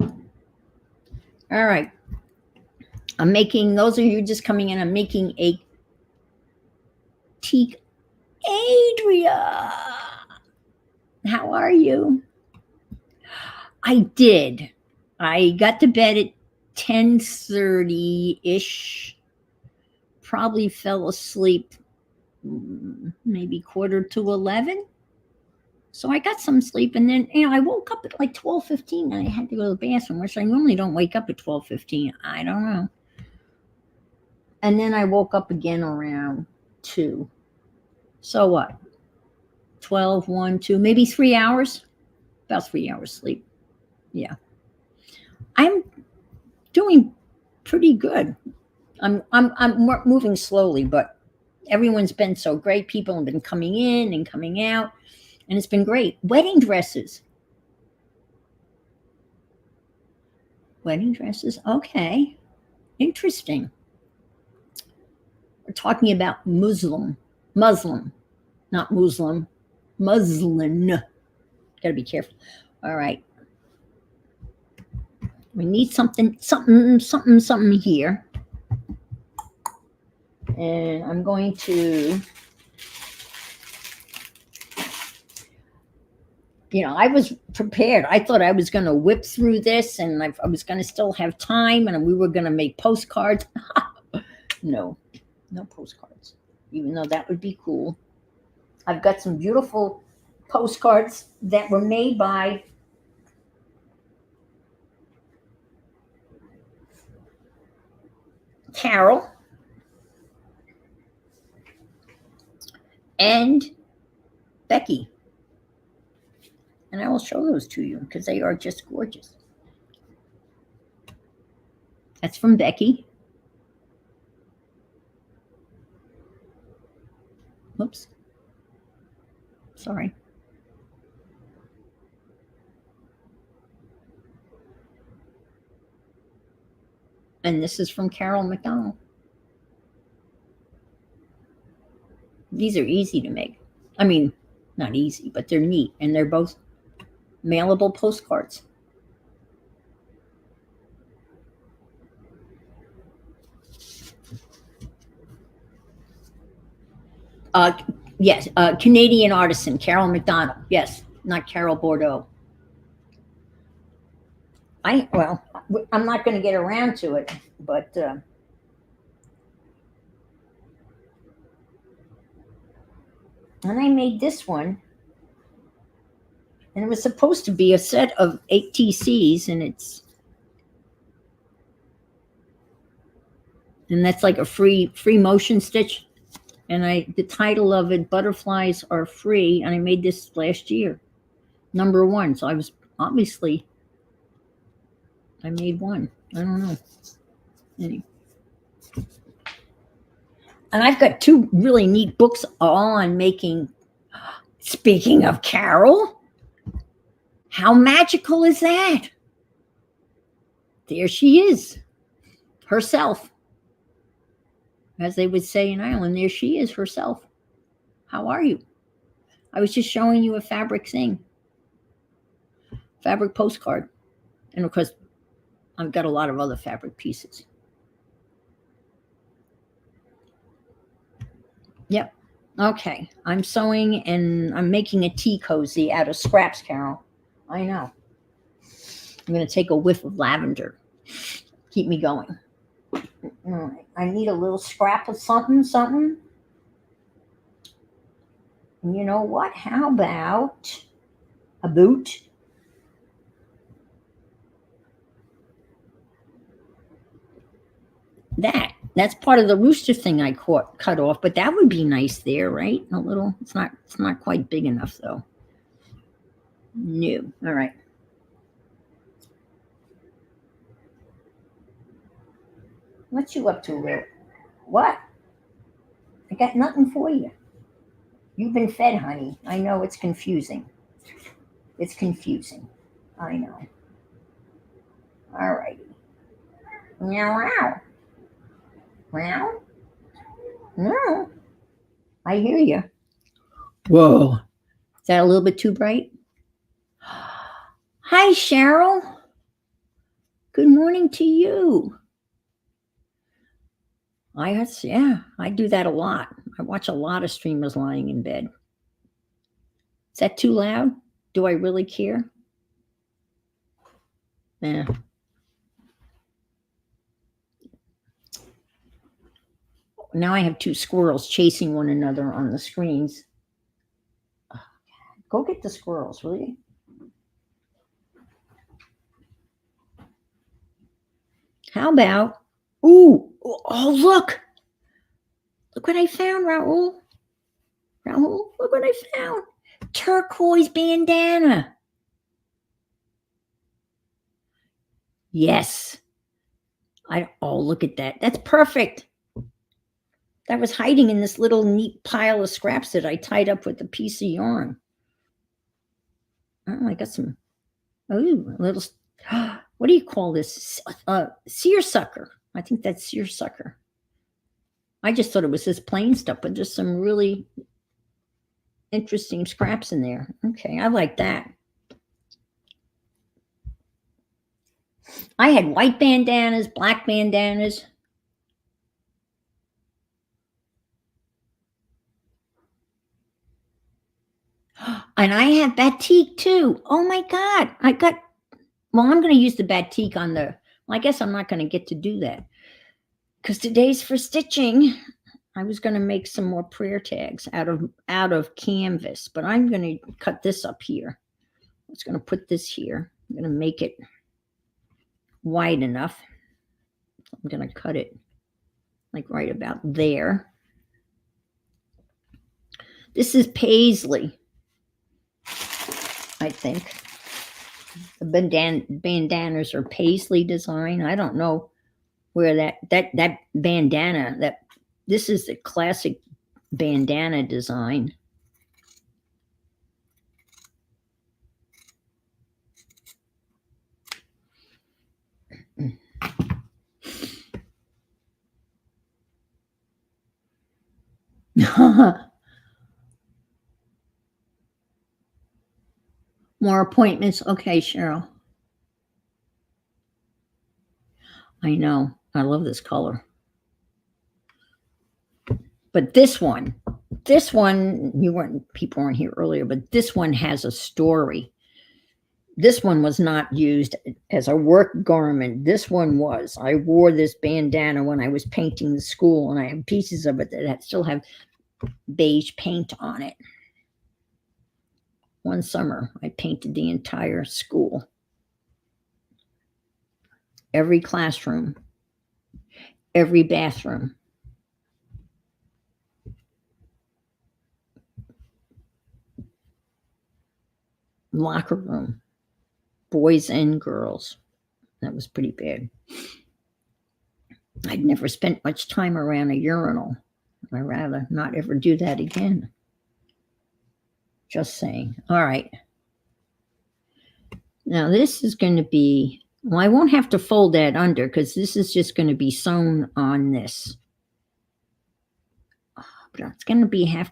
Speaker 2: All right. I'm making, those of you just coming in, I'm making a teak. Adria, how are you? I did. I got to bed at 10:30-ish. Probably fell asleep maybe 10:45. So I got some sleep, and then I woke up at like 12:15, and I had to go to the bathroom, which I normally don't wake up at 12:15. I don't know. And then I woke up again around 2. So what? 12, 1, 2, maybe 3 hours. About 3 hours sleep. Yeah. I'm doing pretty good. I'm moving slowly, but everyone's been so great. People have been coming in and coming out, and it's been great. Wedding dresses. Wedding dresses. Okay. Interesting. We're talking about Muslim, not Muslim, muslin. Got to be careful. All right. We need something here. And I'm going to, I was prepared. I thought I was going to whip through this, and I was going to still have time, and we were going to make postcards. No postcards, even though that would be cool. I've got some beautiful postcards that were made by Carol and Becky. And I will show those to you because they are just gorgeous. That's from Becky. Oops. Sorry. And this is from Carol McDonald. These are easy to make. I mean, not easy, but they're neat. And they're both mailable postcards. Yes, Canadian artisan, Carol McDonald. Yes, not Carol Bordeaux. I'm not going to get around to it, but and I made this one, and it was supposed to be a set of 8 TCs, and that's like a free motion stitch. And the title of it, Butterflies Are Free, and I made this last year, #1. So I was obviously, I made one. I don't know. Anyway. And I've got 2 really neat books all on making. Speaking of Carol, how magical is that? There she is, herself. As they would say in Ireland, there she is herself. How are you? I was just showing you a fabric thing, fabric postcard. And of course, I've got a lot of other fabric pieces. Yep. Okay. I'm sewing and I'm making a tea cozy out of scraps, Carol. I know. I'm going to take a whiff of lavender. Keep me going. All right. I need a little scrap of something. And you know what? How about a boot? That's part of the rooster thing I cut off, but that would be nice there, right? A little. It's not quite big enough though. No. All right. What you up to, Lil? What? I got nothing for you. You've been fed, honey. I know it's confusing. It's confusing. I know. All righty. Meow. Meow. No. I hear you. Whoa. Is that a little bit too bright? Hi, Cheryl. Good morning to you. I do that a lot. I watch a lot of streamers lying in bed. Is that too loud? Do I really care? Yeah. Now I have two squirrels chasing one another on the screens. Go get the squirrels, will you? How about, oh, look. Look what I found, Raul. Raul, look what I found. Turquoise bandana. Yes. Look at that. That's perfect. That was hiding in this little neat pile of scraps that I tied up with a piece of yarn. Oh, I got some, a little, what do you call this? Seersucker. I think that's seersucker. I just thought it was this plain stuff, but there's some really interesting scraps in there. Okay, I like that. I had white bandanas, black bandanas. And I have batik too. Oh my God. I'm going to use the batik on I guess I'm not going to get to do that because today's for stitching. I was going to make some more prayer tags out of canvas, but I'm going to cut this up here. I was going to put this here. I'm going to make it wide enough. I'm going to cut it like right about there. This is Paisley, I think. The bandanas are Paisley design. I don't know where that bandana, this is the classic bandana design. More appointments. Okay, Cheryl. I know. I love this color. But this one, people weren't here earlier, but this one has a story. This one was not used as a work garment. This one was. I wore this bandana when I was painting the school, and I have pieces of it that still have beige paint on it. One summer, I painted the entire school. Every classroom, every bathroom. Locker room, boys and girls. That was pretty bad. I'd never spent much time around a urinal. I'd rather not ever do that again. Just saying. All right. Now this is going to be, I won't have to fold that under because this is just going to be sewn on this. But it's going to be how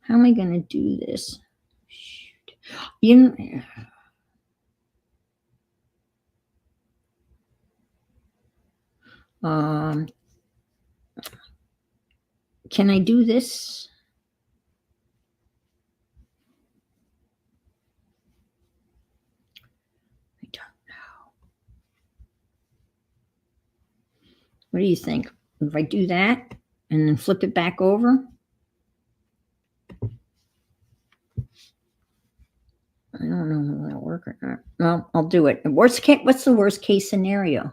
Speaker 2: am I going to do this? Shoot. You can I do this? I don't know. What do you think? If I do that and then flip it back over? I don't know if that'll work or not. Well, I'll do it. What's the worst case scenario?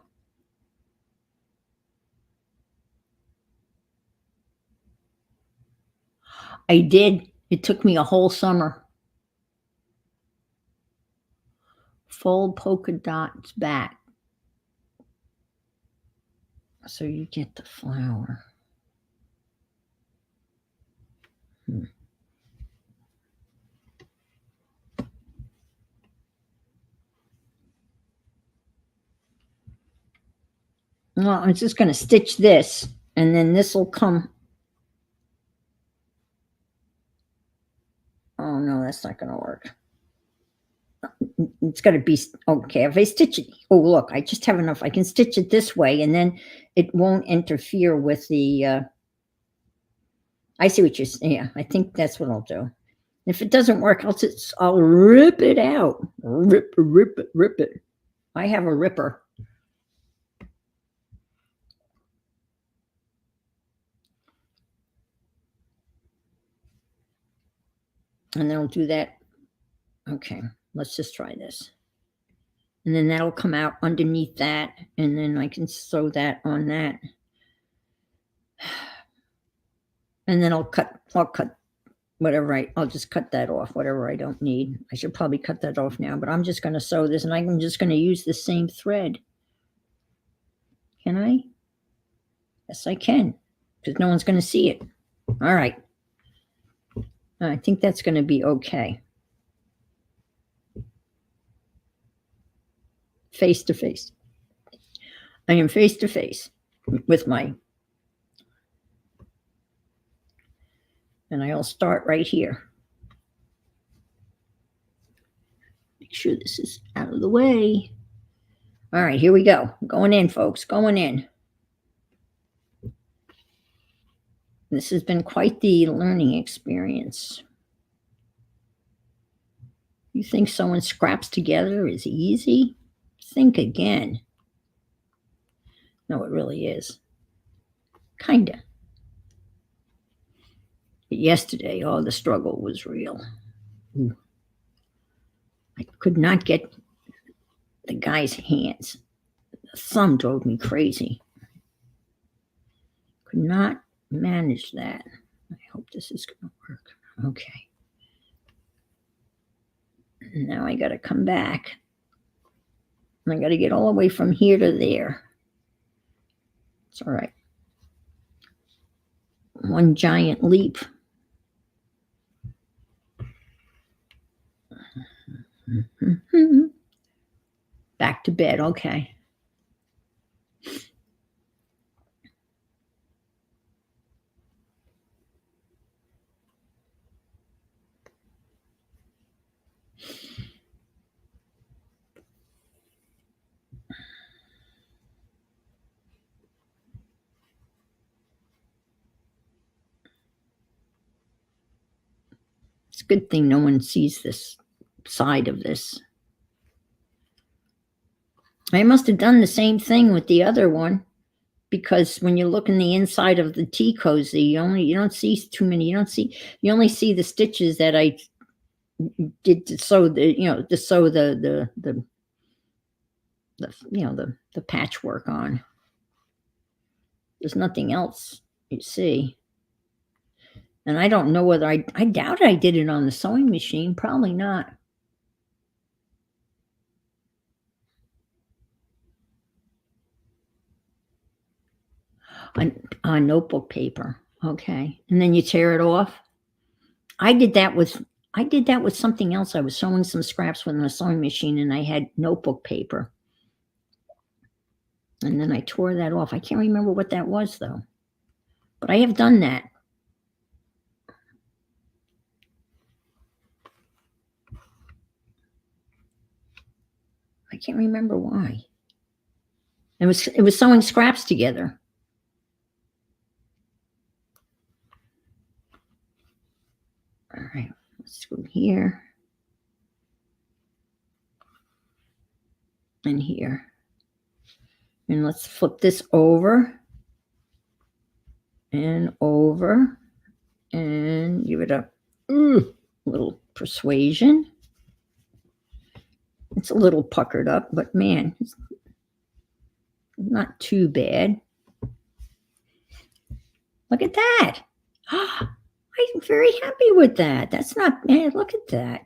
Speaker 2: I did. It took me a whole summer. Fold polka dots back. So you get the flower. Well, I'm just going to stitch this, and then this will come. Oh, no, that's not going to work. It's got to be, okay, if I stitch it, oh, look, I just have enough. I can stitch it this way, and then it won't interfere with the, I see what you're saying. Yeah, I think that's what I'll do. If it doesn't work, I'll rip it out. Rip it. I have a ripper. And then I'll do that. Okay, let's just try this. And then that'll come out underneath that. And then I can sew that on that. And then I'll cut whatever I'll just cut that off, whatever I don't need. I should probably cut that off now, but I'm just going to sew this, and I'm just going to use the same thread. Can I? Yes, I can, because no one's going to see it. All right. I think that's going to be okay. Face to face. I am face to face with my, and I'll start right here. Make sure this is out of the way. All right, here we go. Going in, folks, going in. This has been quite the learning experience. You think sewing scraps together is easy? Think again. No, it really is. Kinda. But yesterday, the struggle was real. I could not get the guy's hands. The thumb drove me crazy. Could not manage that. I hope this is going to work. Okay. Now I got to come back. I got to get all the way from here to there. It's all right. One giant leap. Back to bed. Okay. It's a good thing no one sees this side of this. I must have done the same thing with the other one, because when you look in the inside of the tea cozy, you don't see too many. You only see the stitches that I did to sew the patchwork on. There's nothing else you see. And I don't know whether I doubt I did it on the sewing machine. Probably not. On notebook paper. Okay. And then you tear it off. I did that with something else. I was sewing some scraps with a sewing machine, and I had notebook paper. And then I tore that off. I can't remember what that was, though. But I have done that. can't remember why. It was sewing scraps together. All right, let's go here and here. And let's flip this over and over and give it a little persuasion. It's a little puckered up, but man, it's not too bad. Look at that. I'm very happy with that. That's not bad. Look at that.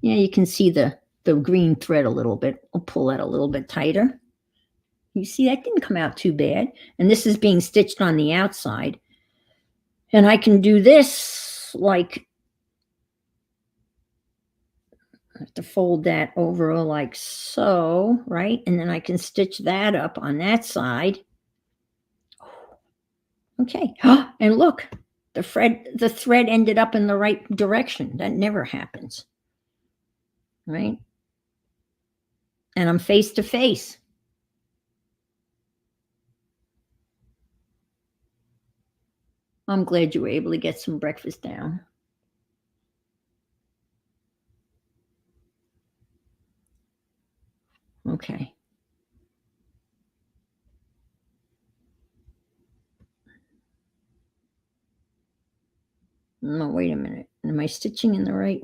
Speaker 2: Yeah, you can see the green thread a little bit. I'll pull that a little bit tighter. You see, that didn't come out too bad. And this is being stitched on the outside. And I can do this like, I have to fold that over like so, right? And then I can stitch that up on that side. Okay. And look, the thread ended up in the right direction. That never happens. Right? And I'm face to face. I'm glad you were able to get some breakfast down. Okay. No, wait a minute. Am I stitching in the right?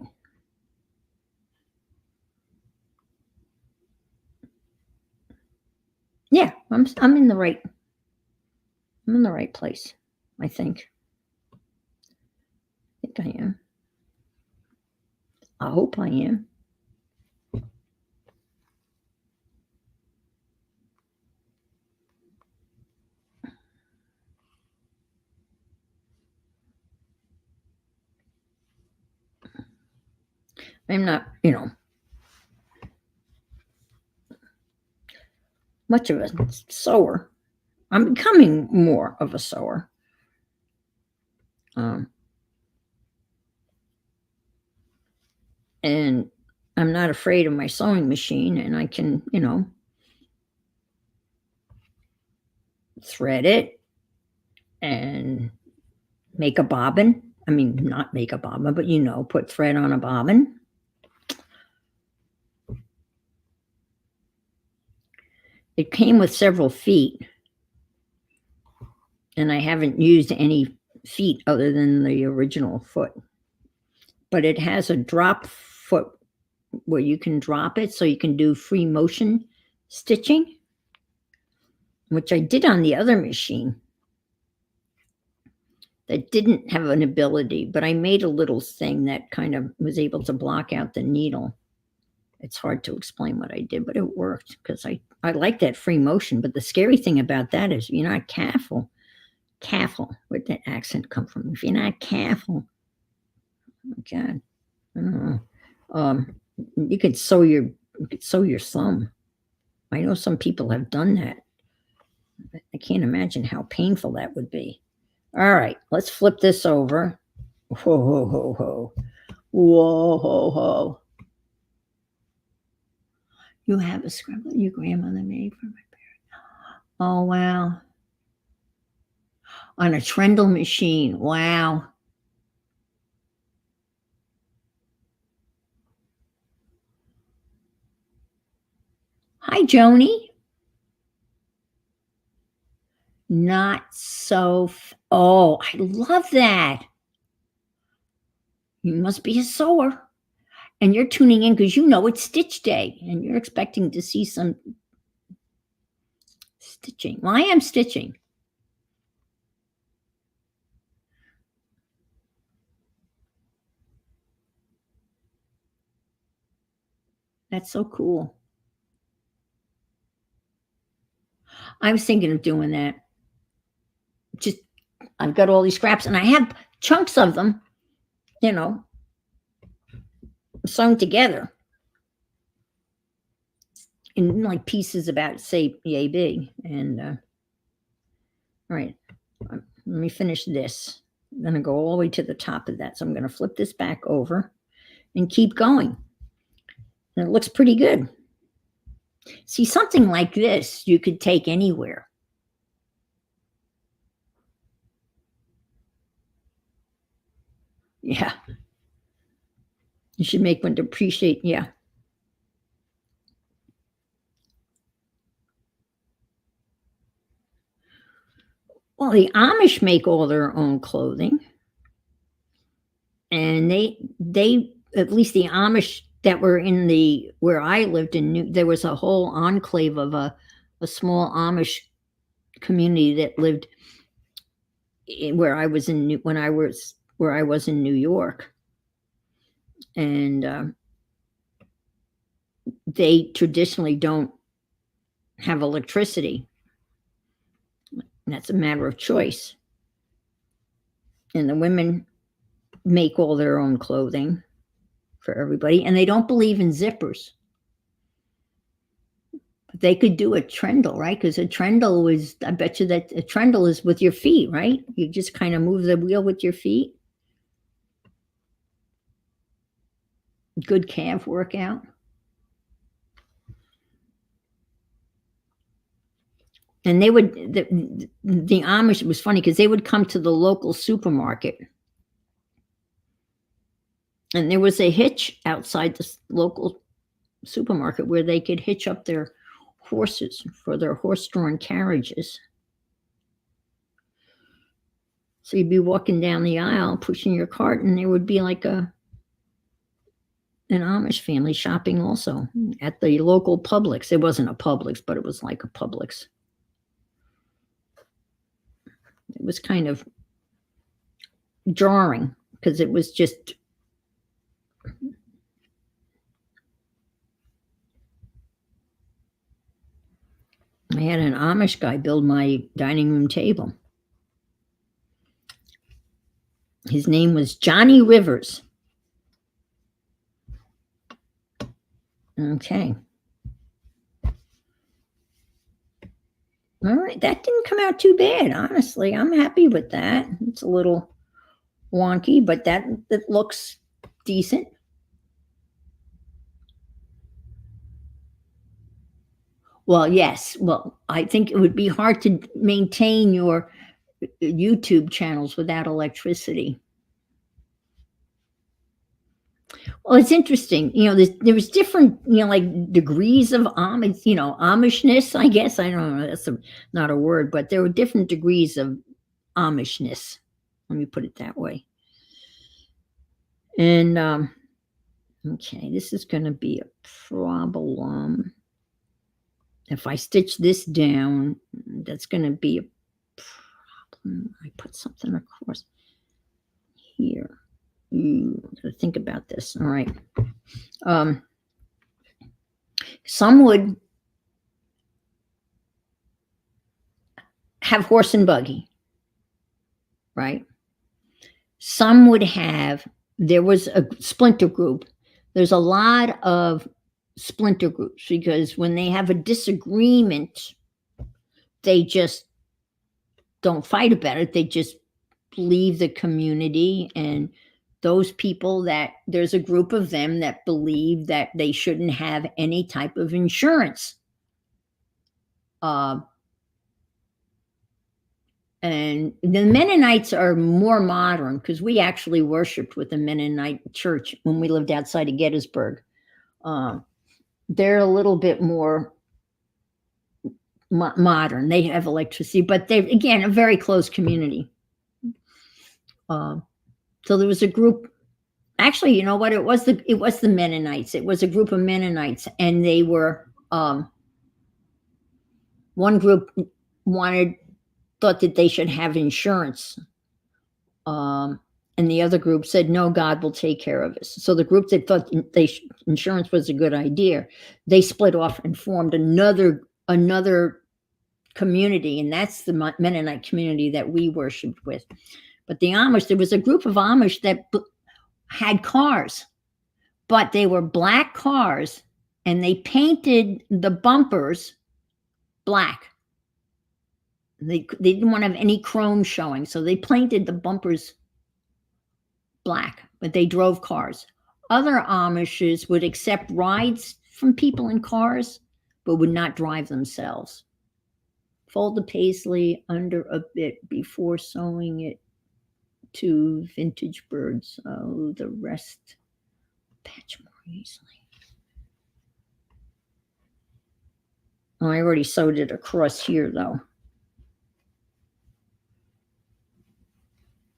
Speaker 2: Yeah, I'm in the right. I'm in the right place, I think. I think I am. I hope I am. I'm not, much of a sewer. I'm becoming more of a sewer. And I'm not afraid of my sewing machine, and I can, thread it and make a bobbin. I mean, not make a bobbin, but put thread on a bobbin. It came with several feet, and I haven't used any feet other than the original foot. But it has a drop foot where you can drop it so you can do free motion stitching, which I did on the other machine that didn't have an ability, but I made a little thing that kind of was able to block out the needle. It's hard to explain what I did, but it worked because I like that free motion. But the scary thing about that is you're not careful. Where'd that accent come from? If you're not careful, oh God, I don't know. You could sew your thumb. I know some people have done that. I can't imagine how painful that would be. All right, let's flip this over. Whoa, ho, ho, ho. Whoa, ho, ho. You have a scribble your grandmother made for my parents. Oh, wow. On a Trendle machine. Wow. Hi, Joni. Not so. Oh, I love that. You must be a sewer. And you're tuning in because it's Stitch Day and you're expecting to see some stitching. Well, I am stitching. That's so cool. I was thinking of doing that. Just, I've got all these scraps and I have chunks of them, sewn together in like pieces about, say, yay big. And, all right, let me finish this. I'm going to go all the way to the top of that. So I'm going to flip this back over and keep going. And it looks pretty good. See, something like this you could take anywhere. Yeah. You should make one to appreciate. Yeah. Well, the Amish make all their own clothing. And they at least the Amish that were in the where I lived in there was a whole enclave of a small Amish community that lived where I was in when I was where I was in New York. And they traditionally don't have electricity. That's a matter of choice. And the women make all their own clothing for everybody, and they don't believe in zippers. But they could do a trundle, right? Because a trundle is, I bet you that a trundle is with your feet, right? You just kind of move the wheel with your feet. Good calf workout. And they would, the Amish, it was funny because they would come to the local supermarket. And there was a hitch outside the local supermarket where they could hitch up their horses for their horse-drawn carriages. So you'd be walking down the aisle, pushing your cart, and there would be like an Amish family shopping also at the local Publix. It wasn't a Publix, but it was like a Publix. It was kind of jarring because it was just I had an Amish guy build my dining room table. His name was Johnny Rivers. Okay. All right, that didn't come out too bad, honestly. I'm happy with that. It's a little wonky, but that looks decent. Well, yes. Well, I think it would be hard to maintain your YouTube channels without electricity. Well, it's interesting. There was different, like degrees of Amishness, I guess. I don't know. That's not a word, but there were different degrees of Amishness. Let me put it that way. And, okay, this is going to be a problem. If I stitch this down, that's going to be a problem. I put something across here. Gotta think about this. All right. Some would have horse and buggy, right? Some would have, there was a splinter group. There's a lot of splinter groups because when they have a disagreement, they just don't fight about it. They just leave the community, and those people that there's a group of them that believe that they shouldn't have any type of insurance. And the Mennonites are more modern because we actually worshiped with the Mennonite church when we lived outside of Gettysburg. They're a little bit more modern. They have electricity, but they're, again, a very close community. So there was a group. Actually, you know what? It was the Mennonites. It was a group of Mennonites, and they were one group thought that they should have insurance, and the other group said no, God will take care of us. So the group that thought insurance was a good idea, they split off and formed another community, and that's the Mennonite community that we worshipped with. But the Amish, there was a group of Amish that had cars, but they were black cars, and they painted the bumpers black. They didn't want to have any chrome showing, so they painted the bumpers black, but they drove cars. Other Amishes would accept rides from people in cars, but would not drive themselves. Fold the paisley under a bit before sewing it to vintage birds. Oh, the rest patch more easily. Oh, I already sewed it across here, though.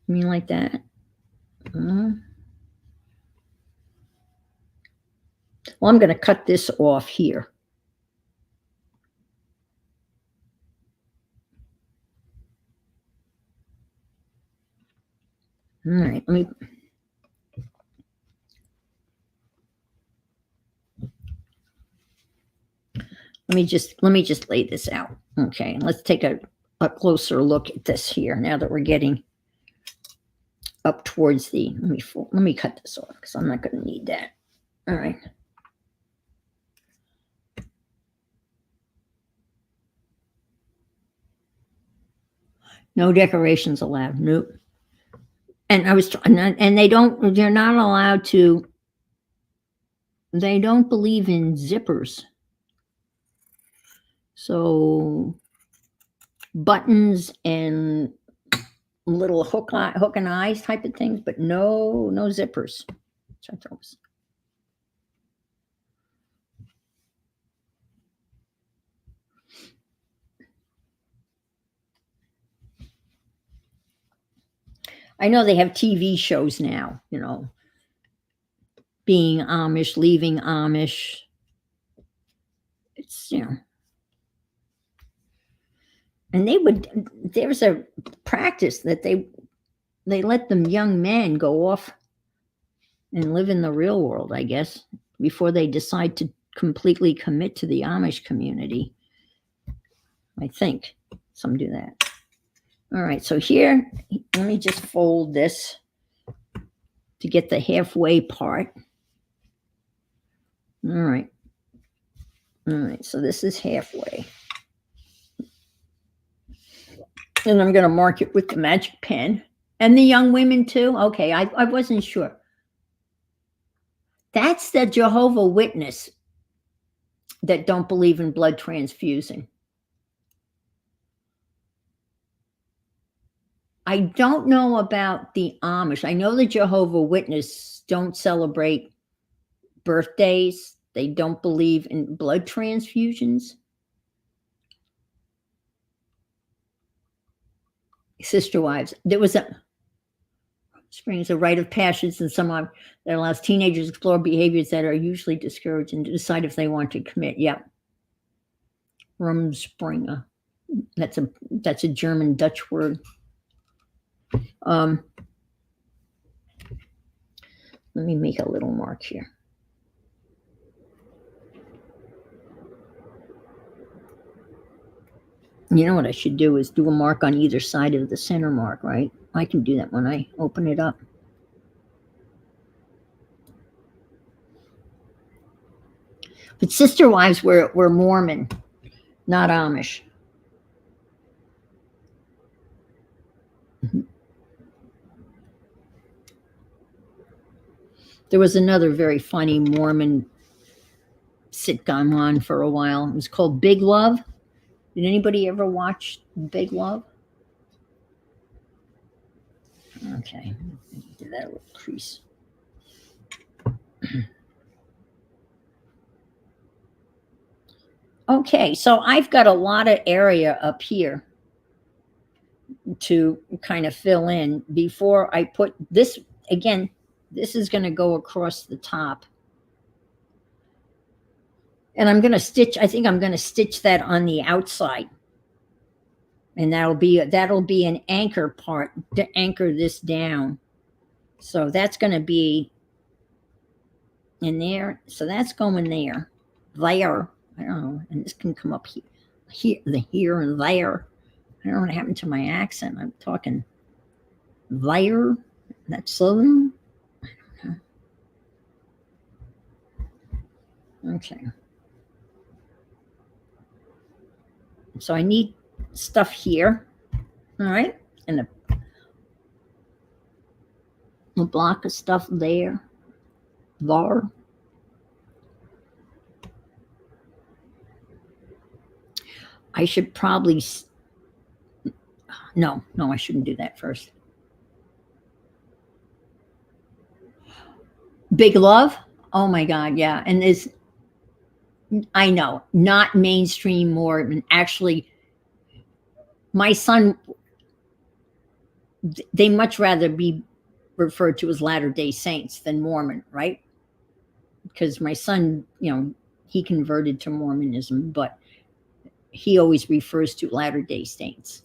Speaker 2: You mean like that? Well, I'm going to cut this off here. All right, let me just lay this out. Okay, let's take a closer look at this here now that we're getting up towards the, let me cut this off because I'm not going to need that. All right. No decorations allowed. Nope. And they're not allowed to, they don't believe in zippers. So buttons and little hook and eyes type of things, but no zippers. I know they have TV shows now, being Amish, leaving Amish. It's, and there's a practice that they let them young men go off and live in the real world, I guess, before they decide to completely commit to the Amish community. I think some do that. All right, so here, let me just fold this to get the halfway part. All right, so this is halfway. And I'm going to mark it with the magic pen. And the young women too? Okay, I wasn't sure. That's the Jehovah's Witness that don't believe in blood transfusing. I don't know about the Amish. I know the Jehovah's Witness don't celebrate birthdays. They don't believe in blood transfusions. Sister wives. There was a rite of passage in some that allows teenagers to explore behaviors that are usually discouraged and to decide if they want to commit. Yep. Rumspringa. That's a German Dutch word. Let me make a little mark here. You know what I should do is do a mark on either side of the center mark, right? I can do that when I open it up. But sister wives were Mormon, not Amish. There was another very funny Mormon sitcom on for a while. It was called Big Love. Did anybody ever watch Big Love? Okay, do that little crease. Okay, so I've got a lot of area up here to kind of fill in before I put this. Again, this is going to go across the top. And I'm going to stitch, I think I'm going to stitch that on the outside. And that'll be an anchor part to anchor this down. So that's going to be in there. So that's going there. There. I don't know. And this can come up here and there. I don't know what happened to my accent. I'm talking there. That's Southern. I don't know. Okay. So I need stuff here. All right. And a block of stuff there. There. I should probably no, I shouldn't do that first. Big Love. Oh my God, yeah. And there's, I know, not mainstream Mormon. Actually, my son, they much rather be referred to as Latter-day Saints than Mormon, right? Because my son, he converted to Mormonism, but he always refers to Latter-day Saints,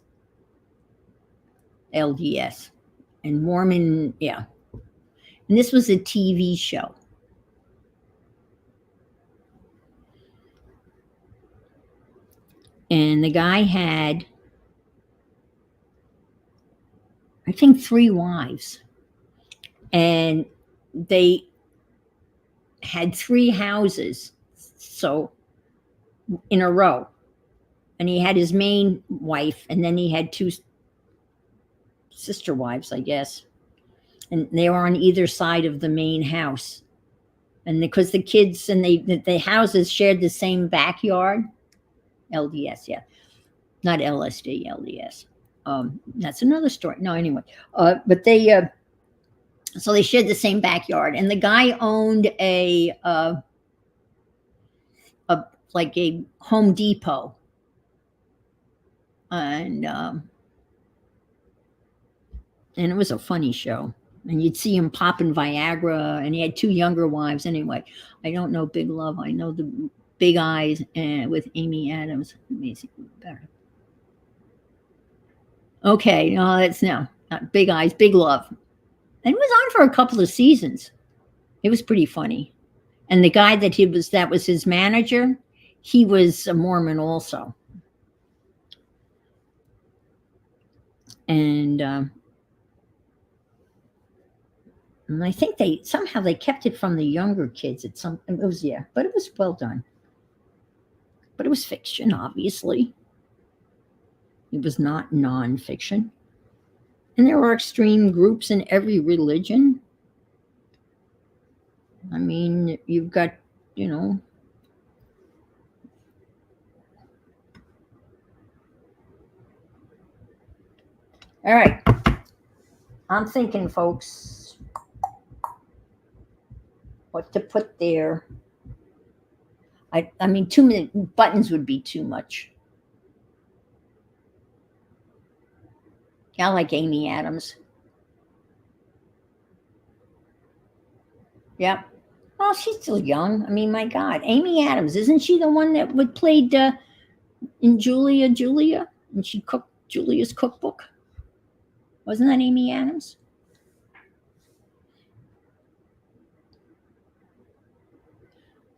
Speaker 2: LDS. And Mormon, yeah. And this was a TV show. And the guy had, I think, 3 wives. And they had 3 houses, so in a row. And he had his main wife, and then he had 2 sister wives, I guess. And they were on either side of the main house. And because the kids and the houses shared the same backyard, LDS, yeah, not LSD, LDS. That's another story. No, anyway, but they so they shared the same backyard, and the guy owned a like a Home Depot, and it was a funny show. And you'd see him popping Viagra, and he had 2 younger wives. Anyway, I don't know Big Love. I know the Big Eyes and with Amy Adams. Amazing, better. Okay, no, that's no, not Big Eyes, Big Love. And it was on for a couple of seasons. It was pretty funny. And the guy that was his manager, he was a Mormon also. And I think they somehow kept it from the younger kids at some. It was, yeah, but it was well done. But it was fiction, obviously. It was not nonfiction. And there were extreme groups in every religion. I mean, you've got, All right. I'm thinking, folks, what to put there. I mean, 2 minute buttons would be too much. I like Amy Adams. Yep. Well, she's still young. I mean, my God, Amy Adams, isn't she the one that played in Julia, and she cooked Julia's cookbook? Wasn't that Amy Adams?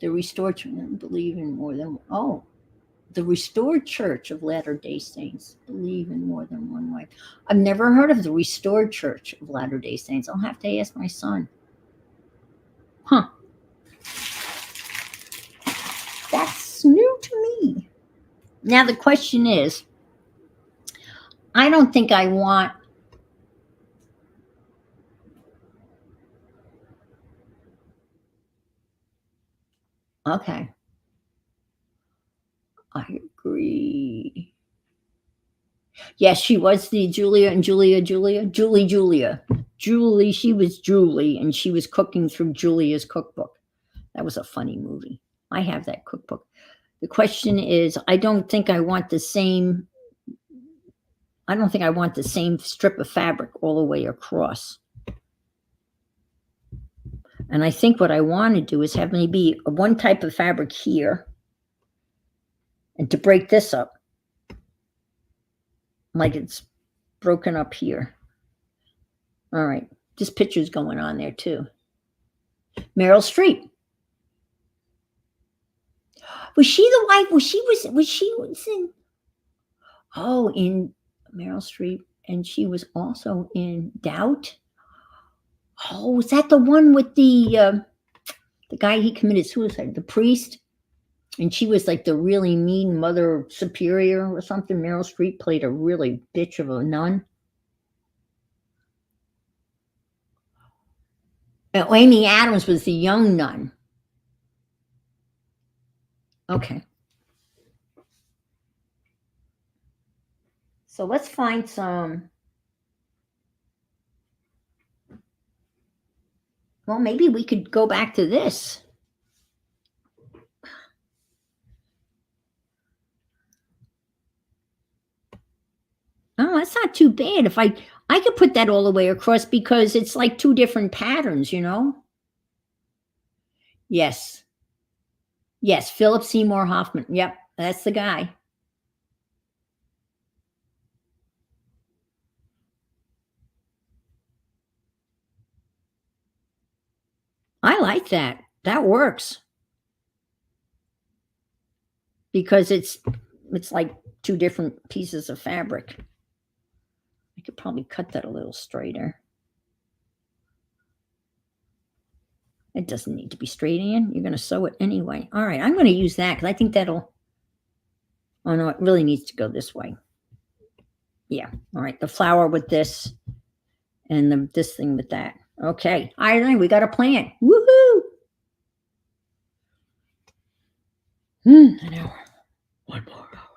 Speaker 2: The Restored Church, believe in more than, the Restored Church of Latter-day Saints believe in more than one wife. I've never heard of the Restored Church of Latter-day Saints. I'll have to ask my son. Huh. That's new to me. Now the question is, I don't think I want okay. I agree. Yes, she was the Julia and Julia. Julie, she was Julie, and she was cooking through Julia's cookbook. That was a funny movie. I have that cookbook. The question is, I don't think I want the same strip of fabric all the way across. And I think what I want to do is have maybe one type of fabric here, and to break this up, like it's broken up here. All right. This picture's going on there too. Meryl Streep. Was she the wife? Was she in? Oh, in Meryl Streep, and she was also in Doubt. Oh, was that the one with the guy he committed suicide, the priest? And she was like the really mean mother superior or something. Meryl Streep played a really bitch of a nun. Amy Adams was the young nun. Okay. So let's find some. Well, maybe we could go back to this. Oh, that's not too bad. If I could put that all the way across because it's like two different patterns, you know? Yes. Yes, Philip Seymour Hoffman. Yep, that's the guy. I like that. That works. Because it's like two different pieces of fabric. I could probably cut that a little straighter. It doesn't need to be straight, Ann. You're going to sew it anyway. All right, I'm going to use that because I think that'll. Oh no, it really needs to go this way. Yeah. All right, the flower with this, and this thing with that. Okay. All right, we got a plan. Woohoo! An hour. One more hour.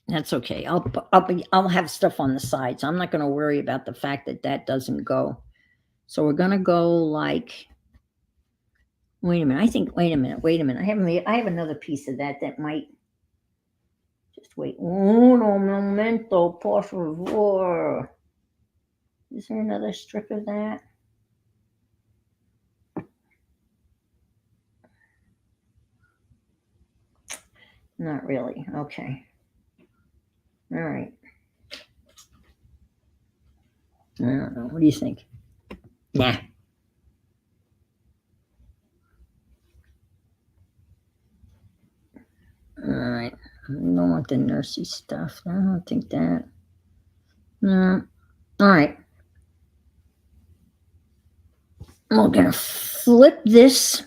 Speaker 2: That's okay. I'll have stuff on the sides. I'm not going to worry about the fact that that doesn't go. So we're going to go like. Wait a minute. Wait a minute. I have another piece of that might. Just wait. Uno momento, por favor. Is there another strip of that? Not really. Okay. All right. I don't know. What do you think? Nah. All right. I don't want the nursey stuff. I don't think that. No. All right. We're going to flip this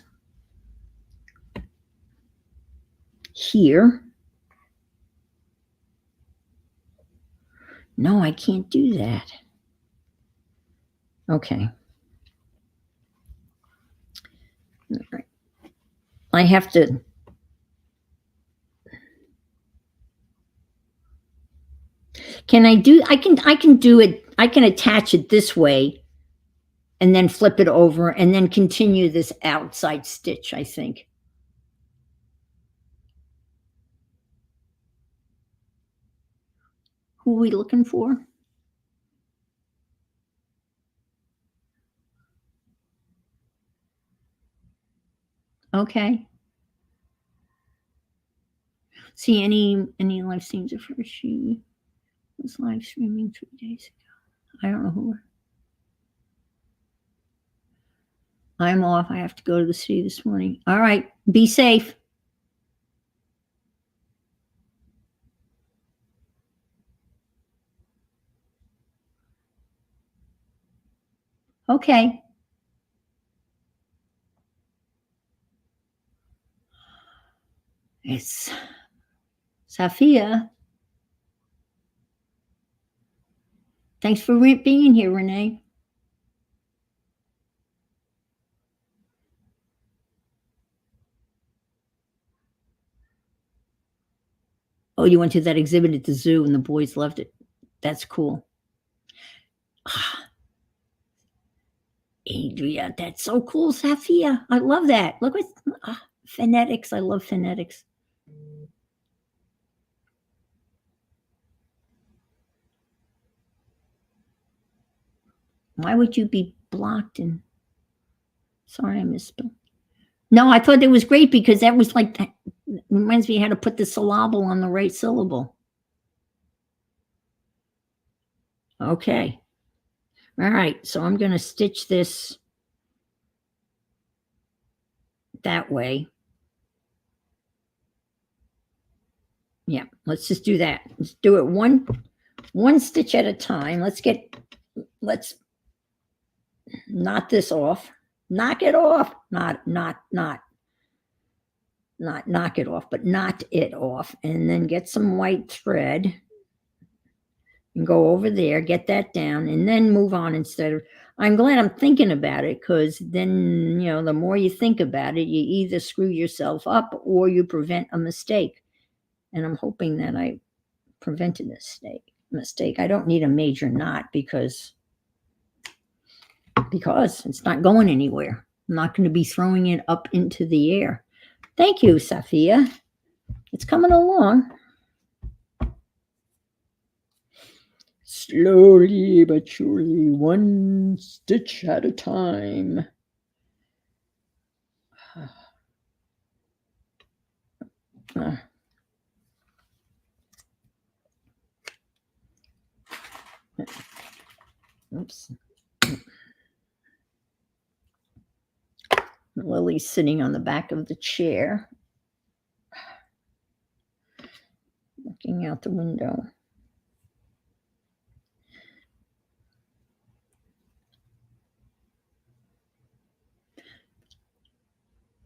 Speaker 2: here. No, I can't do that. Okay. All right. I have to. Can I do? I can do it. I can attach it this way, and then flip it over, and then continue this outside stitch. I think. Who are we looking for? Okay. See any live streams of her? She was live streaming 3 days ago. I don't know who. I'm off. I have to go to the city this morning. All right. Be safe. Okay. It's Safia. Thanks for being here, Renee. Oh, you went to that exhibit at the zoo and the boys loved it. That's cool. Adria, that's so cool, Safia. I love that. Look at phonetics. I love phonetics. Why would you be blocked? And sorry, I misspelled. No, I thought it was great because that was like that reminds me how to put the syllable on the right syllable. Okay. All right. So I'm going to stitch this that way. Yeah. Let's just do that. Let's do it one stitch at a time. Let's knot this off. Knock it off. Not knock it off, but knot it off. And then get some white thread and go over there, get that down, and then move on instead of, I'm glad I'm thinking about it, because then, the more you think about it, you either screw yourself up or you prevent a mistake. And I'm hoping that I prevented a mistake. I don't need a major knot because it's not going anywhere. I'm not going to be throwing it up into the air. Thank you, Safia. It's coming along. Slowly but surely, one stitch at a time. Oops. Lily's sitting on the back of the chair, looking out the window.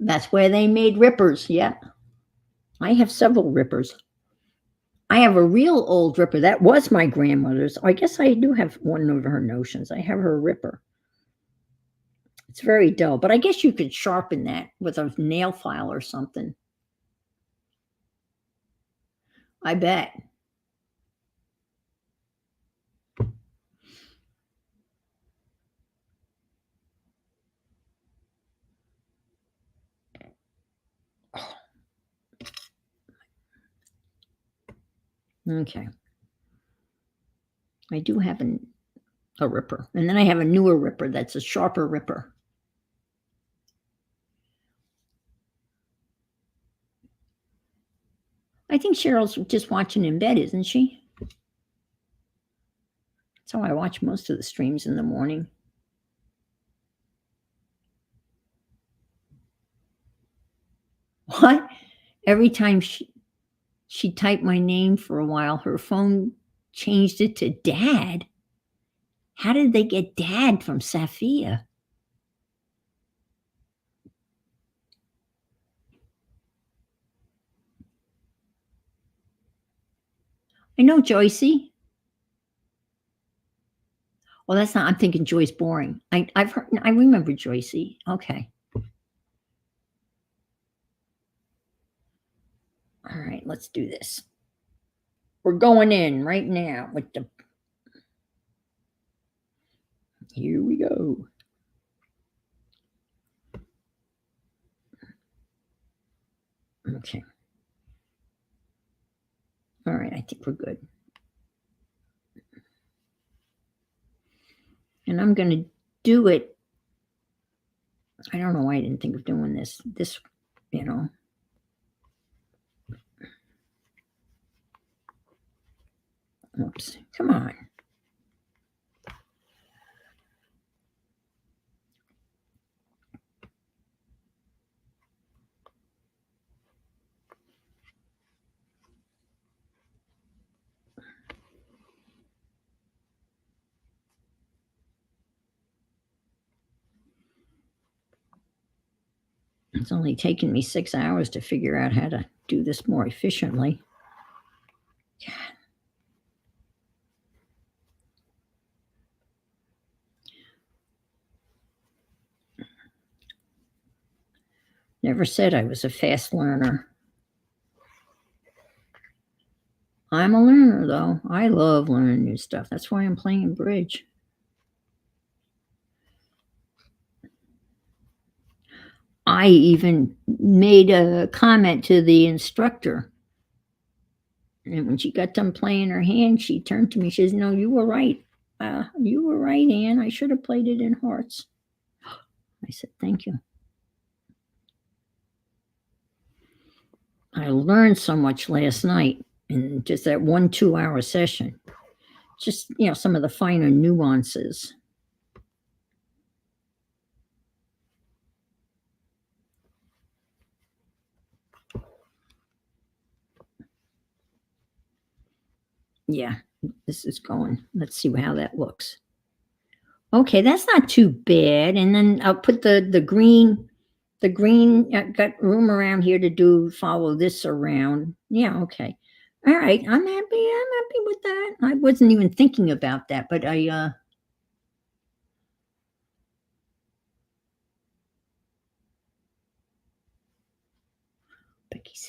Speaker 2: That's where they made rippers. Yeah. I have several rippers. I have a real old ripper. That was my grandmother's. I guess I do have one of her notions. I have her ripper. It's very dull, but I guess you could sharpen that with a nail file or something. I bet. Okay. I do have a ripper. And then I have a newer ripper that's a sharper ripper. I think Cheryl's just watching in bed, isn't she? That's how I watch most of the streams in the morning. What? Every time she typed my name for a while, her phone changed it to Dad. How did they get Dad from Safia? I know Joycey. Well, that's not. I'm thinking Joyce Boring. I've heard. I remember Joycey. Okay. All right, let's do this. We're going in right now with the. Here we go. Okay. All right, I think we're good. And I'm going to do it. I don't know why I didn't think of doing this. Oops, come on. It's only taken me 6 hours to figure out how to do this more efficiently. God. Never said I was a fast learner. I'm a learner, though. I love learning new stuff. That's why I'm playing bridge. I even made a comment to the instructor. And when she got done playing her hand, she turned to me. She says, "No, you were right. You were right, Anne. I should have played it in hearts." I said, "Thank you." I learned so much last night in just that 1 2-hour session. Just, some of the finer nuances. Yeah, this is going. Let's see how that looks. Okay, that's not too bad. And then I'll put the green. The green, got room around here to follow this around. Yeah, okay. All right, I'm happy with that. I wasn't even thinking about that, but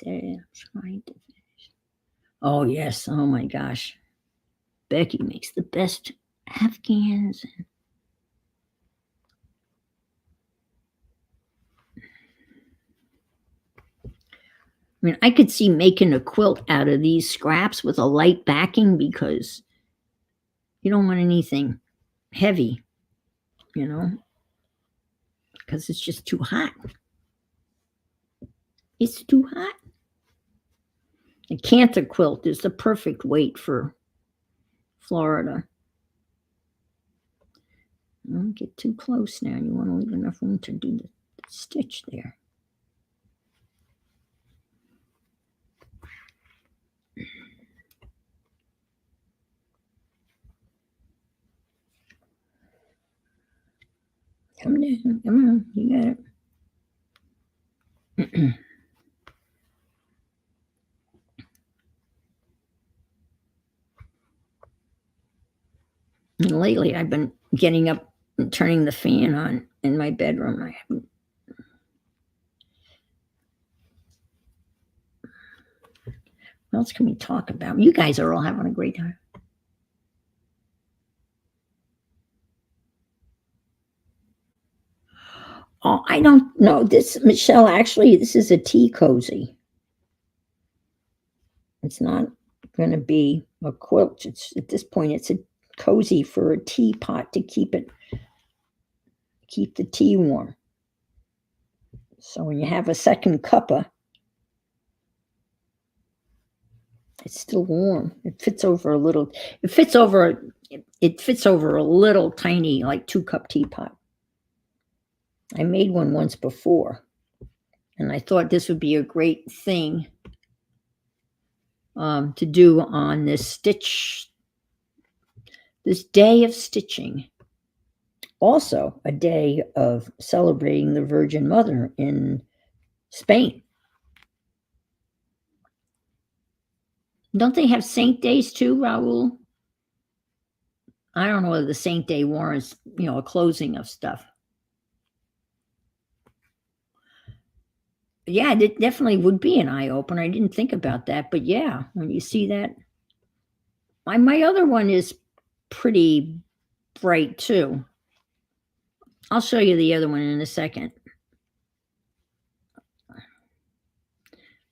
Speaker 2: said, I'm trying to finish. Oh, yes. Oh, my gosh. Becky makes the best Afghans. I mean, I could see making a quilt out of these scraps with a light backing because you don't want anything heavy, you know, because it's just too hot. It's too hot. A Cantor quilt is the perfect weight for Florida. Don't get too close now. You want to leave enough room to do the stitch there. Come down. Come on. You got it. And lately, I've been getting up and turning the fan on in my bedroom. I haven't. What else can we talk about? You guys are all having a great time. Oh, I don't know. This, Michelle, actually, this is a tea cozy. It's not going to be a quilt. It's at this point, it's a cozy for a teapot to keep the tea warm. So when you have a second cuppa, it's still warm. It fits over a little tiny, like 2-cup teapot. I made one once before, and I thought this would be a great thing to do on this day of stitching. Also, a day of celebrating the Virgin Mother in Spain. Don't they have saint days too, Raul? I don't know whether the saint day warrants, a closing of stuff. Yeah, it definitely would be an eye opener. I didn't think about that, but yeah, when you see that, my other one is pretty bright too. I'll show you the other one in a second.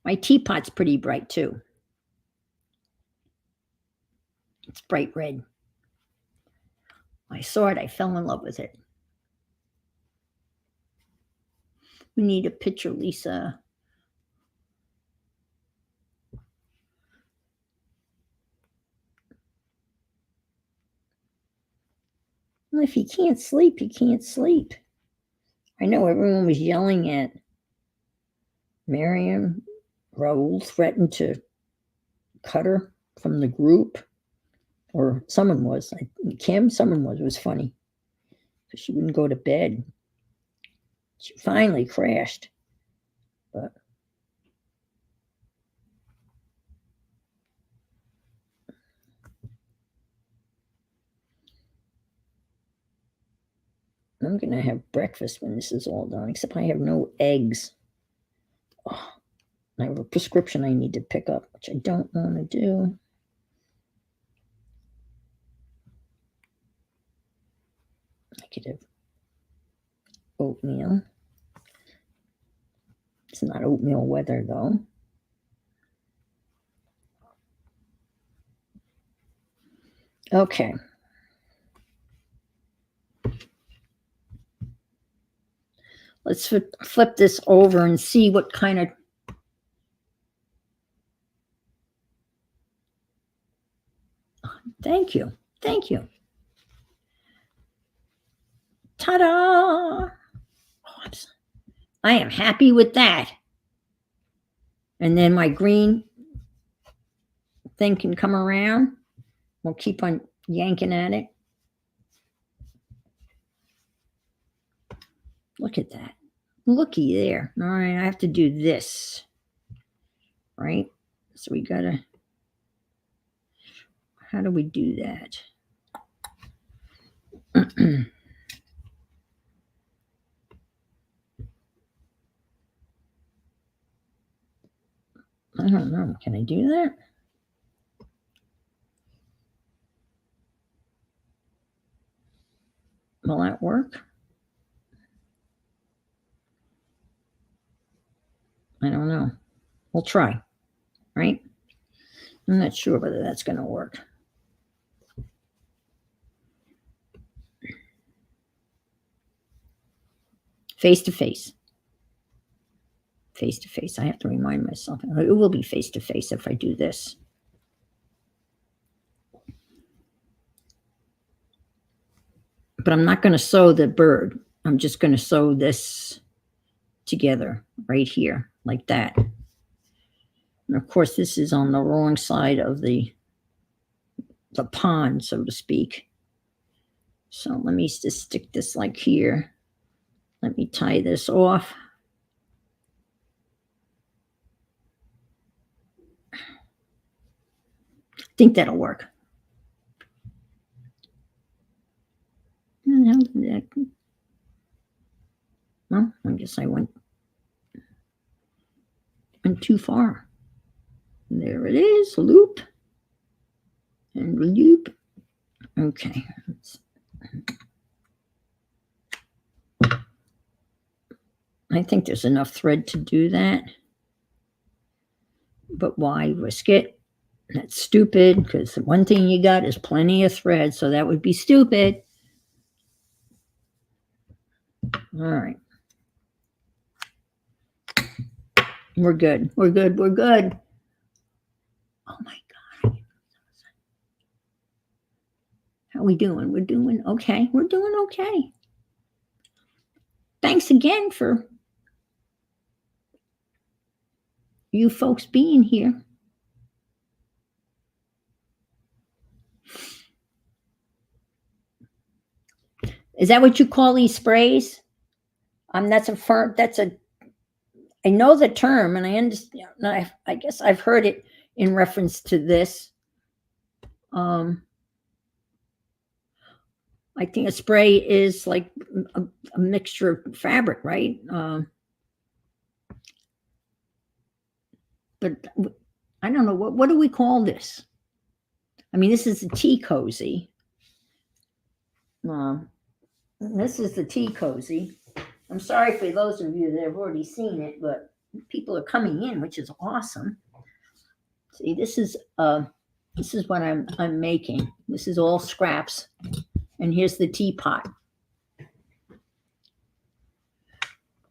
Speaker 2: My teapot's pretty bright too. It's bright red. I saw it. I fell in love with it. We need a picture, Lisa. Well, if you can't sleep, you can't sleep. I know everyone was yelling at Miriam. Raul threatened to cut her from the group, or someone was. Kim, someone was. It was funny because she wouldn't go to bed. She finally crashed, but I'm going to have breakfast when this is all done, except I have no eggs. Oh, I have a prescription I need to pick up, which I don't want to do. I could have oatmeal. It's not oatmeal weather, though. Okay. Let's flip this over and see what kind of... Thank you. Thank you. Ta-da! Oh, I am happy with that. And then my green thing can come around. We'll keep on yanking at it. Look at that. Looky there. All right, I have to do this. Right? So we gotta... How do we do that? I don't know. Can I do that? Will that work? I don't know. We'll try, right? I'm not sure whether that's going to work. Face to face. Face to face. I have to remind myself. It will be face to face if I do this. But I'm not going to sew the bird. I'm just going to sew this together right here, like that. And of course, this is on the wrong side of the pond, so to speak. So let me just stick this like here. Let me tie this off. I think that'll work. Well, I guess I went too far. There it is, loop and loop. Okay. I think there's enough thread to do that. But why risk it? That's stupid, because the one thing you got is plenty of thread, so that would be stupid. All right. We're good. We're good. We're good. Oh my God. How are we doing? We're doing okay. We're doing okay. Thanks again for you folks being here. Is that what you call these sprays? I know the term, and I understand. I guess I've heard it in reference to this. I think a spray is like a mixture of fabric, right? But I don't know, what do we call this? I mean, this is the tea cozy. This is the tea cozy. I'm sorry for those of you that have already seen it, but people are coming in, which is awesome. See, this is what I'm making. This is all scraps, and here's the teapot,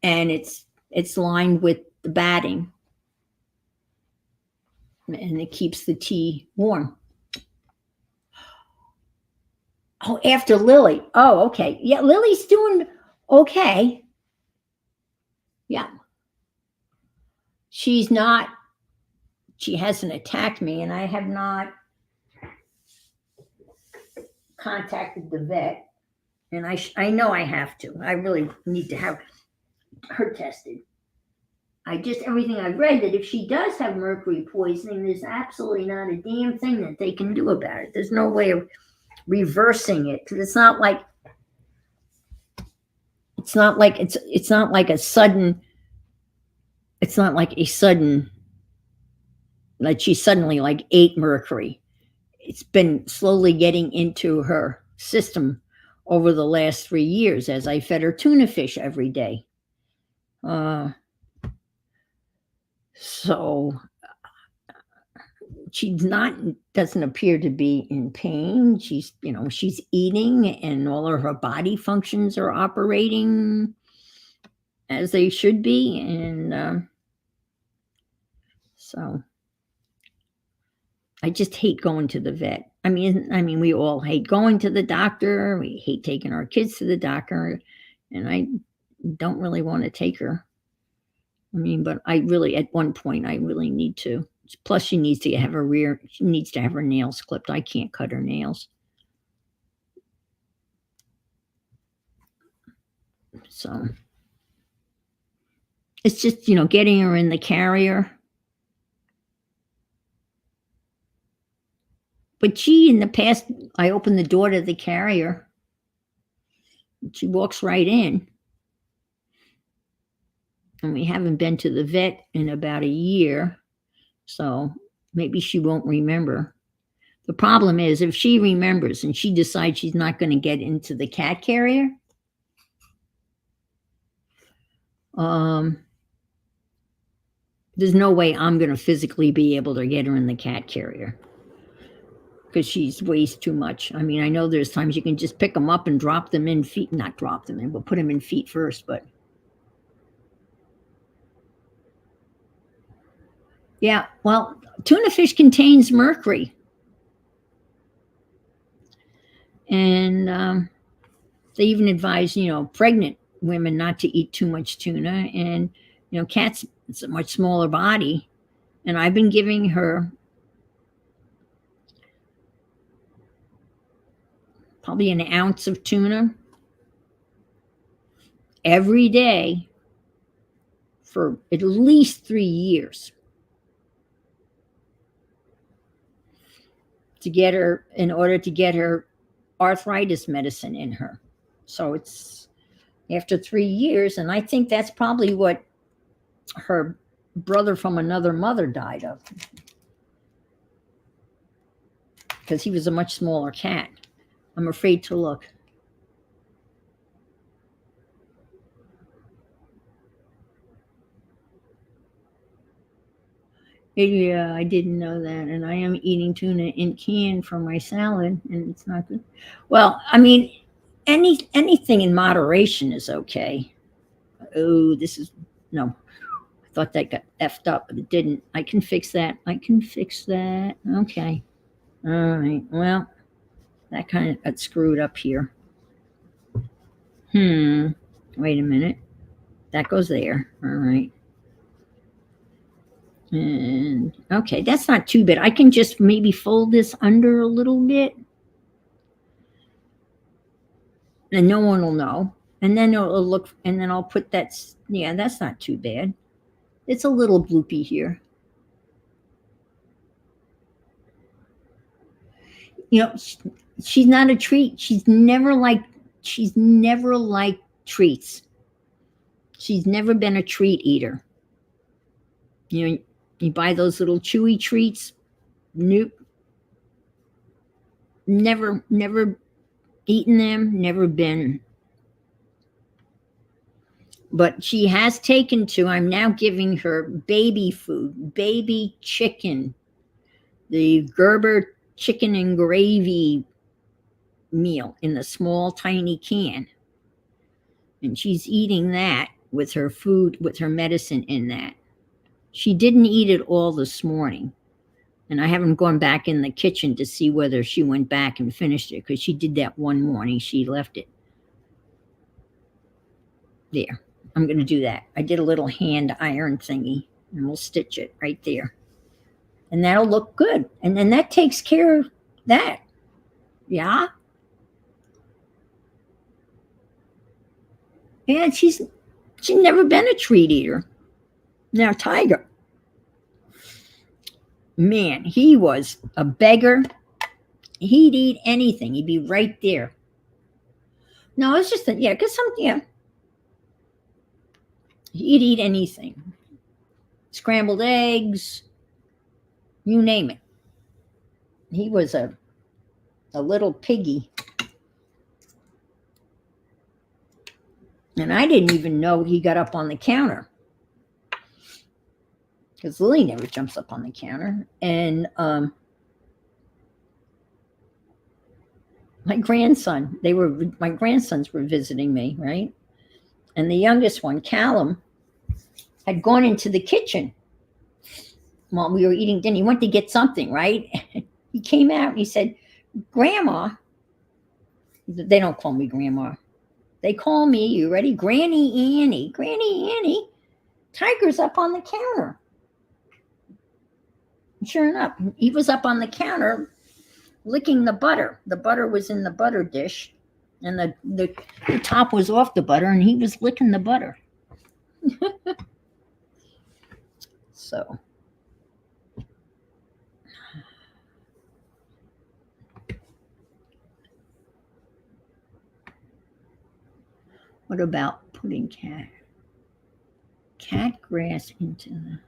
Speaker 2: and it's lined with the batting, and it keeps the tea warm. Oh, after Lily. Oh, okay. Yeah, Lily's doing okay. Yeah. She hasn't attacked me, and I have not contacted the vet. And I know I have to. I really need to have her tested. Everything I've read, that if she does have mercury poisoning, there's absolutely not a damn thing that they can do about it. There's no way of reversing it, because it's not like a sudden that she suddenly like ate mercury. It's been slowly getting into her system over the last 3 years as I fed her tuna fish every day. So she doesn't appear to be in pain. She's eating, and all of her body functions are operating as they should be. And so I just hate going to the vet. I mean, we all hate going to the doctor. We hate taking our kids to the doctor, and I don't really want to take her. I mean, but at one point, I really need to. Plus, she needs to have her nails clipped. I can't cut her nails. So it's just, getting her in the carrier. But in the past, I opened the door to the carrier. She walks right in. And we haven't been to the vet in about a year. So maybe she won't remember. The problem is if she remembers and she decides she's not going to get into the cat carrier, there's no way I'm going to physically be able to get her in the cat carrier because she's weighs too much. I mean, I know there's times you can just pick them up and drop them in feet, not drop them in, but put them in feet first. But yeah, well, tuna fish contains mercury. And they even advise, pregnant women not to eat too much tuna. And, cats, it's a much smaller body. And I've been giving her probably an ounce of tuna every day for at least 3 years to get her, in order to get her arthritis medicine in her. So it's after 3 years. And I think that's probably what her brother from another mother died of, because he was a much smaller cat. I'm afraid to look. Yeah, I didn't know that. And I am eating tuna in can for my salad, and it's not good. Well, I mean, anything in moderation is okay. Oh, this is no. I thought that got effed up, but it didn't. I can fix that. I can fix that. Okay. All right. Well, that kind of got screwed up here. Wait a minute. That goes there. All right. And okay, that's not too bad. I can just maybe fold this under a little bit and no one will know. And then it'll look, and then I'll put that. Yeah, that's not too bad. It's a little bloopy here. She's not a treat. She's never liked treats. She's never been a treat eater. You buy those little chewy treats. Nope. Never eaten them, never been. But she has taken to, I'm now giving her baby food, baby chicken, the Gerber chicken and gravy meal in the small, tiny can. And she's eating that with her food, with her medicine in that. She didn't eat it all this morning. And I haven't gone back in the kitchen to see whether she went back and finished it, because she did that one morning. She left it there. I'm going to do that. I did a little hand iron thingy, and we'll stitch it right there. And that'll look good. And then that takes care of that. Yeah. Yeah, she's never been a treat eater. Now, Tiger, man, he was a beggar. He'd eat anything. He'd be right there. No, it's just that, yeah, because he'd eat anything. Scrambled eggs, you name it. He was a little piggy. And I didn't even know he got up on the counter, because Lily never jumps up on the counter. And my grandsons were visiting me, right? And the youngest one, Callum, had gone into the kitchen while we were eating dinner. He went to get something, right? He came out and he said, "Grandma," they don't call me Grandma. They call me, you ready? Granny Annie. Granny Annie, Tiger's up on the counter. And sure enough, he was up on the counter licking the butter. The butter was in the butter dish, and the top was off the butter, and he was licking the butter. So, what about putting cat grass into the...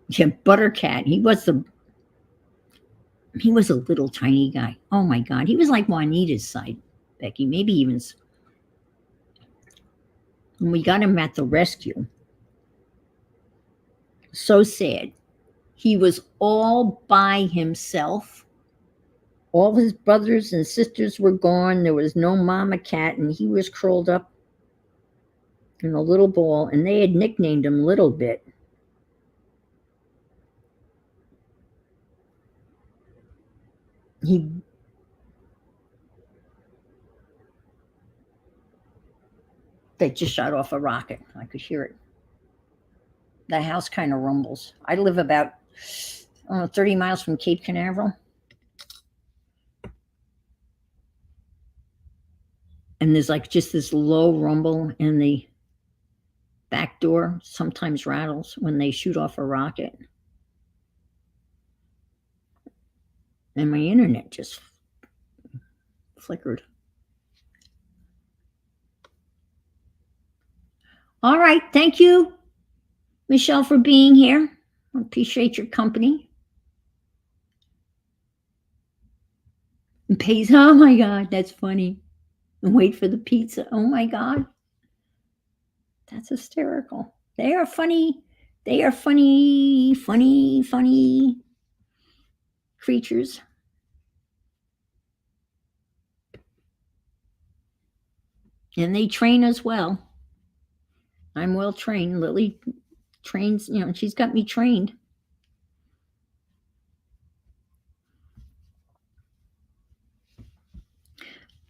Speaker 2: Yeah, Buttercat. He was a little tiny guy. Oh my God. He was like Juanita's side, Becky. Maybe even when we got him at the rescue. So sad. He was all by himself. All his brothers and sisters were gone. There was no mama cat, and he was curled up in a little ball, and they had nicknamed him Little Bit. He They just shot off a rocket. I could hear it. The house kind of rumbles. I live about 30 miles from Cape Canaveral. And there's like just this low rumble in the back door, sometimes rattles when they shoot off a rocket. And my internet just flickered. All right. Thank you, Michelle, for being here. I appreciate your company. And pays. Oh my God, that's funny. And wait for the pizza. Oh my God. That's hysterical. They are funny. They are funny, funny, funny creatures. And they train as well. I'm well trained. Lily trains, she's got me trained.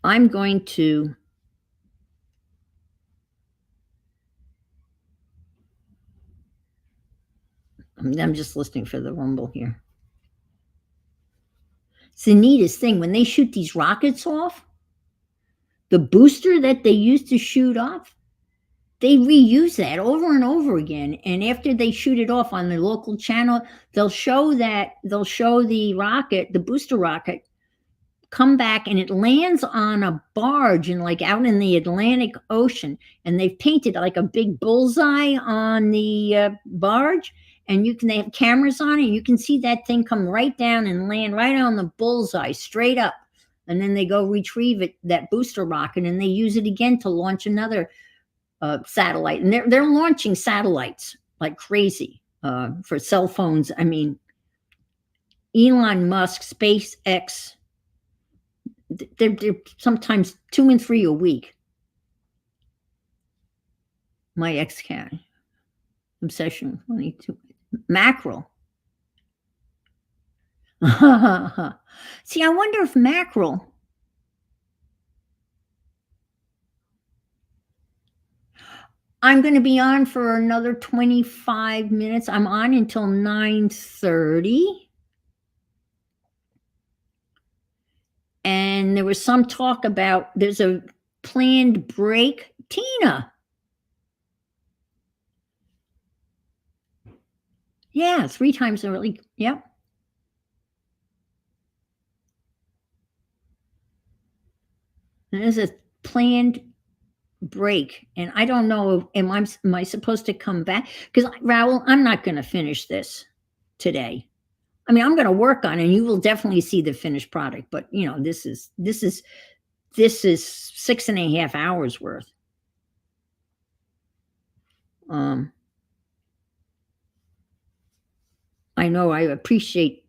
Speaker 2: I'm going to I'm just listening for the rumble here. It's the neatest thing. When they shoot these rockets off, the booster that they used to shoot off, they reuse that over and over again. And after they shoot it off on the local channel, they'll show the rocket, the booster rocket, come back, and it lands on a barge and like out in the Atlantic Ocean. And they've painted like a big bullseye on the barge. And they have cameras on it. And you can see that thing come right down and land right on the bullseye, straight up. And then they go retrieve it, that booster rocket, and they use it again to launch another satellite. And they're launching satellites like crazy for cell phones. I mean, Elon Musk, SpaceX, they're sometimes 2 and 3 a week. My ex-cat obsession. 22 mackerel. See, I wonder if mackerel. I'm going to be on for another 25 minutes. I'm on until 9:30. And there was some talk about there's a planned break. Tina. Yeah, 3 times early. Yep. And there's a planned break, and I don't know, am I supposed to come back? Because Raoul, I'm not going to finish this today. I mean, I'm going to work on it, and you will definitely see the finished product. But this is 6.5 hours worth. I know I appreciate.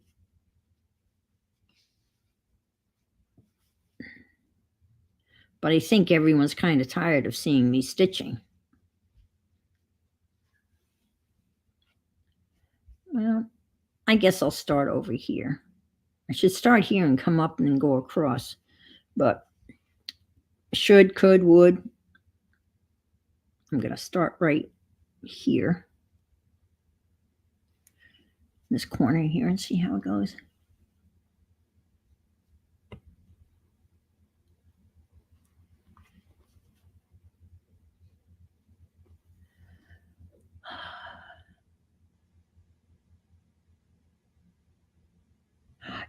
Speaker 2: But I think everyone's kind of tired of seeing me stitching. Well, I guess I'll start over here. I should start here and come up and then go across. But should, could, would. I'm going to start right here. This corner here and see how it goes.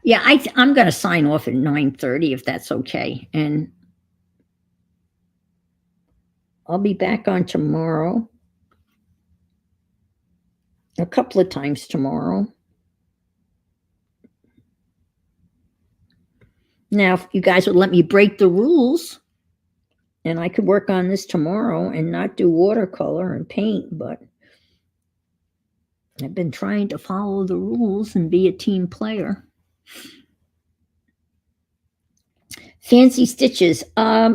Speaker 2: Yeah, I'm going to sign off at 9:30 if that's okay. And I'll be back on tomorrow. a couple of times tomorrow. Now, if you guys would let me break the rules, and I could work on this tomorrow and not do watercolor and paint, but I've been trying to follow the rules and be a team player. Fancy stitches. I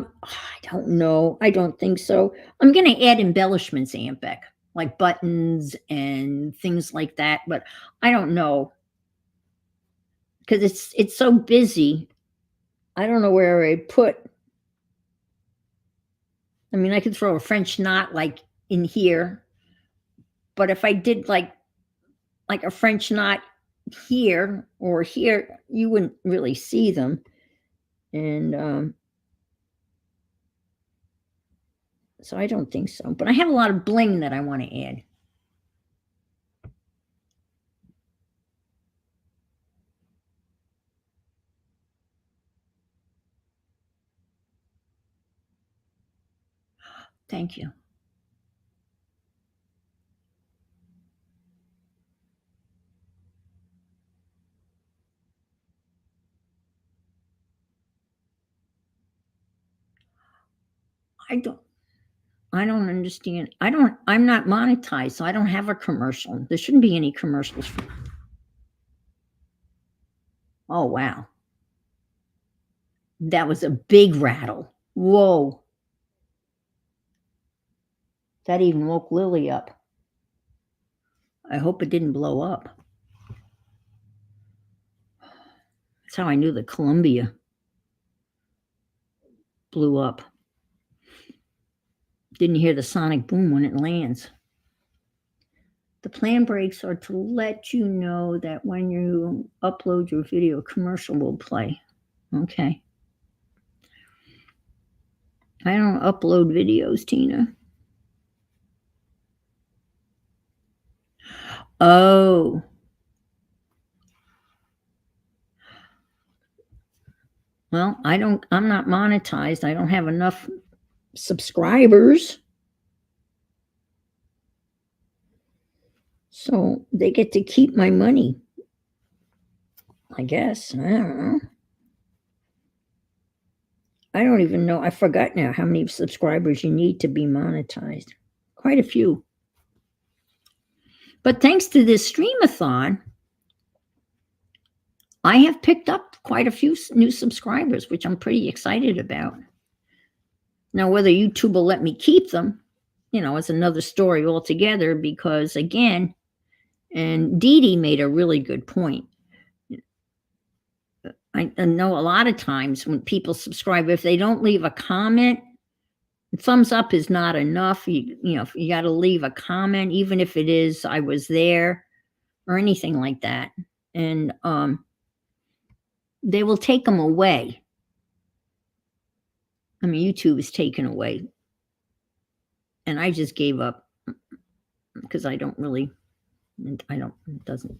Speaker 2: don't know. I don't think so. I'm going to add embellishments, Aunt Beck, like buttons and things like that, but I don't know because it's so busy. I don't know where I put. I mean, I could throw a French knot like in here, but if I did like a French knot here or here, you wouldn't really see them. And so I don't think so. But I have a lot of bling that I want to add. Thank you. I don't understand. I'm not monetized, so I don't have a commercial. There shouldn't be any commercials. Oh, wow. That was a big rattle. Whoa. That even woke Lily up. I hope it didn't blow up. That's how I knew the Columbia blew up. Didn't hear the sonic boom when it lands. The plan breaks are to let you know that when you upload your video, a commercial will play. Okay. I don't upload videos, Tina. Oh. Well, I'm not monetized. I don't have enough subscribers. So they get to keep my money. I guess. I don't know. I don't even know. I forgot now how many subscribers you need to be monetized. Quite a few. But thanks to this streamathon, I have picked up quite a few new subscribers, which I'm pretty excited about. Now, whether YouTube will let me keep them, it's another story altogether because, again, and Dee Dee made a really good point. I know a lot of times when people subscribe, if they don't leave a comment, thumbs up is not enough. You got to leave a comment, even if it is I was there or anything like that. And they will take them away. I mean, YouTube is taken away. And I just gave up because it doesn't.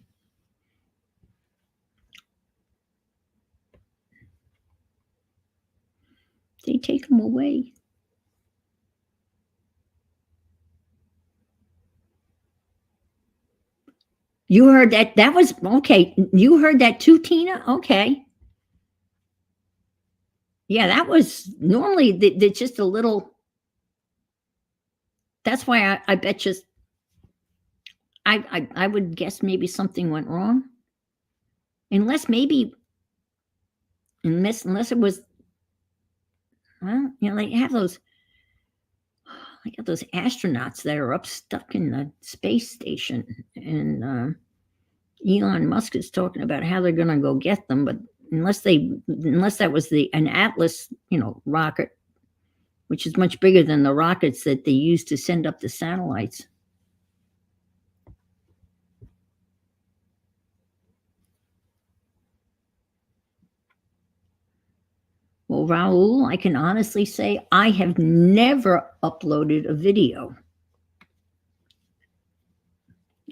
Speaker 2: They take them away. You heard that? That was okay. You heard that too, Tina? Okay. Yeah, that was normally just a little. That's why I bet you. I would guess maybe something went wrong, unless it was. Well, they have those. I got those astronauts that are stuck in the space station, and Elon Musk is talking about how they're going to go get them, but unless that was an Atlas, rocket, which is much bigger than the rockets that they use to send up the satellites. Well, Raul, I can honestly say I have never uploaded a video.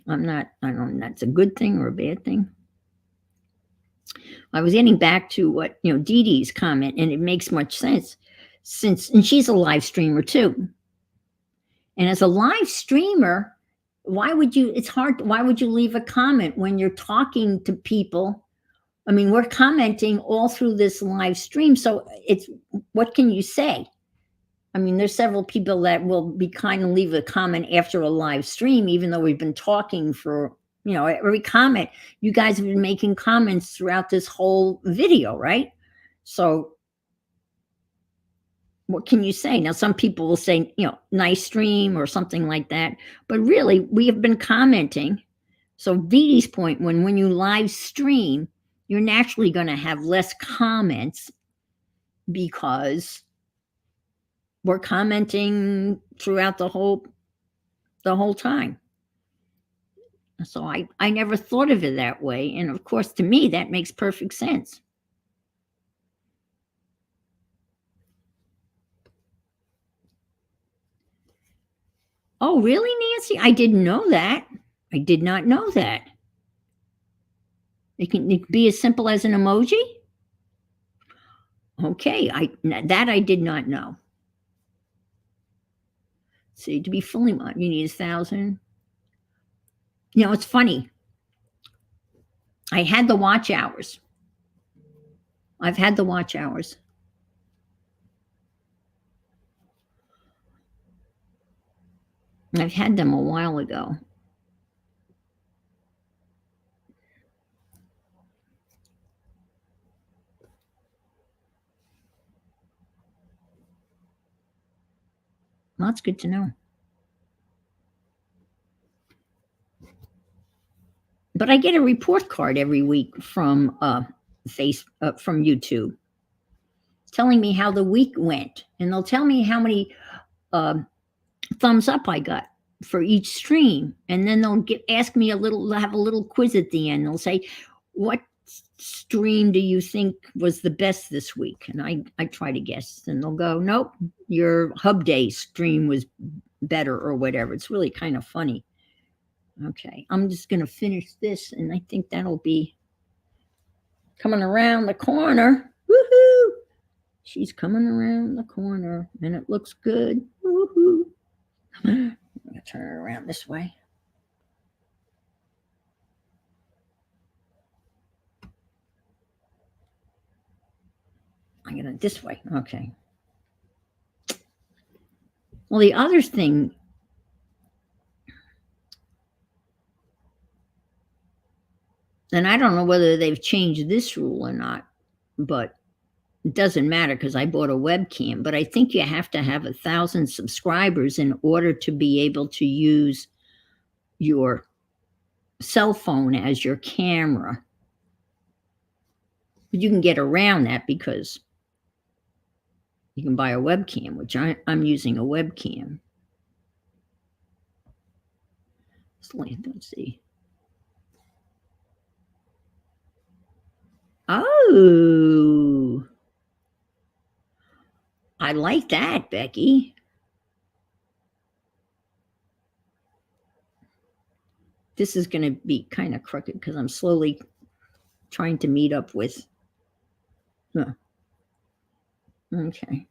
Speaker 2: I don't know if that's a good thing or a bad thing. I was getting back to what, Dee Dee's comment, and it makes much sense and she's a live streamer too. And as a live streamer, why would you? It's hard. Why would you leave a comment when you're talking to people? I mean, we're commenting all through this live stream, so it's what can you say? I mean, there's several people that will be kind and leave a comment after a live stream, even though we've been talking for, every comment. You guys have been making comments throughout this whole video, right? So what can you say? Now, some people will say, nice stream or something like that, but really, we have been commenting. So Dee Dee's point, when you live stream, you're naturally going to have less comments because we're commenting throughout the whole time. So I never thought of it that way. And of course, to me, that makes perfect sense. Oh, really, Nancy? I didn't know that. I did not know that. It can be as simple as an emoji? Okay, that I did not know. See, to be fully mod, you need 1,000. It's funny. I had the watch hours. I've had the watch hours. I've had them a while ago. Well, that's good to know. But I get a report card every week from from YouTube, telling me how the week went, and they'll tell me how many thumbs up I got for each stream, and then they'll ask me they'll have a little quiz at the end. They'll say, "What stream do you think was the best this week?" And I try to guess, and they'll go, "Nope, your Hub Day stream was better," or whatever. It's really kind of funny. Okay, I'm just going to finish this, and I think that'll be coming around the corner. Woohoo! She's coming around the corner, and it looks good. Woohoo! I'm going to turn it around this way. I'm going to this way. Okay. Well, the other thing, and I don't know whether they've changed this rule or not, but it doesn't matter because I bought a webcam, but I think you have to have 1,000 subscribers in order to be able to use your cell phone as your camera. But you can get around that because you can buy a webcam, which I'm using a webcam. Let's see. Oh, I like that, Becky. This is going to be kind of crooked because I'm slowly trying to meet up with. Okay.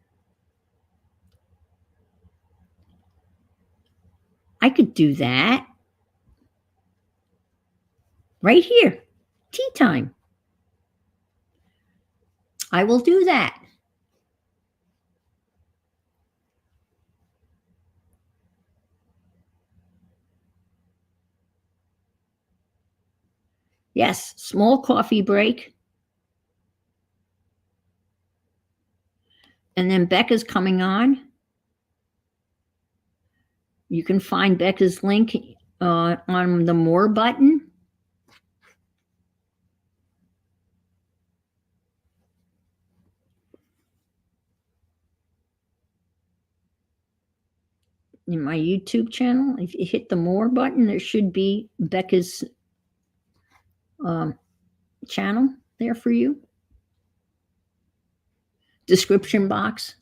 Speaker 2: I could do that right here. Tea time. I will do that. Yes, small coffee break. And then Becca's coming on. You can find Becca's link on the More button. In my YouTube channel, if you hit the More button, there should be Becca's channel there for you. Description box.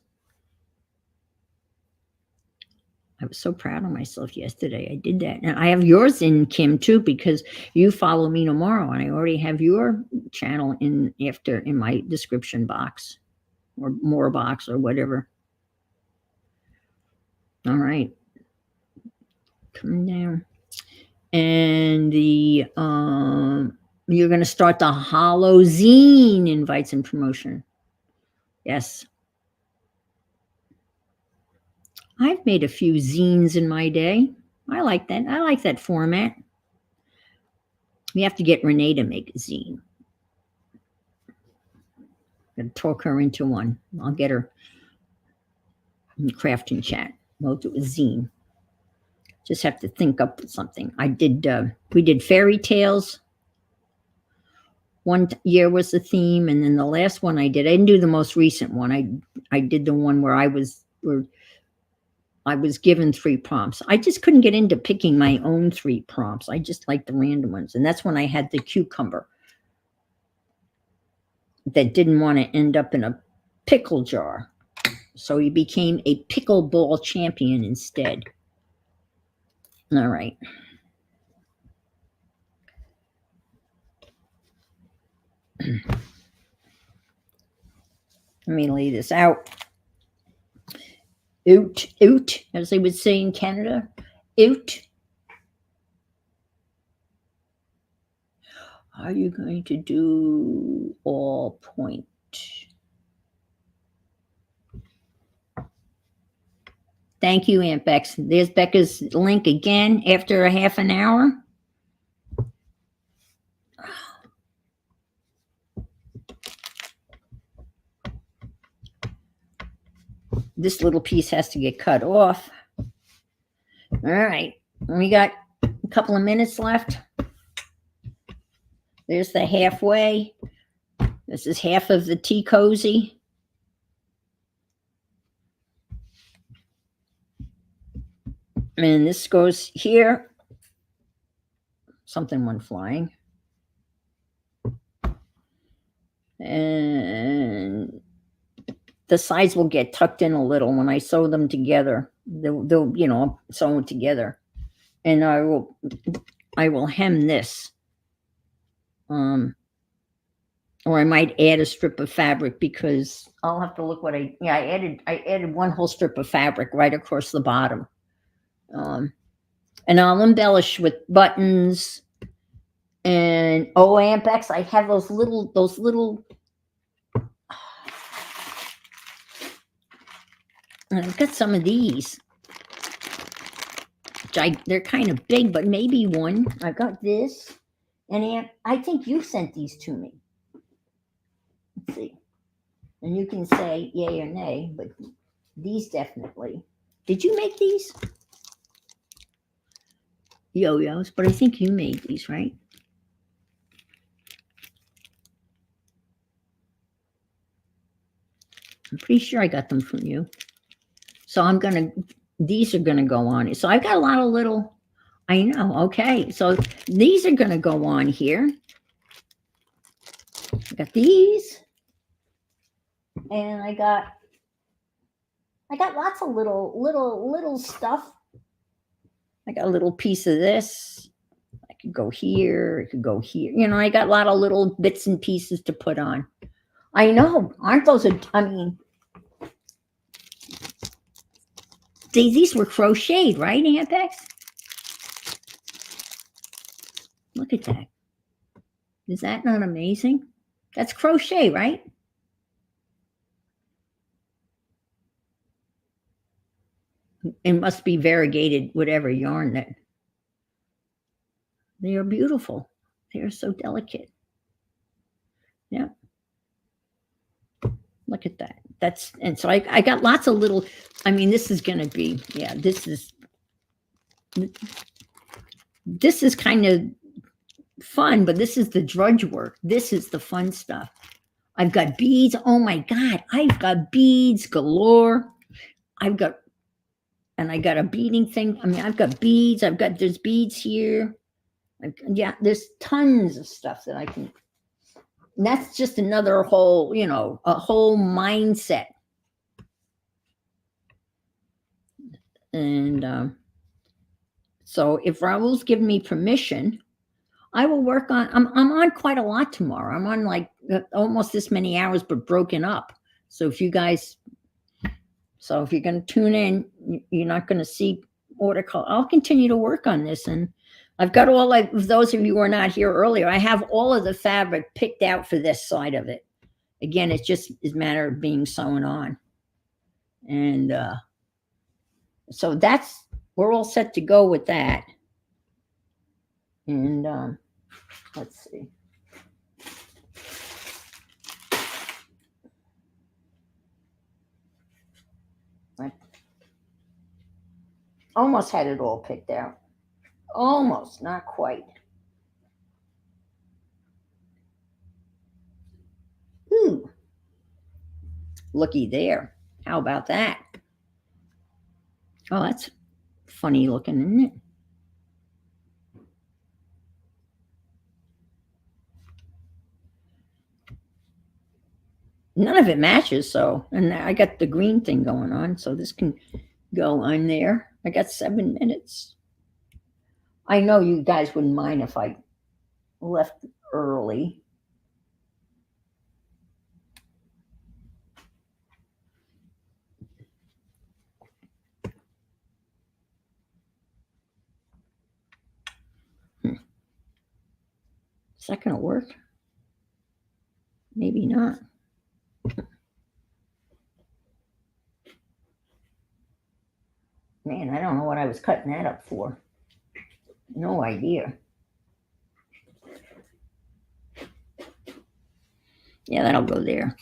Speaker 2: I was so proud of myself yesterday. I did that. And I have yours in, Kim, too, because you follow me tomorrow, and I already have your channel in my description box or More box or whatever. All right. Coming down. And you're going to start the Hollow Zine invites and promotion. Yes. I've made a few zines in my day. I like that. I like that format. We have to get Renee to make a zine. I'm going to talk her into one. I'll get her in craft and chat. We'll do a zine. Just have to think up something. We did fairy tales. One year was the theme, and then the last one I didn't do the most recent one. I did the one where I was given 3 prompts. I just couldn't get into picking my own 3 prompts. I just like the random ones. And that's when I had the cucumber that didn't want to end up in a pickle jar. So he became a pickleball champion instead. All right. Let me lay this out. Oot, as they would say in Canada. Oot. Are you going to do all point? Thank you, Aunt Bex. There's Becca's link again after a half an hour. This little piece has to get cut off. All right. We got a couple of minutes left. There's the halfway. This is half of the tea cozy. And this goes here. Something went flying. And the sides will get tucked in a little when I sew them together. They'll sew them together. And I will hem this. Or I might add a strip of fabric because I'll have to look what I added one whole strip of fabric right across the bottom. And I'll embellish with buttons and Aunt Bex, I have those little I've got some of these. They're kind of big, but maybe one. I've got this. And Aunt, I think you sent these to me. Let's see. And you can say yay or nay, but these definitely. Did you make these? Yo-yos, but I think you made these, right? I'm pretty sure I got them from you. So these are gonna go on. So I've got a lot of little, I know, okay. So these are gonna go on here. I got these. And I got lots of little stuff. I got a little piece of this. I could go here. It could go here. I got a lot of little bits and pieces to put on. I know. Aren't those, these were crocheted, right, Aunt Bex? Look at that. Is that not amazing? That's crochet, right? It must be variegated, whatever yarn that. They are beautiful. They are so delicate. Yeah. Look at that. And so I got lots of little, this is going to be, this is kind of fun, but this is the drudge work. This is the fun stuff. I've got beads. Oh my God. I've got beads galore. I got a beading thing. I've got beads. There's beads here. There's tons of stuff that I can. And that's just another whole, a whole mindset. And so if Raul's given me permission, I will work on, I'm on quite a lot tomorrow. I'm on like almost this many hours, but broken up. So if you're going to tune in, you're not going to see watercolor. I'll continue to work on this. And I've got all like those of you who were not here earlier. I have all of the fabric picked out for this side of it. Again, it's just a matter of being sewn on, and so that's we're all set to go with that. And let's see. I almost had it all picked out. Almost, not quite. Ooh, looky there. How about that? Oh, that's funny looking, isn't it? None of it matches, so, and I got the green thing going on, so this can go on there. I got 7 minutes. I know you guys wouldn't mind if I left early. Is that going to work? Maybe not. Man, I don't know what I was cutting that up for. No idea. Yeah, that'll go there.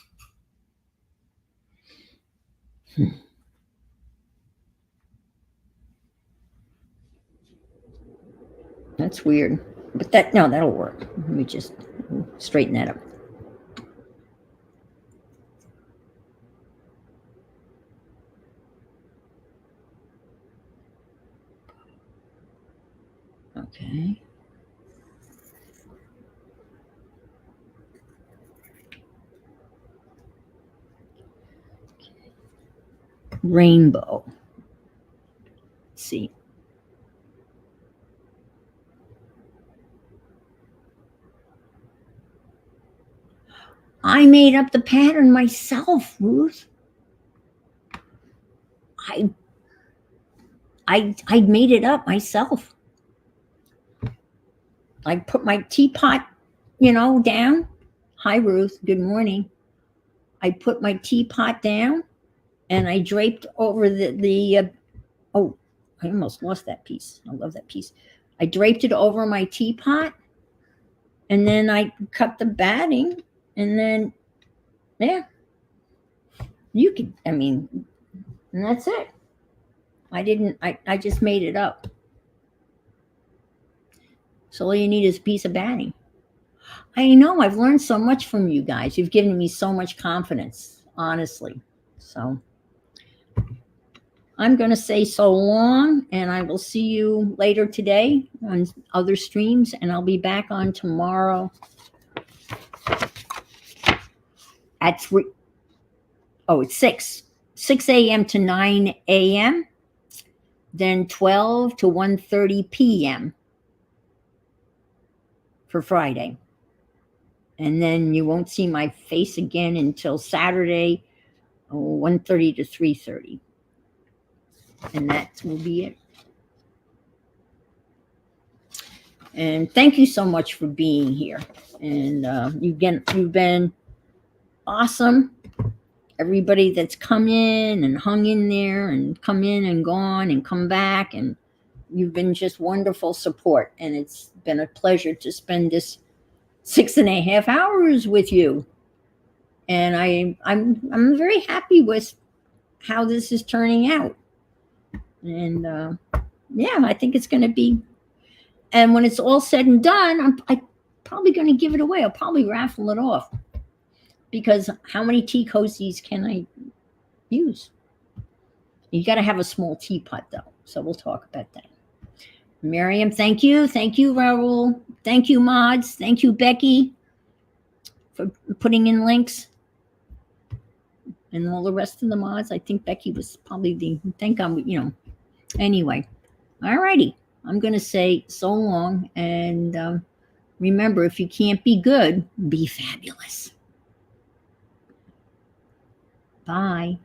Speaker 2: That's weird. But that'll work. Let me just straighten that up. Okay. Rainbow. Let's see. I made up the pattern myself, Ruth. I made it up myself. I put my teapot, down. Hi, Ruth. Good morning. I put my teapot down, and I draped over oh, I almost lost that piece. I love that piece. I draped it over my teapot, and then I cut the batting, and then, yeah, and that's it. I just made it up. So all you need is a piece of batting. I know, I've learned so much from you guys. You've given me so much confidence, honestly. So I'm going to say so long, and I will see you later today on other streams, and I'll be back on tomorrow at 3. Oh, it's 6 a.m. to 9 a.m., then 12 to 1:30 p.m. for Friday. And then you won't see my face again until Saturday, 1:30 to 3:30. And that will be it. And thank you so much for being here. And you've been awesome. Everybody that's come in and hung in there and come in and gone and come back, and you've been just wonderful support. And it's been a pleasure to spend this 6.5 hours with you. And I'm very happy with how this is turning out. And yeah, I think it's going to be. And when it's all said and done, I'm probably going to give it away. I'll probably raffle it off, because how many tea cozies can I use? You got to have a small teapot, though. So we'll talk about that. Miriam, thank you. Thank you, Raul. Thank you, mods. Thank you, Becky, for putting in links. And all the rest of the mods. I think Becky was probably anyway. All righty. I'm going to say so long. And remember, if you can't be good, be fabulous. Bye.